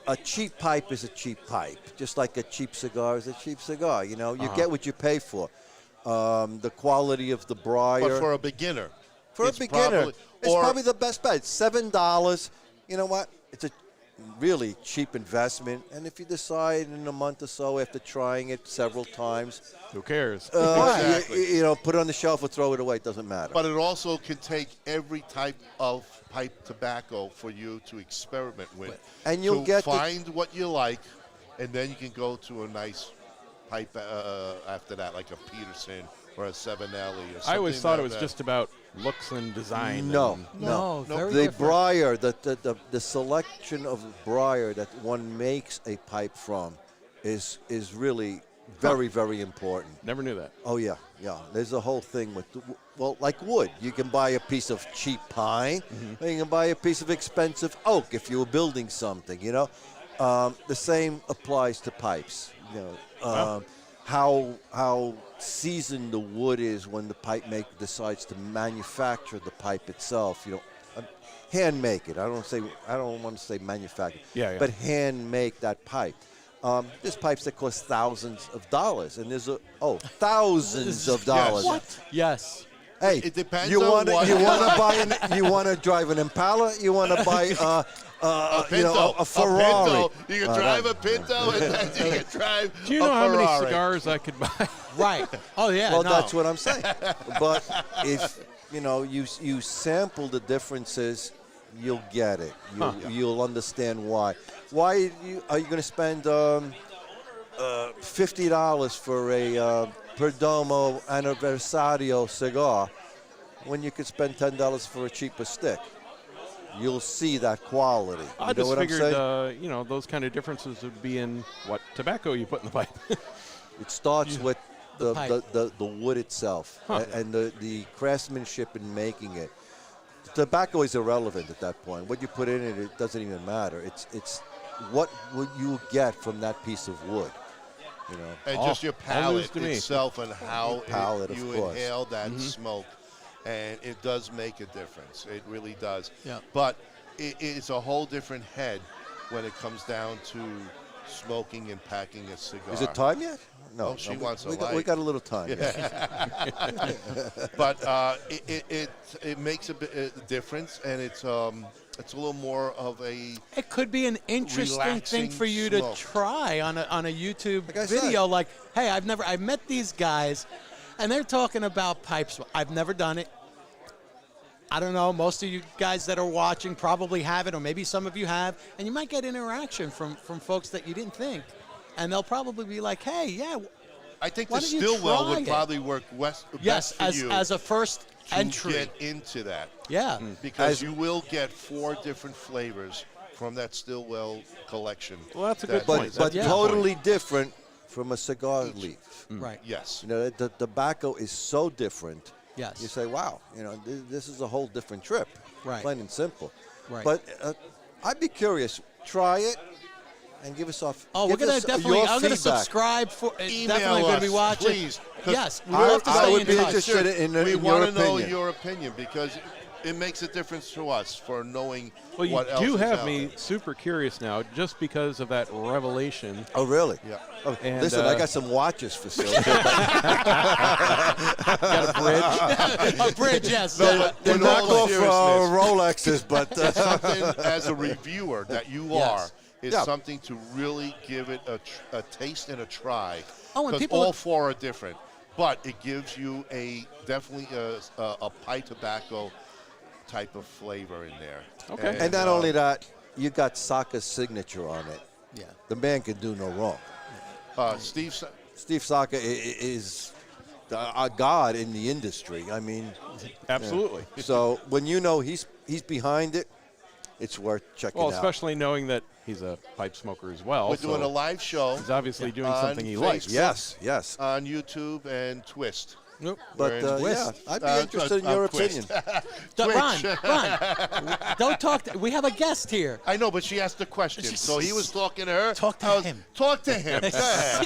a cheap pipe is a cheap pipe, just like a cheap cigar is a cheap cigar. You know, you get what you pay for. The quality of the briar. But for a beginner, For it's a beginner, probably, it's probably the best bet. $7. You know what? It's a really cheap investment. And if you decide in a month or so after trying it several times, Who cares? Exactly. you know, put it on the shelf or throw it away. It doesn't matter. But it also can take every type of pipe tobacco for you to experiment with. And you'll to get the- find what you like, and then you can go to a nice pipe after that, like a Peterson or a Savinelli or something. I always thought it was like just about looks and design. No, and- No, very The different. briar, the selection of briar that one makes a pipe from is really very, very important. Never knew that. Oh, yeah, yeah. There's a whole thing with, well, like wood. You can buy a piece of cheap pine, or you can buy a piece of expensive oak if you were building something, you know. The same applies to pipes. You know, how seasoned the wood is when the pipe maker decides to manufacture the pipe itself. You know, hand make it. I don't want to say manufacture. Yeah. But hand make that pipe. There's pipes that cost thousands of dollars, and there's thousands of dollars. Yes. Hey, It depends you on want what- you want to buy you want to drive an Impala, you want to buy you know, a Ferrari. Pinto. You can drive a Pinto, and then you can drive Do you a know how many Ferrari. cigars I could buy? Right. Oh, yeah. Well, no. that's what I'm saying. But if you know you sample the differences, you'll get it. You'll understand why. Why are you going to spend $50 for a Perdomo Anniversario cigar when you could spend $10 for a cheaper stick? You'll see that quality. I You know just what I'm figured, saying? you know, those kind of differences would be in what tobacco you put in the pipe. It starts with The the wood itself and the craftsmanship in making it. Tobacco is irrelevant at that point. What you put in it, it doesn't even matter. It's what would you get from that piece of wood, you know? And Oh, just your all news palate to me. itself and how Palate, of you course. inhale that smoke. And it does make a difference. It really does. Yeah. But it's a whole different head when it comes down to smoking and packing a cigar. Is it time yet? No. Oh, she wants a we light. got a little time. But it makes a difference, and it's a little more of a It could be an interesting relaxing thing for you smoke. to try on a YouTube Like I video. said. Like, hey, I've met these guys, and they're talking about pipes. I've never done it. I don't know. Most of you guys that are watching probably have it, or maybe some of you have, and you might get interaction from folks that you didn't think, and they'll probably be like, hey, yeah. I think Why the don't you Stillwell try would it? probably work Yes, best for you as a first to entry. get into that. Yeah. Because you will get 4 different flavors from that Stillwell collection. Well, that's a good But point. but Yeah. totally different from a cigar leaf. Right. Yes. You know, the tobacco is so different. Yes. You say, wow, you know, this is a whole different trip. Right. Plain and simple. Right. But I'd be curious. Try it and give us off. Oh, we're give gonna us definitely. your I'm gonna feedback. subscribe for. Email Definitely gonna be us, watching. please, 'cause Yes, we I- love to I stay would in be touch. interested in we your want to know opinion. your opinion because it makes a difference to us for knowing Well, you what else do is have out me there. super curious now, just because of that revelation. Oh, really? Yeah. Oh, And, listen, I got some watches for sale. Got a bridge. A bridge, yes. No, but They're in all knockoff seriousness, Rolexes, but something as a reviewer that you Yes. are is Yeah. something to really give it a taste and a try. Oh, and because people- all four are different, but it gives you definitely a pie tobacco type of flavor in there. Okay. and not only that, you got Saka's signature on it. Yeah. The man can do no wrong. Steve, Steve Saka is a god in the industry. I mean, Absolutely. so when you know he's behind it, it's worth checking Well, out. especially knowing that he's a pipe smoker as well. we're doing so a live show He's obviously doing on something he likes. Facebook, Yes. on YouTube and Twist. Nope. But We're in yeah, Twist. I'd be interested in your Twist. opinion. Ron, don't talk. We have a guest here. I know, but she asked a question, so he was talking to her. Talk to I was- him. Talk to him. Go ahead.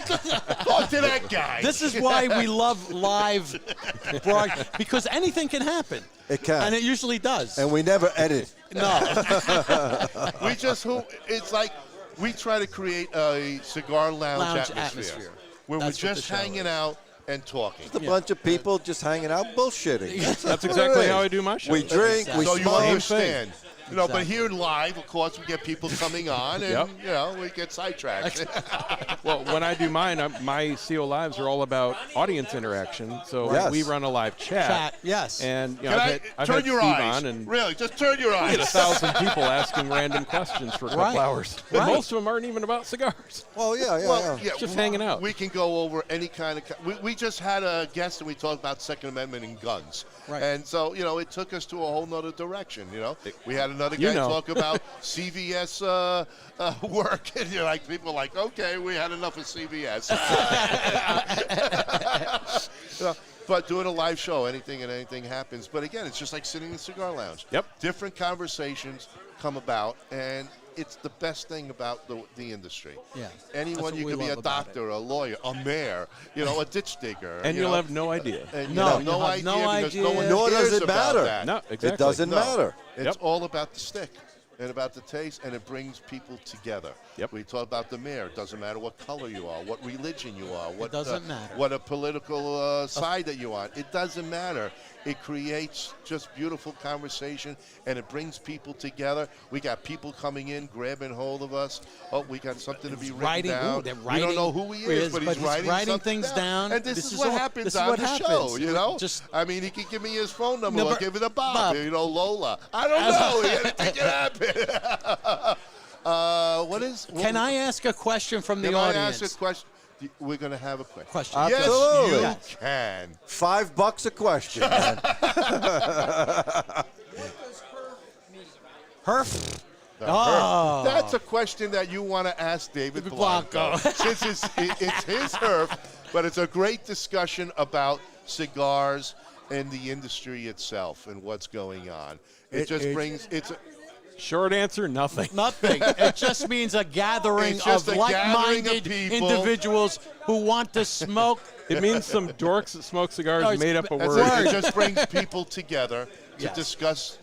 Talk to that guy. This is why we love live broadcast, because anything can happen. It can. And it usually does. And we never edit. No. It's like we try to create a cigar lounge atmosphere. where That's we're what the just show hanging is. out and talking. A bunch of people just hanging out bullshitting. That's exactly how I do my show. We drink, we So you smoke. understand. You know, but Exactly. here live, of course, we get people coming on, and Yep. you know, we get sidetracked. Well, when I do mine, my CO Lives are all about audience interaction. So Yes. we run a live chat. Yes. And you know, Can I've turn had your Steve eyes? on and Really, just turn your we get eyes. 1,000 people asking random questions for a couple Right. hours. But Right. most of them aren't even about cigars. Well, yeah. Well, yeah, Just hanging out. We can go over any kind of. We just had a guest and we talked about Second Amendment and guns. Right. And so, you know, it took us to a whole nother direction. You know, we had another You guy know. talk about CVS work, and you're like, people are like, okay, we had enough of CVS. You know, but doing a live show, anything and anything happens. But again, it's just like sitting in the cigar lounge. Yep. Different conversations come about, and it's the best thing about the industry. Yeah. Anyone, That's what you we could be a love about it. doctor, a lawyer, a mayor, you know, a ditch digger. And you you'll know, have no idea. and you No, have you no have idea no because no idea. one Nor does cares it about matter. that. No, exactly. It doesn't No. matter. It's Yep. all about the stick and about the taste, and it brings people together. Yep. We talk about the mayor. It doesn't matter what color you are, what religion you are, what doesn't matter. what a political side that you are. It doesn't matter. It creates just beautiful conversation, and it brings people together. We got people coming in, grabbing hold of us. Oh, we got something to be written Writing. down. Ooh, they're We don't know writing who he where is, but he's writing something things down. And this is what all- happens this is on what the happens. show, you know? Just I mean, he can give me his phone number. Number- I'll give it to Bob. Bob. You know, Lola. I don't know. Anything can happen. What is? Can I ask a question from the Can audience? I ask a question? We're going to have a question. Question. Absolutely. Yes, you can. $5 a question, man. Herf. Oh. That's a question that you want to ask David Blanco. Since it's his herf, but it's a great discussion about cigars and the industry itself and what's going on. It's Short answer, nothing. Nothing. It just means a gathering It's just of a gathering of like-minded people. individuals who want to smoke. It means some dorks that smoke cigars No, it's- made up a That's word. it. It just brings people together to Yes. discuss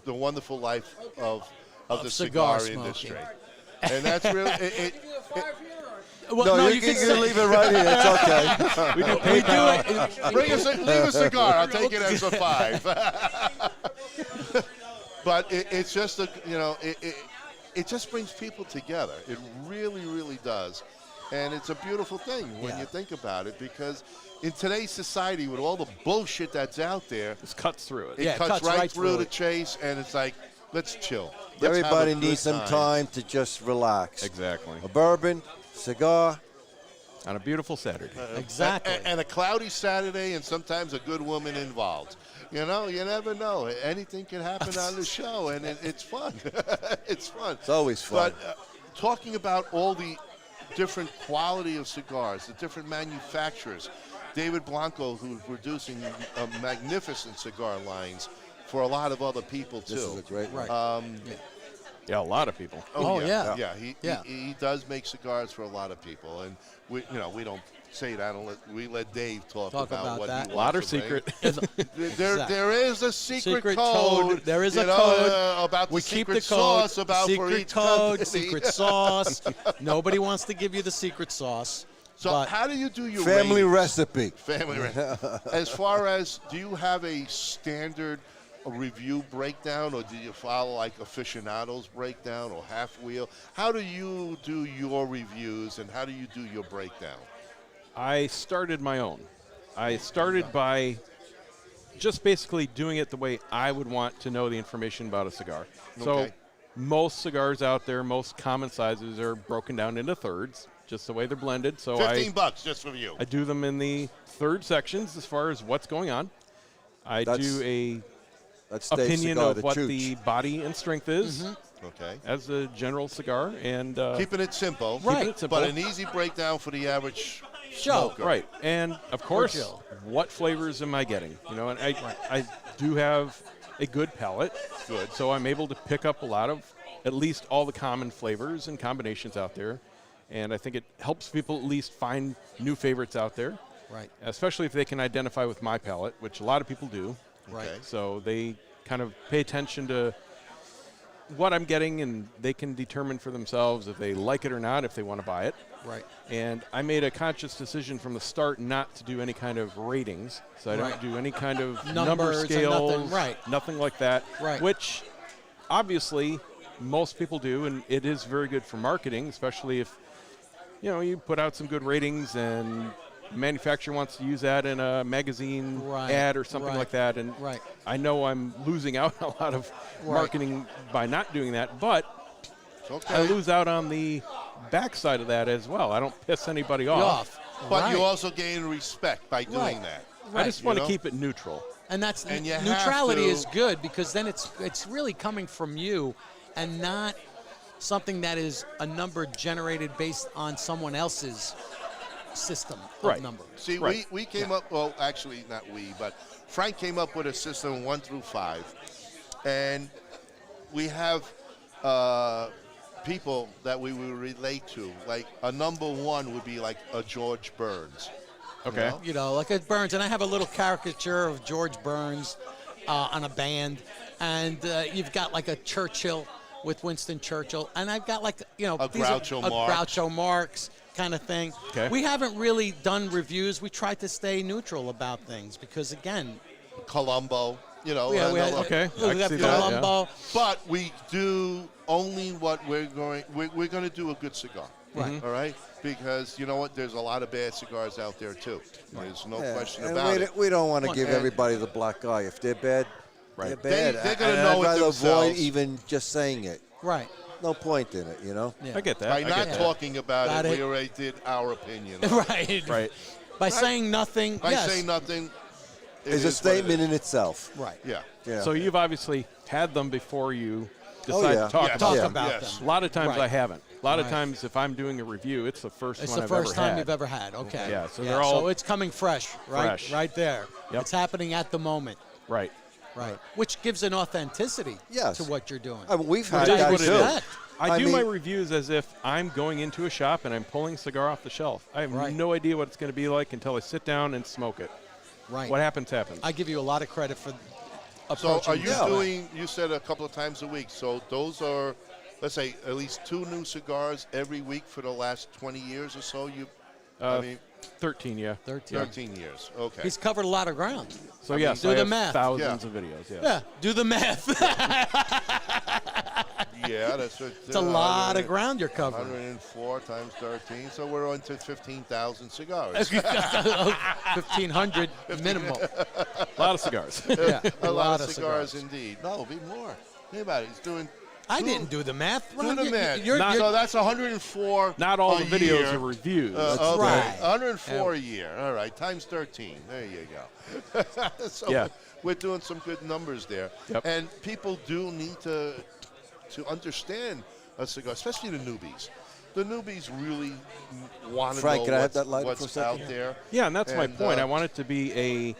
the wonderful life of the cigar cigar smoking. industry. And that's really Well, No, you you can can say- leave it right here. It's okay. We do We do PayPal. it. leave a cigar. I'll take it as a 5. But it's just it just brings people together. It really, really does, and it's a beautiful thing when you think about it. Because in today's society, with all the bullshit that's out there, Just cuts through it. it Yeah, it cuts cuts right right through through the it. chase, and it's like, let's chill. Let's have a Everybody good needs some time to just relax. Exactly. A bourbon, cigar. On a beautiful Saturday. Exactly. And a cloudy Saturday, and sometimes a good woman involved. You know, you never know. Anything can happen on the show, and it's fun. It's fun. It's always fun. But talking about all the different quality of cigars, the different manufacturers, David Blanco, who's producing magnificent cigar lines for a lot of other people too. This is a great one. Yeah, a lot of people. Oh, yeah. Yeah, he does make cigars for a lot of people, and we don't say that. We let Dave talk Talk about about what that. he A lot wants are to bring. secret. There is a secret code. code. There is you a know, code. about the We keep secret the code. sauce about for secret each code, company. secret sauce. Nobody wants to give you the secret sauce. So but how do you do your Family ratings? recipe. Family recipe. As far as, do you have a standard review breakdown, or do you follow like aficionados breakdown or half wheel? How do you do your reviews, and how do you do your breakdown? I started my own. I started by just basically doing it the way I would want to know the information about a cigar. So Okay. most cigars out there, most common sizes are broken down into thirds, just the way they're blended. So $15 just for you. I do them in the third sections as far as what's going on. I do a That's Dave's opinion cigar, of what Chooch. the body and strength is Okay. as a general cigar, and Keeping it simple. Right. keeping it simple. But an easy breakdown for the average Joe. smoker. Right, and of course, Jill. what flavors am I getting? You know, and I do have a good palate. Good. So I'm able to pick up a lot of, at least all the common flavors and combinations out there, and I think it helps people at least find new favorites out there. Right. Especially if they can identify with my palate, which a lot of people do. Right. Okay. So they kind of pay attention to what I'm getting, and they can determine for themselves if they like it or not, if they want to buy it. Right. And I made a conscious decision from the start not to do any kind of ratings. So I Right. don't do any kind of Numbers number and scales, nothing, right. nothing like that. Right. Which obviously most people do, and it is very good for marketing, especially if you put out some good ratings and manufacturer wants to use that in a magazine Right, ad or something right, like that. And right. I know I'm losing out on a lot of Right. marketing by not doing that, but It's okay. I lose out on the backside of that as well. I don't piss anybody off. But you Right. also gain respect by doing Right. that. I just want You to know? keep it neutral. And that's And you have neutrality to- is good, because then it's really coming from you and not something that is a number generated based on someone else's system of Right. numbers. See, Right. we came up, well, actually, not we, but Frank came up with a system 1 through 5. And we have people that we will relate to. Like a number 1 would be like a George Burns. Okay. You know, like a Burns, and I have a little caricature of George Burns on a band, and you've got like a Churchill with Winston Churchill, and I've got like A these are- Groucho a Marx. Groucho Marx kind of thing. Okay. We haven't really done reviews. We tried to stay neutral about things because, again, Columbo, you know. yeah, we Okay, I can got see that, yeah. Columbo. But we do only what we're going to do a good cigar. Right. All right? Because you know what? There's a lot of bad cigars out there, too. There's no Yeah, question and about we, it. we don't want to Come on, give man. everybody the black eye. If they're bad, they're bad. They're gonna And know it I'd rather avoid themselves. even just saying it. Right. No point in it, you know? Yeah. I get that. By I not get that. talking about Got it, it. we already did our opinion. Right. Right. By saying nothing. By yes. saying nothing, it It's a is what it statement is. in itself. Right. Yeah. Yeah. So you've obviously had them before you Oh, decide yeah. to talk Yes. about Talk Yeah. them. about Yes. A them. lot of times Right. I haven't. A lot of Right. times if I'm doing a review, it's the first It's one the I've first ever time had. you've ever had. Okay. Yeah, so they're all So it's coming fresh, right? fresh. Right there. Yep. It's happening at the moment. Right. Right. Which gives an authenticity Yes. to what you're doing. I mean, we've Which had is that what it too. is. I I do my mean- reviews as if I'm going into a shop and I'm pulling a cigar off the shelf. I have Right. no idea what it's going to be like until I sit down and smoke it. Right. What happens, happens. I give you a lot of credit for So approaching are you it that way. doing, you said a couple of times a week, so those are, let's say, at least 2 new cigars every week for the last 20 years or so? I mean, 13, yeah. 13. 13 years. Okay. He's covered a lot of ground. So I mean, yes, do I the have math. thousands Yeah. of videos. Yes. Yeah. Do the math. Yeah, that's what, It's a lot of ground you're covering. 104 times 13, so we're on to 15,000 cigars. 1,500 minimum. A lot of cigars. Yeah. a lot of cigars, indeed. No, be more. Think about it. He's doing. I didn't do the math. Do the math. Not- So that's 104. Not all a the videos year. are reviews. Okay. right. 104 a year. All right, times 13. There you go. So Yeah. we're doing some good numbers there. Yep. And people do need to understand a cigar, especially the newbies. The newbies really want to Frank, know can I have what's, that light for a what's second? out there. Yeah, and that's my And, point. I want it to be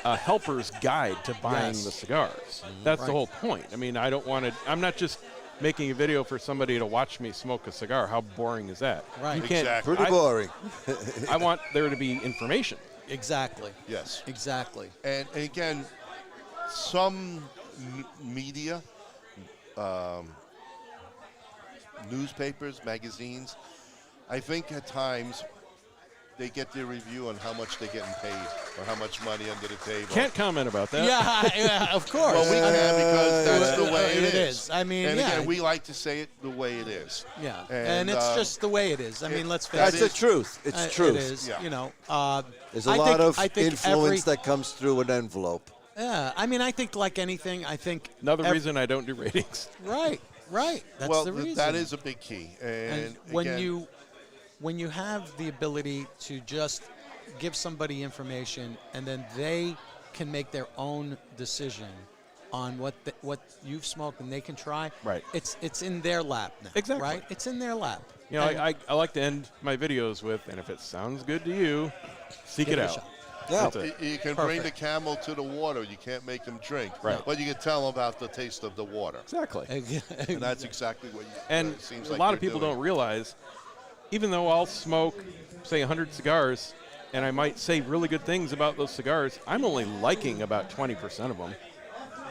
a helper's guide to buying Yes. the cigars. That's the whole point. I mean, I don't want to. I'm not just making a video for somebody to watch me smoke a cigar. How boring is that? Right. You can't. Exactly. Pretty boring. I want there to be information. Exactly. Yes. Exactly. And again, some media, newspapers, magazines, I think at times they get their review on how much they're getting paid or how much money under the table. Can't comment about that. Yeah, of course. Well, we can because that's the way It it is. I mean, and yeah. again, we like to say it the way it is. Yeah, And, it's just the way it is. I mean, let's face That's it. the truth. It's truth. It is. Yeah. You know, There's I a lot think- of I think influence that comes through an envelope. Yeah, I mean, I think like anything, I think Another reason I don't do ratings. Right. That's well, the reason. that is a big key. And And when you have the ability to just give somebody information and then they can make their own decision on what you've smoked and they can try. Right. It's in their lap now. Exactly. Right. It's in their lap. You know, And I like to end my videos with, and if it sounds good to you, seek give it a out. shot. Yeah. That's it. you can bring the Perfect. camel to the water. You can't make them drink. Right. But you can tell them about the taste of the water. Exactly. And that's exactly what And it seems a like lot of you're people doing. don't realize, even though I'll smoke, say, 100 cigars, and I might say really good things about those cigars, I'm only liking about 20% of them,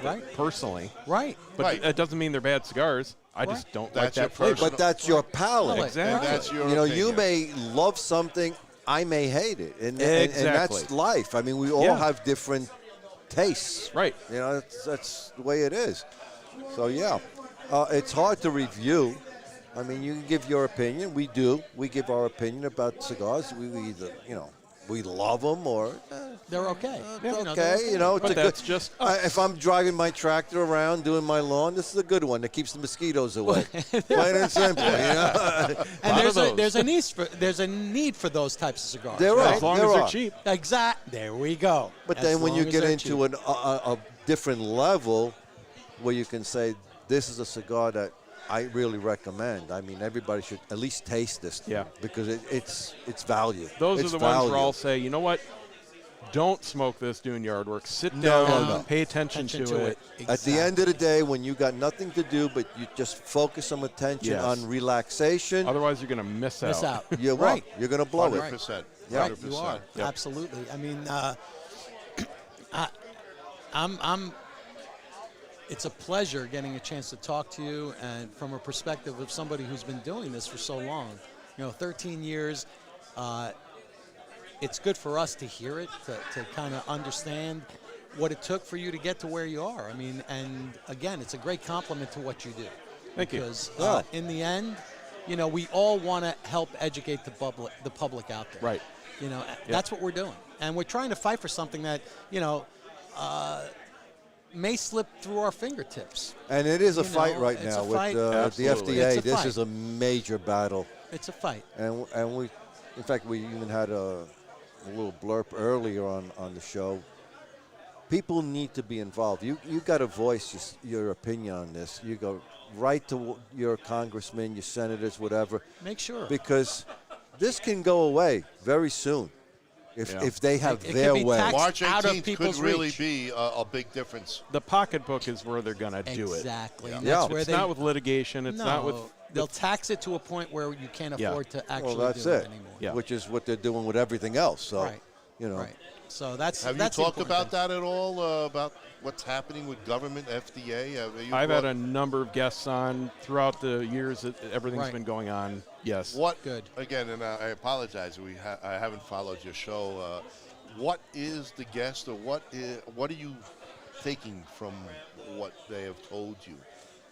Right. personally. Right. But Right. that doesn't mean they're bad cigars. I just don't like That's your that flavor. personal- But that's your palate. Palate. Exactly. And that's your You know, you opinion. may love something, I may hate it, and Exactly. that's life. I mean, we all Yeah. have different tastes. Right. You know, that's the way it is. So yeah, it's hard to review. I mean, you can give your opinion. We do. We give our opinion about cigars. We either, we love them or They're okay. it's You know, okay. they're You know, it's But a that's good. just If I'm driving my tractor around doing my lawn, this is a good one that keeps the mosquitoes away. Plain and simple. You know? And Lot of those. there's a need for those types of cigars. There right? are. as long there as they're are. cheap. There we go. But As then when you long as get they're into cheap. a different level where you can say, this is a cigar that I really recommend. I mean, everybody should at least taste this thing Yeah. because it's value. Those It's are the ones value. where I'll say, you know what? Don't smoke this doing yard work. Sit No, down, no, no. pay attention to it. At the end of the day, when you got nothing to do but you just focus some attention Yes. on relaxation, Otherwise, you're going to miss out. you're Right. You're going to blow it. 100%. Yeah. Right, 100%. you are. Yep. Absolutely. I mean, I'm. It's a pleasure getting a chance to talk to you, and from a perspective of somebody who's been doing this for so long. 13 years. It's good for us to hear it, to kind of understand what it took for you to get to where you are. I mean, and again, it's a great compliment to what you do. Thank you. Because Yeah. in the end, we all want to help educate the public out there. Right. That's what we're doing. And we're trying to fight for something that, may slip through our fingertips. And it is a You fight know, right it's now a with fight. the Absolutely. FDA. It's a This fight. is a major battle. It's a fight. And we, in fact, we even had a little blurb earlier on the show. People need to be involved. You got to voice your opinion on this. You go right to your congressmen, your senators, whatever, Make sure. because this can go away very soon if they have It could their be way. taxed March out of 18th people's could really reach. be a big difference. The pocketbook is where they're going to do it. Exactly. And Yeah. that's where It's they, not with litigation. It's not with. they'll tax it to a point where you can't Yeah. afford to actually Well, that's do it. anymore. Yeah. Which is what they're doing with everything else. So, Right. Right. So that's Have you that's the talked important about thing. that at all? About what's happening with government, FDA? I've had a number of guests on throughout the years that everything's Right. been going on. Yes. What? Good. Again, and I apologize. I haven't followed your show. What is the guest, or what are you taking from what they have told you?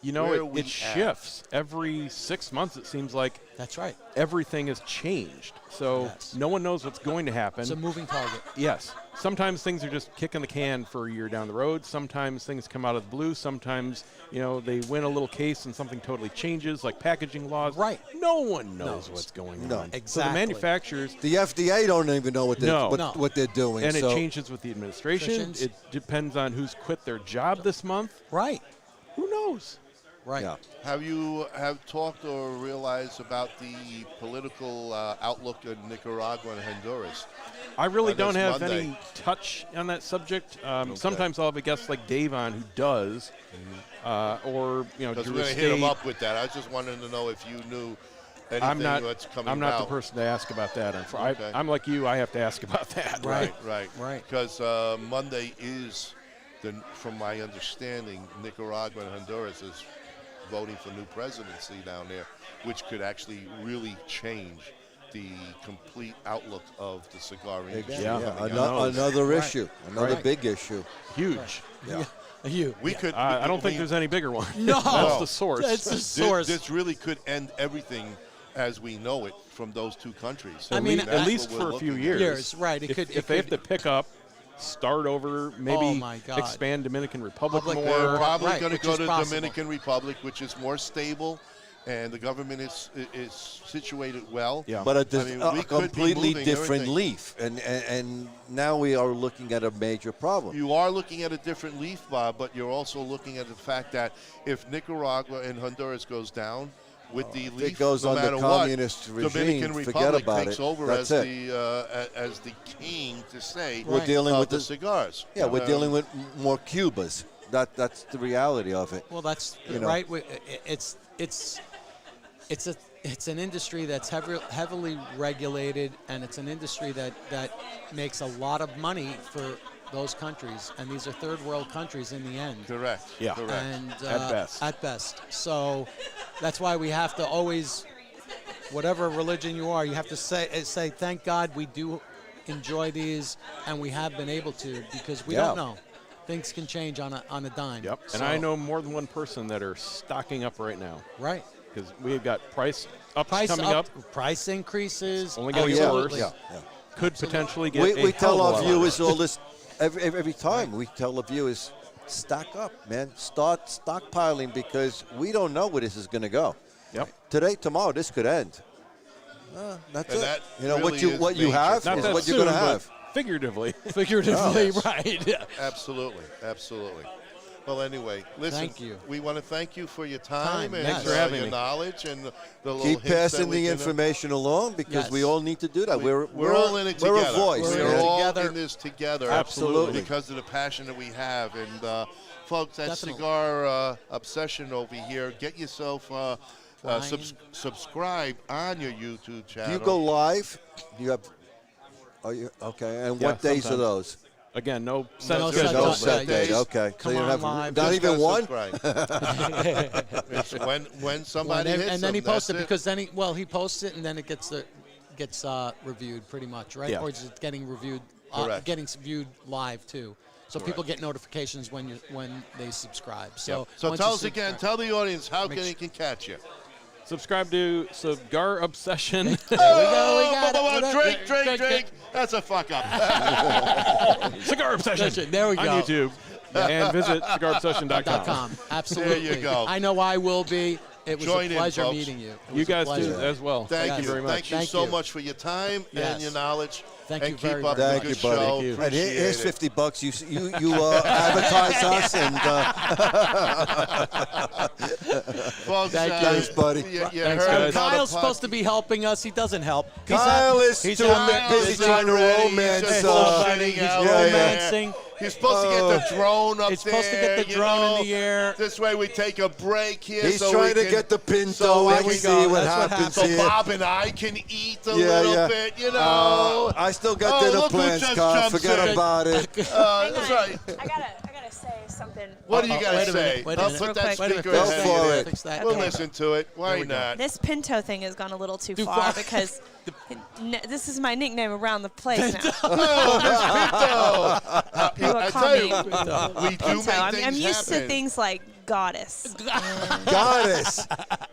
You know, Where are we it at? shifts. Every 6 months, it seems like That's right. everything has changed. So Yes. no one knows what's going to happen. It's a moving target. Yes. Sometimes things are just kicking the can for a year down the road. Sometimes things come out of the blue. Sometimes, they win a little case and something totally changes, like packaging laws. Right. No one knows what's going No. on. So the Exactly. manufacturers, The FDA don't even know what they're, No. what, No. what they're doing. and it so changes with the administration. Traditions. It depends on who's quit their job this month. Right. Who knows? Right. Yeah. Have you talked or realized about the political outlook in Nicaragua and Honduras? I really on don't this have Monday? any touch on that subject. Sometimes I'll have a guest like Dave on who does, or Because Drew we're going to hit him Estate. up with that. I was just wanting to know if you knew anything I'm not. that's coming I'm not out. the person to ask about that. Okay. I'm like you. I have to ask about that. Right. Right. Because Monday is, from my understanding, Nicaragua and Honduras is voting for new presidency down there, which could actually really change the complete outlook of the cigar industry. Yeah. coming out. Another issue, another Right. big issue. Huge. Yeah. You. We could. I don't think we- there's any bigger one. No. That's the source. It's the This, source. this really could end everything as we know it from those two countries. I mean, That's at what least we're for a few looking at. years. Right. It If, could. if they have to pick up, start over, maybe Oh, my God. expand Dominican Republic Public- more. They're probably Right, going to which go is to possible. Dominican Republic, which is more stable, and the government is situated well. Yeah. But I mean, we a could be completely moving different everything. leaf, and now we are looking at a major problem. You are looking at a different leaf, Bob, but you're also looking at the fact that if Nicaragua and Honduras goes down with the leaf, it goes no under matter communist what, regime, Dominican forget Republic about takes it. over That's as it. the king to say We're dealing of with the the- cigars. Yeah, we're dealing with more Cubas. That's the reality of it. Well, that's You know. right. It's an industry that's heavily regulated, and it's an industry that makes a lot of money for those countries, and these are third world countries in the end. Correct. Yeah. Correct. And At best. At best. So that's why we have to always, whatever religion you are, you have to say thank God we do enjoy these, and we have been able to, because we Yeah. don't know. Things can change on a dime. Yep. And So- I know more than one person that are stocking up right now Right. because we've got price ups Price coming up. price increases. Only getting Absolutely. worse. Yeah. Could potentially get. We a tell hell of a our lot viewers worse. all this every time. We tell the viewers, stock up, man. Start stockpiling because we don't know where this is going to go. Yep. Today, tomorrow, this could end. That's And it. that You know really what is what you major. have Not is that what soon, you're going to but have. figuratively. Figuratively, Yes. right. Yeah. Absolutely, absolutely. Well, anyway, listen. Thank you. We want to thank you for your time and Thanks for having your me. knowledge and the little Keep hints that passing we the can- information along because Yes. we all need to do that. We're all in it together. We're a voice. We're We're in it all together. in this together. Absolutely. Because of the passion that we have. And folks, that Definitely. cigar obsession over here, get yourself Brian. subscribe on your YouTube channel. Do you go live? You have. Are you okay? And Yeah, what days are sometimes. those? Again, no No set set schedule. No Yeah, set days. date. Okay. Come so you on have live. not Just even go one. subscribe. It's when somebody hits and then he them, posts it that's because then he posts it and then it gets reviewed pretty much, right? Yeah. Or is it getting reviewed, Correct. getting viewed live too? So people get notifications when they subscribe. So So once tell you us again, subscribe- tell the audience how Make they sure- can catch you. Subscribe to Cigar Obsession. There we go. We got it. Drake. That's a fuck up. Cigar Obsession. There we go. On YouTube. And visit cigarobsession.com. Absolutely. There you go. I know I will be. It was Join a in, pleasure folks. meeting you. It You was a guys pleasure. do as well. Thank you you. very much. Thank you Thank so you. much for your time Yes. and your knowledge. Thank and you keep very up much. the Thank good you, buddy. show. Thank you. And here's Appreciate it. $50. You advertise us and Folks, Thank you. Thanks, buddy. You Thanks, heard guys. how the Kyle's pod- supposed to be helping us. He doesn't help. Kyle is he's too out- busy He's trying to already romance. just bullshitting. shitting He's out romancing. there. He's supposed to get the drone up He's supposed to there, get the you drone know. in the air. This way we take a break here. He's so trying we to can, get the Pinto so and we see can- what that's what happens So here. Bob and I can eat a little bit, you know. I still got Oh, dinner look who plans, just Carl. jumps Forget in. about it. That's right. I gotta say something. What do you got wait to a minute, say? wait a I'll minute. put Real that quick. Wait a minute. speaker Go ahead for of it. you. Fix that. We'll Okay. listen to it. Why we go. not? This Pinto thing has gone a little too Too far far. because this is my nickname around the place now. Oh, People I call tell me you, we do Pinto. make I'm things used to happen. things like goddess. Goddess.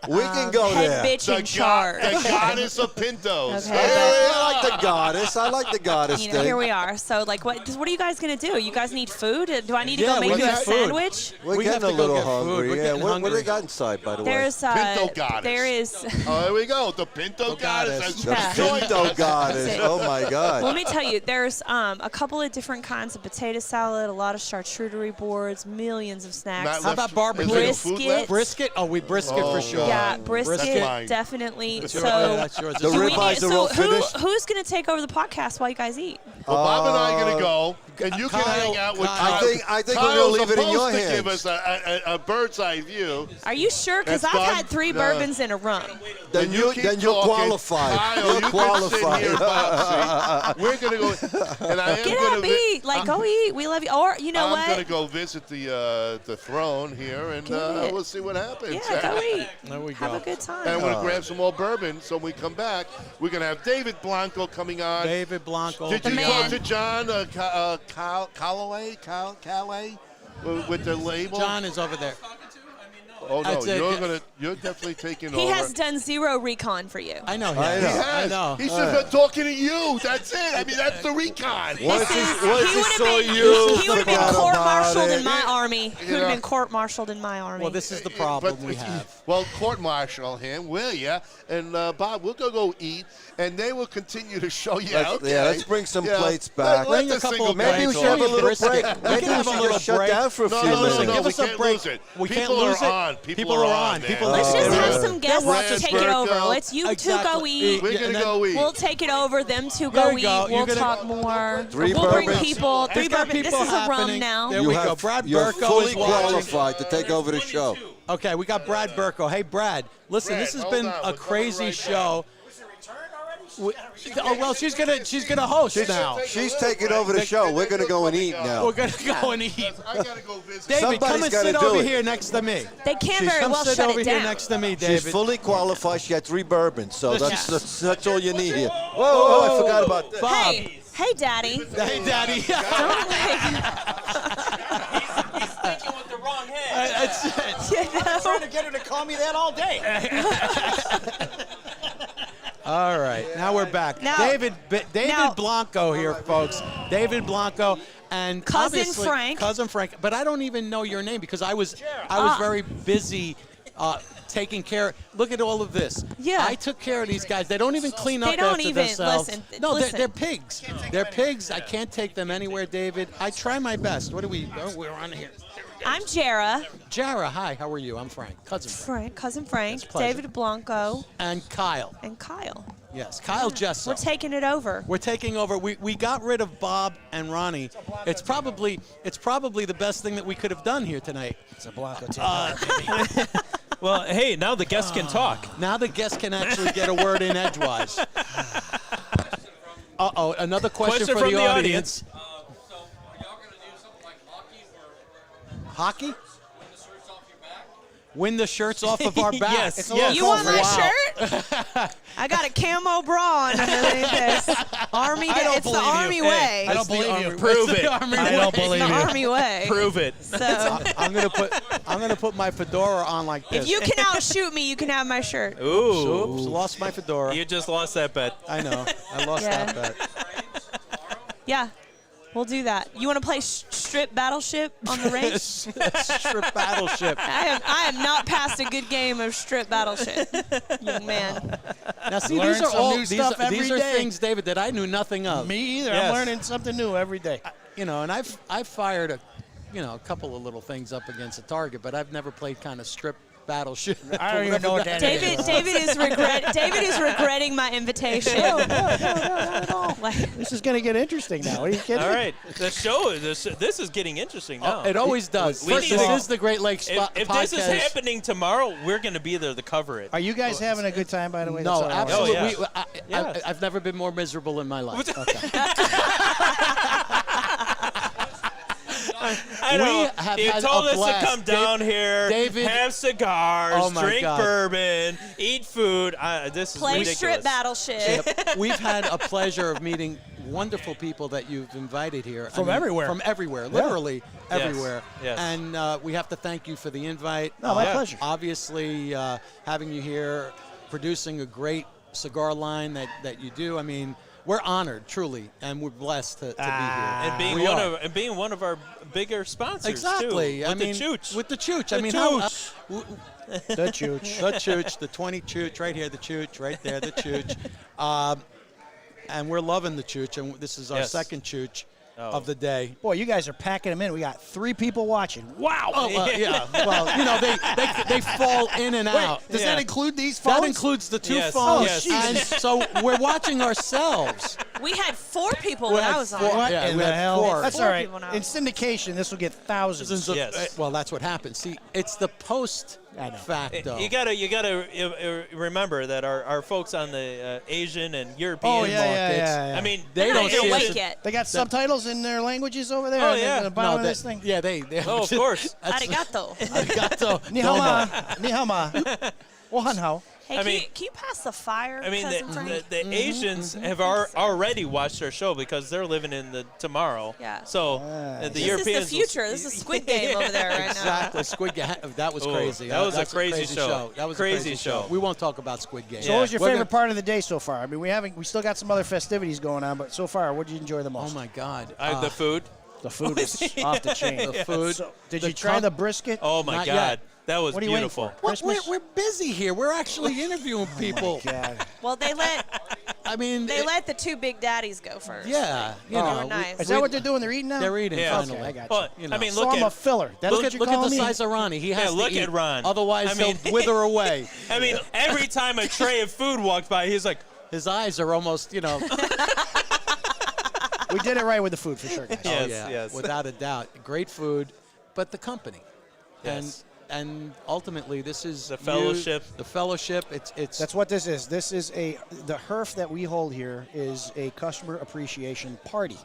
We can go head there. bitch in The charge. goddess of Pintos. Okay, Hey, I like the goddess. I like the goddess You know, thing. here we are. So, like, what are you guys gonna do? You guys need food? Do I need to Yeah, go we make you a need food. sandwich? We're We have getting a to go little get food. hungry. We're Yeah. getting What do hungry. they got inside, by the way? There's Pinto goddess. there is. Oh, there we go. The Pinto goddess. goddess. has Yeah. joined Pinto us. goddess. That's it. Oh my God. Let me tell you, there's a couple of different kinds of potato salad, a lot of charcuterie boards, millions of snacks. Matt How left- about barbecue? is there food Brisket. left? Brisket? Oh, we brisket Oh, for sure. God. Yeah, That's brisket, mine. definitely. That's So, yours. Yeah, that's yours. The do we ribeyes need- are so all finished? who's going to take over the podcast while you guys eat? Well, Bob and I are going to go, and you can Kyle- hang out with Kyle. Kyle. I think we're Kyle's gonna leave it in supposed your to hands. give us a bird's eye view. Are you sure? Because That's I've fine. had 3 No. bourbons in a row. Then you you're talking. qualified. Kyle, You're you can qualified. sit here, Bob. See, we're going to go, and I am Get going up, to eat. Like, go eat. We love you. Or, you know I'm what? going to go visit the throne here, and Get it. we'll see what happens. Yeah, go eat. There we Have go. a good time. And I'm going to grab some more bourbon, so when we come back, we're going to have David Blanco coming on. David Blanco. Did The you man. talk to John Callaway with the label? John is over there. Oh no, I'd say- you're definitely taking He over. has done 0 recon for you. I know him. I know. He has. I know. He's just been talking to you. That's it. I mean, that's the recon. Once he saw been, you, he would have been forgot about court-martialed it. in my army. He would know. have been court-martialed in my army. Well, this is the problem But we have. Well, court-martial him, will ya? And Bob, we'll go eat, and they will continue to show you. Let's- Okay. yeah, let's bring some Yeah. plates back. Let Bring the a couple single of guy Maybe we talk. should have a little Brisket. break. We Maybe can we have a should little just shut break. down for a No, few no, no, minutes. no, Give we us a can't break. lose it. We can't People lose are it. on. People are on. man. People Let's just They're have watching. some guests They're watching. take it over. Burko. Let's you two Exactly. go eat. We're Yeah, gonna and then go eat. We'll take it over. Them two There go you eat. go. You're We'll gonna- talk more. Three We'll bring bourbons. people. 3 He's got bourbons. This people is a rum happening. now. There we go. Brad You're Burko fully is watching. qualified to take over the show. Okay, we got Brad Burko. Hey, Brad, listen, Brad, this has hold been on. a We're coming crazy right show. Oh well, she's gonna host now. She's taking over the show. We're going to go and eat now. We're gonna go and eat. I gotta go visit. David, come Somebody's and gotta sit do over it. here next to me. They can't very Come well sit shut over it here down. next to me, She's David. fully qualified. She had 3 bourbons, so Listen. that's all you need here. Whoa, I forgot about that. Bob. Hey, Daddy. Hey, Daddy. Don't like. He's thinking with the wrong head. That's it. You know? Trying to get her to call me that all day. All right, now we're back. Now- David now- Blanco here, folks. David Blanco and Cousin obviously- Frank. Cousin Frank. But I don't even know your name because I was very busy taking care. Look at all of this. Yeah. I took care of these guys. They don't even clean up They don't after even- themselves. listen, No, listen. they're pigs. They're pigs. I can't take them anywhere, David. I try my best. What do we? Oh, we're on here. I'm Jara. Jara, hi. How are you? I'm Frank. Cousin Frank. Cousin Frank, It's a pleasure. David Blanco, And Kyle. and Kyle. Yes, Kyle Jesso. We're taking it over. We're taking over. We got rid of Bob and Ronnie. It's probably the best thing that we could have done here tonight. It's a Blanco Well, hey, now the guests can talk. Now the guest can actually get a word in edgewise. Uh-oh, another question for from the the audience. audience. So, are y'all going to do something like hockey where Hockey? win the shirts off your back? Win the shirts off of our back. Yes, It's a yes. little You want my wow. shirt? I got a camo bra on underneath this. Army. I don't It's the believe you. Army Hey, way. I don't believe you. Prove It's it. the Army I way. don't believe It's the you. Army way. Prove it. So I'm gonna put my fedora on like this. if you can outshoot me, you can have my shirt. Ooh. Oops, lost my fedora. You just lost that bet. I know. I lost Yeah. that bet. Yeah, we'll do that. You want to play strip battleship on the range? Strip battleship. I have not passed a good game of strip battleship, young man. Now see, Learn these are some all new stuff every these are day. things, David, that I knew nothing of. Me either. Yes. I'm learning something new every day. You know, and I've fired a couple of little things up against a target, but I've never played kind of strip battleship. I don't even know what that is. David is regretting my invitation. Like, This is going to get interesting now. Are you kidding? All right. The show, this is getting interesting now. It always does. We First, need this to- is the Great Lakes if podcast. this is happening tomorrow, we're going to be there to cover it. Are you guys having a good time, by the way? No, That's all I want. absolutely. Oh, yeah. Yes. I've never been more miserable in my life. I know. We have You had told a us blast. to come down here, David- have cigars, Oh, my drink God. bourbon, eat food. This is play ridiculous. strip battleship. We've had a pleasure of meeting wonderful people that you've invited here. From everywhere. From everywhere, literally. everywhere. Yes. And we have to thank you for the invite. No, my pleasure. Obviously, having you here, producing a great cigar line that you do. I mean, we're honored, truly, and we're blessed to be here. And being We one are. of and being one of our bigger sponsors Exactly. too. I With mean, the Chooch. with the Chooch. I The mean, Chooch. The Chooch. the Chooch, the 20 Chooch, right here, the Chooch, right there, the Chooch. And we're loving the Chooch, and this is our Yes. second Chooch Oh. of the day. Boy, you guys are packing them in. We got 3 people watching. Wow. Oh, yeah. Well, you know, they fall in and out. Does Yeah. that include these phones? That includes the 2 Yes. phones. Yes. And so we're watching ourselves. We had 4 people We when had I was on. 4. What Yeah, in we the had hell? 4. That's 4 all right. people now. In syndication, this will get thousands. Yes. Well, that's what happens. See, it's the post I know. fact, though. You gotta remember that our folks on the Asian and European Oh, yeah, markets. yeah. I mean, They They're don't not see even us. awake yet. They got subtitles in their languages over there. Oh, at yeah. the bottom No, of this thing. Yeah, they. Oh, of course. Arigato. Arigato. Ni hao ma. Ni hao ma. Well, han hao. Hey, I can, mean- you, can you pass the fire, I mean, Cousin Frank? the Asians have already watched our show because they're living in the tomorrow. Yeah. So Nice. the This Europeans. is the future. This is Squid Game over there right now. Exactly. Squid Game. That was Oh, crazy. that was a That's crazy show. That was Crazy a crazy show. We won't talk about Squid Game. So what was your We're favorite gonna- part of the day so far? I mean, we still got some other festivities going on, but so far, what did you enjoy the Oh most? my God. The food. The food is off the chain. The food. So, did The you try com- the brisket? Oh my Not God, yet. that was What are you waiting beautiful. for? We're, Christmas? we're busy here. We're actually interviewing people. God. Well, they let I mean, the 2 big daddies go first. yeah, you Oh, know, we're nice. Is that what they're doing? They're eating now? they're eating Yeah. finally. Okay, I got Well, you. You know. I mean, So look I'm a at filler. That's Look what at you're look at calling the me? size of Ronnie. He has to look eat. at Ron. Otherwise, I mean- he'll wither away. I mean, every time a tray of food walked by, he's like, His eyes are almost, you know. We did it right with the food for sure, guys. Yes, Oh, yeah, yes. without a doubt. Great food, but the company. Yes. And ultimately, this is The you, fellowship. the fellowship. It's That's what this is. This is the HERF that we hold here is a customer appreciation party.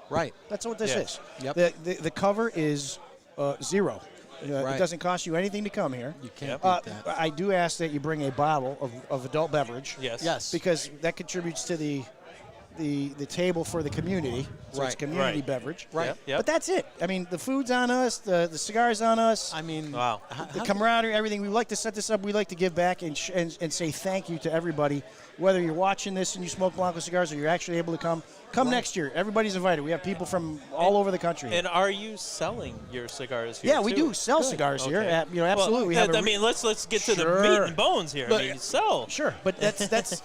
right. That's what this Yeah. is. Yep. The cover is $0. Right. It doesn't cost you anything to come here. You can't Yep. beat that. I do ask that you bring a bottle of adult beverage. yes, Yes. Because that contributes to the table for the community. So it's Right. community Right. beverage. Right. Yep, yep. But that's it. I mean, the food's on us, the cigar's on us. I mean, Wow. The camaraderie, everything. We like to set this up. We like to give back and say thank you to everybody. Whether you're watching this and you smoke Blanco cigars or you're actually able to come next year. Everybody's invited. We have people from all over the country. And are you selling your cigars here? Yeah, we too? do sell cigars here. Okay. Absolutely. We Well, have a I mean, let's get to the Sure. meat and bones here. I mean, sell. Sure, but that's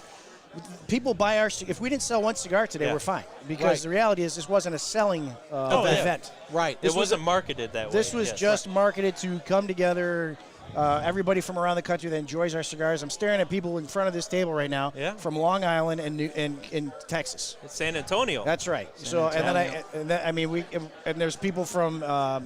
people buy our. If we didn't sell one cigar today, Yeah. we're fine because Right. the reality is this wasn't a selling Oh, yeah. event. right. It wasn't marketed that way. This was yes. just marketed to come together. Everybody from around the country that enjoys our cigars. I'm staring at people in front of this table right now Yeah. from Long Island and in Texas. It's San Antonio. That's right. So and then I mean and there's people from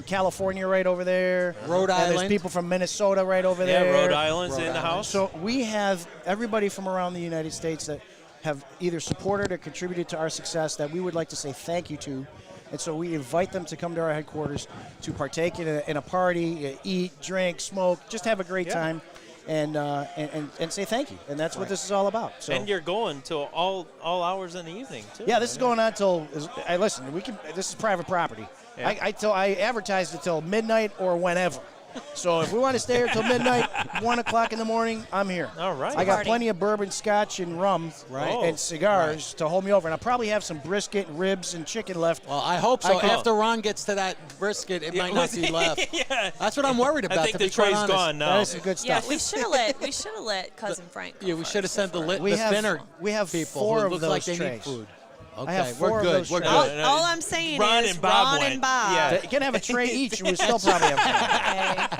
California right over there. Rhode and there's Island. people from Minnesota right over yeah, there. Rhode Island's Rhode in the Island. house. So we have everybody from around the United States that have either supported or contributed to our success that we would like to say thank you to. And so we invite them to come to our headquarters to partake in a party, eat, drink, smoke, just have a great time, and say thank you. And that's what this is all about. So and you're going till all hours in the evening too. yeah, this is going on till. Listen, we can. This is private property. Yeah. I advertised it till midnight or whenever. So if we want to stay here till midnight, 1 o'clock in the morning, I'm here. All right. I got Party. plenty of bourbon, scotch, and rum, Right. and cigars to hold me over. And I'll probably have some brisket, ribs, and chicken left. Well, I hope so. I can- After Ron gets to that brisket, it might not be left. yeah. That's what I'm worried about. I think to the be quite tray's honest. gone now. That is some good Yeah, stuff. we should have let Cousin Frank go Yeah, we first should have sent the, before- We the have- thinner we have people 4 who of look those like they trays. need food. I Okay, have we're 4 of good. those We're trays. good. All I'm saying Ron is and Bob Ron went. and Bob. Yeah. You can have a tray each, and we still probably have.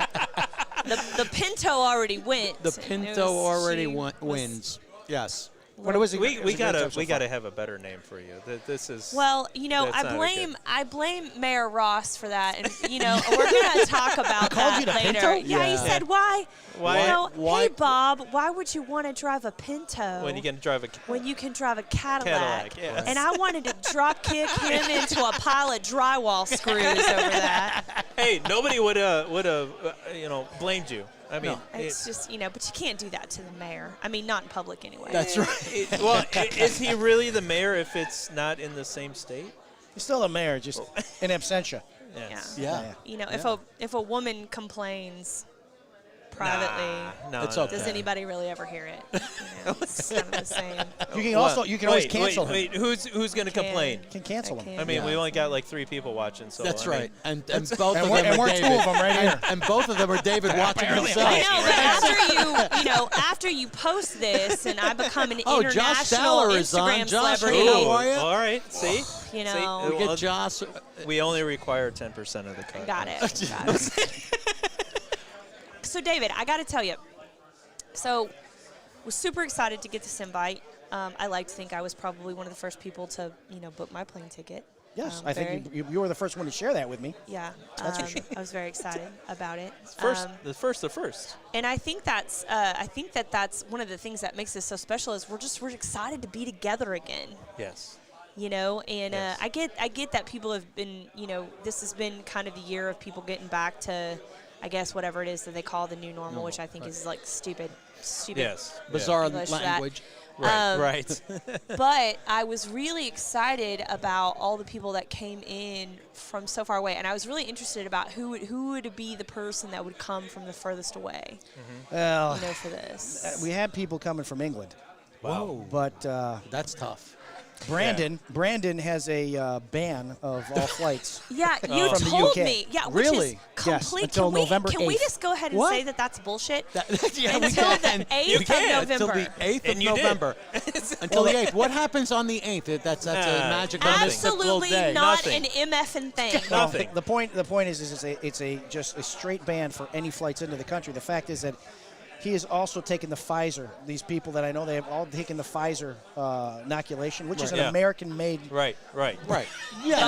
Okay. The Pinto already went. The and it Pinto was- already she wins. Yes. But it was a, We it was a great time so we far. gotta have a better name for you. This is Well, you know, That's I not blame good. I blame Mayor Ross for that, and you know, we're gonna talk about called that you the later. Pinto? Yeah, he Yeah. said why? Why- You know, why- hey Bob, why would you want to drive a Pinto when you can drive a when you can drive a Cadillac? Cadillac, yes. And I wanted to drop kick him into a pile of drywall screws over that. Hey, nobody would have blamed you. I mean, It's just, you know, but you can't do that to the mayor. I mean, not in public anyway. That's right. is he really the mayor if it's not in the same state? He's still a mayor, just in absentia. Yes. Yeah. You know, if a woman complains privately, No, It's no, okay. does anybody really ever hear it? You know, it's kind of the same. You can always cancel him. Wait, who's going to complain? You can cancel him. I mean, we only got like 3 people watching, so That's I mean, right. And both of we're- them and are we're two David. of 'em right here. And both of them are David watching themselves. I know, but after you post this, and I become an Oh, Josh international Dowler is on. Instagram Josh, celebrity, how are you? all right, see? you know, We get Josh. We only require 10% of the cut. got it. Got it. So, David, I got to tell you. So, was super excited to get this invite. I like to think I was probably one of the first people to, book my plane ticket. Yes, I think you were the first one to share that with me. Yeah, That's for sure. I was very excited about it. The first. And I think that's one of the things that makes this so special is we're excited to be together again. Yes. And I get that people have been, this has been kind of the year of people getting back to, I guess, whatever it is that they call the new normal, which I think is like stupid. Yes. Bizarre English for that. language. Right. But I was really excited about all the people that came in from so far away, and I was really interested about who would be the person that would come from the furthest away. Well, For this. we had people coming from England. Whoa. But That's tough. Brandon has a ban of all flights. Yeah, you From the told UK. me. Yeah, which Really? is Yes, complete. until November Can we 8th. just go ahead and What? say that that's bullshit? Yeah, we Until can. the 8th You of can. Until November. the 8th of And you did. November. Until the 8th. What happens on the 8th? That's a magical, mystical Absolutely day. not Nothing. an MFing thing. No, Nothing. the point is it's just a straight ban for any flights into the country. The fact is that he has also taken the Pfizer. These people that I know, they have all taken the Pfizer inoculation, which is an Yeah. American-made. Right. Right. But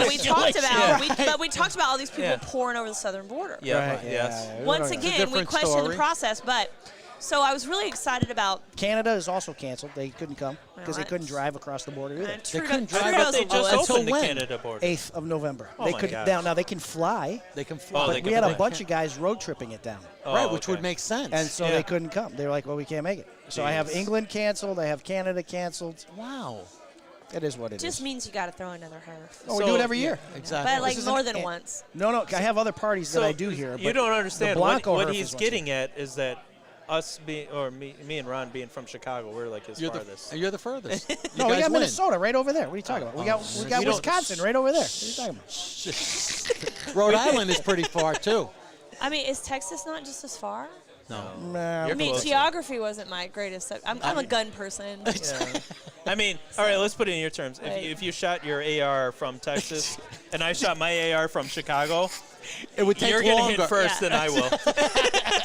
we talked about Yeah. we talked about all these people Yeah. pouring over the southern border. Yeah. Right, Yes. yeah. Once It's a again, we different questioned story. the process, but so I was really excited about Canada is also canceled. They couldn't come because they Right. couldn't drive across the border either. Trudeau, couldn't drive, Trudeau's But they a just loser. Until opened the when? Canada border. 8th of November. Oh they my could gosh. now they can fly, They can fly. Oh, but they we can had a fly. bunch of guys road tripping it down. Oh, right, which okay. would make sense. And so Yeah. they couldn't come. They were like, well, we can't make it. So I have Jeez. England canceled. I have Canada canceled. wow. It is what it is. Just means you got to throw another HERF. Oh, we do it every year. Exactly. But like is more an- than once. No, I have other parties that So I do here. You but don't the understand Blanco what Herf he's is once getting at is that us being, or me and Ron being from Chicago, we're like his farthest. You're the furthest. You No, we guys got win. Minnesota right over there. What are you talking about? We got We don't- Wisconsin right over there. What are you talking about? Rhode Island is pretty far, too. I mean, is Texas not just as far? No. Nah, You're I mean, closer. geography wasn't my greatest. I'm a gun person. Yeah. I mean, all right, let's put it in your terms. Right. If you shot your AR from Texas and I shot my AR from Chicago, It would take you're longer. going to hit first Yeah. than I will.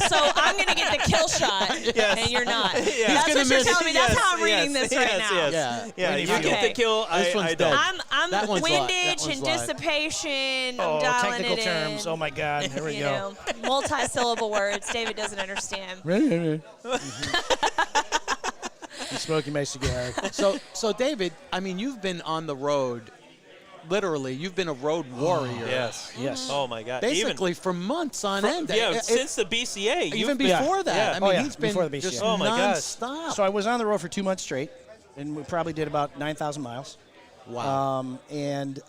So I'm going to get the kill shot, Yes. and you're not. Yeah. He's That's gonna what you're miss- telling me. That's how I'm reading yes, this right yes, now. yes. Yeah. Yeah, What you do you get do? the kill, This one's I dead. don't. I'm That one's live. That windage one's and live. dissipation. I'm Oh, dialing technical it terms. in. Oh my God. Here we You go. know, multi-syllable words. David doesn't understand. He's smoking my cigar. So David, I mean, you've been on the road, literally. You've been a road warrior. Yes. Yes. Oh my God. Basically for months on end. Yeah, since the BCA. even you've been- before that. Yeah. I Oh, mean, yeah, he's been before the BCA. just Oh, my gosh. nonstop. So I was on the road for 2 months straight, and we probably did about 9,000 miles. wow. And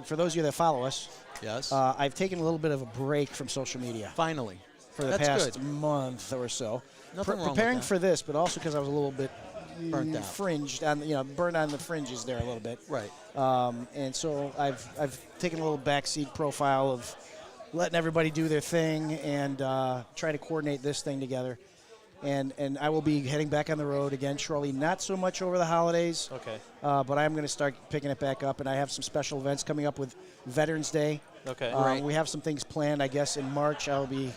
for those of you that follow us, yes. I've taken a little bit of a break from social media Finally. for the That's past good. month or so. Nothing wrong with preparing that. for this, but also because I was a little bit Burnt out. fringed burned on the fringes there a little bit. Right. And so I've taken a little backseat profile of letting everybody do their thing and try to coordinate this thing together. And I will be heading back on the road again shortly. Not so much over the holidays, Okay. but I'm going to start picking it back up. And I have some special events coming up with Veterans Day. Okay. Right. We have some things planned. I guess in March I'll be.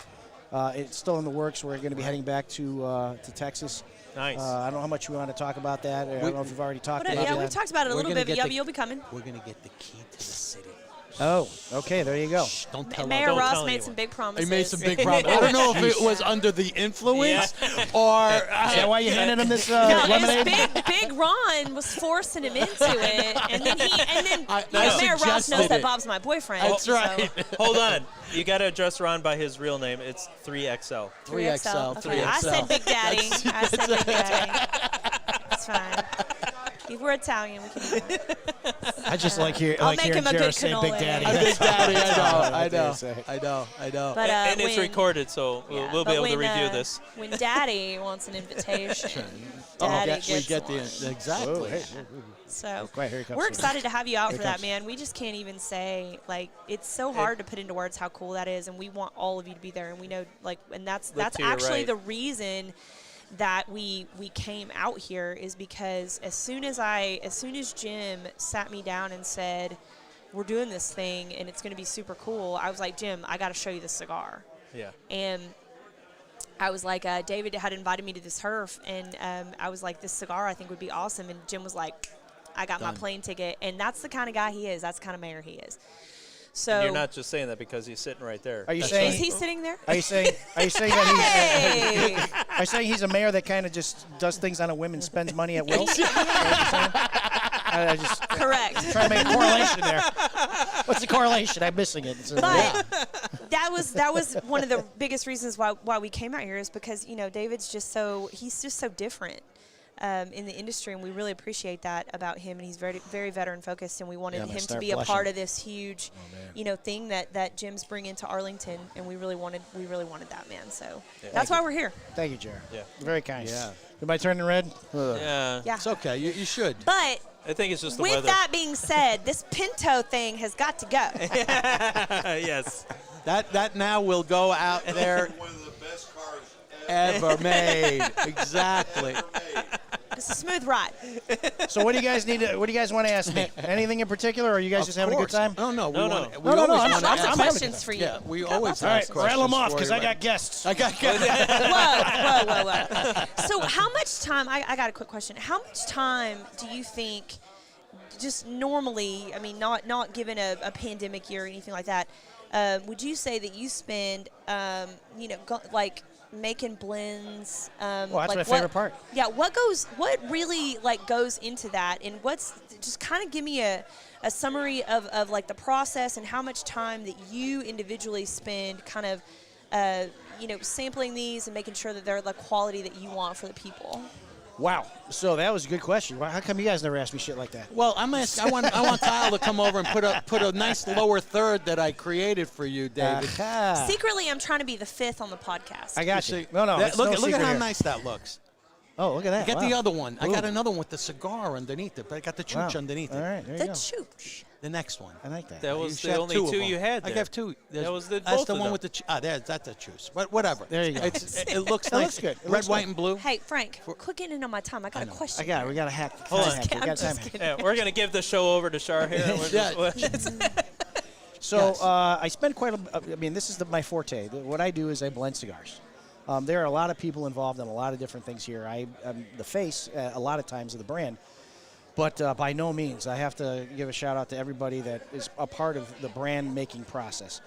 It's still in the works. We're going to be heading back to Texas. Nice. I don't know how much we want to talk about that. I don't know if we've already talked about Yeah, that. we've talked about it a We're little gonna bit, but get the- you'll be coming. We're going to get the key to the city. Oh, okay. There you go. Shh, don't tell Mayor Don't Ross tell made anyone. some big promises. He made some big problems. I don't know if it was under the influence or. Is that why you handed him this No, it was lemonade? Big Ron was forcing him into it, and then I Mayor Ross knows suggested that it. Bob's my boyfriend. That's so- right. Hold on. You got to address Ron by his real name. It's 3XL. 3XL. Okay, I said Big Daddy. I said Big Daddy. That's fine. If we're Italian, we can eat more. I just like hearing I'll make hearing him a Jared good say Big cannoli. Daddy. A Big Daddy, I know. know. But, and it's when- recorded, so yeah, we'll be but able to when, review this. When Daddy wants an invitation, Oh, Daddy we gets get one. exactly. Whoa, hey, So quiet, here he comes. we're excited to have you out Here for he that, comes. man. We just can't even say, like, it's so hard to put into words how cool that is, and we want all of you to be there. And we know, like, and that's to your actually right. the reason that we came out here is because as soon as Jim sat me down and said, we're doing this thing and it's going to be super cool, I was like, Jim, I got to show you this cigar. Yeah. And I was like, David had invited me to this HERF, and I was like, this cigar I think would be awesome. And Jim was like, I got my plane ticket. And that's the kind of guy he is. That's the kind of mayor he is. So You're not just saying that because he's sitting right there. Are you is saying? he sitting there? Are you saying that Hey! are you saying he's a mayor that kind of just does things on a whim and spends money at will? Is that what you're saying? I just Correct. trying to make a correlation there. What's the correlation? I'm missing it. But that was one of the biggest reasons why we came out here is because, you know, David's just so different in the industry, and we really appreciate that about him. And he's very, very veteran focused, and we wanted I'm gonna him to start be a blushing. part of this huge, thing that Jim's bringing to Arlington, and we really wanted that, man. So that's why we're here. Thank you, Jared. Yeah. Very kind. Yeah. Am I turning red? Yeah. Yeah. It's okay. You should. But I think it's just the with weather. that being said, this Pinto thing has got to go. Yes. That now will go out there One of the best cars ever made. Exactly. It's a smooth ride. So what do you guys need? What do you guys want to ask me? Anything in particular, or are you guys just having a good time? No, no. No, no. We No, always I'm want not- to I'm ask having a questions good for you. Yeah, we always All right, ask questions. rattle them off for because you, I got right? guests. I got Whoa. So how much time, I got a quick question. How much time do you think, just normally, I mean, not given a pandemic year or anything like that, would you say that you spend, like making blends? Well, that's like my favorite part. Yeah, what really like goes into that, and just kind of give me a summary of like the process and how much time that you individually spend kind of sampling these and making sure that they're the quality that you want for the people. Wow. So that was a good question. How come you guys never asked me shit like that? Well, I want Kyle to come over and put a nice lower third that I created for you, David. Aha. Secretly, I'm trying to be the fifth on the podcast. I got See, you. No, it's look no at secret how here. nice that looks. Oh, look at that. Get Wow. the other one. I Ooh. got another one with the cigar underneath it, but I got the chooch Wow. underneath All it. right, there The you go. chooch. The next one. I like that. That You was should the have only two of two them. you had I there. gave two. That was the That's both the of one them. with the that's the juice. But whatever. There you go. It looks It nice. looks good. It Red, looks white, good. and blue. Hey, Frank, quit getting in on my time. I got a question. I got it. We got a hack. Hold on. Time hack. We I'm got time just hack. kidding. Yeah, we're gonna give the show over to Shar here. And we're just, So Yes. I spend quite a. I mean, this is my forte. What I do is I blend cigars. There are a lot of people involved in a lot of different things here. I'm the face a lot of times of the brand, but by no means. I have to give a shout out to everybody that is a part of the brand making process.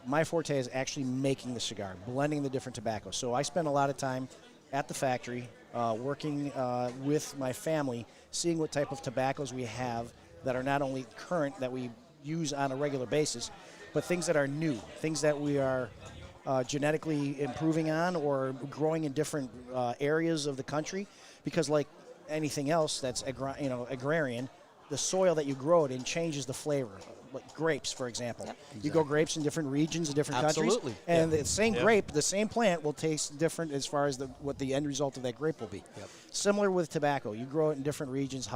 My forte is actually making the cigar, blending the different tobaccos. So I spend a lot of time at the factory working with my family, seeing what type of tobaccos we have that are not only current that we use on a regular basis, but things that are new, things that we are genetically improving on or growing in different areas of the country. Because like anything else that's agrarian, the soil that you grow it in changes the flavor. Like grapes, for example. Yep. You grow grapes in different regions in different Absolutely. countries, and Yeah. the same Yeah. grape, the same plant will taste different as far as what the end result of that grape will be. Yep. Similar with tobacco, you grow it in different regions.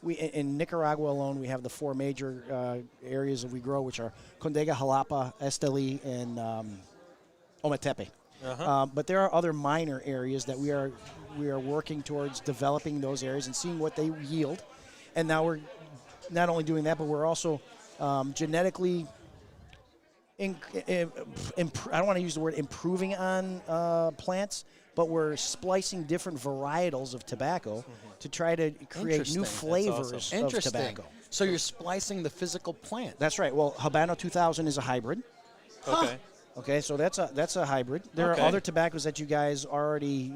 In Nicaragua alone, we have the four major areas that we grow, which are Condega, Jalapa, Esteli, and Ometepe. But there are other minor areas that we are working towards developing those areas and seeing what they yield. And now we're not only doing that, but we're also genetically, I don't want to use the word improving on plants, but we're splicing different varietals of tobacco to try to create Interesting. new That's flavors awesome. of Interesting. tobacco. So you're splicing the physical plant. That's right. Well, Habano 2000 is a hybrid. Okay. Okay, so that's a hybrid. There Okay. are other tobaccos that you guys already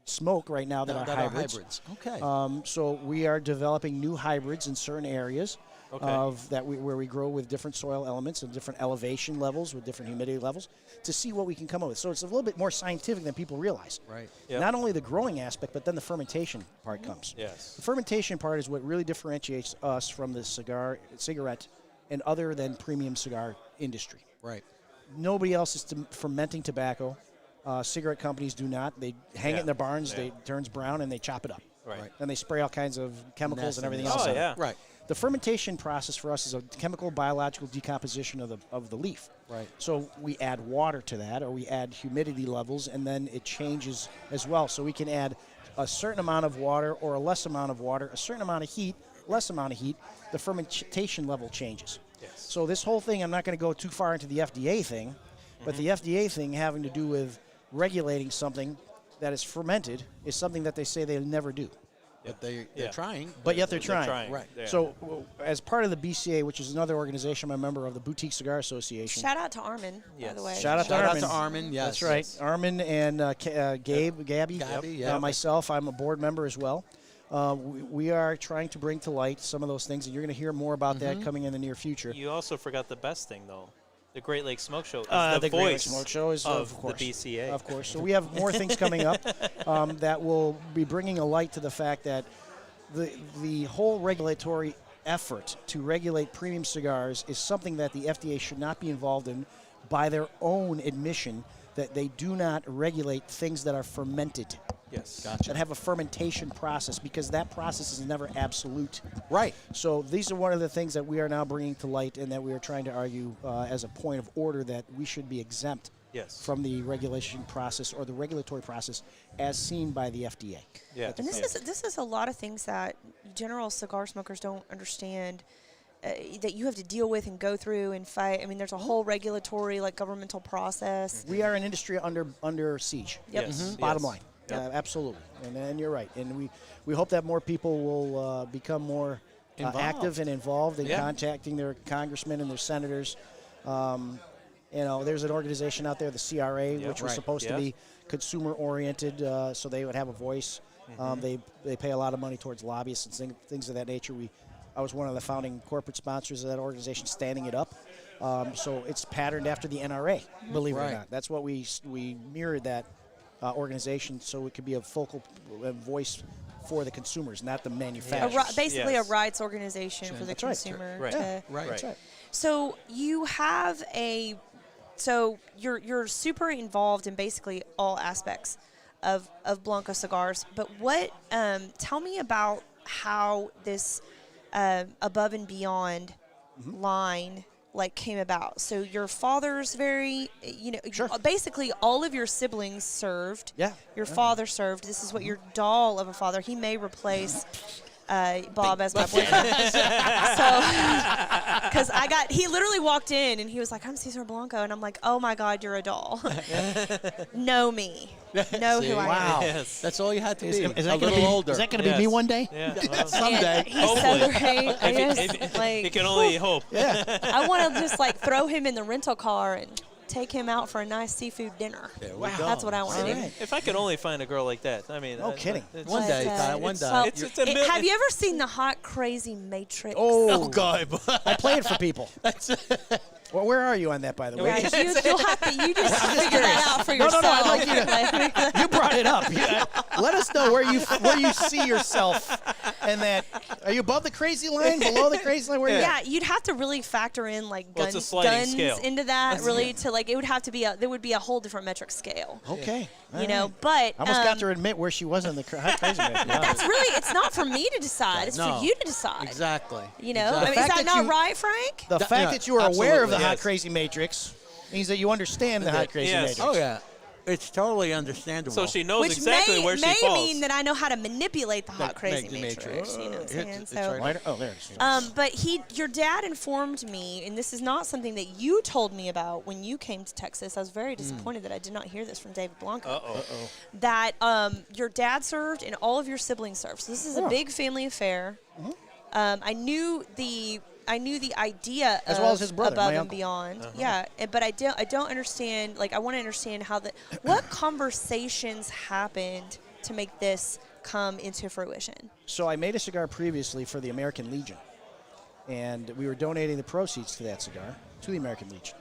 smoke right now that are hybrids. Okay. So we are developing new hybrids in certain areas. of that where we grow with different soil elements and different elevation levels with different humidity levels to see what we can come up with. So it's a little bit more scientific than people realize. Right. Yep. Not only the growing aspect, but then the fermentation part comes. Yes. The fermentation part is what really differentiates us from the cigarette, and other than premium cigar industry. Right. Nobody else is fermenting tobacco. Cigarette companies do not. They hang it in their barns. Yeah. It turns brown, and they chop it up. Right. And they spray all kinds of chemicals and everything Nastiness. else. Oh, on it. yeah. Right. The fermentation process for us is a chemical biological decomposition of the leaf. Right. So we add water to that, or we add humidity levels, and then it changes as well. So we can add a certain amount of water or a less amount of water, a certain amount of heat, less amount of heat. The fermentation level changes. Yes. So this whole thing, I'm not going to go too far into the FDA thing, but the FDA thing having to do with regulating something that is fermented is something that they say they'll never do. But they're Yeah. trying. But yet they're trying. Right. Yeah. So, as part of the BCA, which is another organization I'm a member of, the Boutique Cigar Association. Shout out to Armin, by Yes. the way. Shout out to Shout out Armin. to Armin. Yes. That's right. Armin and Gabby. Gabby, yeah. Myself, I'm a board member as well. We are trying to bring to light some of those things, and you're going to hear more about that coming in the near future. You also forgot the best thing, though. The Great Lakes Smoke Show is The the Great Lakes voice Smoke Show is, of course, the BCA. Of course. So we have more things coming up that will be bringing a light to the fact that the whole regulatory effort to regulate premium cigars is something that the FDA should not be involved in by their own admission, that they do not regulate things that are fermented, Yes. that have a fermentation process, because that process is never absolute. Right. So these are one of the things that we are now bringing to light, and that we are trying to argue as a point of order that we should be exempt Yes. from the regulation process or the regulatory process as seen by the FDA. Yeah. And this is a lot of things that general cigar smokers don't understand. That you have to deal with and go through and fight. I mean, there's a whole regulatory, governmental process. We are an industry under siege. Yep. Yes. Bottom Yes. line. Absolutely. And you're right. And we hope that more people will become more active and involved in contacting their congressmen and their senators. There's an organization out there, the CRA, which was supposed to be consumer-oriented, so they would have a voice. They pay a lot of money towards lobbyists and things of that nature. I was one of the founding corporate sponsors of that organization, standing it up. So it's patterned after the NRA, believe it or not. That's what we mirrored that organization, so it could be a focal voice for the consumers, not the manufacturers. Basically a rights organization for the That's right. consumer. Right. Right. That's right. So you have you're super involved in basically all aspects of Blanco cigars. But tell me about how this Above and Beyond line came about. So your father's very, basically all of your siblings served. Yeah. Your father served. This is what your doll of a father. He may replace Bob as my boyfriend. Because he literally walked in and he was like, I'm Cesar Blanco. And I'm like, oh my God, you're a doll. Know me. Know who I am. Wow. Yes. That's all you had to be. Is a that little older. Is that going to be Yes. me one day? Yeah. Someday. And he's so great. You can only hope. I want to just throw him in the rental car and take him out for a nice seafood dinner. That's what I want to do. If I could only find a girl like that, I mean. No kidding. One day, Kyle, one day. Well, It's a mil- have you ever seen the Hot Crazy Matrix? Oh, God. I play it for people. Well, where are you on that, by the way? Right, you'll have to figure that out for yourself. No, I'd like you to. You brought it up. Let us know where you see yourself, and that are you above the crazy line, below the crazy line? Where Yeah, you'd have to really factor in it's a sliding guns scale. into that. Really, to it would have to be there would be a whole different metric scale. Okay. You know, but I almost got to admit where she was in the crazy man. that's really it's not for me to decide. It's No. for you to decide. Exactly. You know, Exactly. I mean, is fact that that not you- right, Frank? The fact that you are aware of the absolutely, Hot yes. Crazy Matrix means that you understand the Hot Crazy Yes. Matrix. Oh, yeah. It's totally understandable. So she knows Which exactly may where she falls. mean that I know how to manipulate the Hot Crazy the Matrix. Matrix. You know what I'm saying? It's So, right. Lighter? Oh, there it is. but your dad informed me, and this is not something that you told me about when you came to Texas. I was very disappointed that I did not hear this from David Blanco. That your dad served and all of your siblings served. So this is a big family affair. I knew the idea As of well as his brother, Above my and uncle. Beyond. Yeah, but I don't understand. I want to understand what conversations happened to make this come into fruition. So I made a cigar previously for the American Legion. and we were donating the proceeds to that cigar to the American Legion.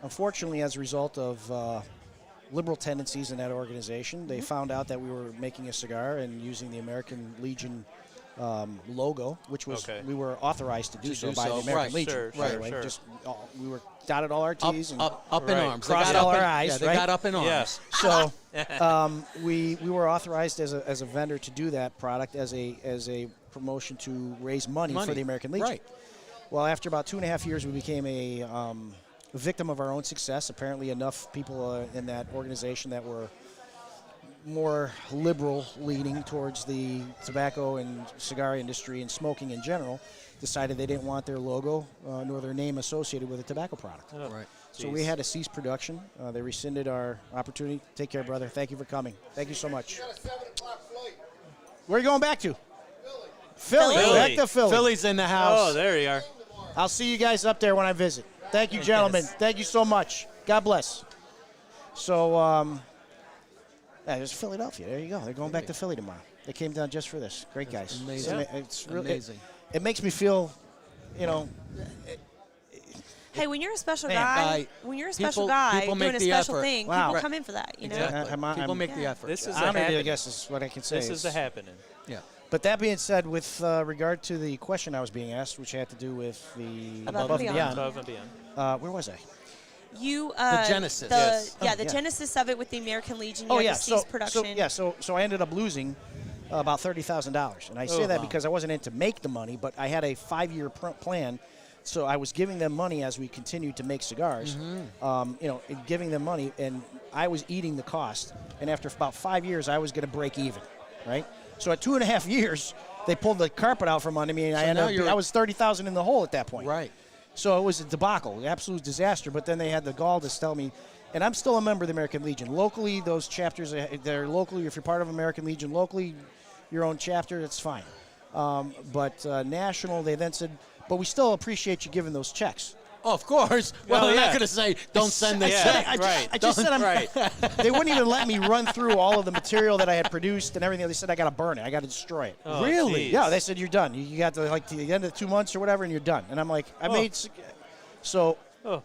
Unfortunately, as a result of liberal tendencies in that organization, they found out that we were making a cigar and using the American Legion logo, which was we were authorized to do so by the American Legion. By the way, just we were dotted all our T's and up in arms. crossed all our I's. Yeah, they got up in arms. So we were authorized as a vendor to do that product as a promotion to raise money for the American Legion. Right. Well, after about 2.5 years, we became a victim of our own success. Apparently, enough people in that organization that were more liberal leaning towards the tobacco and cigar industry and smoking in general decided they didn't want their logo nor their name associated with a tobacco product. Oh, right. So we had to cease production. They rescinded our opportunity. Take care, brother. Thank you for coming. Thank you so much. Where are you going back to? Philly. Back to Philly. Philly's in the house. Oh, there you are. I'll see you guys up there when I visit. Thank you, gentlemen. Thank you so much. God bless. So, there's Philadelphia. There you go. They're going back to Philly tomorrow. They came down just for this. Great guys. Amazing. It's really amazing. It makes me feel, Hey, when you're a special Man, guy, when you're a special guy people doing make a the special effort. thing, Wow. people come in for that. You know. Exactly. People make the yeah. effort. This is honored, I happening. guess is what I can say. This is the happening. Yeah. But that being said, with regard to the question I was being asked, which had to do with the Above and Beyond. Above and beyond. Where was I? You The genesis. the Yes. the yeah. genesis of it with the American Legion. Oh you yeah, had to cease production. so I ended up losing about $30,000, and I say that because I wasn't in to make the money, but I had a 5-year plan, so I was giving them money as we continued to make cigars, and giving them money, and I was eating the cost, and after about 5 years, I was going to break even, right? So at 2.5 years, they pulled the carpet out from under me, and I was $30,000 in the hole at that point. Right. So it was a debacle, absolute disaster. But then they had the gall to tell me, and I'm still a member of the American Legion. Locally, those chapters, they're locally, if you're part of American Legion locally, your own chapter, that's fine. But national, they then said, but we still appreciate you giving those checks. Oh, of course. Well, I'm yeah. not going to say don't send the check. I just said they wouldn't even let me run through all of the material that I had produced and everything. They said I got to burn it. I got to destroy it. Oh, Really? geez. Yeah, they said you're done. You got to the end of 2 months or whatever, and you're done. And I'm like, I made. So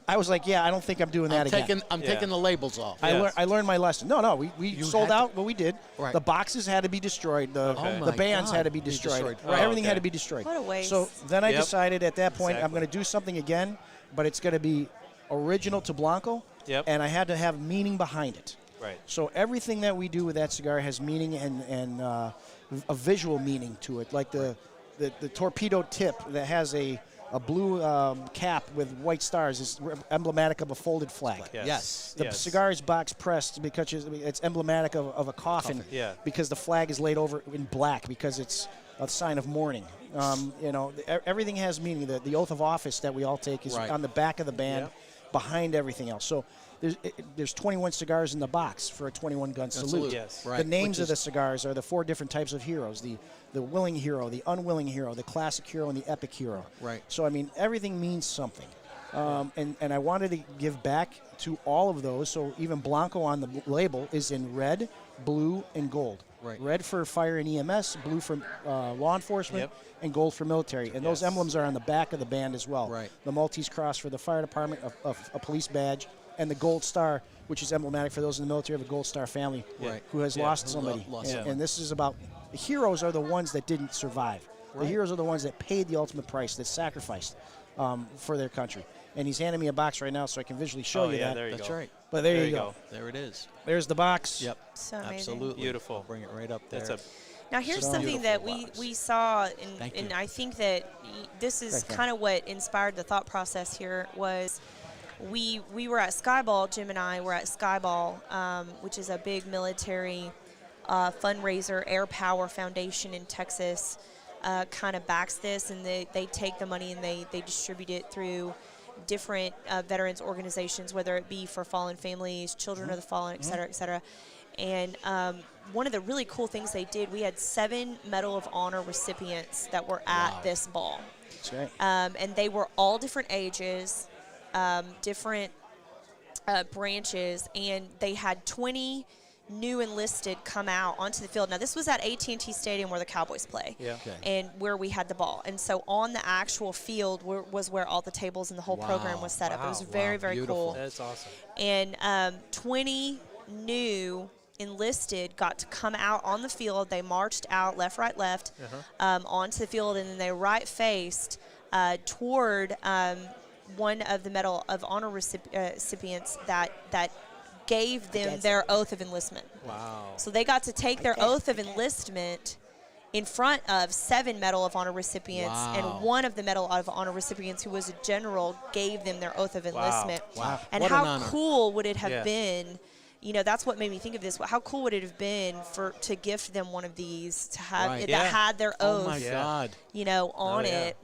I was like, yeah, I don't think I'm doing that again. I'm taking the labels off. I learned my lesson. No, we sold had to- out what we did. Right. The boxes had to be destroyed. The my bands God. had to be Be destroyed. destroyed. Everything okay. had to be destroyed. What a waste. So then I Yep. decided at that point I'm Exactly. going to do something again, but it's going to be original to Blanco. Yep. And I had to have meaning behind it. Right. So everything that we do with that cigar has meaning and a visual meaning to it, like the torpedo tip that has a blue cap with white stars is emblematic of a folded flag. Yes. The cigar is box pressed because it's emblematic of a coffin. Yeah. Because the flag is laid over in black because it's a sign of mourning. Everything has meaning. The oath of office that we all take is Right. on the back of the band, behind everything else. So there's 21 cigars in the box for a 21 gun salute. Yes. Right. The names Which of the cigars are the 4 different types of heroes: the willing hero, the unwilling hero, the classic hero, and the epic hero. Right. So I mean, everything means something. And I wanted to give back to all of those. So even Blanco on the label is in red, blue, and gold. Right. Red for fire and EMS, blue for law enforcement, Yep. and gold for military. And those Yes. emblems are on the back of the band as well. Right. The Maltese Cross for the fire department, a police badge, and the Gold Star, which is emblematic for those in the military of a Gold Star family Right. who has lost somebody. lost and, someone. and this is about the heroes are the ones that didn't survive. The Right. heroes are the ones that paid the ultimate price, that sacrificed for their country. And he's handing me a box right now so I can visually show Oh, you yeah, that. there you That's go. right. But there, There you you go. There it is. There's the box. Yep. So amazing. Absolutely. Beautiful. I'll bring it right up there. That's a Now here's So something that we saw, Thank and you. I think that this is Thank you. kind of what inspired the thought process here was we were at Skyball, Jim and I were at Skyball, which is a big military fundraiser. Air Power Foundation in Texas kind of backs this, and they take the money and they distribute it through different veterans organizations, whether it be for fallen families, children of the fallen, et cetera, et cetera. And one of the really cool things they did, we had 7 Medal of Honor recipients that were at this ball. That's right. And they were all different ages, different branches, and they had 20 new enlisted come out onto the field. Now, this was at AT&T Stadium where the Cowboys play, and where we had the ball. And so on the actual field was where all the tables and the whole program was set up. It was very, very cool. That's awesome. And 20 new enlisted got to come out on the field. They marched out left, right, left onto the field, and then they right-faced toward one of the Medal of Honor recipients that gave them their oath of enlistment. Wow. So they got to take their oath of enlistment in front of 7 Medal of Honor recipients, and one of the Medal of Honor recipients, who was a general, gave them their oath of enlistment. Wow. And What an how honor. cool would it have been? You know, that's what made me think of this. How cool would it have been to gift them one of these, to have Right. that had their oath, Oh my God. you know, on it.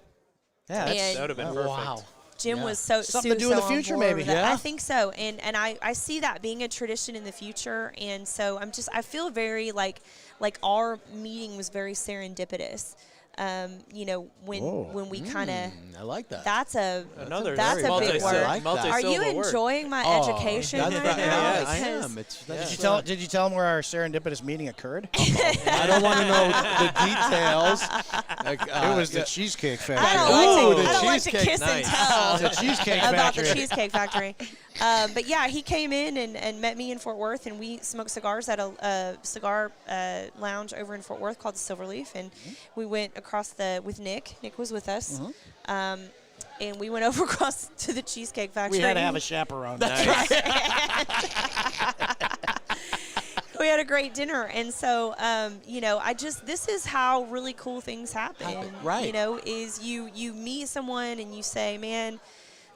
Yeah, And That would have been perfect. Wow. Jim was so Something to do in the future, on board maybe. with that. Yeah. I think so, and I see that being a tradition in the future, and so I feel very like our meeting was very serendipitous. You know, when we kind of I like that. that's a Another that's a very big multi- word. like that. Are you multi-syllable word. enjoying my Oh, education that's right right. now? Yeah, I Because- am. Did you tell them where our serendipitous meeting occurred? I don't want to know the details. It was the Cheesecake I Factory. don't like to cheesecake, kiss and nice. tell The Cheesecake about the Factory. Cheesecake Factory. But yeah, he came in and met me in Fort Worth, and we smoked cigars at a cigar lounge over in Fort Worth called the Silverleaf, and we went across with Nick. Nick was with us. And we went over across to the Cheesecake Factory. We had to have a chaperone. We had a great dinner, and so you know, this is how really cool things happen. Right. You know, is you meet someone and you say, man,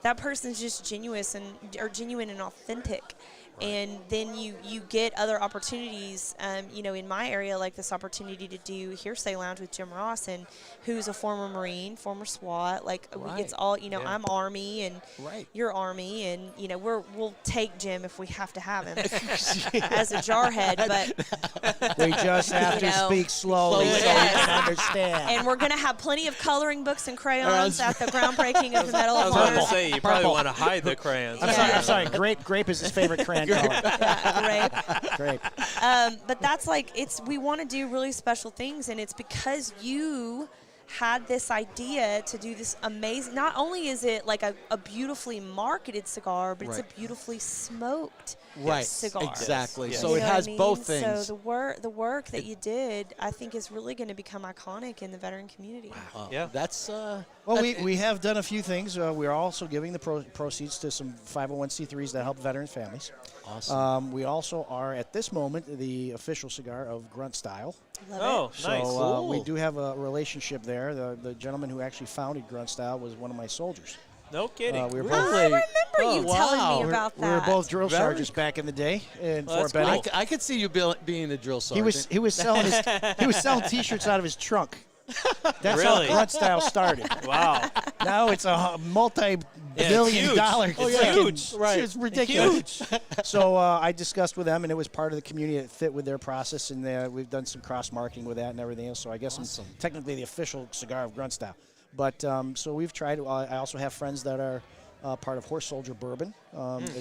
that person's just genuine and authentic. And then you get other opportunities, you know, in my area, like this opportunity to do Hearsay Lounge with Jim Ross, and who's a former Marine, former SWAT. Like, it's all, you know, I'm Army and you're Army, and, you know, we'll take Jim if we have to have him as a jarhead, but We just have to You know. speak slowly so we can understand. and we're going to have plenty of coloring books and crayons at the groundbreaking of the Medal I of was going to Honor. say, you probably want to hide the crayons. I'm sorry. Grape is his favorite crayon color. Yeah, Grape. but that's like, we want to do really special things, and it's because you had this idea to do this amazing, not only is it like a beautifully marketed cigar, but it's a beautifully smoked cigar. Exactly. Yes. So You it know what has I mean? both things. So the work that you did, I think, is really going to become iconic in the veteran community. Yeah. That's Well, we have done a few things. We're also giving the proceeds to some 501c3s that help veterans families. awesome. We also are, at this moment, the official cigar of Grunt Style. Oh, So nice. we do have a relationship there. The gentleman who actually founded Grunt Style was one of my soldiers. No kidding. We were I both remember you wow. telling me about we were that. both drill Very sergeants back in the day in Well, Fort that's Benning. cool. I could see you being the drill He sergeant. was selling T-shirts out of his trunk. That's Really? how Grunt Style started. Wow. Now it's a multi-billion huge. dollar. Oh, yeah. Huge. Right. It's ridiculous. So I discussed with them, and it was part of the community that fit with their process, and we've done some cross-marketing with that and everything else. So I guess I'm technically the official cigar of Grunt Style. But so we've tried. I also have friends that are part of Horse Soldier Bourbon.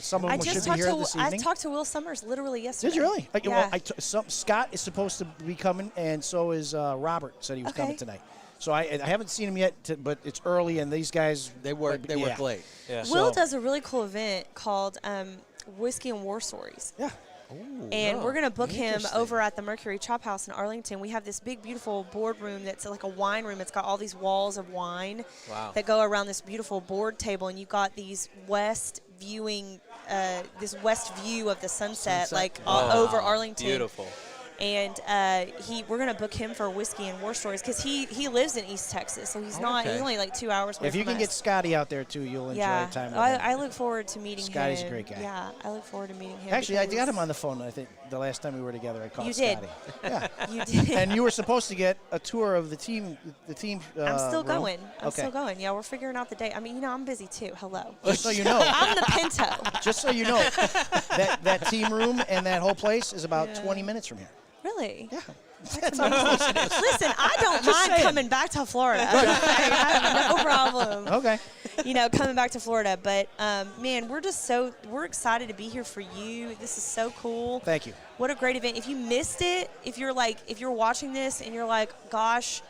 Some of I them just should be here this I evening. talked to Will Summers literally yesterday. Did you really? Yeah. Well, Scott is supposed to be coming, and so is Robert. Said he was coming tonight. So I haven't seen him yet, but it's early, and these guys They work late. Yeah. Will So- does a really cool event called Whiskey and War Stories. Yeah. And we're going to book him Interesting. over at the Mercury Chop House in Arlington. We have this big, beautiful boardroom that's like a wine room. It's got all these walls of wine that go around this beautiful board table, and you've got these west view of the sunset, like over Arlington. Beautiful. And we're gonna book him for Whiskey and War Stories because he lives in East Texas, so he's only like 2 hours away If you from can get us. Scotty out there too, you'll enjoy Yeah, time with him. I look forward to meeting him. Scotty's a great guy. Yeah, I look forward to meeting him. Actually, I got because him on the phone. I think the last time we were together, I called You did. Scotty. Yeah. You did. And you were supposed to get a tour of the team. I'm still room. going. I'm Okay. still going. Yeah, we're figuring out the date. I mean, I'm busy too. Hello. Just so you know, I'm the Pinto. just so you know, that team room and that whole place is about 20 minutes from here. Really? Yeah. Listen, I don't mind coming back to Florida. I have no problem. Okay. Coming back to Florida. But, man, we're excited to be here for you. This is so cool. Thank you. What a great event. If you missed it, if you're watching this and you're like, gosh,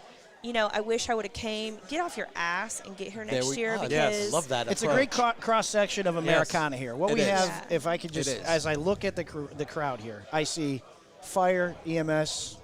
I wish I would have came, get off your ass and get here next year because yes, love that. It's a great cross section of Americana here. What It we is. have, if I could just, as I look at the crowd here, I see fire, EMS,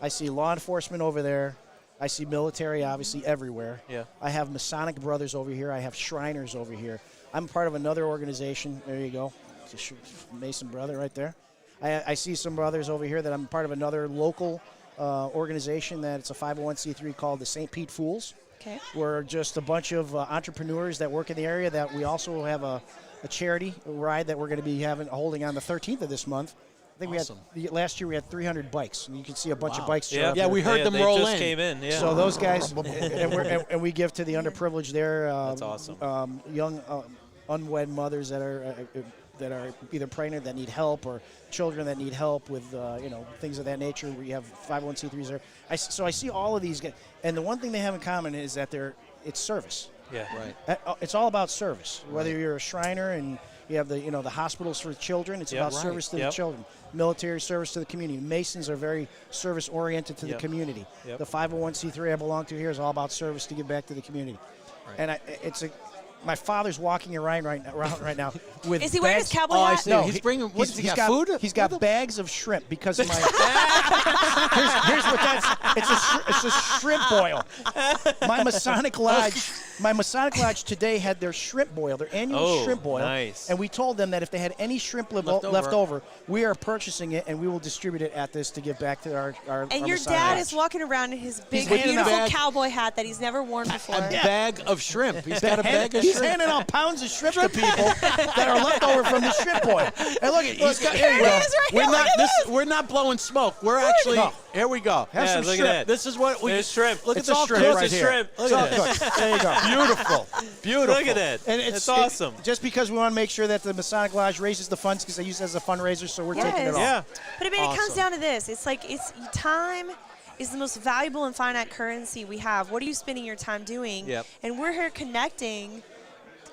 I see law enforcement over there, I see military obviously everywhere. Yeah. I have Masonic Brothers over here, I have Shriners over here. I'm part of another organization. There you go. It's a Mason brother right there. I see some brothers over here that I'm part of another local organization that it's a 501c3 called the St. Pete Fools. Okay. We're just a bunch of entrepreneurs that work in the area that we also have a charity ride that we're going to be holding on the 13th of this month. I think we had last year we had 300 bikes, and you can see a bunch of bikes. Show up Yeah, there. we heard them they roll just in. came in. Yeah. So those guys, and we give to the underprivileged there. That's awesome. Young unwed mothers that are either pregnant that need help or children that need help with things of that nature. We have 501c3s there. So I see all of these guys, and the one thing they have in common is that it's service. Yeah. Right. It's all about service. Whether you're a Shriner and you have the hospitals for children, it's about service to the children. Military service to the community. Masons are very service oriented to the community. Yep. The 501c3 I belong to here is all about service to give back to the community. Right. And my father's walking around right now with. Is he wearing his bags- cowboy Oh, I hat? see. No, he's bringing. What, he's got food? He's got bags of shrimp because of my. here's what that's. It's a shrimp boil. My Masonic Lodge today had their shrimp boil, their annual shrimp boil. Nice. And we told them that if they had any shrimp left over, we are purchasing it and we will distribute it at this to give back to our. And your Masonic dad Lodge. is walking around in his big, handing beautiful out- cowboy hat that he's never worn before. A bag of shrimp. He's got a bag of He's shrimp. handing out pounds of shrimp to people that are left over from the shrimp boil. And look, he's got. There it There you go. is right We're here. not. Look at We're not blowing smoke. We're actually. No. Here we go. Have Yeah, some look at shrimp. that. This is what we. There's shrimp. Look It's at the all shrimp cooked. right There's here. shrimp. Look It's all at this. cooked. There you go. Beautiful. Beautiful. Look at that. And it's awesome. Just because we want to make sure that the Masonic Lodge raises the funds because they use it as a fundraiser, so we're taking it Yes. all. Yeah. But I mean, it comes Awesome. down to this. It's like time is the most valuable and finite currency we have. What are you spending your time doing? Yep. And we're here connecting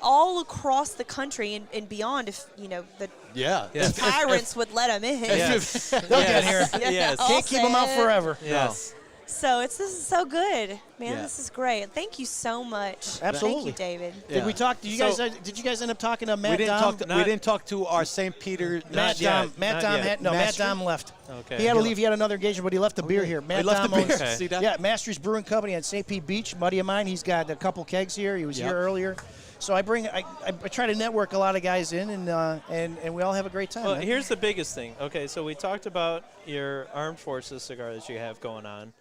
all across the country and beyond if, the Yeah. Yeah. tyrants would let them in. Yes. They'll get here. Yes. I'll Can't keep them out say it. forever. Yes. So this is so good, man. Yeah. This is great. Thank you so much. Absolutely. Thank you, David. Did we talk? Did you guys end up talking to Matt We didn't Dom? talk. We didn't talk to our St. Peter. Matt yet. Dom. Matt Not Dom yet. had Matt Master? Dom left. Okay. He had to leave. He had another engagement, but he left the beer here. Matt left the Dom beer. owns- See that? Yeah, Masters Brewing Company at St. Pete Beach. Buddy of mine. He's got a couple kegs here. He was Yep. here earlier. So I try to network a lot of guys in, and we all have a great time. Well, man. here's the biggest thing. Okay, so we talked about your Armed Forces cigar that you have going on.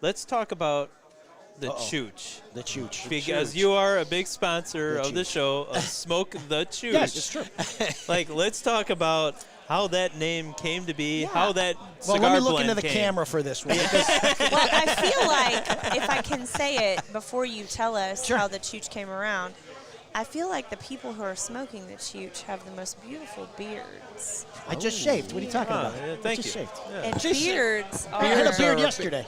Let's talk about the Chooch. the Chooch. Because you are a big sponsor The of the Chooch. show of Smoke the Chooch. Yes, it's true. Like, let's talk about how that name came to be, how that Well, cigar let me look blend into the came. camera for this one. because- Well, I feel like if I can say it before you tell us Sure. how the Chooch came around, I feel like the people who are smoking the Chooch have the most beautiful beards. I just shaved. What are you talking Ah, about? yeah, I thank just you. shaved. And beards are. I had a beard yesterday.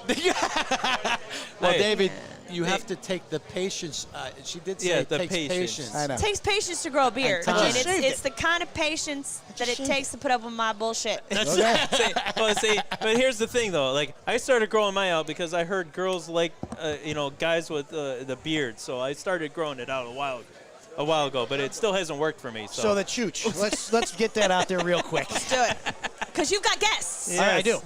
Well, Hey. David, you have to take the patience. She did say Yeah, it the takes patience. I know. It takes patience to grow a beard. time. I I mean, just shaved it's it. the kind of patience that it shaved takes to put up with my bullshit. But here's the thing, though. Like, I started growing mine out because I heard girls like, guys with the beard. So I started growing it out a while ago. But it still hasn't worked for me. So, So the Chooch. Let's get that out there real quick. Let's do it. Because you've got guests. I do.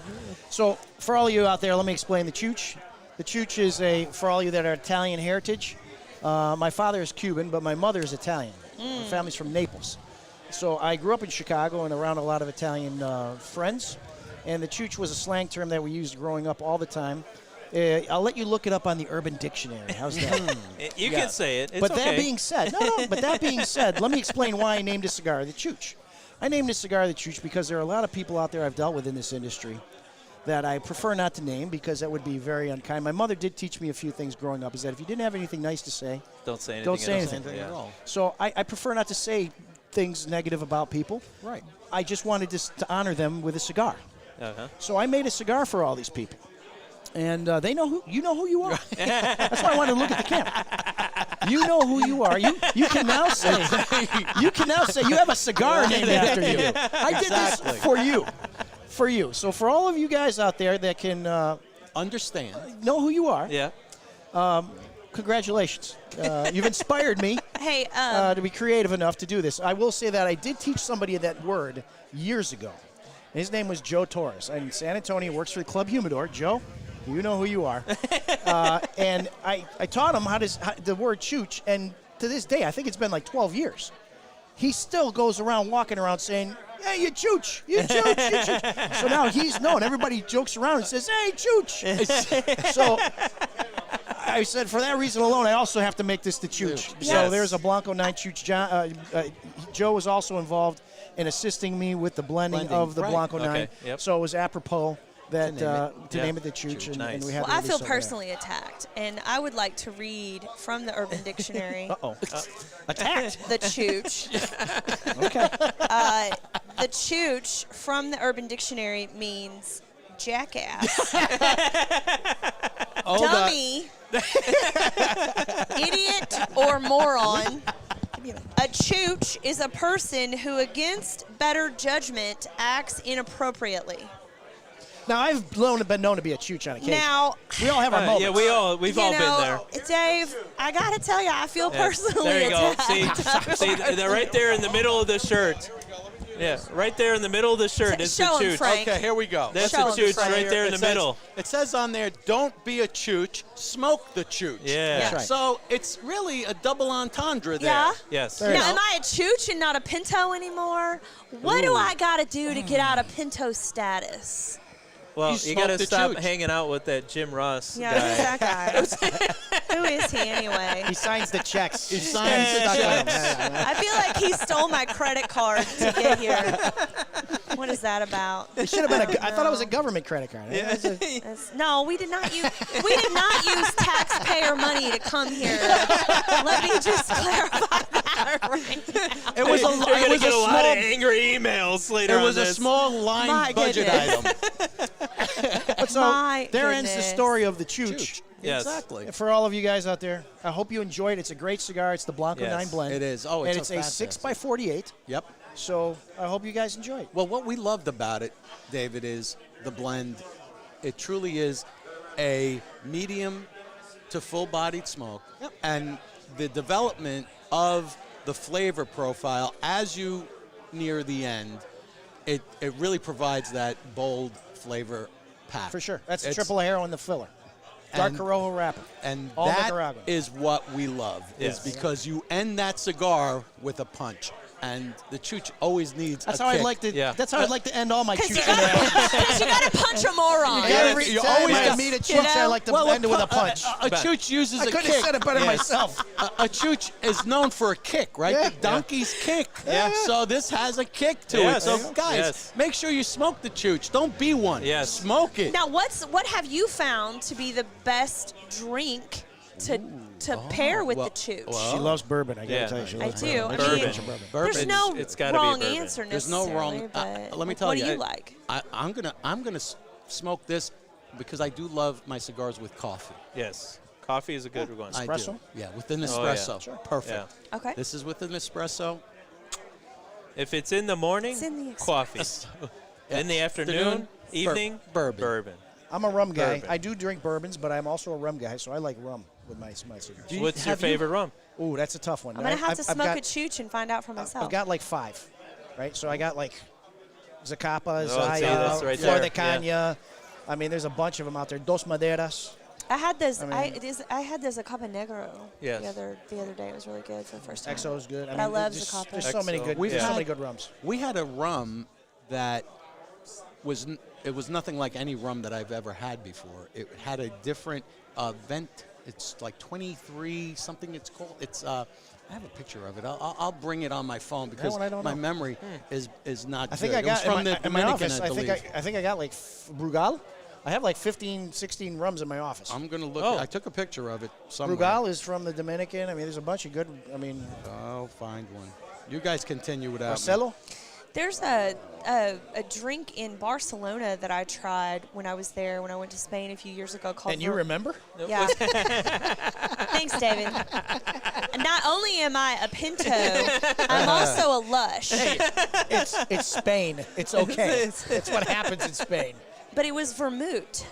So for all of you out there, let me explain the Chooch. The Chooch is for all you that are Italian heritage. My father is Cuban, but my mother is Italian. My family's from Naples. So I grew up in Chicago and around a lot of Italian friends. And the Chooch was a slang term that we used growing up all the time. I'll let you look it up on the Urban Dictionary. How's that? you can say it. It's But okay. that being said, but that being said, let me explain why I named a cigar the Chooch. I named this cigar the Chooch because there are a lot of people out there I've dealt with in this industry that I prefer not to name because that would be very unkind. My mother did teach me a few things growing up, is that if you didn't have anything nice to say, don't say anything. don't say else. anything. Yeah. So I prefer not to say things negative about people. Right. I just wanted to honor them with a cigar. Uh-huh. So I made a cigar for all these people. And they know who you are. That's why I wanted to look at the camera. You know who you are. You can now say you have a cigar named after you. I did this for you. For you. So for all of you guys out there that can Understand. know who you are, Yeah. congratulations. You've inspired me Hey, to be creative enough to do this. I will say that I did teach somebody that word years ago. His name was Joe Torres. In San Antonio, works for the Club Humidor. Joe, you know who you are. And I taught him how the word chooch, and to this day, I think it's been like 12 years. He still goes around walking around saying, "Hey, you chooch, you chooch, you chooch." So now he's known. Everybody jokes around and says, "Hey, chooch." So I said, for that reason alone, I also have to make this the chooch. Yes. So there's a Blanco 9 chooch. Joe was also involved in assisting me with the blending of the right. Blanco 9. Okay, yep. So it was apropos that to Yeah. name it the chooch, and Nice. we had well, to I release feel over there. personally attacked, and I would like to read from the Urban Dictionary Uh-oh. Attacked. the chooch. Okay. The chooch from the Urban Dictionary means jackass, dummy, idiot, or moron. A chooch is a person who, against better judgment, acts inappropriately. Now, I've been known to be a chooch on occasion. Now, we all have our moments. Yeah, we've all been there. Dave, I gotta tell you, I feel Yeah. personally There you go. attacked. See, they're right there in the middle of the shirt. Yeah, right there in the middle of the shirt is the Show 'em, chooch. Frank. Okay, here we go. That's Show 'em, the chooch Frank. right there in the middle. It says on there, don't be a chooch, smoke the chooch. Yeah. That's right. So it's really a double entendre there. Yeah. Yes. There Now, am I a chooch and not a pinto anymore? What do I gotta do to get out of pinto status? Well, You you smoked got to the stop chooch. hanging out with that Jim Ross Yeah, guy. who's that guy? Who is he anyway? He signs the checks. He signs the Stuck on him. checks. I feel like he stole my credit card to get here. What is that about? It should have been I thought it was a government credit card. No, we did not use taxpayer money to come here. Let me just clarify that right now. It was a, You're it going to was get a lot small, of angry emails later it on was a this. small line My budget goodness. item. But so My there ends the goodness. story of the chooch. Yes. Exactly. For all of you guys out there, I hope you enjoyed it. It's a great cigar. It's the Blanco Yes. 9 blend. It is. Oh, and it's it's a fantastic. 6x48. Yep. So I hope you guys enjoy it. Well, what we loved about it, David, is the blend. It truly is a medium to full-bodied smoke, and the development of the flavor profile as you near the end, it really provides that bold flavor pack. For sure. That's It's- triple arrow in the filler. Dark and- Corojo wrapper. And All that Nicaraguan. is what we love, Yes. is because you end that cigar with a punch. And the chooch always needs That's a how kick. I'd like to. Yeah. That's how I'd like to end all my Because chooch. you gotta punch a moron. Every You time always I got- meet a You chooch, know? I like to end it with a punch. A chooch uses I a couldn't kick. have said it better Yes. myself. A chooch is known for a kick, right? Yeah. The donkey's kick. Yeah. So this has a kick to Yes. it. So There you go. guys, Yes. make sure you smoke the chooch. Don't be one. Yes. Smoke it. Now, what have you found to be the best drink to pair with well- the chooch? She loves bourbon. I gotta Yeah. tell you, she I loves do. bourbon. I Bourbon. mean, Bourbon. there's no It's gotta be wrong bourbon. answer There's necessarily. no wrong. But Let me tell what you. do you like? I'm gonna smoke this because I do love my cigars with coffee. Yes. Coffee is a good one. I Espresso? do. Yeah, with an Oh, yeah. espresso. Sure. Perfect. Yeah. Okay. This is with an espresso. If it's in the morning, It's in the coffee. In the afternoon, evening, bourbon. Bourbon. I'm a rum guy. Bourbon. I do drink bourbons, but I'm also a rum guy, so I like rum with my cigars. What's your favorite rum? Ooh, that's a tough one. I'm gonna have to I've smoke got, a chooch and find out for myself. I've got like 5, right? So I got like Zacapa, see, Zaya, that's right Flor there. de Caña. I mean, there's a bunch of them out there. Dos Maderas. I had this. I I, mean- I had this Zacapa Negro Yes. the other day. It was really good for the first time. XO is good. But I love there's, Zacapa. there's so many XO. good. We've There's so had- many good rums. We had a rum that it was nothing like any rum that I've ever had before. It had a different vent. It's like 23 something. It's called. It's. I have a picture of it. I'll bring it on my phone because one I don't my know. memory is not. I think good. I got it was from the in my Dominican, office. I I think believe. I think I got like Brugal. I have like 15, 16 rums in my office. I'm gonna look. Oh. I took a picture of it somewhere. Brugal is from the Dominican. I mean, there's a bunch of good. I mean, I'll find one. You guys continue without me. Marcelo. There's a drink in Barcelona that I tried when I was there, when I went to Spain a few years ago called And you remember? Yeah. Thanks, David. Not only am I a Pinto, I'm also a Lush. Hey, it's Spain. It's okay. It's what happens in Spain. But it was vermouth,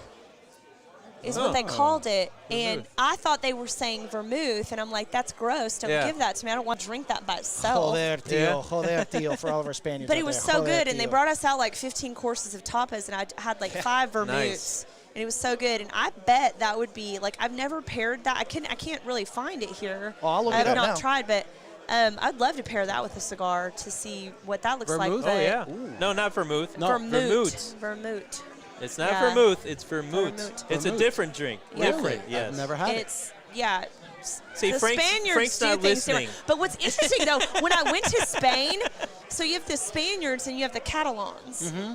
is what they called it. And I thought they were saying vermouth, and I'm like, that's gross. Don't give that to me. I don't want to drink that by itself. Joder, tío. Joder, tío, for all of our Spaniards. But out it was there. so Joder, good, and they tío. brought us out like 15 courses of tapas, and I had like 5 vermouths. Nice. And it was so good, and I bet that would be like, I've never paired that. I can't really find it here. Oh, I'll look I it have up not now. tried, but I'd love to pair that with a cigar to see what that looks Vermouth? like. Oh, but yeah. No, not vermouth. No, vermouth. Vermouth. It's not Yeah. vermouth. It's vermouth. Vermouth. It's a Vermouth. different drink. Yeah. Different, yes. I've never had it. It's yeah. See, the Frank's Spaniards do not things different. listening. But what's interesting though, when I went to Spain, so you have the Spaniards and you have the Catalans, Mm-hmm.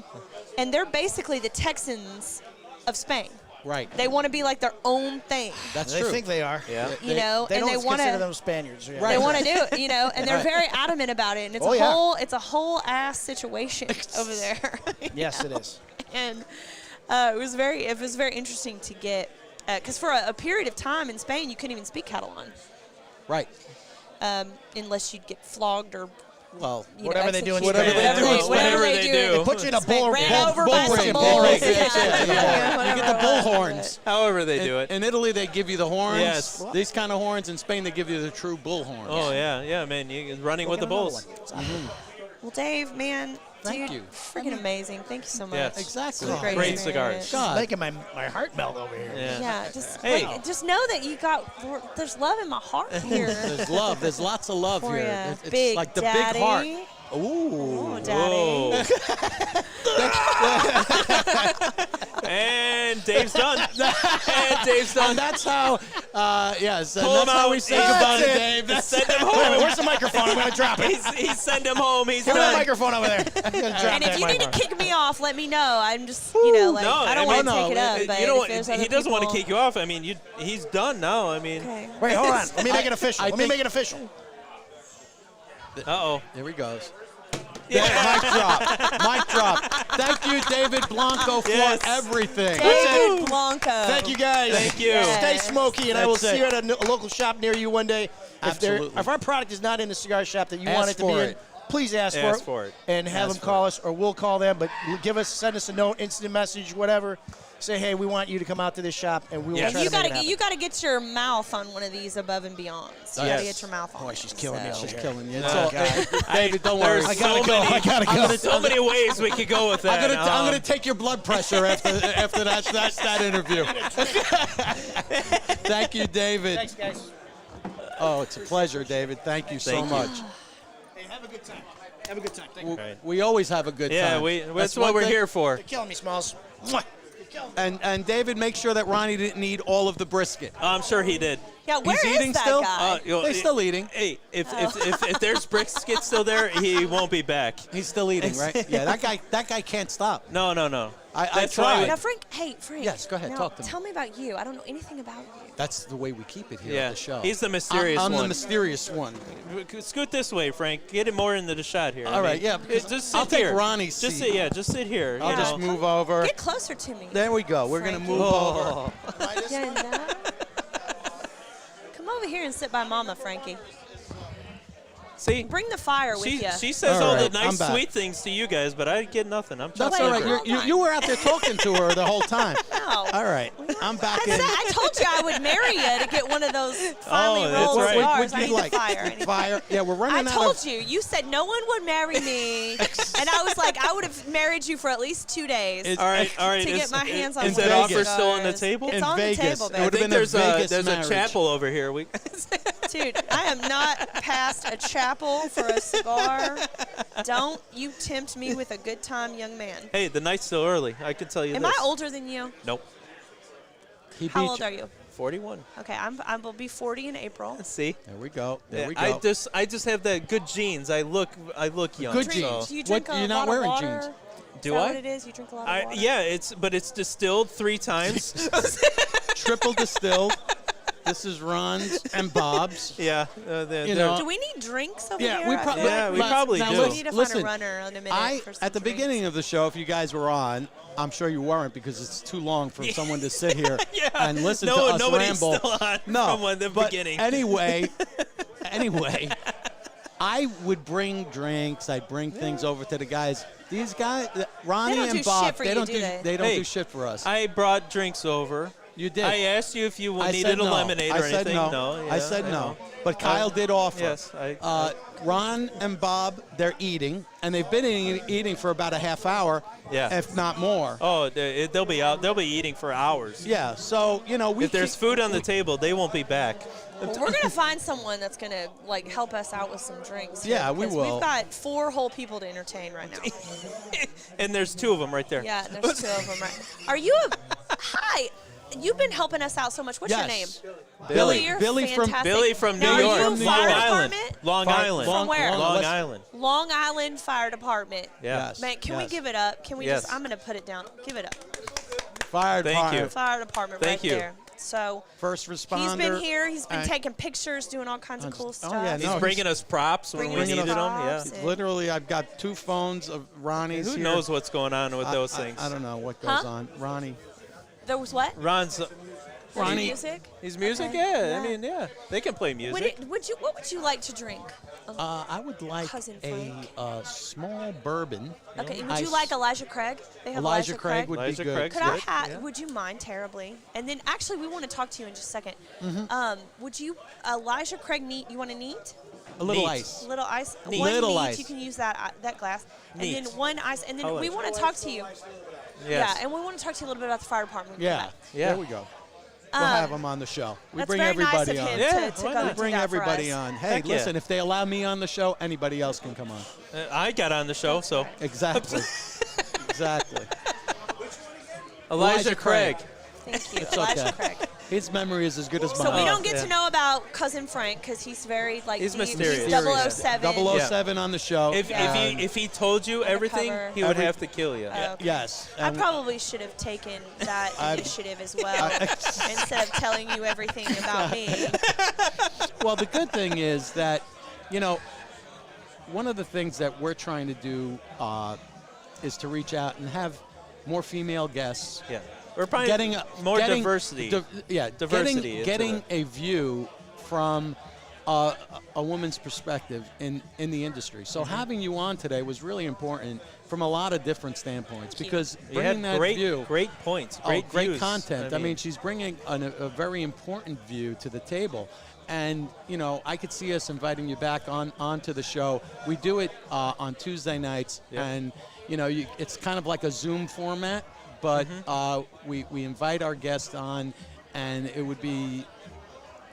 and they're basically the Texans of Spain. Right. They want to be like their own thing, That's They true. think they are. Yeah. you know, They and don't they want consider to. them Spaniards. Yeah. Right. They want to do it, you know, and they're very adamant about it, and it's Oh, a yeah. whole ass situation over there. Yes, it is. And it was very interesting to get because for a period of time in Spain you couldn't even speak Catalan Right. unless you'd get flogged or Well, Whatever they do in executed. Spain. Whatever they do. They put you in a bull Ran bull- over bull by ring. some Bull bulls. ring. Yeah. you get the bull horns. However they do it. In Italy, they give you the horns. Yes. These kind of horns. In Spain, they give you the true bull horns. Oh, yeah, man. You're running with the bulls. Well, Dave, man, Thank dude, you. freaking amazing. Thank you so much. Yes. Exactly. It was a Great experience. cigars. God. Making my heart melt over here. Yeah. Yeah, just Hey. like, just know that you got there's love in my heart here. There's love. There's lots of love For here. ya. It's Big like the Daddy. big heart. Ooh. Oh, Daddy. Whoa. And Dave's done. And Dave's done. And that's how, yes, and Pull that's him how out. we say That's goodbye to it. Dave. That's Send him Wait a minute, home. where's the microphone? I'm going to drop it. He's send him home. He's Give me the done. microphone over there. I'm gonna drop And if that you need to microphone. kick me off, let me know. I'm just, you know, like No, I don't I want mean, to take it up. But you don't if there's want, other he doesn't want to people- kick you off. I mean, he's done now. I mean, Okay. Wait, hold on. Let me make it official. I Let me think- make it official. uh-oh. Here he goes. Yeah. Mic drop. Mic drop. Thank you, David Blanco, for Yes. everything. David Blanco. Thank you, guys. Thank you. Stay smoky, and I will That's see you it. at a local shop near you one day. Absolutely. If our product is not in the cigar shop that you Ask want it to for be in, it. please ask Ask for for it. it. And have Ask them for call us, or we'll call them. But send us a note, instant message, whatever. Say, hey, we want you to come out to this shop, and we will Yes. try You to make gotta it happen. you gotta get your mouth on one of these above and beyond. So you gotta Yes. get your mouth on. Boy, it, she's killing me so. over She's here. killing you. No, It's all- God. David, don't There's worry. so many, go. so many ways we could go with that. I'm gonna take your blood pressure after that interview. Thank you, David. Thanks, guys. Oh, it's a pleasure, David. Thank you so Thank you. much. Hey, have a good time. Have a good time. Thank you. Right. We always have a good Yeah, time. that's what one we're thing. here for. You're killing me, Smalls. Mwah. You're killing me. And David, make sure that Ronnie didn't eat all of the brisket. I'm sure he did. Yeah, where He's is eating that still? guy? They're still eating. Hey, if there's brisket still there, he won't be back. He's still eating, right? Yeah, that guy can't stop. No. I That's why tried. Now, Frank. Hey, Frank. Yes, go ahead, Now, talk to me. Tell me about you. I don't know anything about you. That's the way we keep it here Yeah, at the show. he's the mysterious I'm one. the mysterious one. Scoot this way, Frank. Get him more into the shot here. All right, yeah, because Just sit I'll take here. Ronnie's Just seat. sit. Yeah, just sit here. I'll you just know. move over. Get closer to me. There we go. We're going to Frankie. move over. Yeah, no. Come over here and sit by Mama, Frankie. See, Bring the fire with she you. says All all right, the I'm nice, back. sweet things to you guys, but I get nothing. I'm That's just all Wait, right. hold on. You were out there talking to her the whole time. No. All right. I'm back in. I told you I would marry you to get one of those finely Oh, that's rolled right. cigars. I Would need you like the fire. I need the fire? Yeah, we're I running out told of. you. You said no one would marry me, and I was like, I would have married you for at least 2 days All right. to get my hands on Is one that of offer those still on the cigars. table? It's In on Vegas. the table, It baby. would've been a there's Vegas there's marriage. a chapel over here. Dude, I am not past a chapel for a cigar. Don't you tempt me with a good time, young man. Hey, the night's still early. I can tell you Am this. I older than you? Nope. He How beat old you. are you? 41. Okay, I will be 40 in April. See? There we go. There we go. I just have that good genes. I look young. Good so. genes. Do you drink What- a you're not lot wearing of water? jeans. Do Is that I? what it is? You drink a lot of water? Yeah, it's distilled 3 times. Triple distilled. This is Ron's and Bob's. Yeah. You know, Do we need drinks over yeah, here? we, I pro- feel Yeah, like we probably now do. We need to listen, find a runner in a minute for some at the drinks. beginning of the show, if you guys were on, I'm sure you weren't because it's too long for someone to sit here and listen to us nobody's ramble. still on No, from the but beginning. Anyway, I would bring drinks. I'd bring things over to the guys. These guys, Ronnie They don't and do Bob, shit for they you, don't do they? they don't Hey, do shit for us. I brought drinks over. You did. I asked you if you I needed said a no. lemonade I or said anything. no. Yeah, I said I no. know. But Kyle did offer. Yes, Ron and Bob, they're eating, and they've been eating for about a half hour, if not more. Oh, they'll be out. They'll be eating for hours. Yeah. So if there's food on the table, they won't be back. Well, we're gonna find someone that's gonna like help us out with some drinks. here, Yeah, we because will. We've got 4 whole people to entertain right now. And there's 2 of them right there. Yeah, and there's 2 of them. Right. Are you hi? You've been helping us out so much. What's your name? Yes. You're Billy from fantastic. New Now, York. Are you Long fire Island. department? Long Island. From where? Long Island. Long Island Fire Department. Yeah. Yes. Man, can we Yes. give it up? Can we Yes. just? I'm gonna put it down. Give it up. Fire Thank department. you. Fire Department Thank right you. there. So First responder. he's been here. He's been and- taking pictures, doing all kinds of cool stuff. yeah, He's no, bringing us props when we bringing us needed them. props Yeah. and- Literally, I've got 2 phones of Ronnie's Who here. knows what's going on with those I- things? I don't know what goes Huh? on. Ronnie. There was what? Ron's. Ronnie. Music. He's music. Okay, Yeah. yeah. I mean, yeah. They can play music. What would you like to drink? I would like Cousin a small bourbon. Okay. Would you like Elijah Craig? They have Elijah Craig would be Elijah good. Craig's Could I good. have? Yeah. Would you mind terribly? And then actually, we want to talk to you in just a second. Mhm. Would you Elijah Craig neat? You want to neat? A little Neat. ice. Little ice. Neat. One Little neat, ice. You can use that glass. Neat. And then one ice. And then I we like want to talk to you. Yes. Yeah, and we want to talk to you a little bit about the fire department. when we come Yeah. back. Yeah. There we go. We'll have them on the show. We That's bring very nice everybody of on. him Yeah, to why go not? We do bring that for everybody us. on. Hey, Heck yeah. listen, if they allow me on the show, anybody else can come on. I got on the show, so. Exactly. Exactly. Elijah Craig. Thank you, It's Elijah okay. Craig. His memory is as good as mine. So we don't get yeah. to know about Cousin Frank because he's very like He's deep. mysterious. He's 007. 007 on the show. If he told you everything, cover. he would have to kill you. Oh, okay. Yes. I and probably should have taken that I've- initiative as well instead of telling you everything about me. well, the good thing is that, you know, one of the things that we're trying to do is to reach out and have more female guests. Yeah. We're probably getting more getting diversity. Getting Diversity into a view from a woman's perspective in the industry. So Mm-hmm. having you on today was really important from a lot of different standpoints because You had bringing that great, view, great points, great great views. content. I mean, she's bringing a very important view to the table. And, you know, I could see us inviting you back onto the show. We do it on Tuesday nights, Yep. and, you know, it's kind of like a Zoom format, but we invite our guests on, and it would be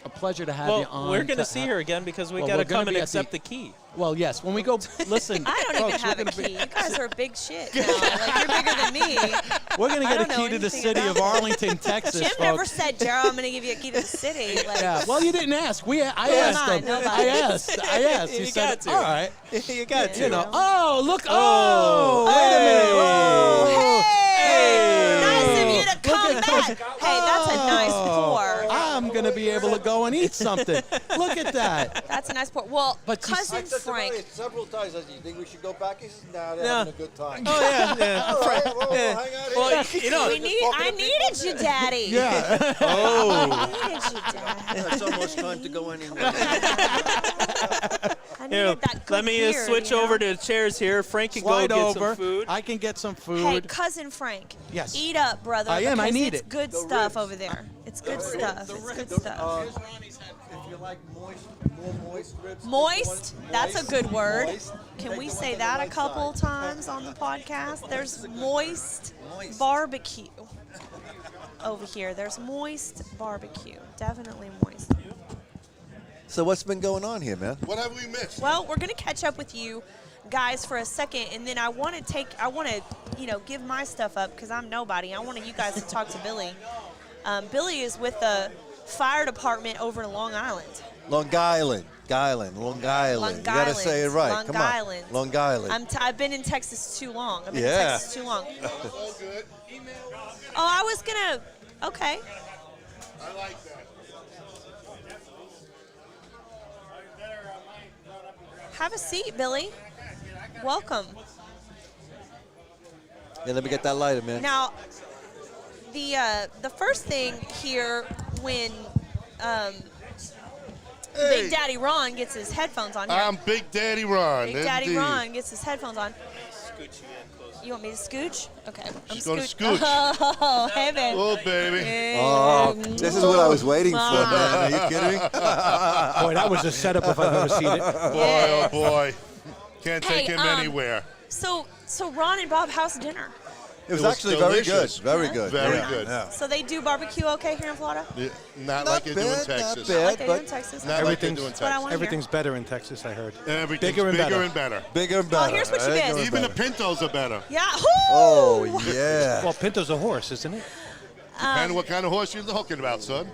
a pleasure to have you on. we're going to see her again because we Well, got we're to gonna come and be at accept the- the key. Well, yes, when we go, listen. I don't even folks, have we're a gonna key. You guys are big shit now. Like, you're bigger than me. We're going to I get a don't know key to the anything city of about it. Arlington, Texas, Jim folks. never said, Gerald, I'm going to give you a key to the city. Like, Yeah, well, you didn't ask. I Come asked on, him. nobody. I asked. He You said, got to. all right. You got to. You know, oh, look. Oh, wait a minute. Oh, Whoa. hey, nice of you to Look come at- back. Hey, that's a nice pour. I'm going to be able to go and eat something. Look at that. That's a nice pour. Well, But you- Cousin I said to Frank. Ronnie several times, I said, you think we should go back? He says, nah, they're No. having a good time. Oh, yeah. yeah. All right, well, Yeah. hang out here. Well, you know. I needed you, Daddy. Yeah. Oh. I needed you, Daddy. It's almost time to go anywhere. I Here, needed that good let me beard, switch you know? over to the chairs here. Frank can Slide go get over. some food. I can get some food. Hey, Cousin Frank. Yes. Eat up, brother. I am. I because need it's it. good The stuff ribs. over there. It's good stuff. It's good stuff. If you like moist, more moist ribs. Moist. That's a good word. Moist. Can Take we them say on the that a right couple side. times on the podcast? There's moist Moist. barbecue over here. There's moist barbecue. Definitely moist. So what's been going on here, man? What have we missed? Well, we're gonna catch up with you guys for a second, and then I want to, give my stuff up because I'm nobody. I wanted you guys to talk to Billy. Billy is with the fire department over in Long Island. Long Island. Long Island. You gotta say it right. Long Come Island. on. Long Island. I've been in Texas too long. I've been Yeah. in Texas too long. All good. Oh, I was gonna. Okay. I like that. Have a seat, Billy. Welcome. Yeah, let me get that lighter, man. Now, the first thing here when Big Daddy Ron gets his headphones on here. I'm Big Daddy Ron. Big Daddy indeed. Ron gets his headphones on. You want me to scooch? Okay. I'm She's gonna scooch. Oh, hey, babe. Oh, baby. Oh, this is what I was waiting for, man. Are you kidding me? Boy, that was a setup if I've ever seen it. Boy, oh boy. Can't take Hey, him anywhere. So Ron and Bob, how's dinner? It was actually very good. delicious. Very good. Very Yeah. good. Yeah. So they do barbecue okay here in Florida? Yeah, not Not like they do in bad, not Texas. bad. Like they do in but Texas? Not like they do in Everything's- That's what I Texas. want to hear. Everything's better in Texas, I heard. Everything's Bigger and better. and better. Bigger and better. here's what you Bigger missed. and Even the better. Pintos are better. Yeah. Oh, Whoo! yeah. Well, Pinto's a horse, isn't it? And what kind of horse you talking about, son?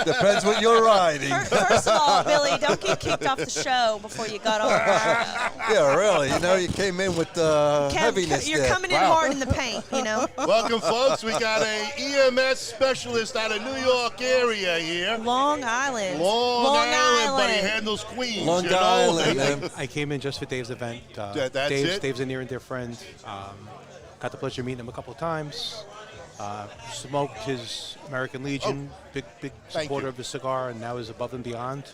Depends what you're riding. First of all, Billy, don't get kicked off the show before you got on the show. Yeah, really. You know, you came in with heaviness You're there. coming in hard in the paint, you know. Welcome, folks. We got a EMS specialist out of New York area here. Long Island. Long Island, but he handles Queens. Long you know? Island, man. I came in just for Dave's event. That's it? Dave's a near and dear friend. Got the pleasure of meeting him a couple of times. Smoked his American Legion, big Thank supporter you. of the cigar, and now is above and beyond,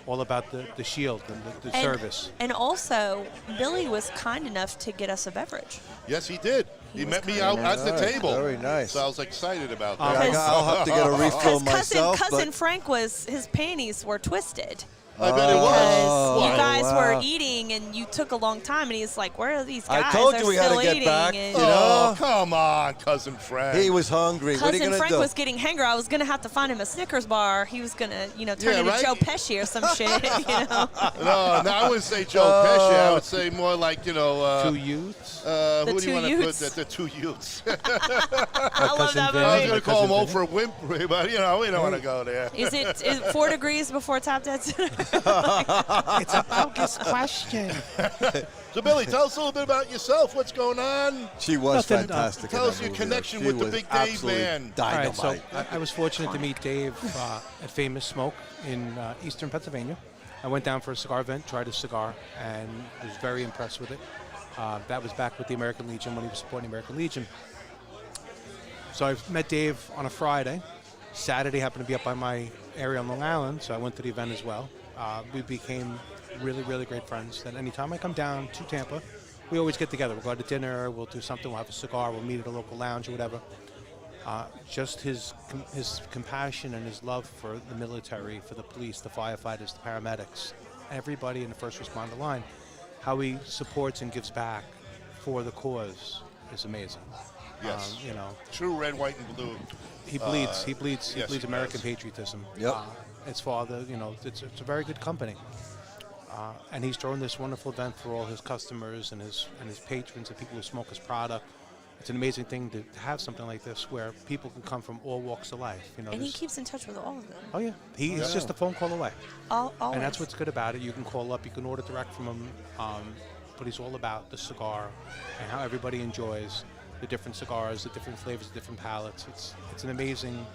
all about the shield and the service. And also, Billy was kind enough to get us a beverage. Yes, he did. He met me out at the Nice, table. very nice. So I was excited about Yeah, that. I'll have to get a refill Because myself. cousin but Frank his panties were twisted. I bet it was. Because you Why? guys wow. were eating and you took a long time, and he's like, "Where are these guys? I told They're you we had to still get eating." back, And you know? Oh, come on, cousin Frank. he was hungry. What are you Cousin going to Frank do? was getting hangry. I was gonna have to find him a Snickers bar. He was gonna, turn Yeah, into right? Joe Pesci or some shit. No, I wouldn't say Joe Pesci. I would say more like, Two youths. who do you two want to youths. put? The two youths. I love that I was movie. going to call him Oprah Winfrey, but, we don't want to go there. Is it 4 degrees before Tap Dance? It's a bogus question. So, Billy, tell us a little bit about yourself. What's going on? She was Nothing, fantastic. in Tell that us your movie, though. connection She with the was Big Dave absolutely man. All right, Dynamite. so I was fortunate to meet Dave at Famous Smoke in eastern Pennsylvania. I went down for a cigar event, tried a cigar, and was very impressed with it. That was back with the American Legion when he was supporting American Legion. So I met Dave on a Friday. Saturday happened to be up by my area on Long Island, so I went to the event as well. We became really, really great friends. And anytime I come down to Tampa, we always get together. We'll go out to dinner, we'll do something, we'll have a cigar, we'll meet at a local lounge or whatever. Just his compassion and his love for the military, for the police, the firefighters, the paramedics, everybody in the first responder line, how he supports and gives back for the cause is amazing. Yes. True red, white, and blue. He bleeds. He bleeds. He yes, bleeds he American does. patriotism. Yep. His father, it's a very good company. And he's throwing this wonderful event for all his customers and his patrons and people who smoke his product. It's an amazing thing to have something like this where people can come from all walks of life. And he there's- keeps in touch with all of them. Oh yeah, he's just a phone call away. Always. And that's what's good about it. You can call up, you can order direct from him, but he's all about the cigar and how everybody enjoys the different cigars, the different flavors, the different palettes. It's an amazing,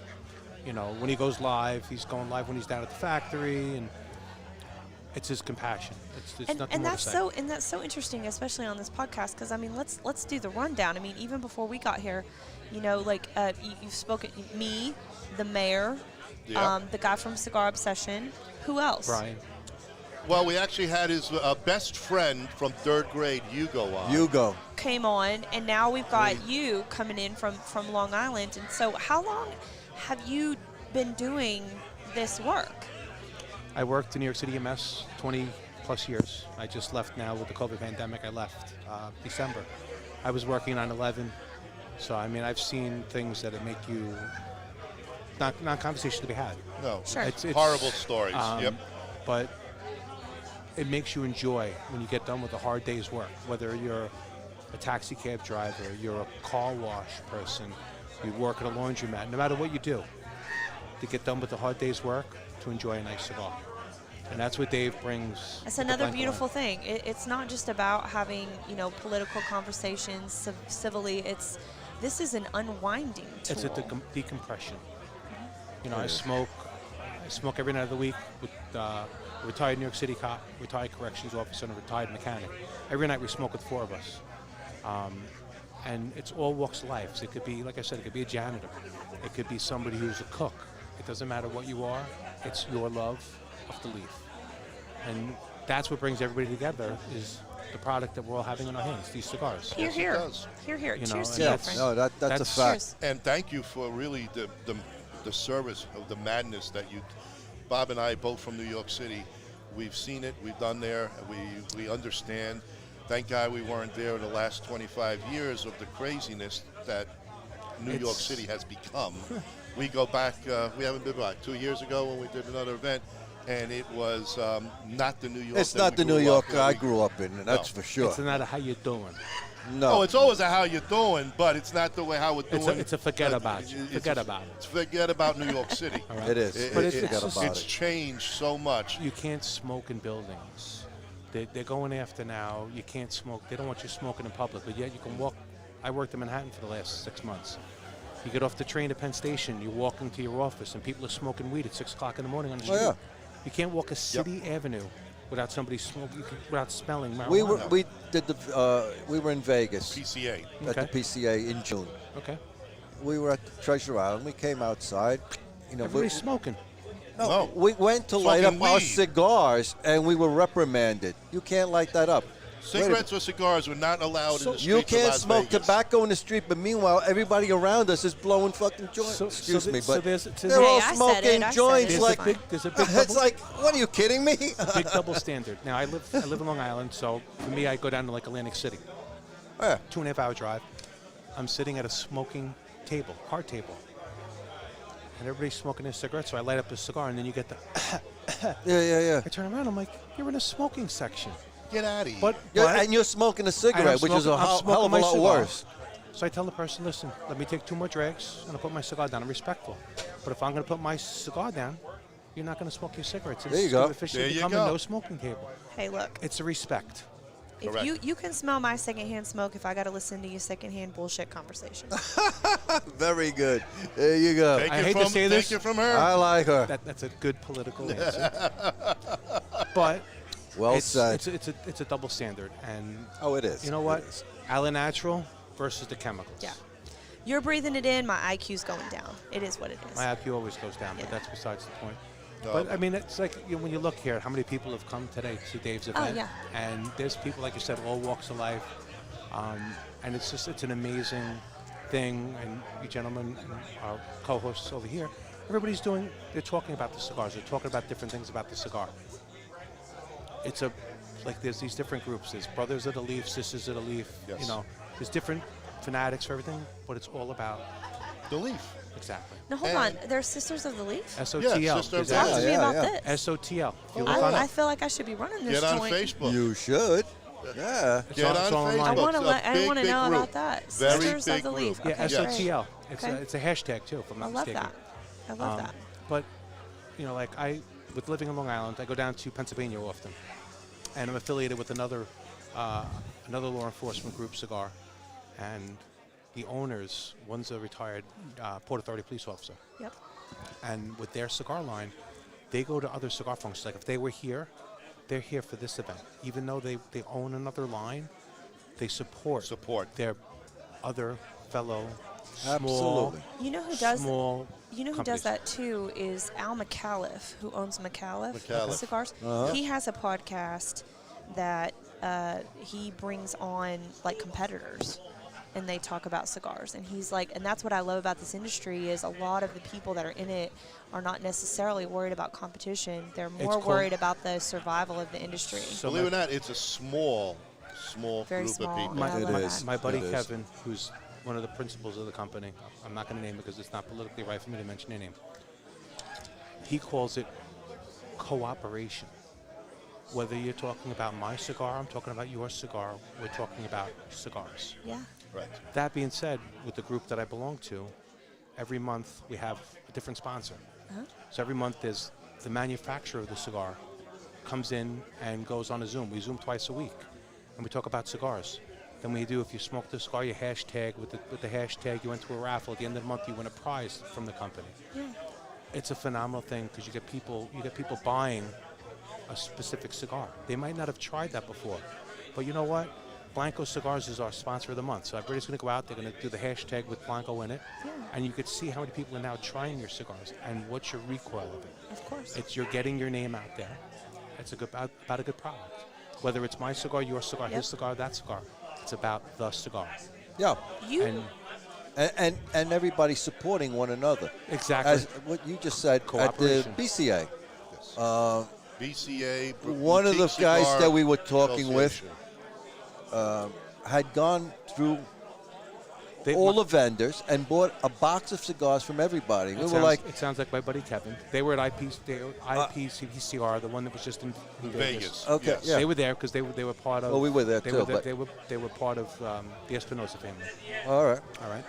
when he goes live, he's going live when he's down at the factory, and it's his compassion. It's nothing And more that's to say. that's so interesting, especially on this podcast, because let's do the rundown. I mean, even before we got here, you've spoken me, the mayor, Yeah. the guy from Cigar Obsession. Who else? Brian. Well, we actually had his best friend from 3rd grade, Hugo, on. Hugo. Came on, and now we've got you coming in from Long Island. And so, how long have you been doing this work? I worked in New York City EMS 20 plus years. I just left now with the COVID pandemic. I left December. I was working on 9/11, so I mean I've seen things that make you not conversation to be had. No, Sure. It's horrible stories. Yep. But it makes you enjoy when you get done with a hard day's work. Whether you're a taxi cab driver, you're a car wash person, you work at a laundromat, no matter what you do, to get done with a hard day's work, to enjoy a nice cigar. And that's what Dave brings. That's with the another Blanco beautiful line. thing. It's not just about having political conversations civilly. This is an unwinding tool. It's a decompression. I smoke every night of the week with a retired New York City cop, retired corrections officer, and a retired mechanic. Every night we smoke with 4 of us. And it's all walks of life. So it could be, like I said, it could be a janitor. It could be somebody who's a cook. It doesn't matter what you are. It's your love of the leaf. And that's what brings everybody together is the product that we're all having in our hands, these cigars. Here, Yes, it here. does. Here, here. You know, Cheers and to you, that's- friend. No, that's a fact. Cheers. And thank you for really the service of the madness that you, Bob and I, both from New York City, we've seen it, we've done there, we understand. Thank God we weren't there in the last 25 years of the craziness that New York City has become. We go back, we haven't been back 2 years ago when we did another event, and it was not the New York. It's that not we the New grew York up in. I grew up in, that's for sure. It's not a how you doing. No. Oh, it's always a how you're doing, but it's not the way how we're doing. It's a forget about you. Forget about it. It's forget about New York City. All right? It is. But It's changed so much. You can't smoke in buildings. They're going after now. You can't smoke. They don't want you smoking in public, but yet you can walk. I worked in Manhattan for the last 6 months. You get off the train at Penn Station, you're walking to your office, and people are smoking weed at 6 o'clock in the morning on the street. yeah. You can't walk a city avenue without somebody smoking, without smelling marijuana. We were in Vegas PCA. at the PCA in June. Okay. We were at Treasure Island. We came outside. You know, Everybody's smoking. No, we went to light up Smoking our weed. cigars, and we were reprimanded. You can't light that up. Cigarettes or cigars were not allowed in the streets You of can't Las smoke Vegas. tobacco in the street, but meanwhile, everybody around us is blowing fucking joints. Excuse me, but there's they're all Hey, I said smoking it, I said joints it. like there's a big it's double, like, what are you kidding me? a big double standard. Now I live in Long Island, so for me I go down to like Atlantic City. Yeah. 2.5 hour drive. I'm sitting at a smoking table, card table, and everybody's smoking their cigarettes. So I light up a cigar, and then you get the. Yeah. I turn around. I'm like, you're in a smoking section. Get out of here. But And you're smoking a and I'm cigarette, which is a smoking- I'm hell smoking of a my lot cigar. worse. So I tell the person, listen, let me take 2 more drags, and I'll put my cigar down. I'm respectful. But if I'm going to put my cigar down, you're not going to smoke your cigarettes. It's There you go. officially There you become go. a no smoking table. Hey, look. It's a respect. If you can smell my secondhand smoke if I got to listen to your secondhand bullshit conversation. Very good. There you go. Take I it hate to from, say take this. it from her. I like her. That's a good political answer. But Well it's, said. it's a double standard. And Oh, it is. you know It what? is. Alla Natural versus the chemicals. Yeah. You're breathing it in, my IQ's going down. It is what it is. My IQ always goes down, but Yeah. that's besides the point. No. But I mean, it's like when you look here, how many people have come today to Dave's event? yeah. And there's people, like you said, all walks of life, and it's an amazing thing. And you gentlemen, and our co-hosts over here, they're talking about the cigars. They're talking about different things about the cigar. There's these different groups. There's Brothers of the Leaf, Sisters of the Leaf. Yes. You know, there's different fanatics for everything, but it's all about The leaf. exactly. Now, hold on. They're Sisters of the Leaf? SOTL. Yeah, Sister of the Talk Leaf. to me about this. SOTL. If you look on I it, feel like I should be running this Get on joint. Facebook. You should. Yeah. it's Get all- on it's all online. I Facebook. want to It's a I big, want to big know group. about that. Very Sisters big of the group. Leaf. Yeah, Okay, great. SOTL. Okay. It's a hashtag too, if I'm I not love mistaken. that. I love that. But you know, like with living in Long Island, I go down to Pennsylvania often, and I'm affiliated with another law enforcement group, Cigar, and the owners, one's a retired Port Authority police officer, Yep. and with their cigar line, they go to other cigar functions. Like if they were here, they're here for this event, even though they own another line. They support their other fellow small. Absolutely. You know who does small You know who companies. does that too is Al McAuliffe, who owns McAuliffe McAuliffe. Cigars. Uh-huh. He has a podcast that he brings on like competitors, and they talk about cigars. And he's like, and that's what I love about this industry is a lot of the people that are in it are not necessarily worried about competition. They're more called- worried about the survival of the industry. So Believe it or not, it's a small Very group small, of people. yeah. I love It is. that. My buddy It is. Kevin, who's one of the principals of the company, I'm not going to name it because it's not politically right for me to mention your name. He calls it cooperation. Whether you're talking about my cigar, I'm talking about your cigar, we're talking about cigars. Yeah. Right. That being said, with the group that I belong to, every month we have a different sponsor. Uh-huh. So every month there's the manufacturer of the cigar comes in and goes on a Zoom. We Zoom twice a week, and we talk about cigars. Then we do, if you smoke the cigar, you hashtag with the hashtag. You went to a raffle. At the end of the month, you win a prize from the company. Yeah. it's a phenomenal thing because you get people buying a specific cigar. They might not have tried that before, but you know what? Blanco Cigars is our sponsor of the month, so everybody's going to go out. They're going to do the hashtag with Blanco in it, and you could see how many people are now trying your cigars and what's your recoil of it. Of course. It's you're getting your name out there. It's about a good product. Whether it's my cigar, your cigar, his cigar, that cigar, it's about the cigar. Yeah. You. And everybody supporting one another. Exactly. As what you just said at the Cooperation. BCA. BCA. One of the Boutique guys Cigar that we were talking with Association. had gone through all the vendors and bought a box of cigars from everybody. We were like, it sounds like my buddy Kevin. They were at IPCPR, the one that was just in Vegas. Okay, yes. They were there because they were part of. Well, we were there they too, Were there, but- they were part of the Espinosa family. all right. All right.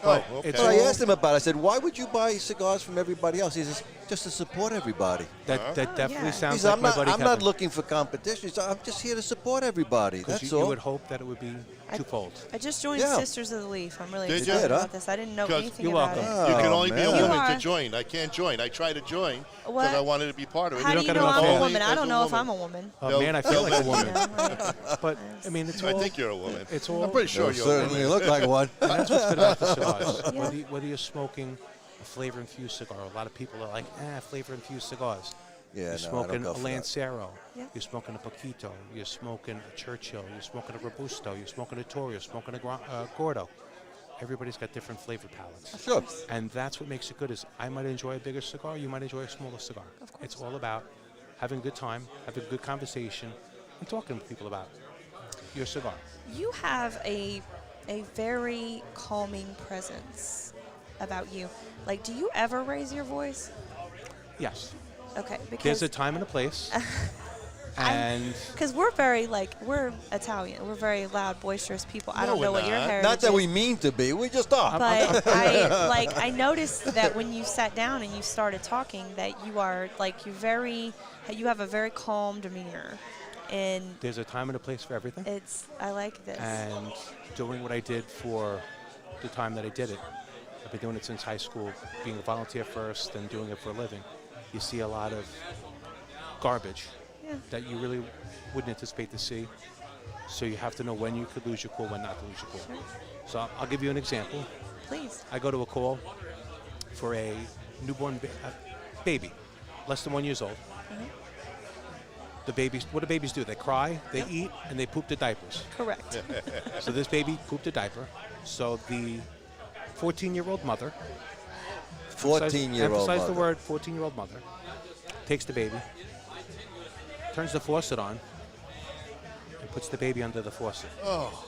Oh, But okay. it's But I all- asked him about it. I said, why would you buy cigars from everybody else? He says, just to support everybody. That definitely yeah. sounds He said, like my buddy I'm Kevin. not looking for competition. He said, I'm just here to support everybody. 'Cause That's you all. would hope that it would be twofold. I just joined Yeah. Sisters of the Leaf. I'm really Did excited you? about this. I didn't know 'Cause- anything You're about welcome. it. You can only be a man. You woman are. to join. I can't join. I tried to join because What? I wanted to be part of it. How do don't you got know enough I'm a hair. woman? I As don't a know if woman. I'm a woman. Oh, No, man, I feel like a woman. But I mean, it's all. I think you're a woman. It's all. I'm pretty sure You you're a woman. certainly look like one. And that's what's good about the cigars. Yeah. Whether you're smoking a flavor-infused cigar, a lot of people are like, flavor-infused cigars. Yeah, You're no, I smoking don't go a for that. Lancero. Yeah. You're smoking a Paquito. You're smoking a Churchill. You're smoking a Robusto. You're smoking a Toro. You're smoking a Gordo. Everybody's got different flavor palettes. Sure. And that's what makes it good is I might enjoy a bigger cigar. You might enjoy a smaller cigar. Of course. It's all about having a good time, having a good conversation, and talking to people about your cigar. You have a very calming presence about you. Like, do you ever raise your voice? Yes. Okay, because There's a time and a place. And because we're we're Italian. We're very loud, boisterous people. I No, don't know we're what your not. heritage Not that we is, mean to be. We just are. but I noticed that when you sat down and you started talking, that you are you have a very calm demeanor, and there's a time and a place for everything. I like this. And doing what I did for the time that I did it, I've been doing it since high school, being a volunteer first and doing it for a living. You see a lot of garbage that you really wouldn't anticipate to see. So you have to know when you could lose your cool, when not to lose your cool. So I'll give you an example. Please. I go to a call for a newborn baby, less than 1 year old. The babies, what do babies do? They cry, they eat, and they poop their diapers. Correct. So this baby pooped a diaper. So the 14-year-old mother, 14-year-old emphasize the mother. word 14-year-old mother, takes the baby, turns the faucet on, and puts the baby under the faucet. Oh,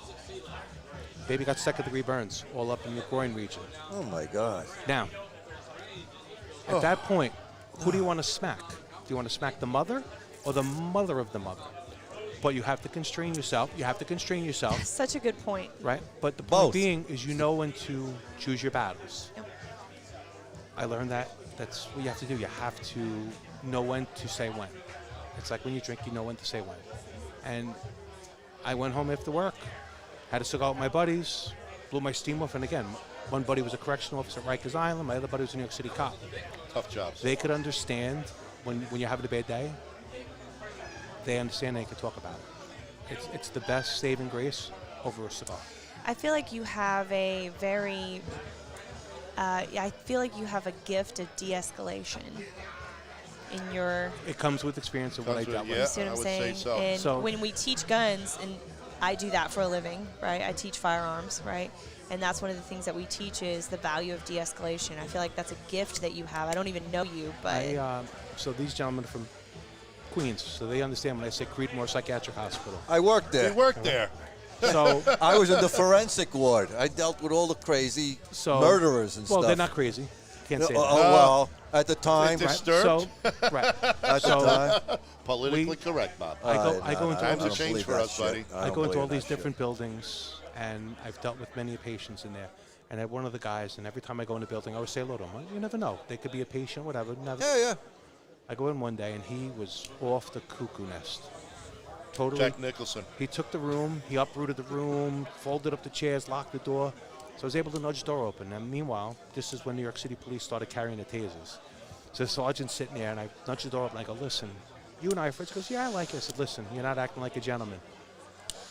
Baby got second-degree burns all up in the groin region. Oh, my God. Now, at that point, who do you want to smack? Do you want to smack the mother or the mother of the mother? But you have to constrain yourself. You have to constrain yourself, Such a good point. right? But the Both. point being is you know when to choose your battles. Yep. I learned that. That's what you have to do. You have to know when to say when. It's like when you drink, you know when to say when. And I went home after work, had a cigar with my buddies, blew my steam off. And again, one buddy was a correctional officer at Rikers Island. My other buddy was a New York City cop. tough jobs. They could understand when you're having a bad day. They understand. They can talk about it. It's the best saving grace over a cigar. I feel like you have a very, I feel like you have a gift of de-escalation in your, It comes with experience of what I Comes with- dealt yeah. with. you see what I I'm would say saying? so. And So- when we teach guns, and I do that for a living, right? I teach firearms, right? And that's one of the things that we teach is the value of de-escalation. I feel like that's a gift that you have. I don't even know you, but So these gentlemen are from Queens, so they understand when I say Creedmoor Psychiatric Hospital. I worked there. He worked there. So, I was in the forensic ward. I dealt with all the crazy murderers and well, stuff. they're not crazy. Can't say that. well, at the time. Disturbed? So, right. At So, the time. Politically correct, Bob. I go into Times all have these- changed for us, buddy. I go into all these different buildings, and I've dealt with many patients in there. And I had one of the guys, and every time I go in the building, I always say hello to him. You never know. They could be a patient, whatever. Never. Yeah, yeah. I go in one day, and he was off the cuckoo nest. Totally. Jack Nicholson. He took the room, he uprooted the room, folded up the chairs, locked the door. So I was able to nudge the door open. And meanwhile, this is when New York City police started carrying the tasers. So the sergeant's sitting there, and I nudge the door up and I go, listen, you and I are friends? He goes, yeah, I like you. I said, listen, you're not acting like a gentleman.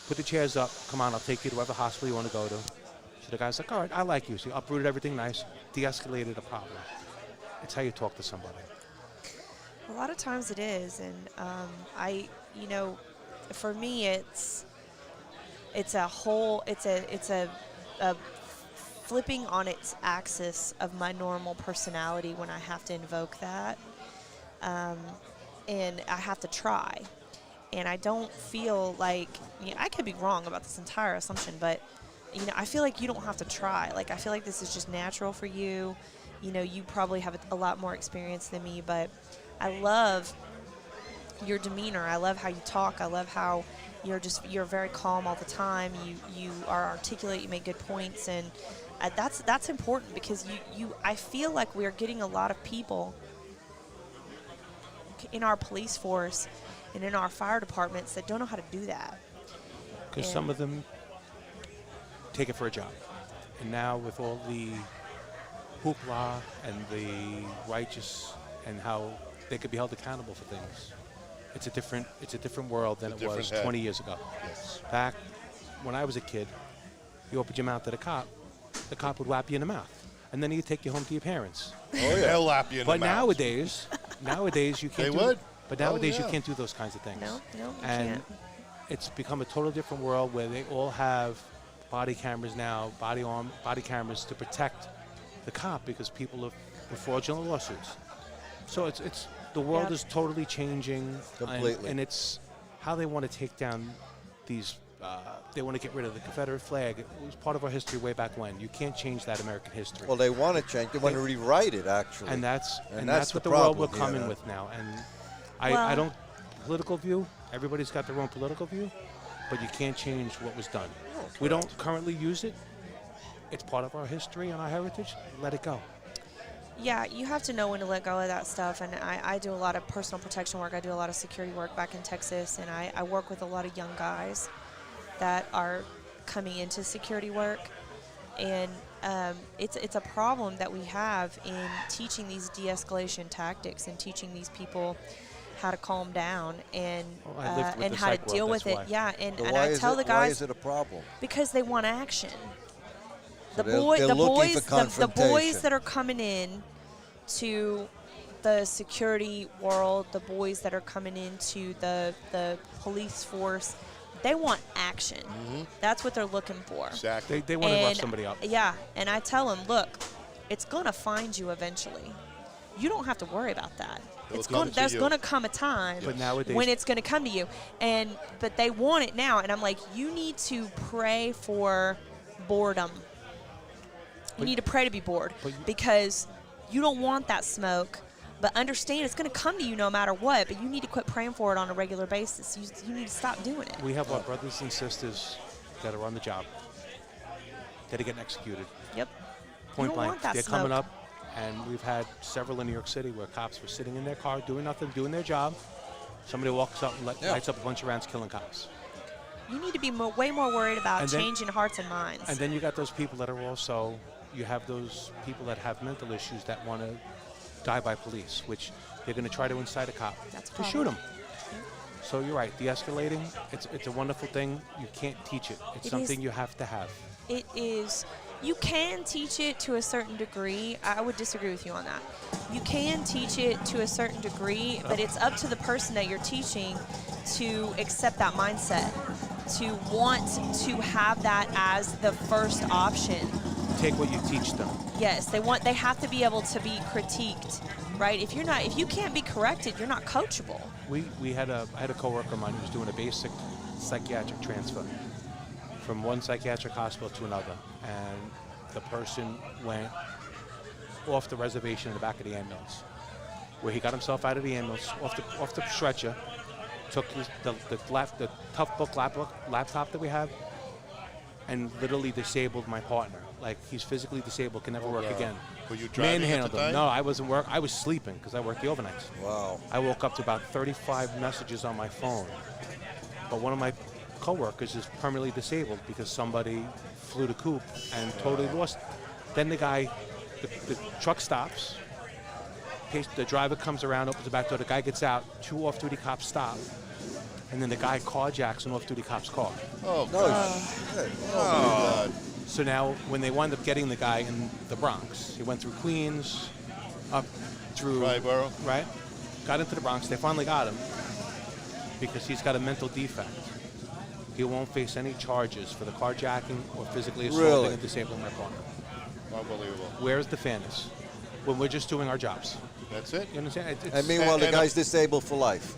Put the chairs up. Come on, I'll take you to whatever hospital you want to go to. So the guy's like, all right, I like you. So he uprooted everything nice, de-escalated a problem. It's how you talk to somebody. A lot of times it is, and for me, it's a flipping on its axis of my normal personality when I have to invoke that, and I have to try, and I don't feel like I could be wrong about this entire assumption, but I feel like you don't have to try. Like I feel like this is just natural for you. You probably have a lot more experience than me, but I love your demeanor. I love how you talk. I love how you're very calm all the time. You are articulate. You make good points, and that's important because I feel like we're getting a lot of people in our police force and in our fire departments that don't know how to do that. Because some of them take it for a job, and now with all the hoopla and the righteous and how they could be held accountable for things. It's a different world than it was 20 years ago. Yes. Back when I was a kid, you opened your mouth to the cop would whap you in the mouth, and then he'd take you home to your parents. Oh yeah, they'll lap you in the mouth. But nowadays you can't. They would. But nowadays you can't do those kinds of things. No, you and can't. It's become a totally different world where they all have body cameras now, body cameras to protect the cop because people have fraudulent lawsuits. So it's the world is totally changing Completely. and it's how they want to take down these. They want to get rid of the Confederate flag. It was part of our history way back when. You can't change that American history. Well, they want to change. They want to rewrite it, actually. And that's what the the world problem we're coming here. with now. And I don't political view. Everybody's got their own political view, but you can't change what was done. We don't currently use it. It's part of our history and our heritage. Let it go. Yeah, you have to know when to let go of that stuff. And I do a lot of personal protection work. I do a lot of security work back in Texas, and I work with a lot of young guys that are coming into security work. And it's a problem that we have in teaching these de-escalation tactics and teaching these people how to calm down and how to deal with it. Yeah, and I tell the guys, why is it a problem? Because they want action. So The confrontation. boys that are coming in to the security world, the boys that are coming into the police force, they want action. Mm-hmm. That's what they're looking for. Exactly. They want to rough somebody up. Yeah, and I tell them, look, it's going to find you eventually. You don't have to worry about that. There's going to come a time But nowadays, when it's going to come to you. But they want it now. And I'm like, you need to pray for boredom. You need to pray to be bored because you don't want that smoke. But understand it's going to come to you no matter what. But you need to quit praying for it on a regular basis. You need to stop doing it. we have our brothers and sisters that are on the job that are getting executed. Yep. Point don't blank. want that They're coming smoke. up, and we've had several in New York City where cops were sitting in their car doing nothing, doing their job. Somebody walks up and lights up a bunch of rounds, killing cops. You need to be way more worried about And then- changing hearts and minds. And then you got those people that are also, you have those people that have mental issues that want to die by police, which they're going to try to incite a cop to shoot them. So you're right, de-escalating, it's a wonderful thing. You can't teach it. It's something you have to have. It is. You can teach it to a certain degree. I would disagree with you on that. You can teach it to a certain degree, but it's up to the person that you're teaching to accept that mindset, to want to have that as the first option. Take what you teach them. Yes, they have to be able to be critiqued, right? If you can't be corrected, you're not coachable. I had a coworker of mine who was doing a basic psychiatric transfer from one psychiatric hospital to another, and the person went off the reservation in the back of the ambulance, where he got himself out of the ambulance, off the stretcher, took the tough book laptop that we have, and literally disabled my partner. Like, he's physically disabled, can never work again. Were you driving at the Manhandled him. time? No, I wasn't work. I was sleeping because I worked the overnights. Wow. I woke up to about 35 messages on my phone. But one of my coworkers is permanently disabled because somebody flew the coop and totally lost. Then the guy, the truck stops. The driver comes around, opens the back door. The guy gets out. 2 off-duty cops stop, and then the guy carjacks an off-duty cop's car. Oh, No God. shit. Oh, God. So now, when they wind up getting the guy in the Bronx, he went through Queens, up through Triborough. right, got into the Bronx. They finally got him because he's got a mental defect. He won't face any charges for the carjacking or physically assaulting Really? and disabling their car. Unbelievable. Where's the fairness when we're just doing our jobs? That's it. You understand? And meanwhile, the and- guy's disabled for life.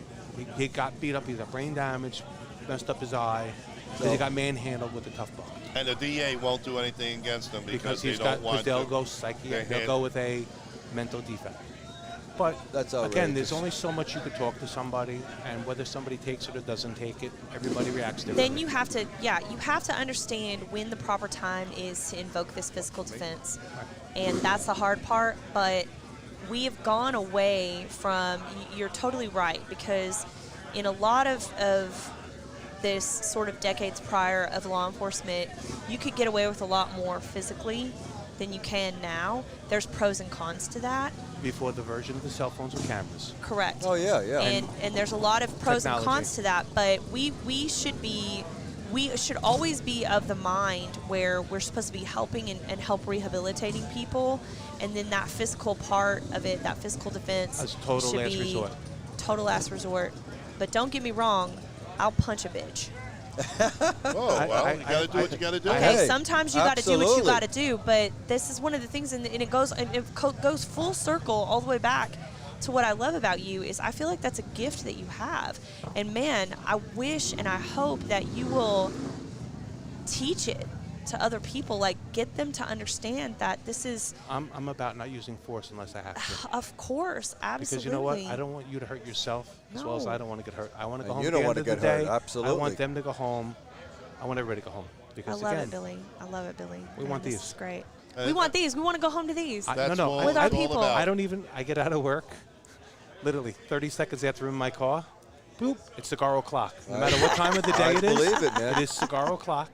He got beat up. He got brain damage, messed up his eye. Then he got manhandled with a tough ball. And the DA won't do anything against them because they he's don't got, want they'll to. go psychiatric. They They'll go with a mental defect. But That's again, outrageous. there's only so much you could talk to somebody, and whether somebody takes it or doesn't take it, everybody reacts differently. Then you have to, you have to understand when the proper time is to invoke this physical defense. And that's the hard part, but we have gone away from, you're totally right, because in a lot of this sort of decades prior of law enforcement, you could get away with a lot more physically than you can now. There's pros and cons to that. Before the version of the cell phones with cameras. Correct. Oh, yeah, yeah. And there's a lot of pros and Technology. cons to that, but we should always be of the mind where we're supposed to be helping and help rehabilitating people, and then that physical part of it, that physical defense, As total should last be resort. total last resort. But don't get me wrong, I'll punch a bitch. Oh, well, you got to do what you got to do. Okay, Hey, sometimes you got to do what you absolutely. got to do, but this is one of the things, and it goes full circle all the way back to what I love about you is I feel like that's a gift that you have, and man, I wish and I hope that you will teach it to other people, like get them to understand that this is, I'm about not using force unless I have to. of course, absolutely. Because you know what? I don't want you to hurt yourself as well as No. I don't want to get hurt. I want to go And home you at don't the want end to of the get hurt, day. absolutely. I want them to go home. I want everybody to go home. I Because love again, it, Billy. I love it, Billy. We Man, want this these. is great. And We want these. We want to go home to these. That's no, what With it's our all people. about. I don't even. I get out of work, literally 30 seconds after I'm in my car. Boop! It's cigar o'clock. No matter what time of the day I it is, believe it, man. it is cigar o'clock.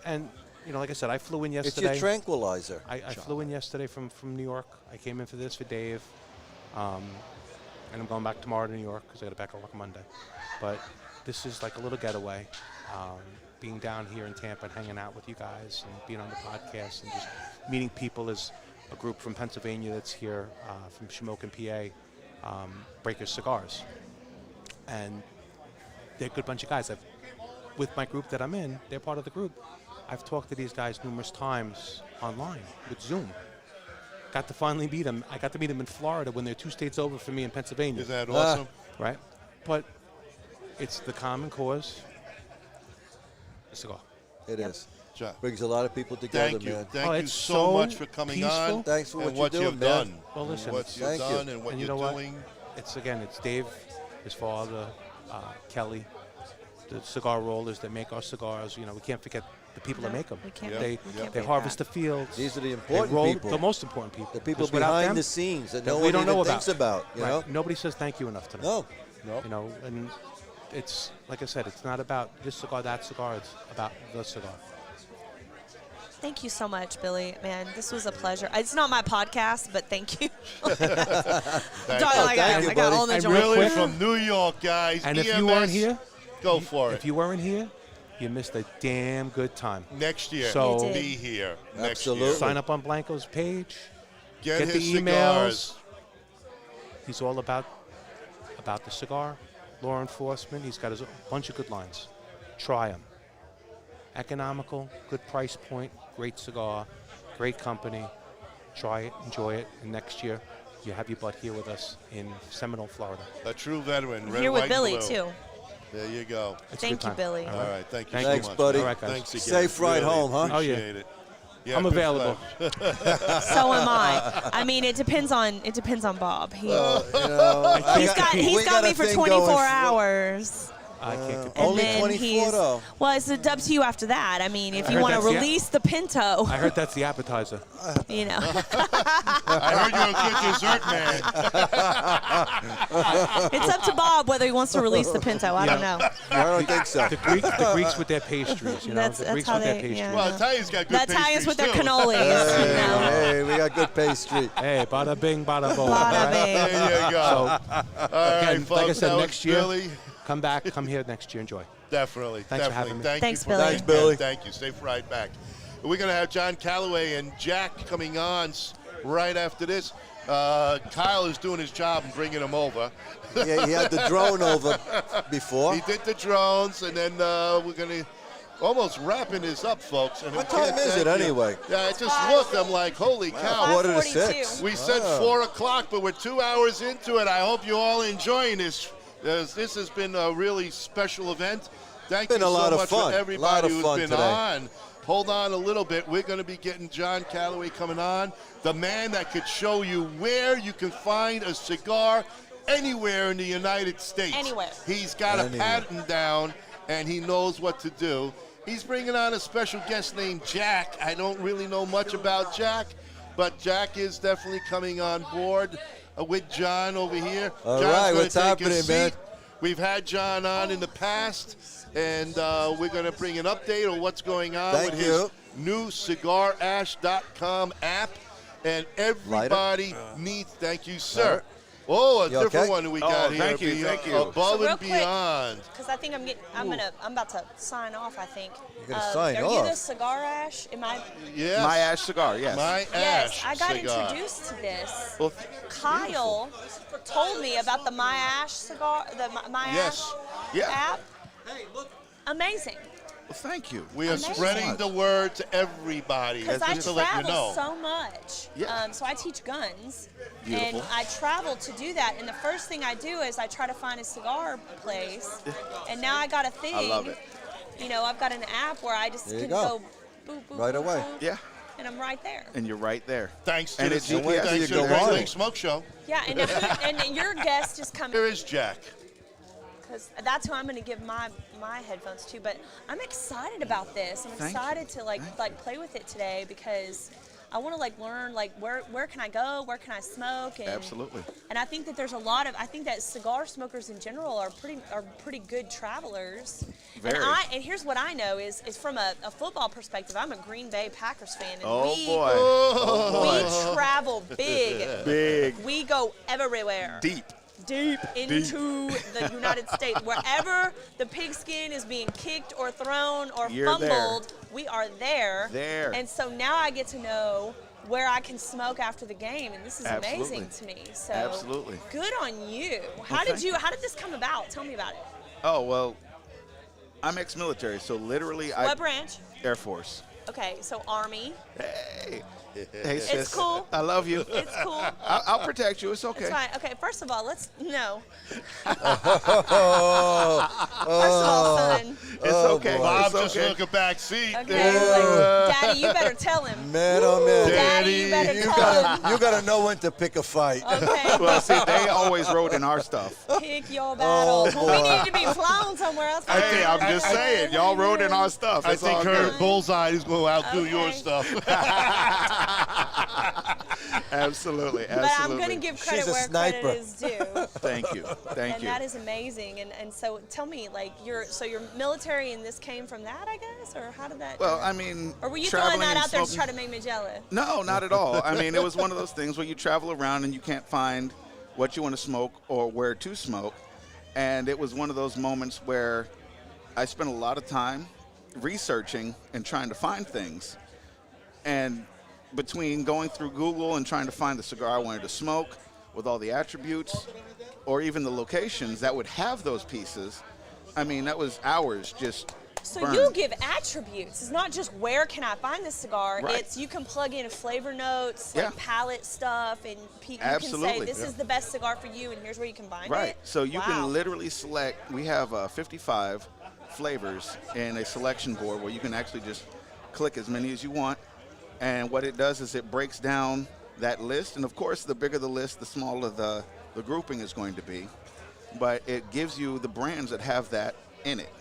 And you know, like I said, I flew in It's yesterday. your tranquilizer. I flew in yesterday from New York. I came in for this for Dave, and I'm going back tomorrow to New York because I got to back on work Monday. But this is like a little getaway, being down here in Tampa and hanging out with you guys and being on the podcast and just meeting people as a group from Pennsylvania that's here, from Shamokin, PA, Breakers Cigars. And they're a good bunch of guys. With my group that I'm in, they're part of the group. I've talked to these guys numerous times online with Zoom. Got to finally meet them. I got to meet them in Florida when they're 2 states over from me in Pennsylvania. Is that awesome? Right? But it's the common cause. A cigar. It is. John, Brings a lot of people together, thank you. man. Thank Oh, you it's so so much for coming peaceful. on. Thanks for and what you're doing, you've man. done. Well, listen, what you've thank you. done and what And you you're know what? doing. It's Dave, his father, Kelly, the cigar rollers that make our cigars. You know, we can't forget the people that make them. we can't- Yeah. They, we can't they forget harvest that. the fields. These are the They important roll people. the most important people. The people 'Cause without behind them, the scenes that that no we one don't even know thinks about. You Right. know? Nobody says thank you enough to them. No. No. You know, and it's like I said, it's not about this cigar, that cigar. It's about the cigar. Thank you so much, Billy. Man, this was a pleasure. It's not my podcast, but thank you. Thank you. I got all the And joy. real Really quick, from New York, guys. And if you EMS, weren't here, go for if it. you weren't here, you missed a damn good time. Next year, So- You did. be here. Next Absolutely. year. Sign up on Blanco's page. Get Get his the emails. cigars. He's all about the cigar, law enforcement. He's got a bunch of good lines. Try them. Economical, good price point, great cigar, great company. Try it, enjoy it, and next year you have your butt here with us in Seminole, Florida. A true veteran. I'm red, here with white, Billy, and blue. too. There you go. It's a Thank good you, time. Billy. All right. Thank you Thank so Thanks, much. buddy. All right, guys. Thanks again. Safe ride Really home, huh? Oh, yeah. Appreciate it. Yeah, I'm good available. flesh. So am I. I mean, it depends on Bob. He, You know, he's got we me got for a thing 24 going hours. I can't compete. And Only then 24 he's, though. well, it's up to you after that. I mean, if I you heard want to that's the- release the Pinto, I heard that's the appetizer. you know. I heard you're a good dessert man. It's up to Bob whether he wants to release the Pinto. I don't know. I don't think so. The Greeks with their pastries, you know. That's- the that's Greeks how with their they- pastries. yeah. Well, Italians got good The Italians with their pastries, too. cannolis. you know. Hey, we got good pastry. Hey, bada bing, bada boom. Bada right? bing. There you go. So, All right, again, folks, like I said, that was next year, Billy. come back, come here next year, enjoy. Definitely. Thanks for definitely. having me. Thank Thanks, you for Billy. Thanks, Billy. Thank you. Stay right back. We're going to have John Calloway and Jack coming on right after this. Kyle is doing his job and bringing them over. Yeah, he had the drone over before. He did the drones, and then we're going to almost wrapping this up, folks. And What again, time is thank it you. anyway? Yeah, I just looked. I'm like, holy cow. 5:45. We said 4 o'clock, but we're 2 hours into it. I hope you all enjoying this. This has been a really special event. Thank Been you a so lot of much fun. for A everybody lot of who's fun been today. on. Hold on a little bit. We're going to be getting John Calloway coming on, the man that could show you where you can find a cigar anywhere in the United States. Anywhere. He's got a Anywhere. patent down, and he knows what to do. He's bringing on a special guest named Jack. I don't really know much about Jack, but Jack is definitely coming on board with John over here. All John's right, gonna what's take a happening, man? seat. We've had John on in the past, and we're going to bring an update on what's going on Thank with you. his new CigarAsh.com app. And everybody needs, thank you, sir. Oh, a You different okay? one that we got here. thank you, thank you. Above So real and quick, beyond. Because I think I'm about to sign off. I think. You're gonna sign are you the off? Cigar Ash? Am I? Yes. My Ash cigar, yes. My Yes, Ash I got cigar. introduced to this. Well, Kyle told me about the My Ash cigar, the My Yes. Ash Yeah. app. Amazing. Well, thank you. We are Amazing. spreading the word to everybody, Because I just to let you travel know. so much. Yeah. So I teach guns. Beautiful. And I travel to do that. And the first thing I do is I try to find a cigar place. And now I got a thing. I love it. You know, I've got an app where I just There you can go. go boop, boop, Right boop, away. boop, Yeah, and I'm right there. and you're right there. Thanks to And the it's GPS. thanks You to go the Great on Lake it. Smoke Show. Yeah, and, and your guest is coming. Here is Jack. Because that's who I'm going to give my headphones to. But I'm excited about this. I'm Thank you. excited to like play with it today because I want to learn where can I go, where can I smoke, and Absolutely. And I think that there's a lot of I think that cigar smokers in general are pretty good travelers. Very. And here's what I know is from a football perspective, I'm a Green Bay Packers fan, and Oh we boy. Oh boy. we travel big. Big. We go everywhere. Deep. Deep into the United States. Wherever the pigskin is being kicked or thrown or You're there. fumbled, we are there. There. And so now I get to know where I can smoke after the game, and this is amazing to me. So Absolutely. good on you. How Well, did thank you? How did this come about? Tell me about it. Oh, well, I'm ex-military, so literally What branch? Air Force. Okay, so Army. Hey. Hey, It's sis. cool. I love you. It's cool. I'll protect you. It's okay. It's fine. Okay, first of all, no. Oh, First of all, son. It's okay. Bob It's just okay. took a back seat. Okay, Daddy, you better tell him. man, oh man. Daddy, you better You tell him. gotta know when to pick a fight. Okay. Well, see, they always rode in our stuff. Pick your battles. Oh, Well, we boy. need to be flown somewhere else. Hey, I'm just saying, y'all rode in our stuff. I It's think all her good. bullseye is going to outdo Okay. your stuff. Absolutely, But I'm absolutely. going to give credit She's a where sniper. credit is due. Thank you, thank And you. that is amazing. And so tell me, you're military and this came from that, I guess? Or how did that? Well, I mean, or were you traveling throwing that and out there to smoking- try to make me jealous? No, not at all. I mean, it was one of those things where you travel around and you can't find what you want to smoke or where to smoke. And it was one of those moments where I spent a lot of time researching and trying to find things. And between going through Google and trying to find the cigar I wanted to smoke with all the attributes or even the locations that would have those pieces, I mean, that was hours just So burned. you give attributes. It's not just where can I find this cigar. Right. It's you can plug in flavor notes, Yeah. palette stuff, and you can say Absolutely. this Yeah. is the best cigar for you, and here's where you can find Right. it. So you Wow. can literally select. We have 55 flavors in a selection board where you can actually just click as many as you want. And what it does is it breaks down that list. And of course, the bigger the list, the smaller the grouping is going to be. But it gives you the brands that have that in it,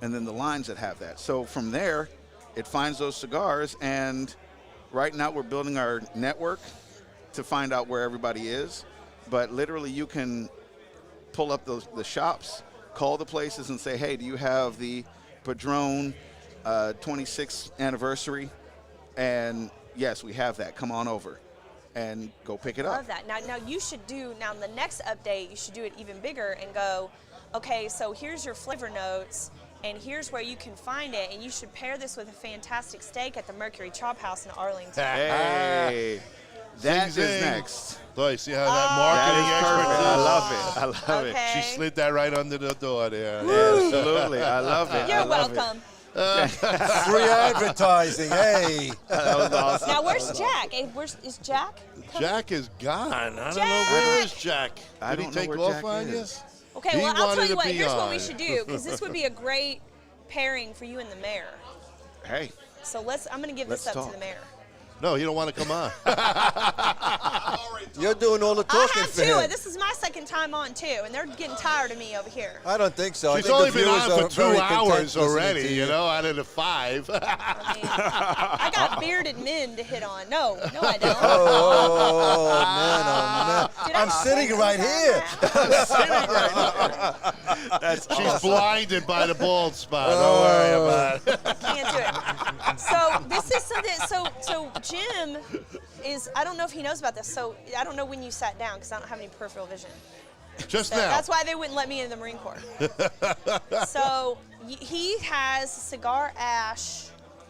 and then the lines that have that. So from there, it finds those cigars, and right now we're building our network to find out where everybody is. But literally, you can pull up the shops, call the places, and say, "Hey, do you have the Padron 26th anniversary?" And yes, we have that. Come on over and go pick it up. Love that. Now you should do, now the next update, you should do it even bigger and go, okay, so here's your flavor notes, and here's where you can find it, and you should pair this with a fantastic steak at the Mercury Chop House in Arlington. Hey, that is Zing, zing. next. So you see how that marketing expert I is? love it. I love Okay. She slid that right under the door there. Absolutely. I love it. You're I love welcome. Free advertising, hey. That was awesome. Now where's Jack? Is Jack? Jack is gone. I don't know. Jack! Where is Jack? I Did he don't know take where off Jack on you? is. Okay, He well I'll wanted tell you to what. be Here's what we on. should do, because this would be a great pairing for you and the mayor. Hey, So I'm going to give Let's this up talk. to the mayor. No, you don't want to come on. You're doing all the I talking have for too. him. This is my second time on too, and they're getting tired of me over here. I don't think so. She's I think only the been viewers on are for very 2 content hours listening already, to you know, out of the 5. I got bearded men to hit on. No, I don't. Oh, man. Did I I'm say sitting right here. that's She's awesome. blinded by the bald spot. Don't worry about it. Can't do it. So this is something. So Jim is. I don't know if he knows about this. So I don't know when you sat down because I don't have any peripheral vision. Just So now. that's why they wouldn't let me in the Marine Corps. So he has Cigar Ash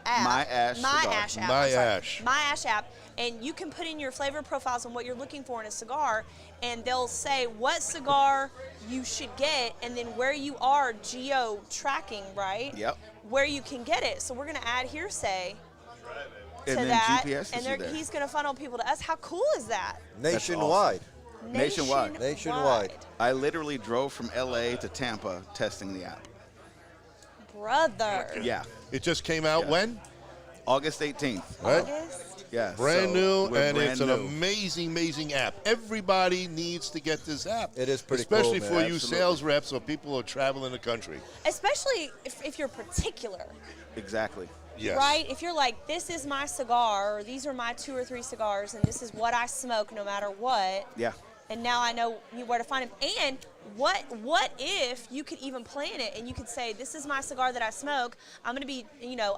app. My Ash My Cigar. Ash app. My I'm sorry. Ash. My Ash app. And you can put in your flavor profiles and what you're looking for in a cigar, and they'll say what cigar you should get, and then where you are geo tracking, right? Yep. Where you can get it. So we're going to add hearsay to And then that, GPS and is there. he's going to funnel people to us. How cool is that? Nationwide. Nationwide. Nationwide. I literally drove from LA to Tampa testing the app. Brother. Yeah. It just came out Yeah. when? August 18th. Right? August. Yeah. Brand so new, we're and brand it's an new. amazing app. Everybody needs to get this app. It is pretty cool, Especially man. for you Absolutely. sales reps or people who are traveling the country. Especially if you're particular. Exactly. Yes. Right? If you're like, this is my cigar, or these are my 2 or 3 cigars, and this is what I smoke no matter what, Yeah. and now I know where to find them. And what if you could even plan it and you could say, this is my cigar that I smoke. I'm going to be,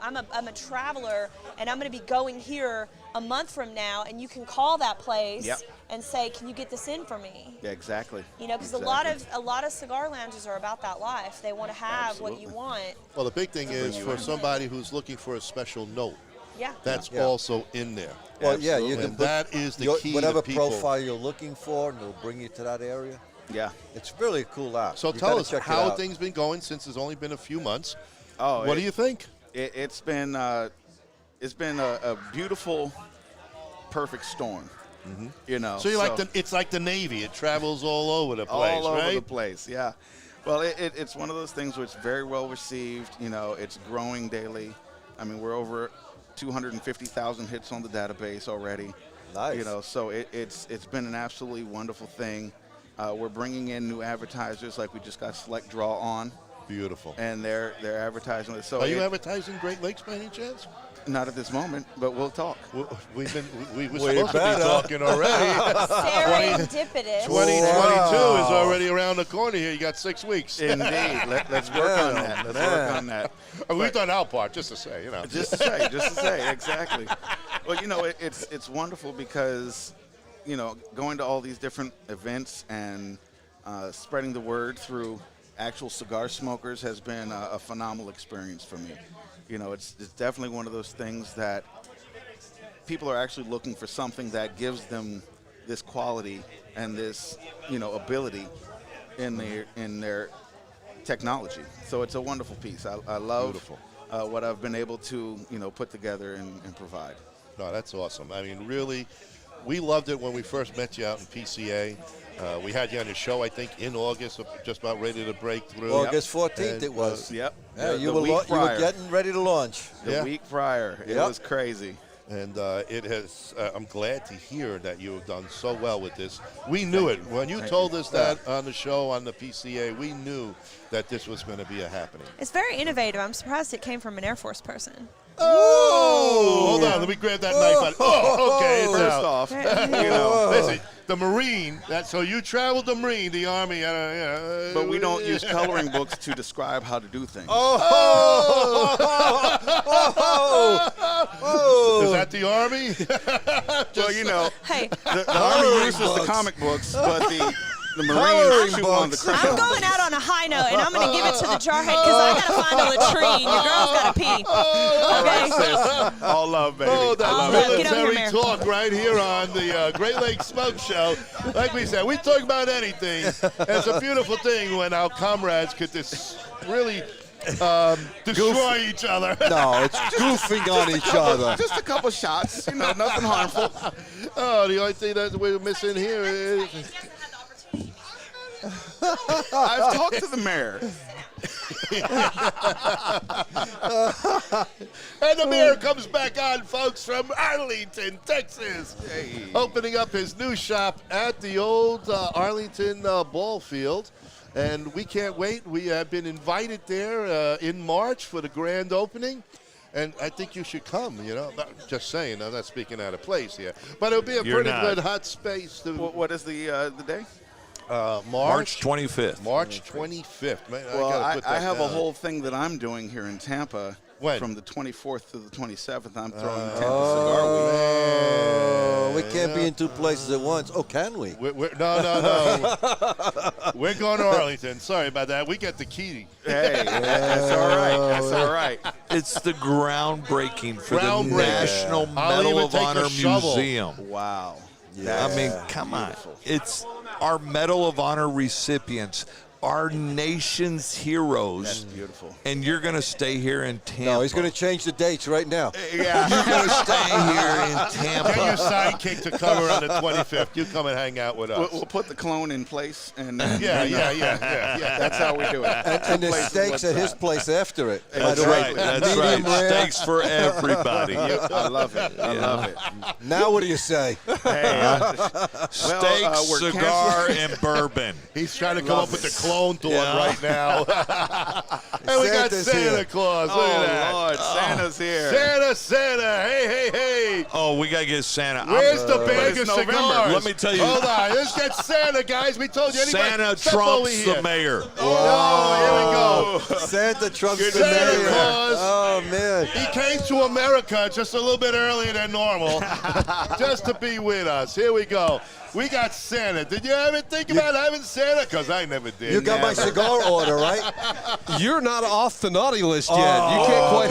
I'm a traveler, and I'm going to be going here a month from now, and you can call that place Yep. and say, can you get this in for me? Yeah, exactly. Because Exactly. a lot of cigar lounges are about that life. They want to have what you Absolutely. want. Well, the big thing is for somebody who's looking for a special note. Yeah. That's Yeah. also in there. Well, yeah, you And can put that is the key whatever to people. profile you're looking for, and it'll bring you to that area. Yeah. It's really a cool app. So You tell gotta us check it how out. things been going since it's only been a few months. Oh, What do you think? It's been a beautiful, perfect storm. Mm-hmm. So you like it's like the Navy. It travels all over the place, all over right? the place. Yeah. Well, it's one of those things where it's very well received. It's growing daily. I mean, we're over 250,000 hits on the database already. Nice. So it's been an absolutely wonderful thing. We're bringing in new advertisers, like we just got Select Draw on, Beautiful. and they're advertising it. So Are you advertising Great Lakes by any chance? Not at this moment, but we'll talk. We were We supposed to better. be talking already. Serendipitous. 2022 is already around the corner here. You got 6 weeks. Indeed. Let's work on that. Let's work on that. We've done our part, just to say, Just to say, exactly. Well, it's wonderful because, going to all these different events and spreading the word through actual cigar smokers has been a phenomenal experience for me. It's definitely one of those things that people are actually looking for something that gives them this quality and this, ability in their technology. So it's a wonderful piece. I love Beautiful. What I've been able to, put together and provide. No, that's awesome. I mean, really, we loved it when we first met you out in PCA. We had you on the show, I think, in August, just about ready to break through. August 14th And, it was. Yep. Yeah, The you week were prior. getting ready to launch. The week prior. It Yep. was crazy. And it has. I'm glad to hear that you have done so well with this. We knew it when you told us that on the show on the PCA. We knew that this was going to be a happening. It's very innovative. I'm surprised it came from an Air Force person. Oh! Hold on, let me grab that knife out. Oh, okay, it's First out. off, Listen, the Marine. So you traveled the Marine, the Army. but we don't use coloring books to describe how to do things. Is that the Army? Well, you know, Hey, the Army uses the comic books, but the Marines chew on the I'm crayons. going out on a high note, and I'm going to give it to the jarhead because I got to find a latrine. Your girl's got to pee. Okay? All love, baby. Oh, All that's love. Get over here, military Mayor. talk right here on the Great Lakes Smoke Show. Like we said, we talk about anything. It's a beautiful thing when our comrades could really destroy each other. No, it's goofing on each other. Just a couple shots, you know, nothing harmful. Oh, the only thing that we're missing here is... I've talked to the mayor. And the mayor comes back on, folks, from Arlington, Texas. Opening up his new shop at the old Arlington ball field. And we can't wait. We have been invited there in March for the grand opening. And I think you should come, you know. Just saying, I'm not speaking out of place here. But it'll be a You're pretty not. good hot space. What is the day? March 25th. March 25th. Man, Well, gotta put I that have a down. whole thing that I'm doing here in Tampa. When? From the 24th to the 27th, I'm throwing Tampa Oh, we can't be in two places at once. Oh, can we? No. We're going to Arlington. Sorry about that. We get the key. Hey, that's all right. That's all right. It's the groundbreaking for the Groundbreaking. National I'll Medal even of take a Honor shovel. Museum. Wow. Yeah. I mean, come on. It's our Medal of Honor recipients, our nation's heroes. That's beautiful. And you're going to stay here in Tampa. No, he's going to change the dates right now. Yeah. You're going to stay here in Get your Tampa. sidekick to cover on the 25th. You come and hang out with us. We'll put the clone in place, and Yeah. that's how we do it. And the Places steaks with at his time. place after it. By That's the way, right. That's right. medium rare. Steaks for everybody. I love it. I love it. Now what do you say? Hey, Steaks, we're cigar, and bourbon. He's trying to come up with the clone to Yeah. one right now. And we got Santa's Santa here. Claus. Look at that. Lord, Santa's here. Santa. Hey. Oh, we got to get Santa. Where's the but bag it's of November. cigars? Let me tell you. Hold on. Let's get Santa, guys. We told you. Anybody, Santa step over trumps here. the mayor. Oh, here we go. Santa trumps the Santa mayor. Claus. Oh, man. He came to America just a little bit earlier than normal, just to be with us. Here we go. We got Santa. Did you ever think about having Santa? Because I never did. You got my cigar order, right? You're not off the naughty list yet. You can't quite.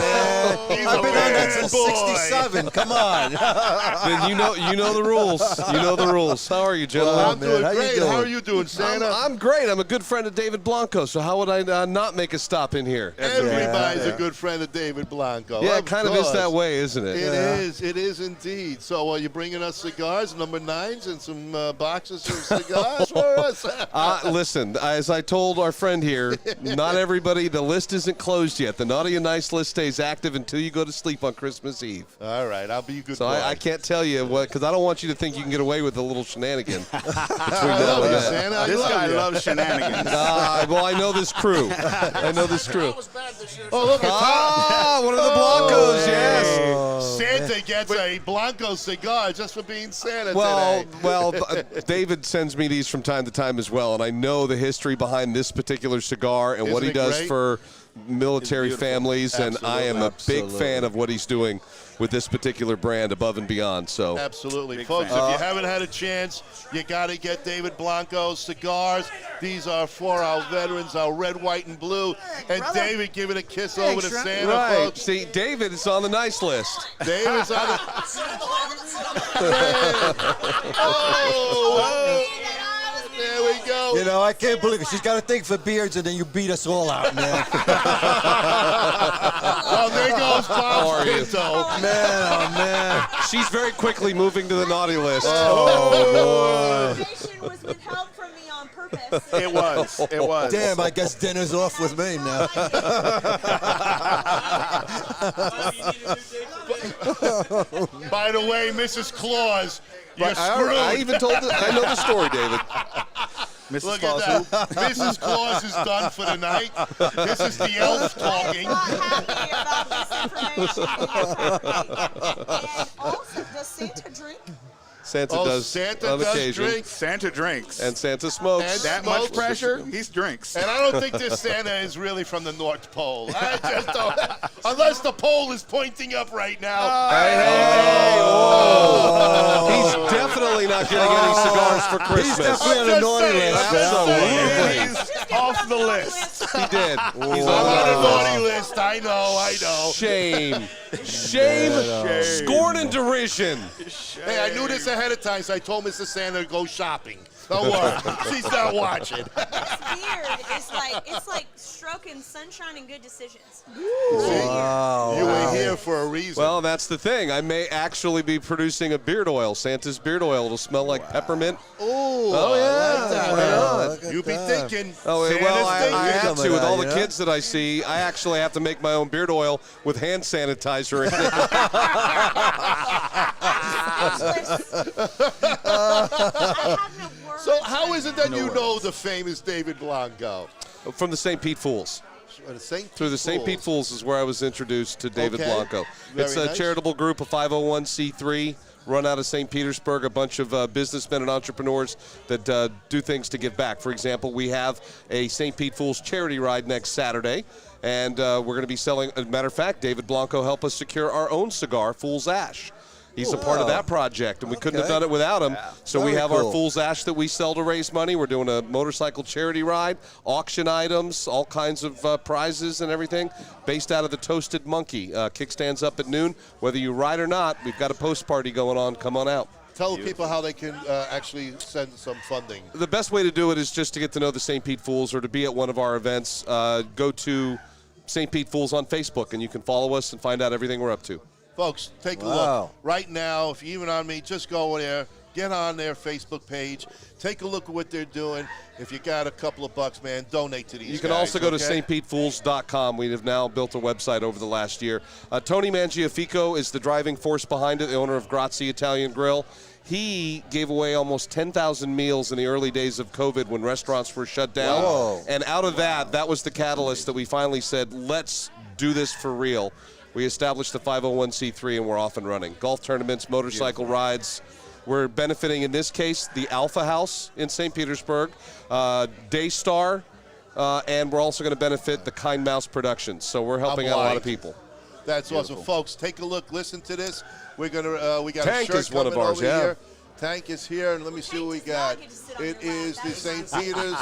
He's I've a been on that bad since boy. '67. Come on. Then you know the rules. You know the rules. How are you, gentlemen? I'm man, doing how you great. doing? How are you doing, Santa? I'm great. I'm a good friend of David Blanco, so how would I not make a stop in here? Everybody's Yeah. a good friend of David Blanco. Yeah, Of it kind of is course. that way, isn't it? It is indeed. So are you bringing us cigars, number 9s, and some boxes of cigars for us? Listen, as I told our friend here, not everybody, the list isn't closed yet. The naughty and nice list stays active until you go to sleep on Christmas Eve. All right, I'll be a good So boy. I can't tell you what, because I don't want you to think you can get away with a little shenanigan. I love you, Santa. I This love guy you. loves shenanigans. Well, I know this crew. I know this crew. Oh, look at Tom. One of the Blancos, yes. Santa gets a Blanco cigar just for being Santa Well, today. David sends me these from time to time as well, and I know the history behind this particular cigar and what Isn't he it does great? for military families, and I am a big fan of what he's doing with this particular brand above and beyond. So Absolutely. Folks, if you haven't had a chance, you got to get David Blanco's cigars. These are for our veterans, our red, white, and blue. And David giving a kiss over to Santa, right. folks. See, David is on the nice list. David's on the... Oh, there we go. You know, I can't believe it. She's got a thing for beards, and then you beat us all out, man. Well, there goes How are Bob you? Pinto. Oh, man. She's very quickly moving to the naughty list. Information was withheld from me on purpose It was. It was. Damn, I guess dinner's off with me now. By the way, Mrs. Claus, you're Right, screwed. I even told I know the story, David. Mrs. Look Claus, at that. Mrs. Claus is done for the night. This is the elf talking. And also, does Santa drink? Santa Oh, does Santa on does occasion. drink. Santa drinks. And Santa smokes. And that smokes. much pressure, he drinks. And I don't think this Santa is really from the North Pole. I just don't. Unless the pole is pointing up right now. He's definitely not getting any cigars for Christmas. He's definitely on the naughty list. Absolutely. He's off the list. He did. He's I'm on the on naughty list. I know. Shame. Shame. Scorn and derision. Hey, I knew this ahead of time, so I told Mr. Santa to go shopping. Don't worry. She's not watching. It's weird. It's like stroking sunshine and good decisions. Wow. You were here for a reason. Well, that's the thing. I may actually be producing a beard oil, Santa's beard oil. It'll smell like peppermint. Oh, yeah. Why not? You be thinking. Oh, Santa's well, I thinking. have to. With all the you know? kids that I see, I actually have to make my own beard oil with hand sanitizer in it. So how is it that you know the famous David Blanco? From the St. Pete Fools. Through the St. Pete Fools is where I was introduced to David Okay. Blanco. Very It's a nice. charitable group, a 501c3, run out of St. Petersburg, a bunch of businessmen and entrepreneurs that do things to give back. For example, we have a St. Pete Fools charity ride next Saturday, and we're going to be selling, as a matter of fact, David Blanco helped us secure our own cigar, Fool's Ash. He's a part of that project, and we couldn't have done it without him. So we Very have our cool. Fool's Ash that we sell to raise money. We're doing a motorcycle charity ride, auction items, all kinds of prizes and everything, based out of the Toasted Monkey. Kickstands up at noon. Whether you ride or not, we've got a post party going on. Come on out. Tell the people how they can actually send some funding. The best way to do it is just to get to know the St. Pete Fools or to be at one of our events. Go to St. Pete Fools on Facebook, and you can follow us and find out everything we're up to. Folks, take a Wow. look. Right now, if you're even on me, just go there, get on their Facebook page, take a look at what they're doing. If you got a couple of bucks, man, donate to these You can guys, also go to okay? stpetefools.com. We have now built a website over the last year. Tony Mangiafico is the driving force behind it, the owner of Grazie Italian Grill. He gave away almost 10,000 meals in the early days of COVID when restaurants were shut down. Whoa. And out of that was the catalyst that we finally said, let's do this for real. We established the 501c3 and we're off and running. Golf tournaments, motorcycle rides. We're benefiting, in this case, the Alpha House in St. Petersburg, Daystar, and we're also going to benefit the Kind Mouse Productions. So we're helping out a lot of people. That's awesome, folks. Take a look, listen to this. We're gonna we got Tank a shirt is one of coming ours, over yeah. here. Tank is here, and let me see what we got. It is the St. Peter's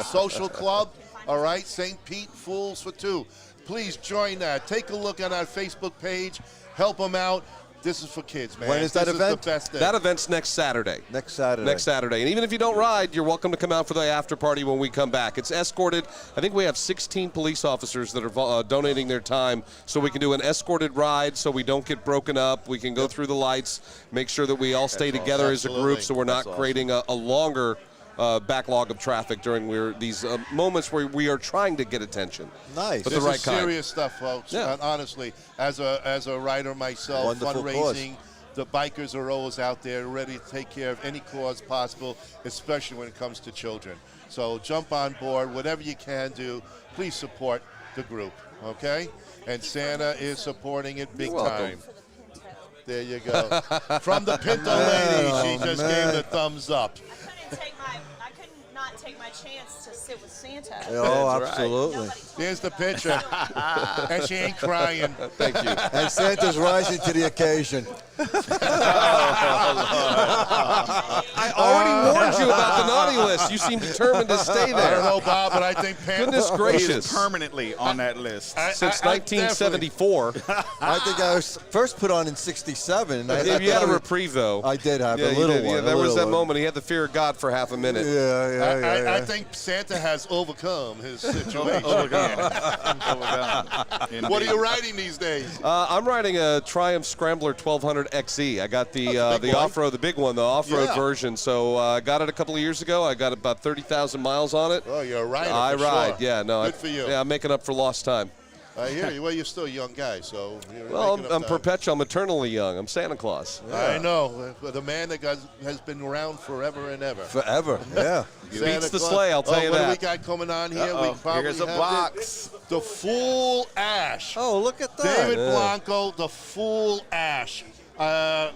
Social Club. All right, St. Pete Fools for Two. Please join that. Take a look on our Facebook page. Help them out. This is for kids, man. When is that this event? Is the best day. That event's next Saturday. Next Saturday. Next Saturday. And even if you don't ride, you're welcome to come out for the after party when we come back. It's escorted. I think we have 16 police officers that are donating their time so we can do an escorted ride so we don't get broken up. We can go through the lights, make sure that we all stay together as a group so we're not creating a longer backlog of traffic during these moments where we are trying to get attention. Nice. But This the right is kind. serious stuff, folks. Yeah. And honestly, as a rider myself, Wonderful fundraising, the bikers are always out there ready to take care of any cause possible, especially when it comes to children. So jump on board, whatever you can do. Please support the group, okay? And Santa is supporting it big You're welcome. time. There you go. From the Pinto lady, she just gave the thumbs up. I could not take my chance to sit with Santa. Oh, absolutely. Here's the picture. And she ain't crying. Thank you. And Santa's rising to the occasion. I already warned you about the naughty list. You seem determined to stay there. I don't know, Bob, but I think Goodness He gracious. is permanently on that list. Since 1974. I think I was first put on in '67. You had a reprieve, though. I did have Yeah, a you little did. one. Yeah, a there was little that one. moment. He had the fear of God for half a minute. Yeah. I think Santa has overcome his situation. What are you riding these days? I'm riding a Triumph Scrambler 1200 XE. I got the big boy. off-road, the big one, the off-road Yeah. version. So I got it a couple of years ago. I got about 30,000 miles on it. Oh, you're a rider. I for ride. Sure. Yeah, no. Good for you. Yeah, I'm making up for lost time. I hear you. Well, you're still a young guy, so. You're Well, making up I'm time. perpetual. I'm eternally young. I'm Santa Claus. I know. The man that has been around forever and ever. Forever, yeah. Santa Beats the Claus. sleigh, I'll tell you what that. do we got coming on here? Uh-oh. We probably Here's a have box. The Full Ash. Oh, look at that. David Yeah. Blanco, the Full Ash.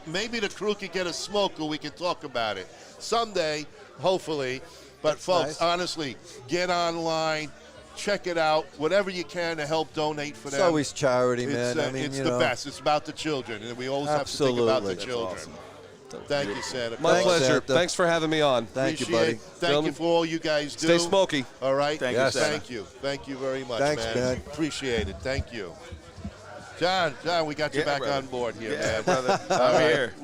Maybe the crew could get a smoker. We can talk about it someday, hopefully. But folks, nice. honestly, get online. Check it out. Whatever you can to help donate for It's them. always charity, man. It's, I mean, it's you the know. best. It's about the children, and we always have to think about the Absolutely. children. Thank you, Santa. My Thanks, pleasure. Santa. Thanks for having me on. Thank you, Appreciate buddy. it. Thank Gentlemen, you for all you guys do. Stay smoky. All right. Thank you, Yes. Santa. Thank you. Thank you very much, Thanks, man. Appreciate it. Thank you. John, we got you Yeah, back brother. on board here, Yeah, man. brother. All I'm right. here.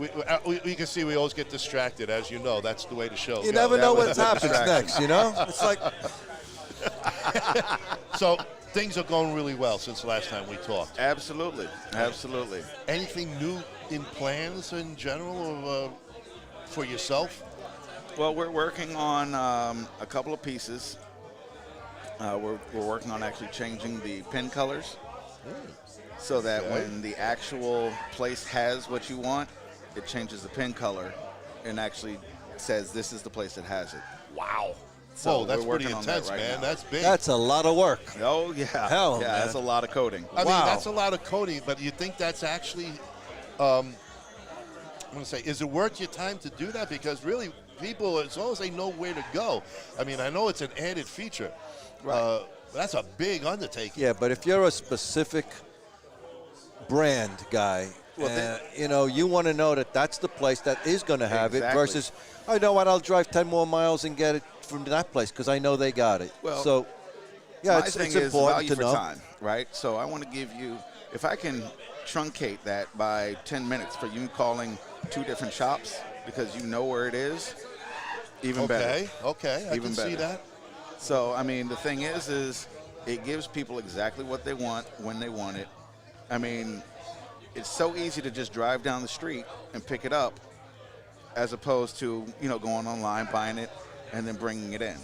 We can see we always get distracted, as you know. That's the way the show You goes. never know was what a happens distraction. next, you know? It's like, So things are going really well since the last time we talked. Absolutely. Absolutely. Anything new in plans in general or, for yourself? Well, we're working on a couple of pieces. We're working on actually changing the pin colors so that Okay. when the actual place has what you want, it changes the pin color and actually says this is the place that has it. Wow. So Whoa, that's we're pretty working on that intense, right man. now. That's big. that's a lot of work. Oh, yeah. Hell, yeah, man. that's a lot of coding. I mean, Wow. that's a lot of coding, but you think that's actually, I'm going to say, is it worth your time to do that? Because really, people, as long as they know where to go, I mean, I know it's an added feature. Right. That's a big undertaking. Yeah, but if you're a specific brand guy, Well, you know, you want to know that that's the place that is going to have it Exactly. versus, oh, you know what, I'll drive 10 more miles and get it from that place because I know they got it. Well, so, yeah, My it's thing is important value to for know. time, right? So I want to give you, if I can truncate that by 10 minutes for you calling 2 different shops because you know where it is, even better. Okay, I Even can see better. that. So, I mean, the thing is it gives people exactly what they want when they want it. I mean, it's so easy to just drive down the street and pick it up as opposed to, you know, going online, buying it, and then bringing it in.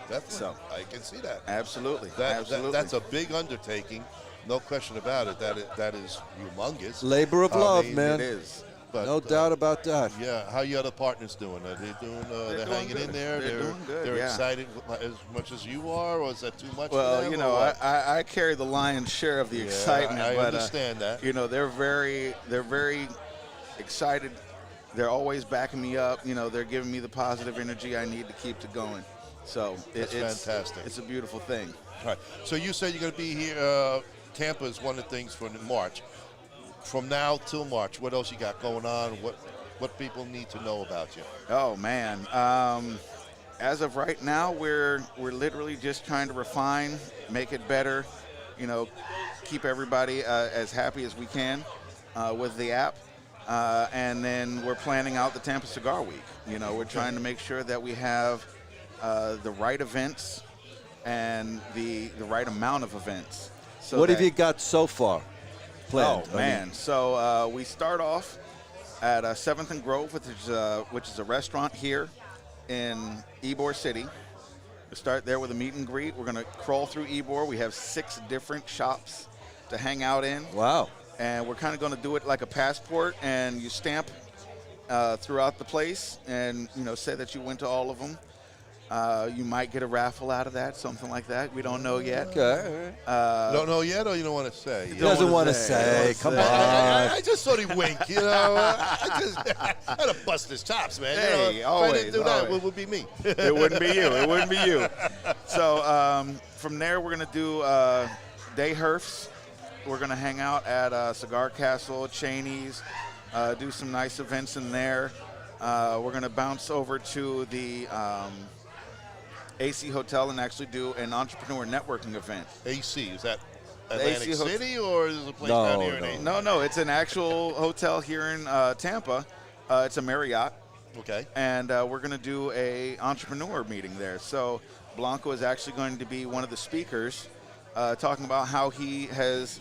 Definitely. So. I can see that. Absolutely. Absolutely. That's a big undertaking. No question about it. That is humongous. Labor of I love, mean, man. It is. But, No doubt about that. Yeah, how your other partners doing? Are they doing? They're doing hanging in good. there. They're doing good, They're yeah. excited as much as you are, or is that too much? for Well, them, you or know, what? I carry the lion's share of the Yeah, excitement. I but, understand that. You know, they're very excited. They're always backing me up. You know, they're giving me the positive energy I need to keep it going. So That's it's fantastic. It's a beautiful thing. All right. So you said you're going to be here. Tampa is one of the things for March. From now till March, what else you got going on? What people need to know about you? Oh man. As of right now, we're literally just trying to refine, make it better. You know, keep everybody as happy as we can with the app. And then we're planning out the Tampa Cigar Week. You know, we're trying to make sure that we have the right events and the right amount of events. So What have that- you got so far planned? Oh man! So we start off at 7th and Grove, which is a restaurant here in Ybor City. We start there with a meet and greet. We're gonna crawl through Ybor. We have 6 different shops to hang out in. Wow! And we're kind of gonna do it like a passport, and you stamp throughout the place, and you know, say that you went to all of them. You might get a raffle out of that, something like that. We don't know yet. Okay. Don't know yet, or you don't want to say? He doesn't want to say. Come on. I just thought he'd wink, you know. I had to bust his chops, man. Hey, you know, always, if I didn't do that, always. it would be me. It wouldn't be you. It wouldn't be you. So from there, we're going to do day herfs. We're going to hang out at Cigar Castle, Cheney's, do some nice events in there. We're going to bounce over to the AC Hotel and actually do an entrepreneur networking event. AC, is that The Atlantic AC City, or is it a place down No, here in no. AC? No, it's an actual hotel here in Tampa. It's a Marriott. Okay. And we're going to do a entrepreneur meeting there. So Blanco is actually going to be one of the speakers talking about how he has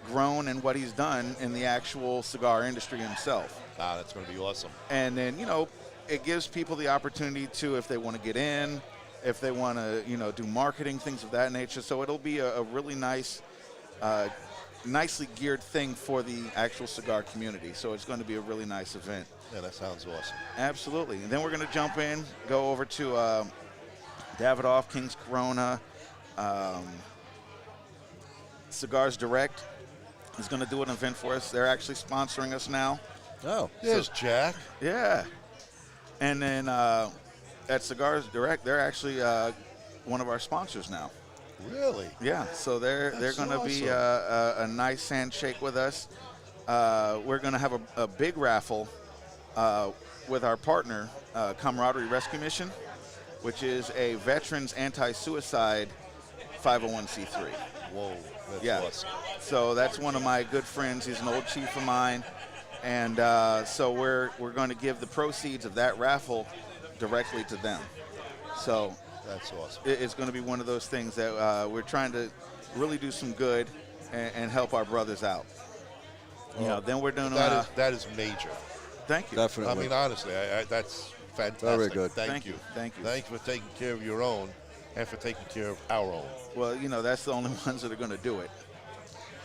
grown and what he's done in the actual cigar industry himself. Ah, that's going to be awesome. And then, it gives people the opportunity to, if they want to get in, if they want to, do marketing, things of that nature. So it'll be a really nice, nicely geared thing for the actual cigar community. So it's going to be a really nice event. Yeah, that sounds awesome. Absolutely. And then we're going to jump in, go over to Davidoff, King's Corona, Cigars Direct is going to do an event for us. They're actually sponsoring us now. Oh. There's Jack. Yeah. And then at Cigars Direct, they're actually one of our sponsors now. Really? Yeah. So they're going to be a nice handshake with us. We're going to have a big raffle with our partner, Camaraderie Rescue Mission, which is a veterans anti-suicide 501c3. Whoa, that's Yeah. awesome. So that's one of my good friends. He's an old chief of mine. And so we're going to give the proceeds of that raffle directly to them. So that's awesome. It's going to be one of those things that we're trying to really do some good and help our brothers out. Then we're doing that is major. Thank you. Definitely. I mean, honestly, that's fantastic. Very good. Thank you. Thank you. Thanks for taking care of your own and for taking care of our own. Well, that's the only ones that are going to do it.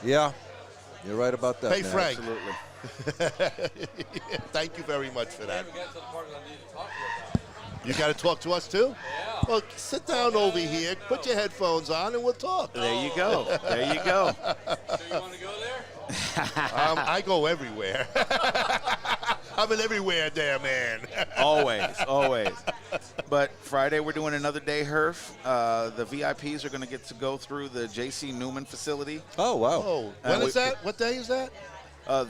Yeah, you're right about that. Hey, man. Frank. Absolutely. Thank you very much for that. You got to talk to us too? Yeah. Well, sit down over here, put your headphones on, and we'll talk. There you go. There you go. So you want to go there? I go everywhere. I'm an everywhere damn man. Always. But Friday we're doing another day HERF. The VIPs are going to get to go through the J.C. Newman facility. Oh, wow. Oh, when is that? What day is that?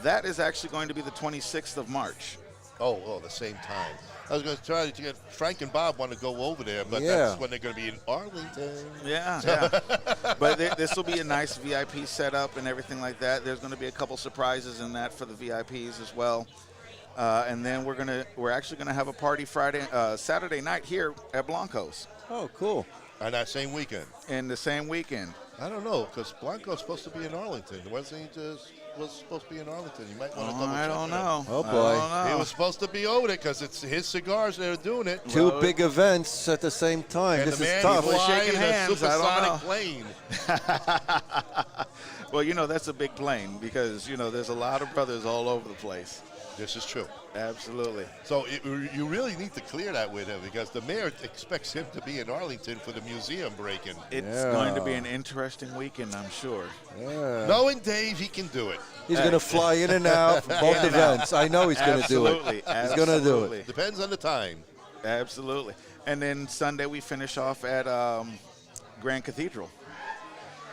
That is actually going to be the 26th of March. Oh, the same time. I was going to try to get Frank and Bob want to go over there, but Yeah. that's when they're going to be in Arlington. Yeah. But this will be a nice VIP setup and everything like that. There's going to be a couple surprises in that for the VIPs as well. And then we're actually going to have a party Saturday night here at Blanco's. Oh, cool. On that same weekend. In the same weekend. I don't know, because Blanco's supposed to be in Arlington. Wasn't he was supposed to be in Arlington? You might want to double check. I don't know. Oh, boy. I don't know. He was supposed to be over there because it's his cigars that are doing it. Two big events at the same time. And This the is man tough. flying shaking in a hands, I don't supersonic plane. Well, that's a big plane because, there's a lot of brothers all over the place. This is true. Absolutely. So you really need to clear that with him because the mayor expects him to be in Arlington for the museum break-in. It's going to be an interesting weekend, I'm sure. Yeah. Knowing Dave, he can do it. He's going to fly in and out from both events. I know he's going to do it. Absolutely. He's going to do Absolutely. it. Depends on the time. Absolutely. And then Sunday we finish off at Grand Cathedral.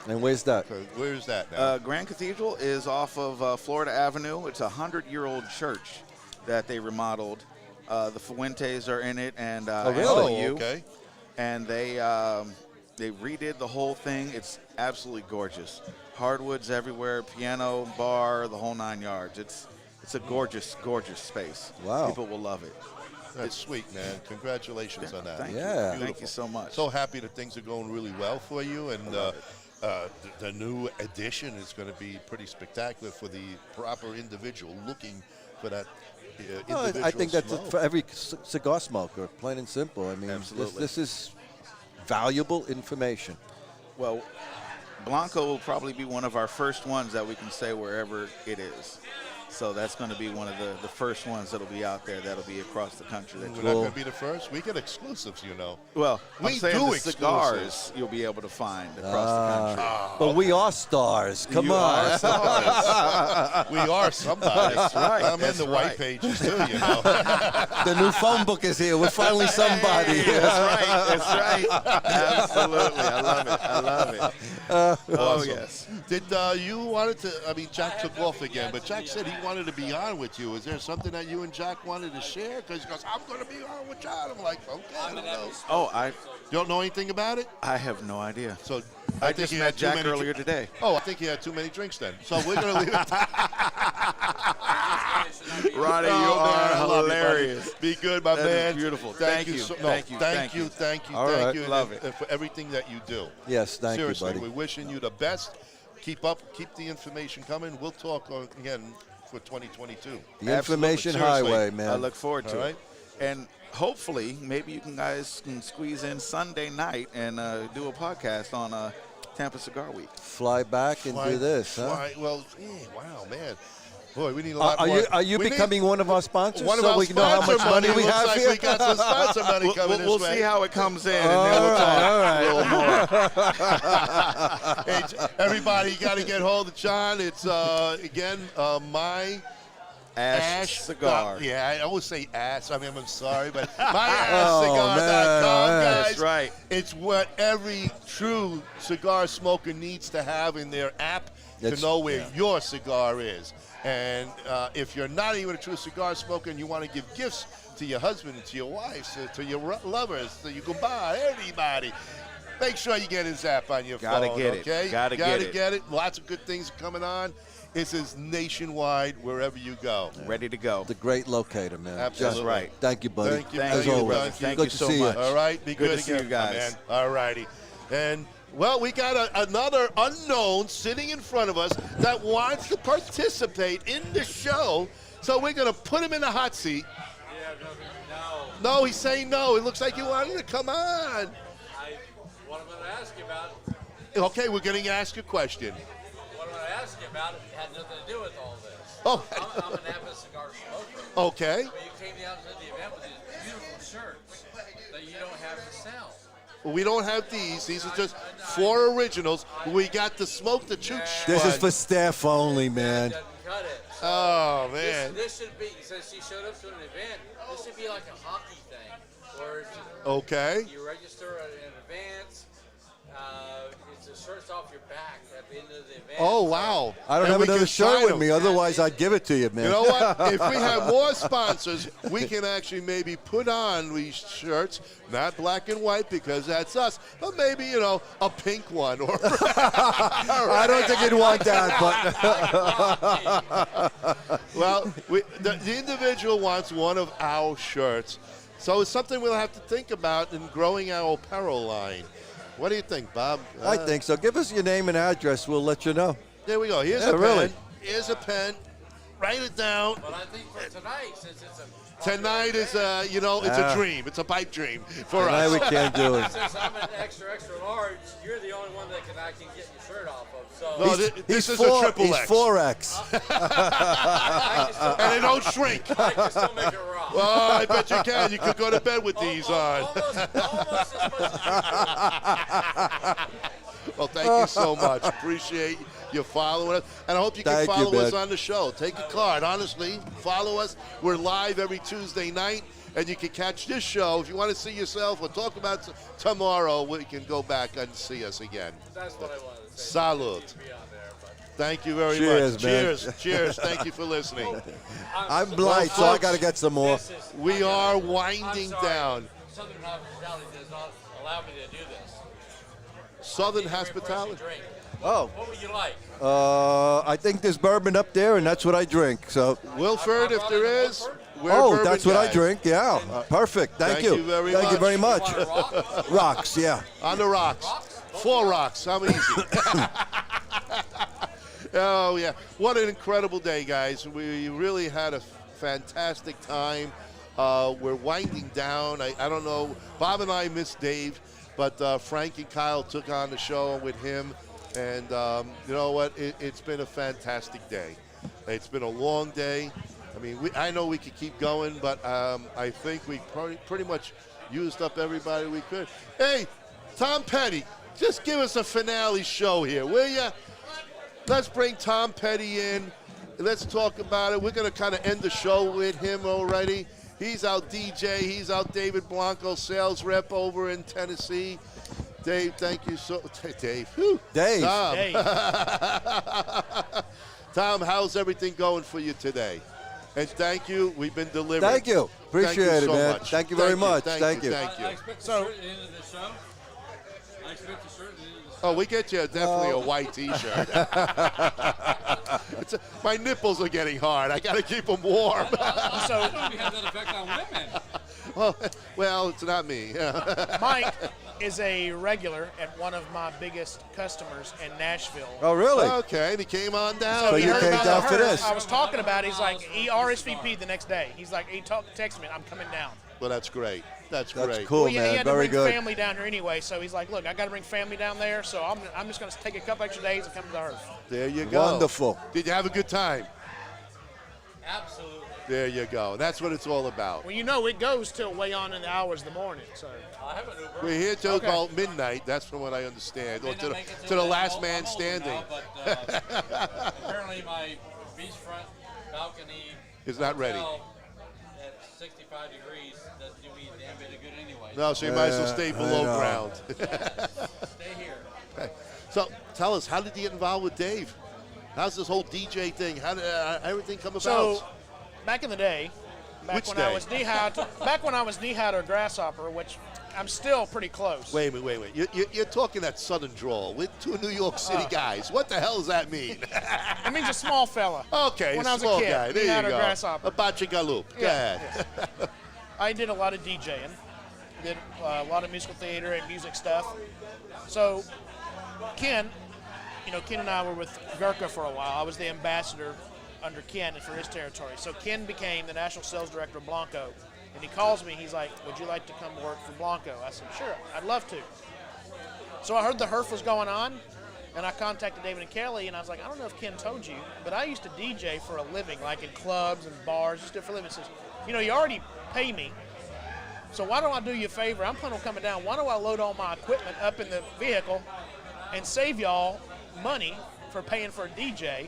And where's that? Where's that now? Grand Cathedral is off of Florida Avenue. It's a 100-year-old church that they remodeled. The Fuentes are in it, and really? LU. Okay. And they redid the whole thing. It's absolutely gorgeous. Hardwoods everywhere, piano, bar, the whole 9 yards. It's a gorgeous, gorgeous space. Wow. People will love it. That's sweet, man. Congratulations on that. Thank you. Yeah. Thank Beautiful. you so much. So happy that things are going really well for you, and the new edition is going to be pretty spectacular for the proper individual looking for that individual I think that's smoke. for every cigar smoker, plain and simple. I mean, Absolutely. this is valuable information. Well, Blanco will probably be one of our first ones that we can say wherever it is. So that's going to be one of the first ones that'll be out there. That'll be across the country. We're not going to be the first. We get exclusives, Well, we I'm saying do the cigars exclusives. you'll be able to find across the country. But we are stars. Come You on. are stars. We are somebody. That's right. I'm That's in the right. white pages too, The new phone book is here. We're finally somebody. That's right. Absolutely. I love it. I love it. Oh, Awesome. yes. Did you wanted to? I mean, Jack took off again, but Jack said he wanted to be on with you. Is there something that you and Jack wanted to share? Because he goes, I'm going to be on with John. I'm like, okay, I don't know. Oh, I You don't know anything about it? I have no idea. So I think just he met had too Jack many earlier today. Oh, I think he had too many drinks then. So we're going to leave it. Ronnie, Oh, you man, are I love you, buddy. hilarious. Be good, my That man. is beautiful. Thank you. Thank you. Thank you. All right. and- Love it. and for everything that you do. Yes, thank you, Seriously, buddy. we're wishing you the best. Keep the information coming. We'll talk again for 2022. The information Seriously, highway, man. I look forward to All it. right. And hopefully, maybe guys can squeeze in Sunday night and do a podcast on Tampa Cigar Week. Fly back and do this, huh? Well, wow, man. Boy, we need a lot Are more. you We need becoming one of our sponsors one of so our we can know how much sponsor money we looks have like here? We got some sponsor money coming We'll this way. see how it comes in, and then we'll talk a little more. Hey, everybody, you got to get hold of John. It's again my Ash Cigar. Yeah, I always say ass. I mean, I'm sorry, but Oh, myashcigar.com, guys. That's right. It's what every true cigar smoker needs to have in their app to know where your cigar is. And if you're not even a true cigar smoker and you want to give gifts to your husband, to your wife, to your lovers, to your goodbye, everybody, make sure you get his app on your Gotta phone, get it. okay? Gotta get it. Lots of good things coming on. This is nationwide, wherever you go. Ready to go. The great locator, man. Absolutely. That's right. Thank you, buddy. Thank you. Thank As you, always. brother. Thank Good you to so see much. you. All right, be good to see again, you guys. my man. All righty. And, well, we got another unknown sitting in front of us that wants to participate in the show. So we're going to put him in the hot seat. No, he's saying no. It looks like you wanted to come on. What I'm going to ask you about, Okay, we're going to ask you a question. what I'm going to ask you about had nothing to do with all this. Oh. I'm an avid cigar smoker. Okay. But you came down to the event with these beautiful shirts that you don't have to sell. We don't have these. These are just 4 originals. We got the Smoke the Chooch. This is one. for staff only, man. Doesn't cut it. So Oh, man. This should be, since she showed up to an event, this should be like a hockey thing. Where Okay. you register in advance. It's the shirt's off your back at the end of the event. Oh, wow. I don't And have we another can shirt sign with them. me. Otherwise, I'd give it to you, man. You know what? If we have more sponsors, we can actually maybe put on these shirts, not black and white because that's us, but maybe, you know, a pink one. Or I don't think you'd want that, but well, the individual wants one of our shirts. So it's something we'll have to think about in growing our apparel line. What do you think, Bob? I think so. Give us your name and address. We'll let you know. There we go. Here's Yeah, a pen. really. Here's a pen. Write it down. But I think for tonight, since it's a Tonight is, you know, it's a dream. It's a pipe dream for Tonight us. we can't do it. Since I'm an extra large, you're the only one that I can get your shirt off of. So No, this is a triple He's X. 4X. And they don't shrink. I can still make it raw. Well, I bet you can. You could go to bed with these on. Almost as much Well, thank you so much. Appreciate you following us. And I hope you can Thank you, follow us man. on the show. Take a card. Honestly, follow us. We're live every Tuesday night. And you can catch this show. If you want to see yourself or talk about tomorrow, we can go back and see us again. That's what I wanted to say. Salud. Thank you very Cheers, much. man. Cheers. Cheers. Thank you for listening. I'm blind, so I got to get some more. We are winding I'm sorry. down. Southern Hospitality does not allow me to do this. Southern Need a refreshing Hospitality. drink. Oh. What would you like? I think there's bourbon up there, and that's what I drink. So. Wilford, if there is. We're Oh, bourbon that's what I guys. drink. Yeah, perfect. Thank you. very Thank much. you very much. Rocks, yeah. On the rocks. 4 rocks. How easy. Oh, yeah. What an incredible day, guys. We really had a fantastic time. We're winding down. I don't know. Bob and I missed Dave, but Frank and Kyle took on the show with him. And you know what? It's been a fantastic day. It's been a long day. I mean, I know we could keep going, but I think we pretty much used up everybody we could. Hey, Tom Petty, just give us a finale show here, will ya? Let's bring Tom Petty in. Let's talk about it. We're going to kind of end the show with him already. He's our DJ. He's our David Blanco sales rep over in Tennessee. Dave, thank you so Dave. Whew. Dave. Tom. Dave. Tom, how's everything going for you today? And thank you. We've been delivering. Thank you. Appreciate Thank you it, so man. much. Thank you very much. Thank you. I expect the shirt at the end of the show. I expect the shirt at the end of the show. Oh, we get you definitely a white T-shirt. My nipples are getting hard. I got to keep them warm. So we have that effect on women. well, it's not me. Mike is a regular at one of my biggest customers in Nashville. Oh, really? Okay, and he came on down. So you heard came about down the for hurt. this. I was talking about it. He's like, he RSVP'd the next day. He's like, he texted me, I'm coming down. Well, that's great. That's That's great. cool, Well, yeah, man. he had Very to bring good. family down here anyway, so he's like, look, I got to bring family down there, so I'm just going to take a couple extra days and come to the Earth. There you go. Wonderful. Did you have a good time? Absolutely. There you go. That's what it's all about. Well, you know, it goes till way on in the hours of the morning, so. I have an Uber. We're here till Okay. about midnight. That's from what I understand. Or May to not the, make it to till the then. last I'm man older standing. now, but, apparently my beachfront balcony Is not ready. hotel at 65 degrees doesn't do me a damn bit of good anyway. No, so you might as well stay I below know. ground. Stay here. Okay. So tell us, how did you get involved with Dave? How's this whole DJ thing? How did everything come about? So, back in the day, Which when day? I was knee-high, back when I was knee-high to a grasshopper, which I'm still pretty close. Wait a minute. You're talking that southern drawl with two New York City guys. What the hell does that mean? It means a small fella. Okay, when a I was small a kid, guy. There knee-high you to a go. grasshopper. A bachagalup. Yeah, Yeah. I did a lot of DJing, did a lot of musical theater and music stuff. So, Ken and I were with Gurkha for a while. I was the ambassador under Ken for his territory. So Ken became the national sales director of Blanco. And he calls me, he's like, would you like to come work for Blanco? I said, sure, I'd love to. So I heard the HERF was going on, and I contacted David and Kelly, and I was like, I don't know if Ken told you, but I used to DJ for a living, like in clubs and bars, just do it for a living. He says, you already pay me, so why don't I do you a favor? I'm planning on coming down. Why don't I load all my equipment up in the vehicle and save y'all money for paying for a DJ,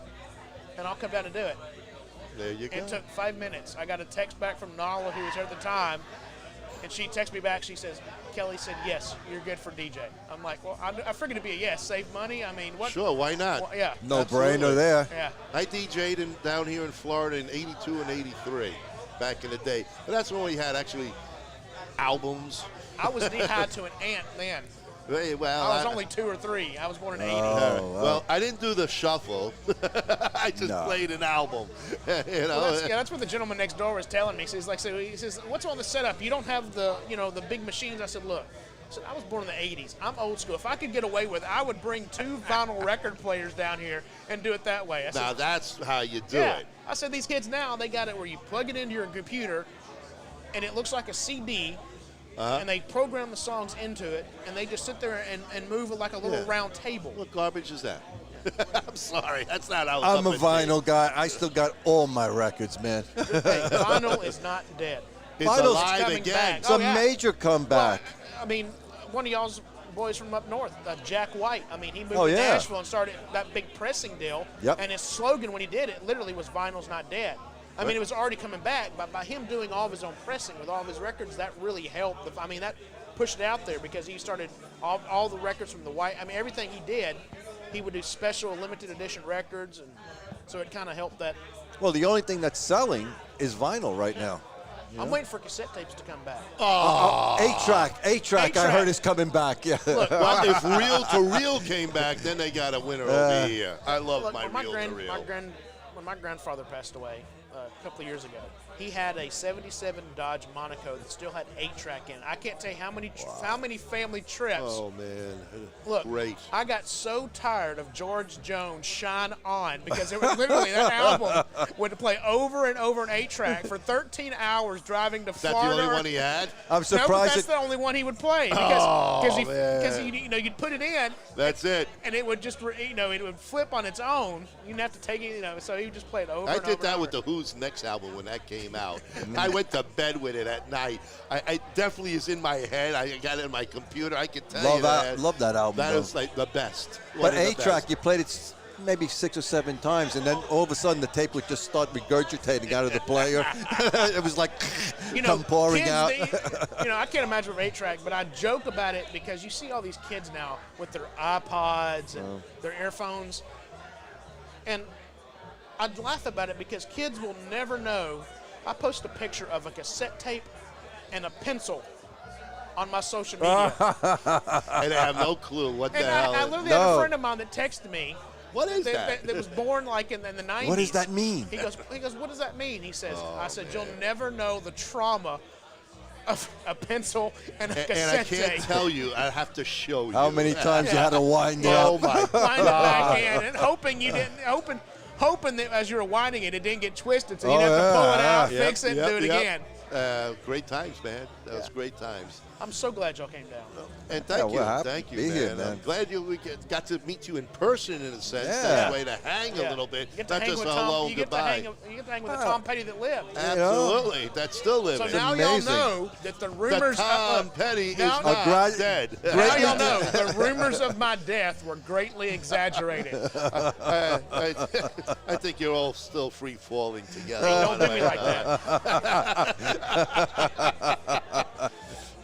and I'll come down and do it. There you go. It took 5 minutes. I got a text back from Nala, who was here at the time, and she texted me back. She says, Kelly said, yes, you're good for DJ. I'm like, well, I figured it'd be a yes. Save money? I mean, what? Sure, why not? Well, yeah. No Absolutely. brainer there. Yeah. I DJ'd down here in Florida in 82 and 83 back in the day. But that's when we had actually albums. I was knee-high to an ant then. Hey, well, I was only 2 or 3. I was born in 80. Well, I didn't do the shuffle. I just played an album. Well, that's what the gentleman next door was telling me. He says, what's on the setup? You don't have the big machines. I said, look, I was born in the 80s. I'm old school. If I could get away with it, I would bring 2 vinyl record players down here and do it that way. I said, Now that's how you do yeah. it. I said, these kids now, they got it where you plug it into your computer and it looks like a CD. And they program the songs into it, and they just sit there and move it like a little round table. What garbage is that? I'm sorry, that's not how I'm a it's up vinyl guy. I still got all my records, man. Hey, vinyl is not dead. It's Vinyl's alive coming again. back. It's Oh, a yeah. major comeback. Well, I mean, one of y'all's boys from up north, Jack White. I mean, he moved Oh, to yeah. Nashville and started that big pressing deal. Yep. And his slogan when he did it literally was "Vinyl's not dead." I mean, it was already coming back, but by him doing all of his own pressing with all of his records, that really helped. I mean, that pushed it out there because he started all the records from the White. I mean, everything he did, he would do special limited edition records, and so it kind of helped that. Well, the only thing that's selling is vinyl right now. I'm waiting for cassette tapes to come back. A-Track, I A-Track. heard is coming back. Yeah. Look, Well, if Reel to Reel came back, then they got a winner over here. I love Look, my when Reel to Reel. when my grandfather passed away a couple of years ago, he had a '77 Dodge Monaco that still had 8-track in it. I can't tell you how many family trips. Oh man, Look, great. I got so tired of George Jones' "Shine On" because it was literally that album would play over and over an 8-track for 13 hours driving to Is that Florida. the only one he had? I'm No, but surprised that's it, the only one he would play Oh, because man. you'd put it in That's it. and it would just it would flip on its own. You didn't have to take it, so he would just play it over. I and did over that and with over. the Who's next album when that came out. I went to bed with it at night. I definitely is in my head. I got it in my computer. I can tell you that. love that album. That though. is like the best. But One of the A-Track, best. you played it maybe 6 or 7 times, and then all of a sudden the tape would just start regurgitating out of the player. It was like come pouring kids, out. I can't imagine with 8-track, but I joke about it because you see all these kids now with their iPods and their earphones. And I'd laugh about it because kids will never know. I post a picture of a cassette tape and a pencil on my social media. And they have no clue what the hell. I literally had a friend of mine that texted me. What is that? That was born like in the 90s. What does that mean? He goes, what does that mean? He says, I said, you'll never know the trauma of a pencil and a cassette And I can't tape. tell you. I have to show you. How many times you had to wind it Oh up? my Wind it back God. in and hoping you didn't, hoping that as you were winding it, it didn't get twisted, so you'd have to pull it out, fix it, and do it again. Great times, man. That was great times. I'm so glad y'all came down. And thank we're you, happy thank to you, be man. here, man. I'm glad we got to meet you in person in a sense. Yeah. That's a way to hang a little bit, You get to not hang just with a Tom. hello You get to goodbye. hang. You get to hang with the Tom Petty that lived. Absolutely, that's still living. So now y'all know that the rumors Tom Petty is now- not dead. Now y'all know the rumors of my death were greatly exaggerated. I think you're all still free falling together. Hey, don't do me like that.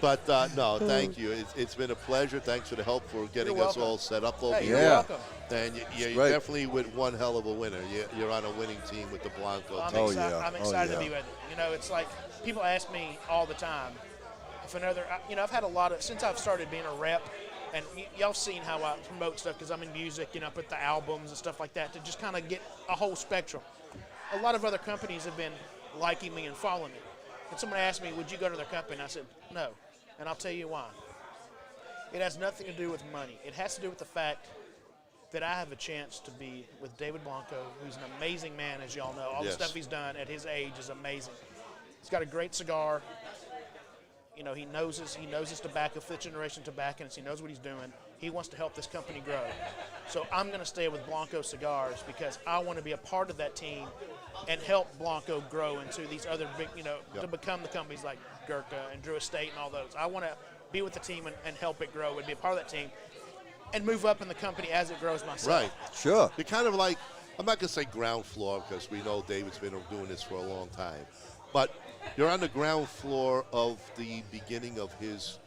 But no, thank you. It's been a pleasure. Thanks for the help for getting You're us welcome. all set up over Hey, here. you're welcome. And you're great. definitely with one hell of a winner. You're on a winning team with the Blanco I'm team. I'm excited to be with it. You know, it's like people ask me all the time if I've had a lot of, since I've started being a rep, and y'all seen how I promote stuff because I'm in music, I put the albums and stuff like that to just kind of get a whole spectrum. A lot of other companies have been liking me and following me. And someone asked me, would you go to their company? And I said, no. And I'll tell you why. It has nothing to do with money. It has to do with the fact that I have a chance to be with David Blanco, who's an amazing man, as y'all know. All the stuff he's done at his age is amazing. He's got a great cigar. He knows his tobacco, fifth generation tobacconist. He knows what he's doing. He wants to help this company grow. So I'm going to stay with Blanco Cigars because I want to be a part of that team and help Blanco grow into these other big, to become the companies like Gurkha and Drew Estate and all those. I want to be with the team and help it grow and be a part of that team and move up in the company as it grows myself. Right. Sure. You're kind of like, I'm not going to say ground floor because we know David's been doing this for a long time. But you're on the ground floor of the beginning of his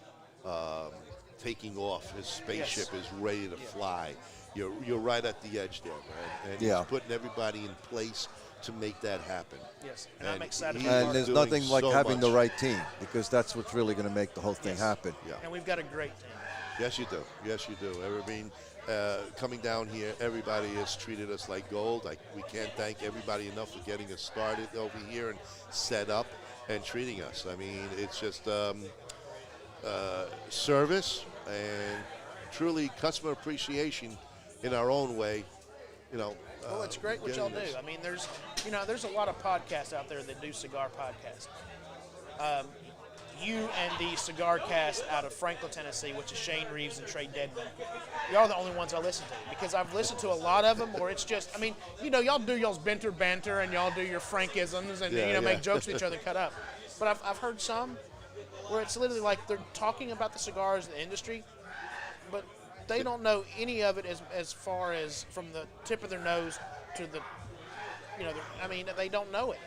taking off. His spaceship is ready to fly. You're right at the edge there, man. And he's putting everybody in place to make that happen. Yes, and I'm excited. And there's nothing like so having the much. right team because that's what's really going to make the whole thing happen. Yeah. And we've got a great team. Yes, you do. Yes, you do. Coming down here, everybody has treated us like gold. We can't thank everybody enough for getting us started over here and set up and treating us. I mean, it's just service and truly customer appreciation in our own way. Well, it's great what y'all do. I mean, there's a lot of podcasts out there that do cigar podcasts. You and the Cigar Cast out of Franklin, Tennessee, which is Shane Reeves and Trey Deadman, y'all are the only ones I listen to because I've listened to a lot of them where it's just, y'all do y'all's banter and y'all do your Frankisms and, make jokes with each other, cut up. But I've heard some where it's literally like they're talking about the cigars in the industry, but they don't know any of it as far as from the tip of their nose to the, they don't know it.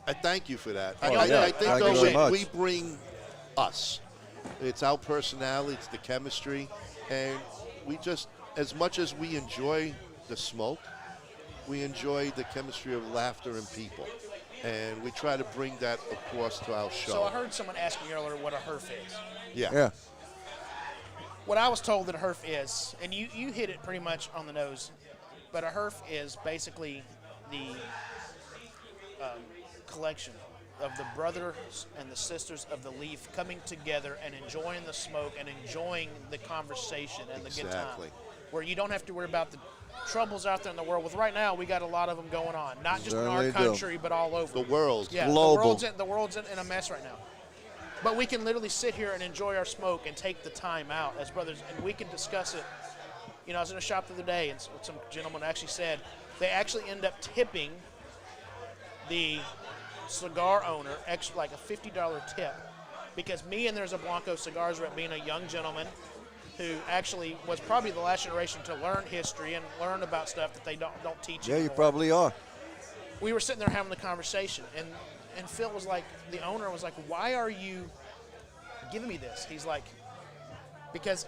I thank you for that. Oh, I think thank you very much. we bring us. It's our personality, it's the chemistry, and we just, as much as we enjoy the smoke, we enjoy the chemistry of laughter and people. And we try to bring that across to our show. So I heard someone ask me earlier what a HERF is. Yeah. What I was told that a HERF is, and you hit it pretty much on the nose, but a HERF is basically the collection of the brothers and the sisters of the leaf coming together and enjoying the smoke and enjoying the conversation and the good time. Where you don't have to worry about the troubles out there in the world. With right now, we got a lot of them going on, not just in our country, but all over. The world. Yeah, global. The world's in a mess right now. But we can literally sit here and enjoy our smoke and take the time out as brothers, and we can discuss it. I was in a shop the other day, and some gentleman actually said they actually end up tipping the cigar owner like a $50 tip because me and there's a Blanco Cigars rep being a young gentleman who actually was probably the last generation to learn history and learn about stuff that they don't teach Yeah, anymore. you probably are. We were sitting there having the conversation, and Phil was like, the owner was like, why are you giving me this? He's like, because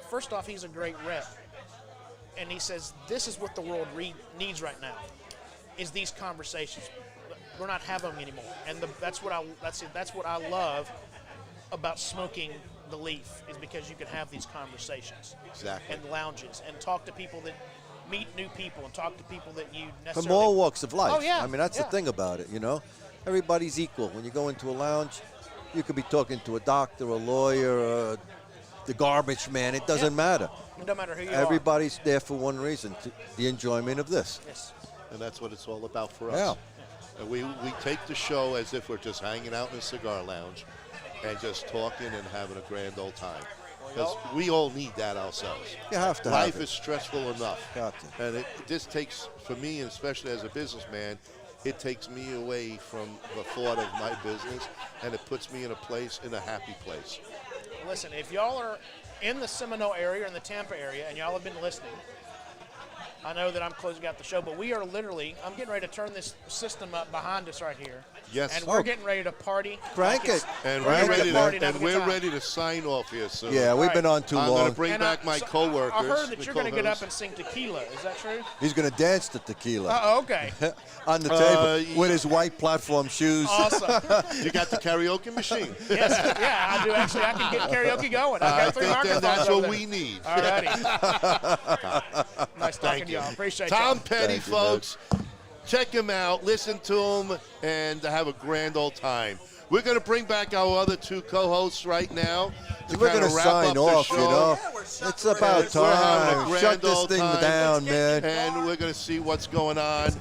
first off, he's a great rep. And he says, this is what the world needs right now. is these conversations. We're not having them anymore, and that's what I love about smoking the leaf, is because you can have these conversations. Exactly. And lounges, and talk to people that meet new people, and talk to people that you necessarily From all walks of life. Oh yeah. I mean, that's the thing about it, you know. Everybody's equal. When you go into a lounge, you could be talking to a doctor, a lawyer, the garbage man. It doesn't matter. It doesn't matter who you Everybody's there for one reason, the enjoyment of this. Yes. And that's what it's all about for us. Yeah. And we take the show as if we're just hanging out in a cigar lounge and just talking and having a grand old time. Because we all need that ourselves. You have to have Life it. is stressful enough. Got to. And this takes, for me, and especially as a businessman, it takes me away from the thought of my business, and it puts me in a happy place. Listen, if y'all are in the Seminole area, in the Tampa area, and y'all have been listening, I know that I'm closing out the show, but we are literally, I'm getting ready to turn this system up behind us right here. Yes. And we're getting ready to party. Crank it. And Crank we're it. ready Party to, and and have a good we're time. ready to sign off here soon. Yeah, we've been on too I'm long. going to bring back my so coworkers. I heard that the you're going to get up co-hosts. and sing tequila. Is that true? He's going to dance to tequila. Oh, okay. On the table with his white platform shoes. Awesome. You got the karaoke machine. Yes, yeah, I do actually. I can get karaoke going. I've got 3 think microphones that's over what there. we need. All righty. Nice talking Thank to you. y'all. Appreciate Tom y'all. Petty, Thank you, man. folks. Check him out, listen to him, and have a grand old time. We're going to bring back our other 2 co-hosts right now. We're going to sign off, you know. It's about And we're having a time. grand Shut this old thing time. down, man. And we're going to see what's going on.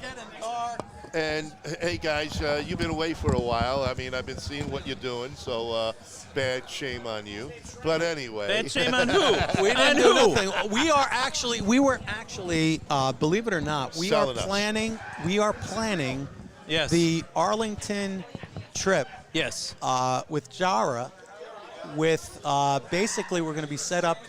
And, hey, guys, you've been away for a while. I mean, I've been seeing what you're doing, so bad shame on you. But anyway. Bad shame on who? We On didn't do who? nothing. We were actually, believe it or not, we Selling are us. planning Yes. the Arlington trip Yes. with Jara. With basically, we're going to be set up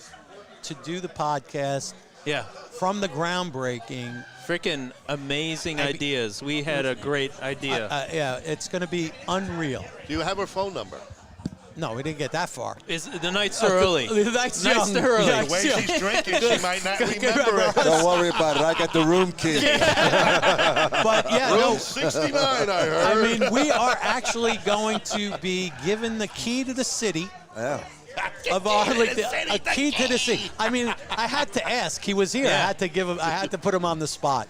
to do the podcast Yeah. from the groundbreaking. Freaking amazing ideas. We had a great idea. Yeah, it's going to be unreal. Do you have her phone number? No, we didn't get that far. The night's too early. The night's Night's young. too early. The The way young. she's drinking, she might not remember it. Don't worry about it. I got the room key. But yeah, Room no. 69, I I heard. mean, we are actually going to be given the key to the city. Yeah. Of Arlington, a key to the city. I mean, I had to ask. He was here. Yeah. I had to give him. I had to put him on the spot.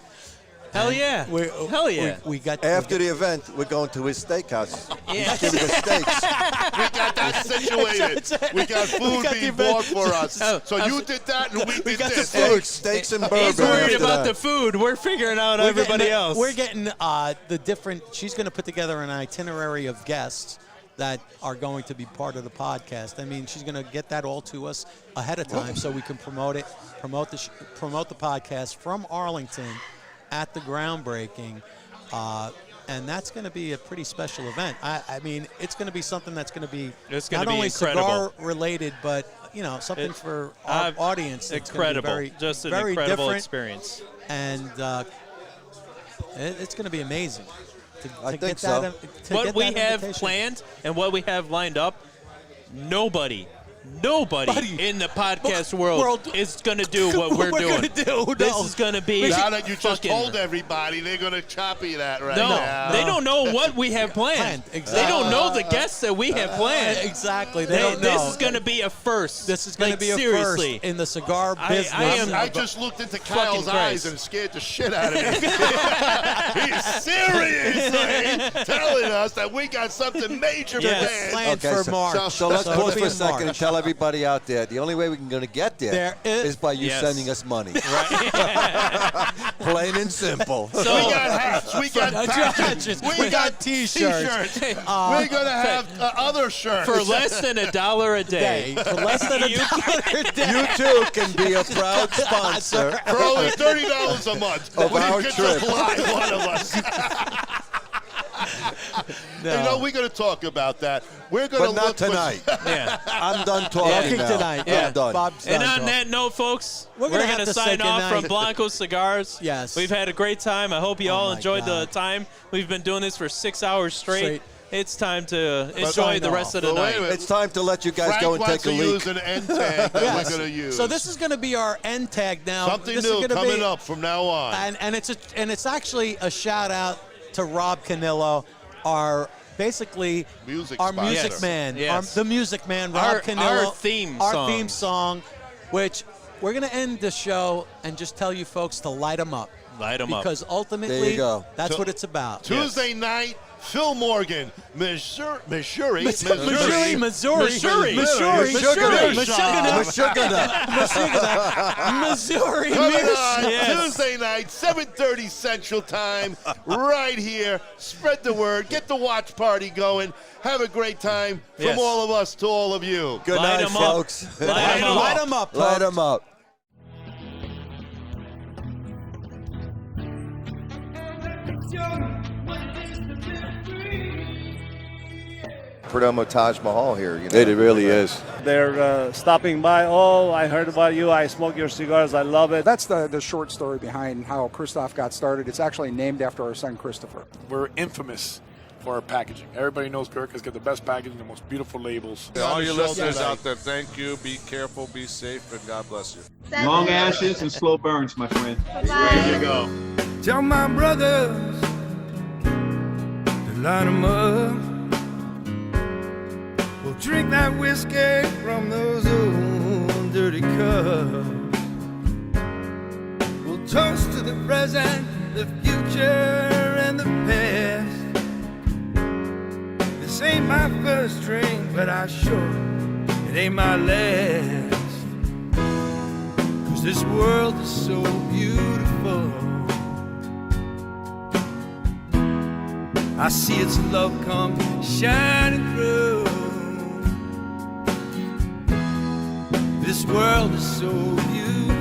Hell yeah. Hell yeah. We got After the event, we're going to his steakhouse. Yeah. He's giving us steaks. We got that situated. We got food got being the event. bought for us. Oh, So you did that, and we did got the this. food. Steaks and bourbon. He's worried after about that. the food. We're figuring out We're everybody getting, else. We're getting the different. She's going to put together an itinerary of guests that are going to be part of the podcast. I mean, she's going to get that all to us ahead of time so we can promote it, promote the podcast from Arlington at the groundbreaking. And that's going to be a pretty special event. I mean, it's going to be something that's going to be It's gonna not be only incredible. cigar related, but something for our audience. That's gonna be Incredible. very, Just an very incredible different. experience. And it's going to be amazing. I to think get so. that, to What get we that have invitation. planned and what we have lined up, nobody in the podcast world is going to do what we're doing. Gonna do. This No. is going to be Now that you just fucking- told everybody, they're going to copy that right No, now. they don't know what we have planned. Exactly. They don't know the guests that we have planned. Exactly. They don't This know. is going to be a first. This is going to Like, be a seriously. first in the cigar I business. am- I just looked into Kyle's Christ. eyes and scared the shit out of me. He's seriously telling us that we got something major Yes. planned. Planned for March. So let's So pause it'll for be a in second and March. tell everybody out there the only way we're going to get there is by you Yes. sending us money. Plain and simple. We got hats. We got patches. We got T-shirts. We're going to have other shirts. For less than $1 a day. For less than $1 a day. You too can be a proud sponsor For only $30 a month. Of we our could trip. just lie, one of us. You know, we're going to talk about that. We're going But to not look for- tonight. Yeah. I'm done talking Talking now. tonight. Yeah. I'm done. Bob's And done on talking. that note, folks, We're we're gonna going have to to say sign off from goodnight. Blanco Cigars. Yes. We've had a great time. I hope you all my enjoyed the God. time. We've been doing this for 6 hours straight. it's time to enjoy the rest of the night. It's time to let you guys Frank go and wants take a to leak. use an end tag that Yes. we're going to use. So this is going to be our end tag now. Something This new is gonna coming be, up from now on. and it's actually a shout out to Rob Canillo, our music music man, Yes. the music man, Rob Our Canillo, theme our song. theme song, which we're going to end the show and just tell you folks to light them up. Light 'em up. Because ultimately, There you go. that's So- what it's about. Tuesday night, Phil Morgan, Missouri, Missouri. Missouri, Missouri. Coming on Tuesday night, 7:30 Central Time, right here. Spread the word. Get the watch party going. Have a great time from Yes. all of us to all of you. Good Light night, 'em up. folks. Light them up. Light them up. Perdomo Taj Mahal here. You know? It really is. They're stopping by. Oh, I heard about you. I smoke your cigars. I love it. That's the short story behind how Christoph got started. It's actually named after our son, Christopher. We're infamous for our packaging. Everybody knows Gurkha's got the best packaging, the most beautiful labels. All your listeners out there, thank you. Be careful, be safe, and God bless you. Long ashes and slow burns, my friend. There you go. Tell my brothers to line 'em up. We'll drink that whiskey from those old dirty cups. We'll toast to the present, the future, and the past. This ain't my first drink, but I sure it ain't my last. 'Cause this world is so beautiful. I see its love come shining through. This world is so beautiful.